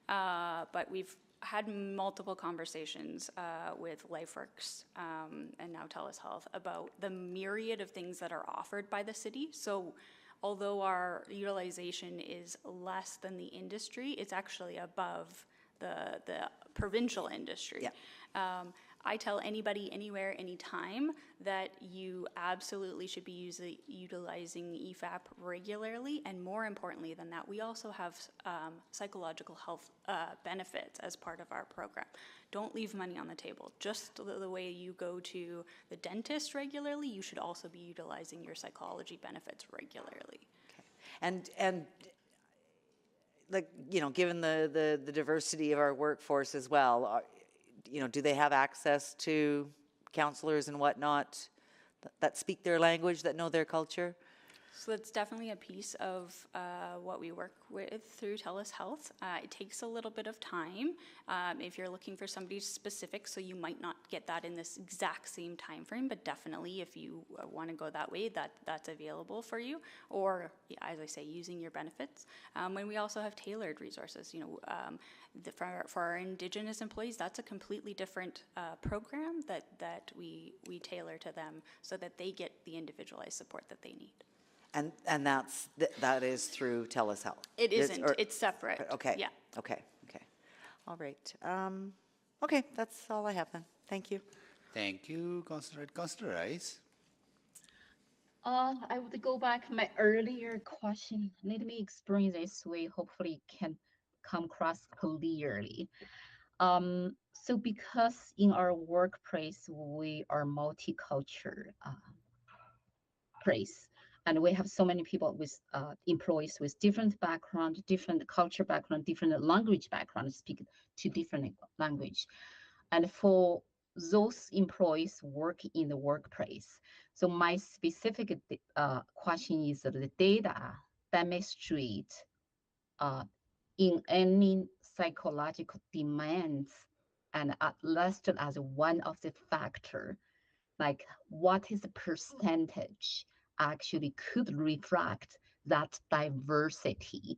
but we've had multiple conversations with LifeWorks and now TELUS Health about the myriad of things that are offered by the city. So although our utilization is less than the industry, it's actually above the provincial industry. Yeah. I tell anybody, anywhere, anytime that you absolutely should be utilizing EFAP regularly, and more importantly than that, we also have psychological health benefits as part of our program. Don't leave money on the table. Just the way you go to the dentist regularly, you should also be utilizing your psychology benefits regularly. Okay. And like, you know, given the diversity of our workforce as well, you know, do they have access to counselors and whatnot that speak their language, that know their culture? So that's definitely a piece of what we work with through TELUS Health. It takes a little bit of time if you're looking for somebody specific, so you might not get that in this exact same time frame, but definitely if you want to go that way, that's available for you, or as I say, using your benefits. And we also have tailored resources. You know, for our Indigenous employees, that's a completely different program that we tailor to them so that they get the individualized support that they need. And that is through TELUS Health? It isn't. It's separate. Okay. Yeah. Okay. All right. Okay, that's all I have then. Thank you. Thank you, Councillor Rice. I would go back my earlier question. Let me explain this way. Hopefully, it can come across clearly. So because in our workplace we are multicultural place, and we have so many people with employees with different background, different culture background, different language background, speak two different language. And for those employees work in the workplace. So my specific question is the data demonstrate in any psychological demands and listed as one of the factor, like what is the percentage actually could reflect that diversity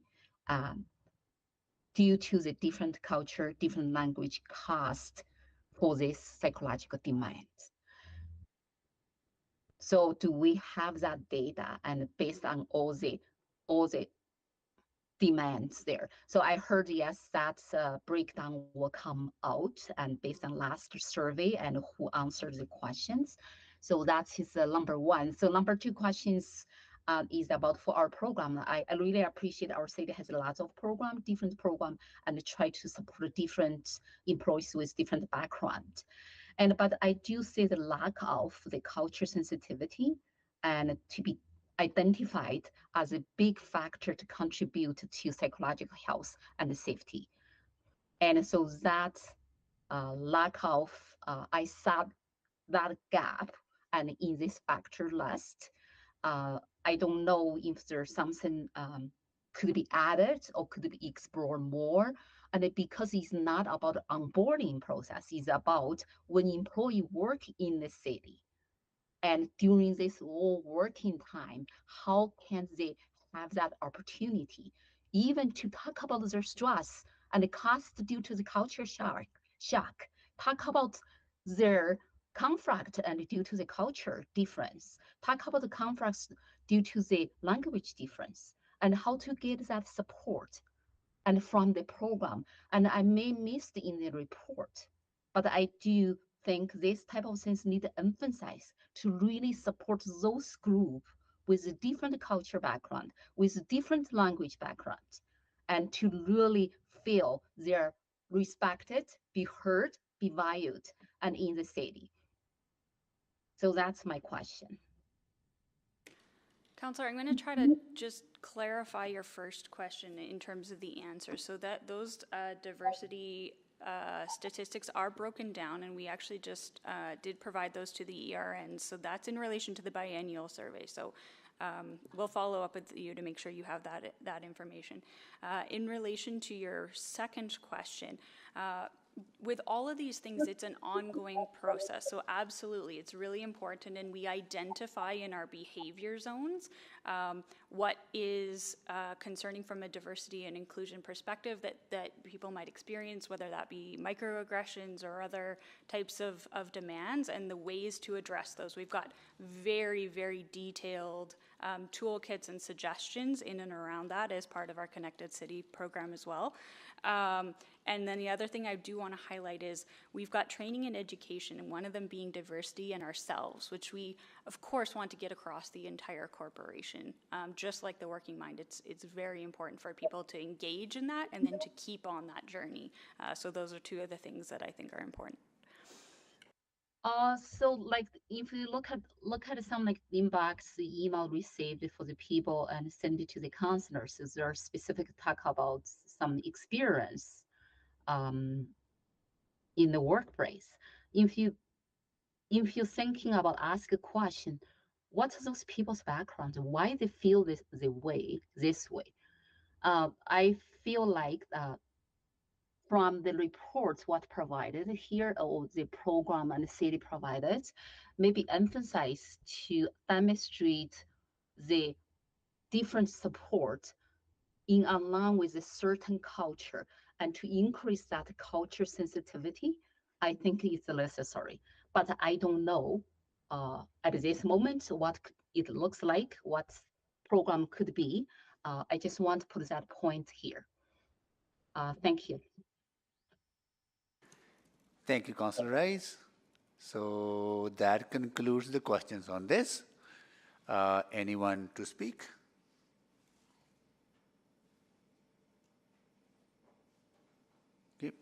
due to the different culture, different language cost for this psychological demands. So do we have that data, and based on all the demands there? So I heard, yes, that breakdown will come out, and based on last survey and who answered the questions. So that is number one. So number two questions is about for our program. I really appreciate our city has lots of different program, and try to support different employees with different background. But I do see the lack of the culture sensitivity and to be identified as a big factor to contribute to psychological health and safety. And so that lack of, I saw that gap, and in this factor list, I don't know if there's something could be added or could be explored more. And because it's not about the onboarding process, it's about when employee work in the city. And during this whole working time, how can they have that opportunity, even to talk about their stress and the cost due to the culture shock, talk about their conflict and due to the culture difference, talk about the conflicts due to the language difference, and how to get that support and from the program. And I may miss in the report, but I do think this type of things need to emphasize to really support those groups with a different culture background, with different language background, and to really feel they're respected, be heard, be valued, and in the city. So that's my question. Counselor, I'm going to try to just clarify your first question in terms of the answer, so that those diversity statistics are broken down, and we actually just did provide those to the ERN. So that's in relation to the biennial survey. So we'll follow up with you to make sure you have that information. In relation to your second question, with all of these things, it's an ongoing process. So absolutely, it's really important, and we identify in our behavior zones what is concerning from a diversity and inclusion perspective that people might experience, whether that be microaggressions or other types of demands, and the ways to address those. We've got very, very detailed toolkits and suggestions in and around that as part of our Connected City program as well. And then the other thing I do want to highlight is we've got training and education, and one of them being diversity in ourselves, which we, of course, want to get across the entire corporation. Just like the Working Mind, it's very important for people to engage in that and then to keep on that journey. So those are two of the things that I think are important. So like if you look at some like inbox email received for the people and send it to the counselors, is there specific talk about some experience in the workplace? If you're thinking about ask a question, what's those people's background? Why they feel this way? I feel like from the reports what provided here or the program and the city provided, maybe emphasize to demonstrate the different support in along with a certain culture and to increase that culture sensitivity, I think it's necessary. But I don't know at this moment what it looks like, what program could be. I just want to put that point here. Thank you. Thank you, Councillor Rice. So that concludes the questions on this. Anyone to speak? Okay.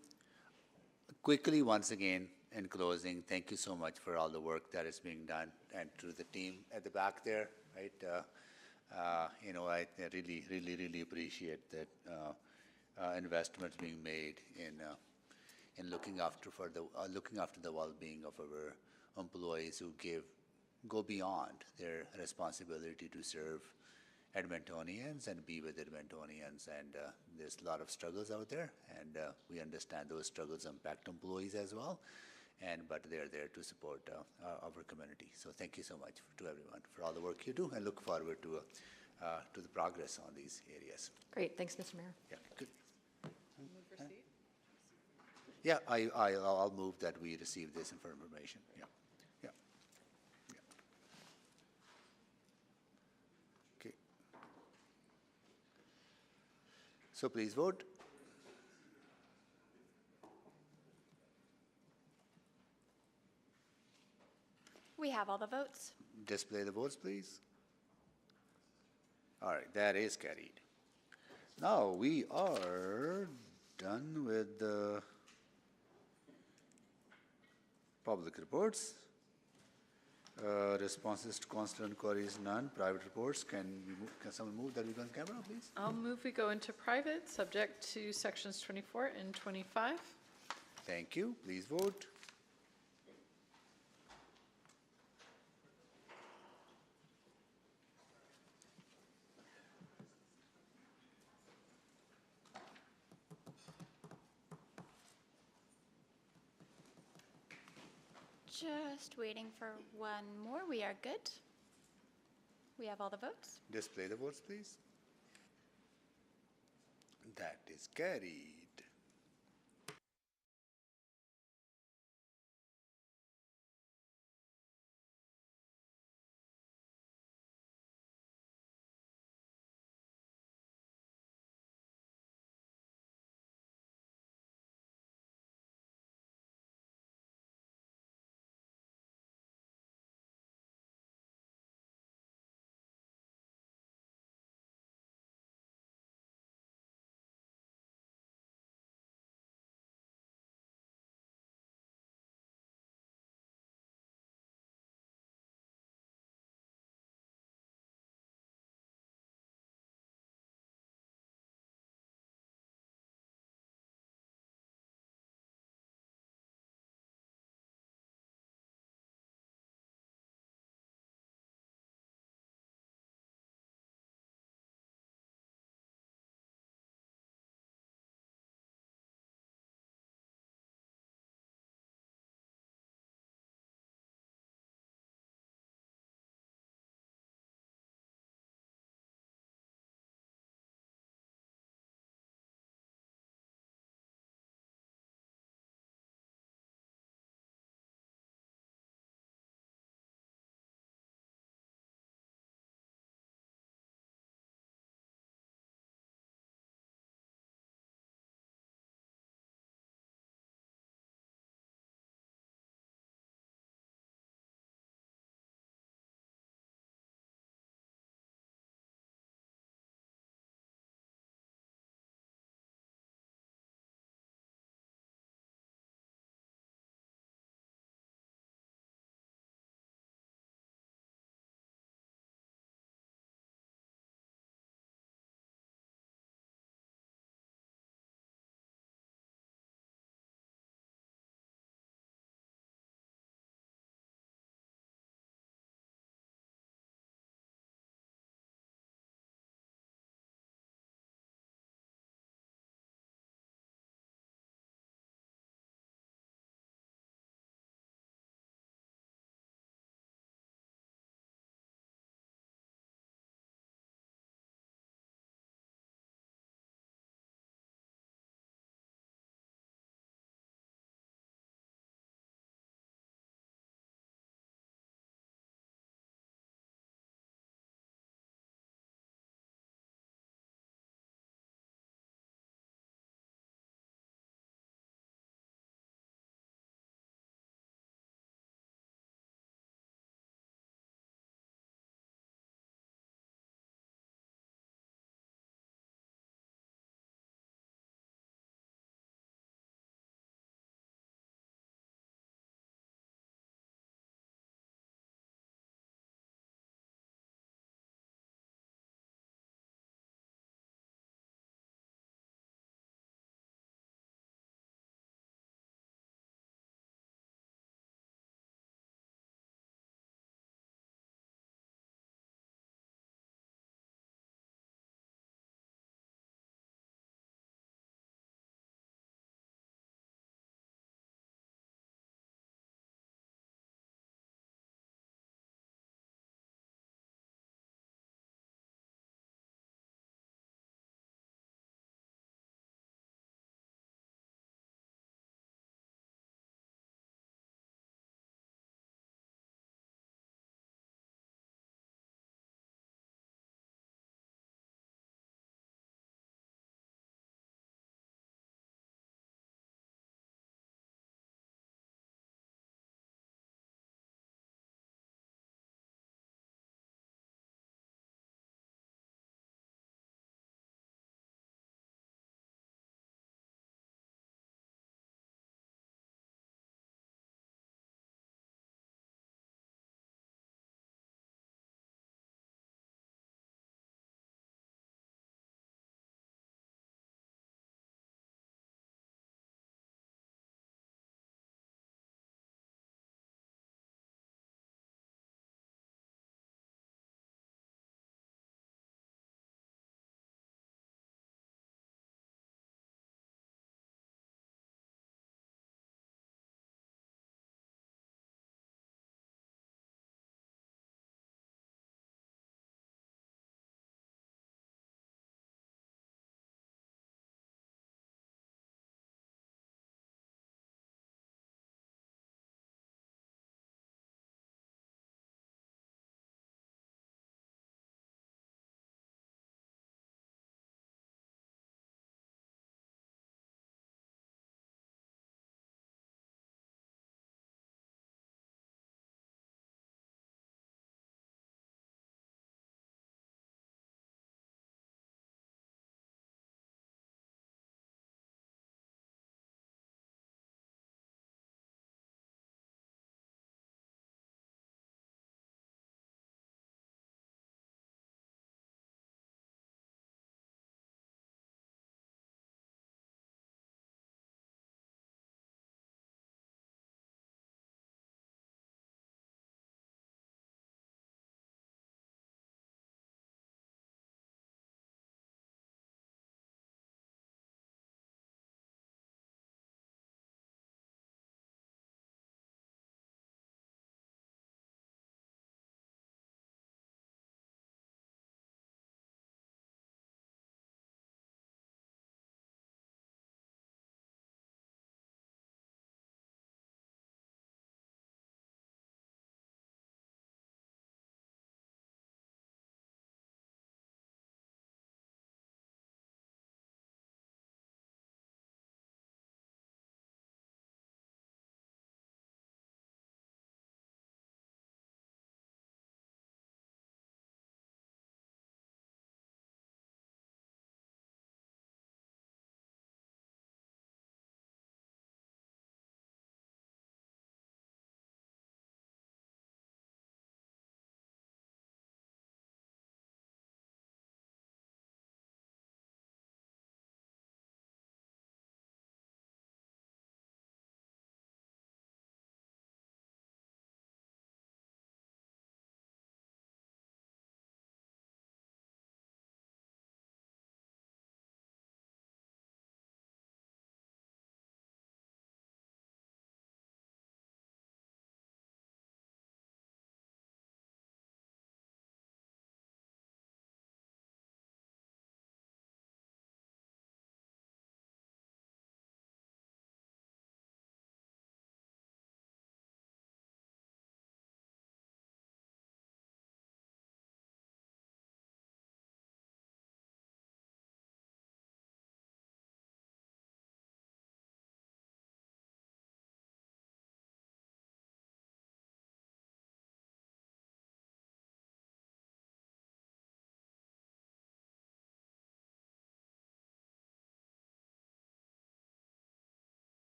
Quickly, once again, in closing, thank you so much for all the work that is being done and to the team at the back there, right? You know, I really appreciate that investments being made in looking after the well-being of our employees who go beyond their responsibility to serve Edmontonians and be with Edmontonians. And there's a lot of struggles out there, and we understand those struggles impact employees as well. But they're there to support our community. So thank you so much to everyone for all the work you do, and look forward to the progress on these areas. Great, thanks, Mr. Mayor. Yeah, good. Yeah, I'll move that we receive this information. Yeah. Okay. So please vote. We have all the votes. Display the votes, please. All right, that is carried. Now we are done with the public reports. Responses to council inquiries, none. Private reports, can someone move that we go on camera, please? I'll move we go into private, subject to sections 24 and 25. Thank you. Please vote. Just waiting for one more. We are good. We have all the votes. Display the votes, please. That is carried.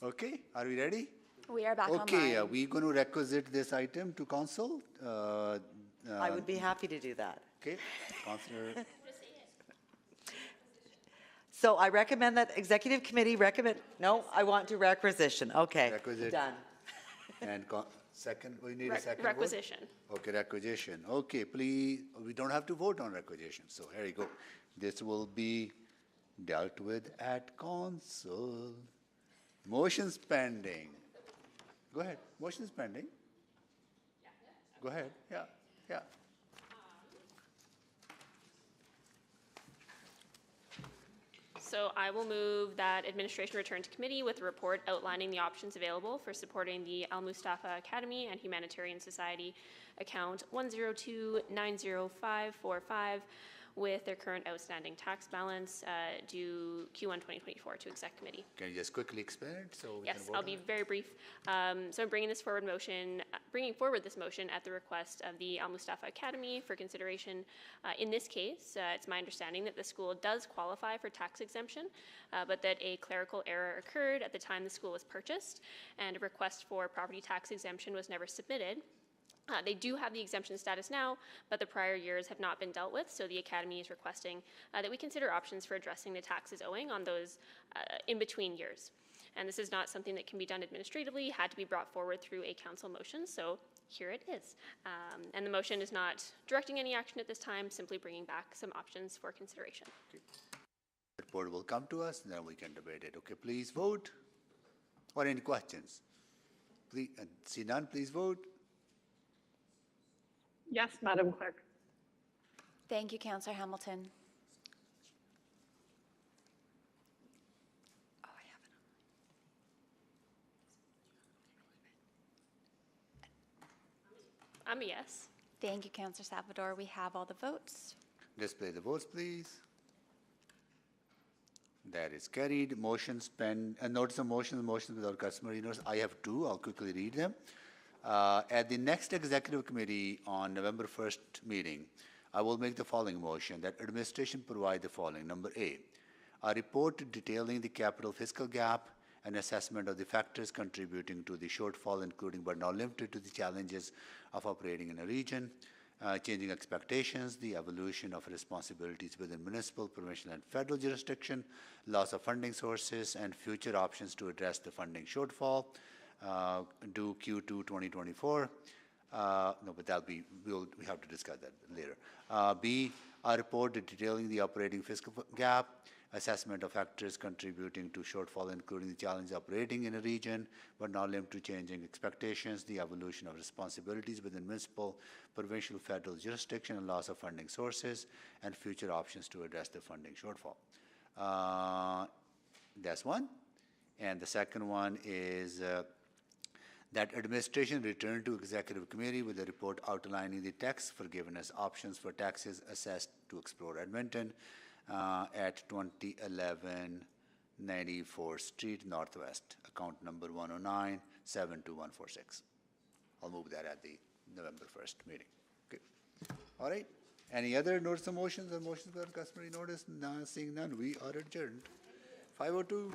Okay, are we ready? We are back Okay, online. we're going to requisite this item to council. I would be happy to do that. Okay, Councillor. So I recommend that executive committee recommend, no, I want to requisition. Okay, Requisite. done. And second, we need a second vote? Requisition. Okay, requisition. Okay, please, we don't have to vote on requisition. So here you go. This will be dealt with at council. Motions pending. Go ahead. Motions pending. Go ahead. Yeah, yeah. So I will move that administration return to committee with a report outlining the options available for supporting the Al Mustafa Academy and Humanitarian Society account 102-90545 with their current outstanding tax balance due Q1 2024 to exec committee. Can you just quickly explain it so we can Yes, vote I'll on be it? very brief. So I'm bringing forward this motion at the request of the Al Mustafa Academy for consideration. In this case, it's my understanding that the school does qualify for tax exemption, but that a clerical error occurred at the time the school was purchased, and a request for property tax exemption was never submitted. They do have the exemption status now, but the prior years have not been dealt with, so the Academy is requesting that we consider options for addressing the taxes owing on those in-between years. And this is not something that can be done administratively, had to be brought forward through a council motion, so here it is. And the motion is not directing any action at this time, simply bringing back some options for consideration. The report will come to us, and then we can debate it. Okay, please vote. Or any questions? Please, see none, please vote. Yes, Madam Clerk. Thank you, Councillor Hamilton. I'm a yes. Thank you, Councillor Salvador. We have all the votes. Display the votes, please. That is carried. Motions notice of motions without customary notice. I have two. I'll quickly read them. At the next executive committee on November 1st meeting, I will make the following motion that administration provide the following. Number A, a report detailing the capital fiscal gap, an assessment of the factors contributing to the shortfall, including but not limited to the challenges of operating in a region, changing expectations, the evolution of responsibilities within municipal, provincial, and federal jurisdiction, loss of funding sources, and future options to address the funding shortfall, due Q2 2024. No, but we have to discuss that later. B, a report detailing the operating fiscal gap, assessment of factors contributing to shortfall, including the challenge of operating in a region, but not limited to changing expectations, the evolution of responsibilities within municipal, provincial, federal jurisdiction, and loss of funding sources, and future options to address the funding shortfall. That's one. And the second one is that administration return to executive committee with a report outlining the tax forgiveness options for taxes assessed to Explore Edmonton at 2011 94th Street Northwest, account number 109-72146. I'll move that at the November 1st meeting. Okay. All right. Any other notice of motions or motions without customary notice? Seeing none, we are adjourned. 5:02.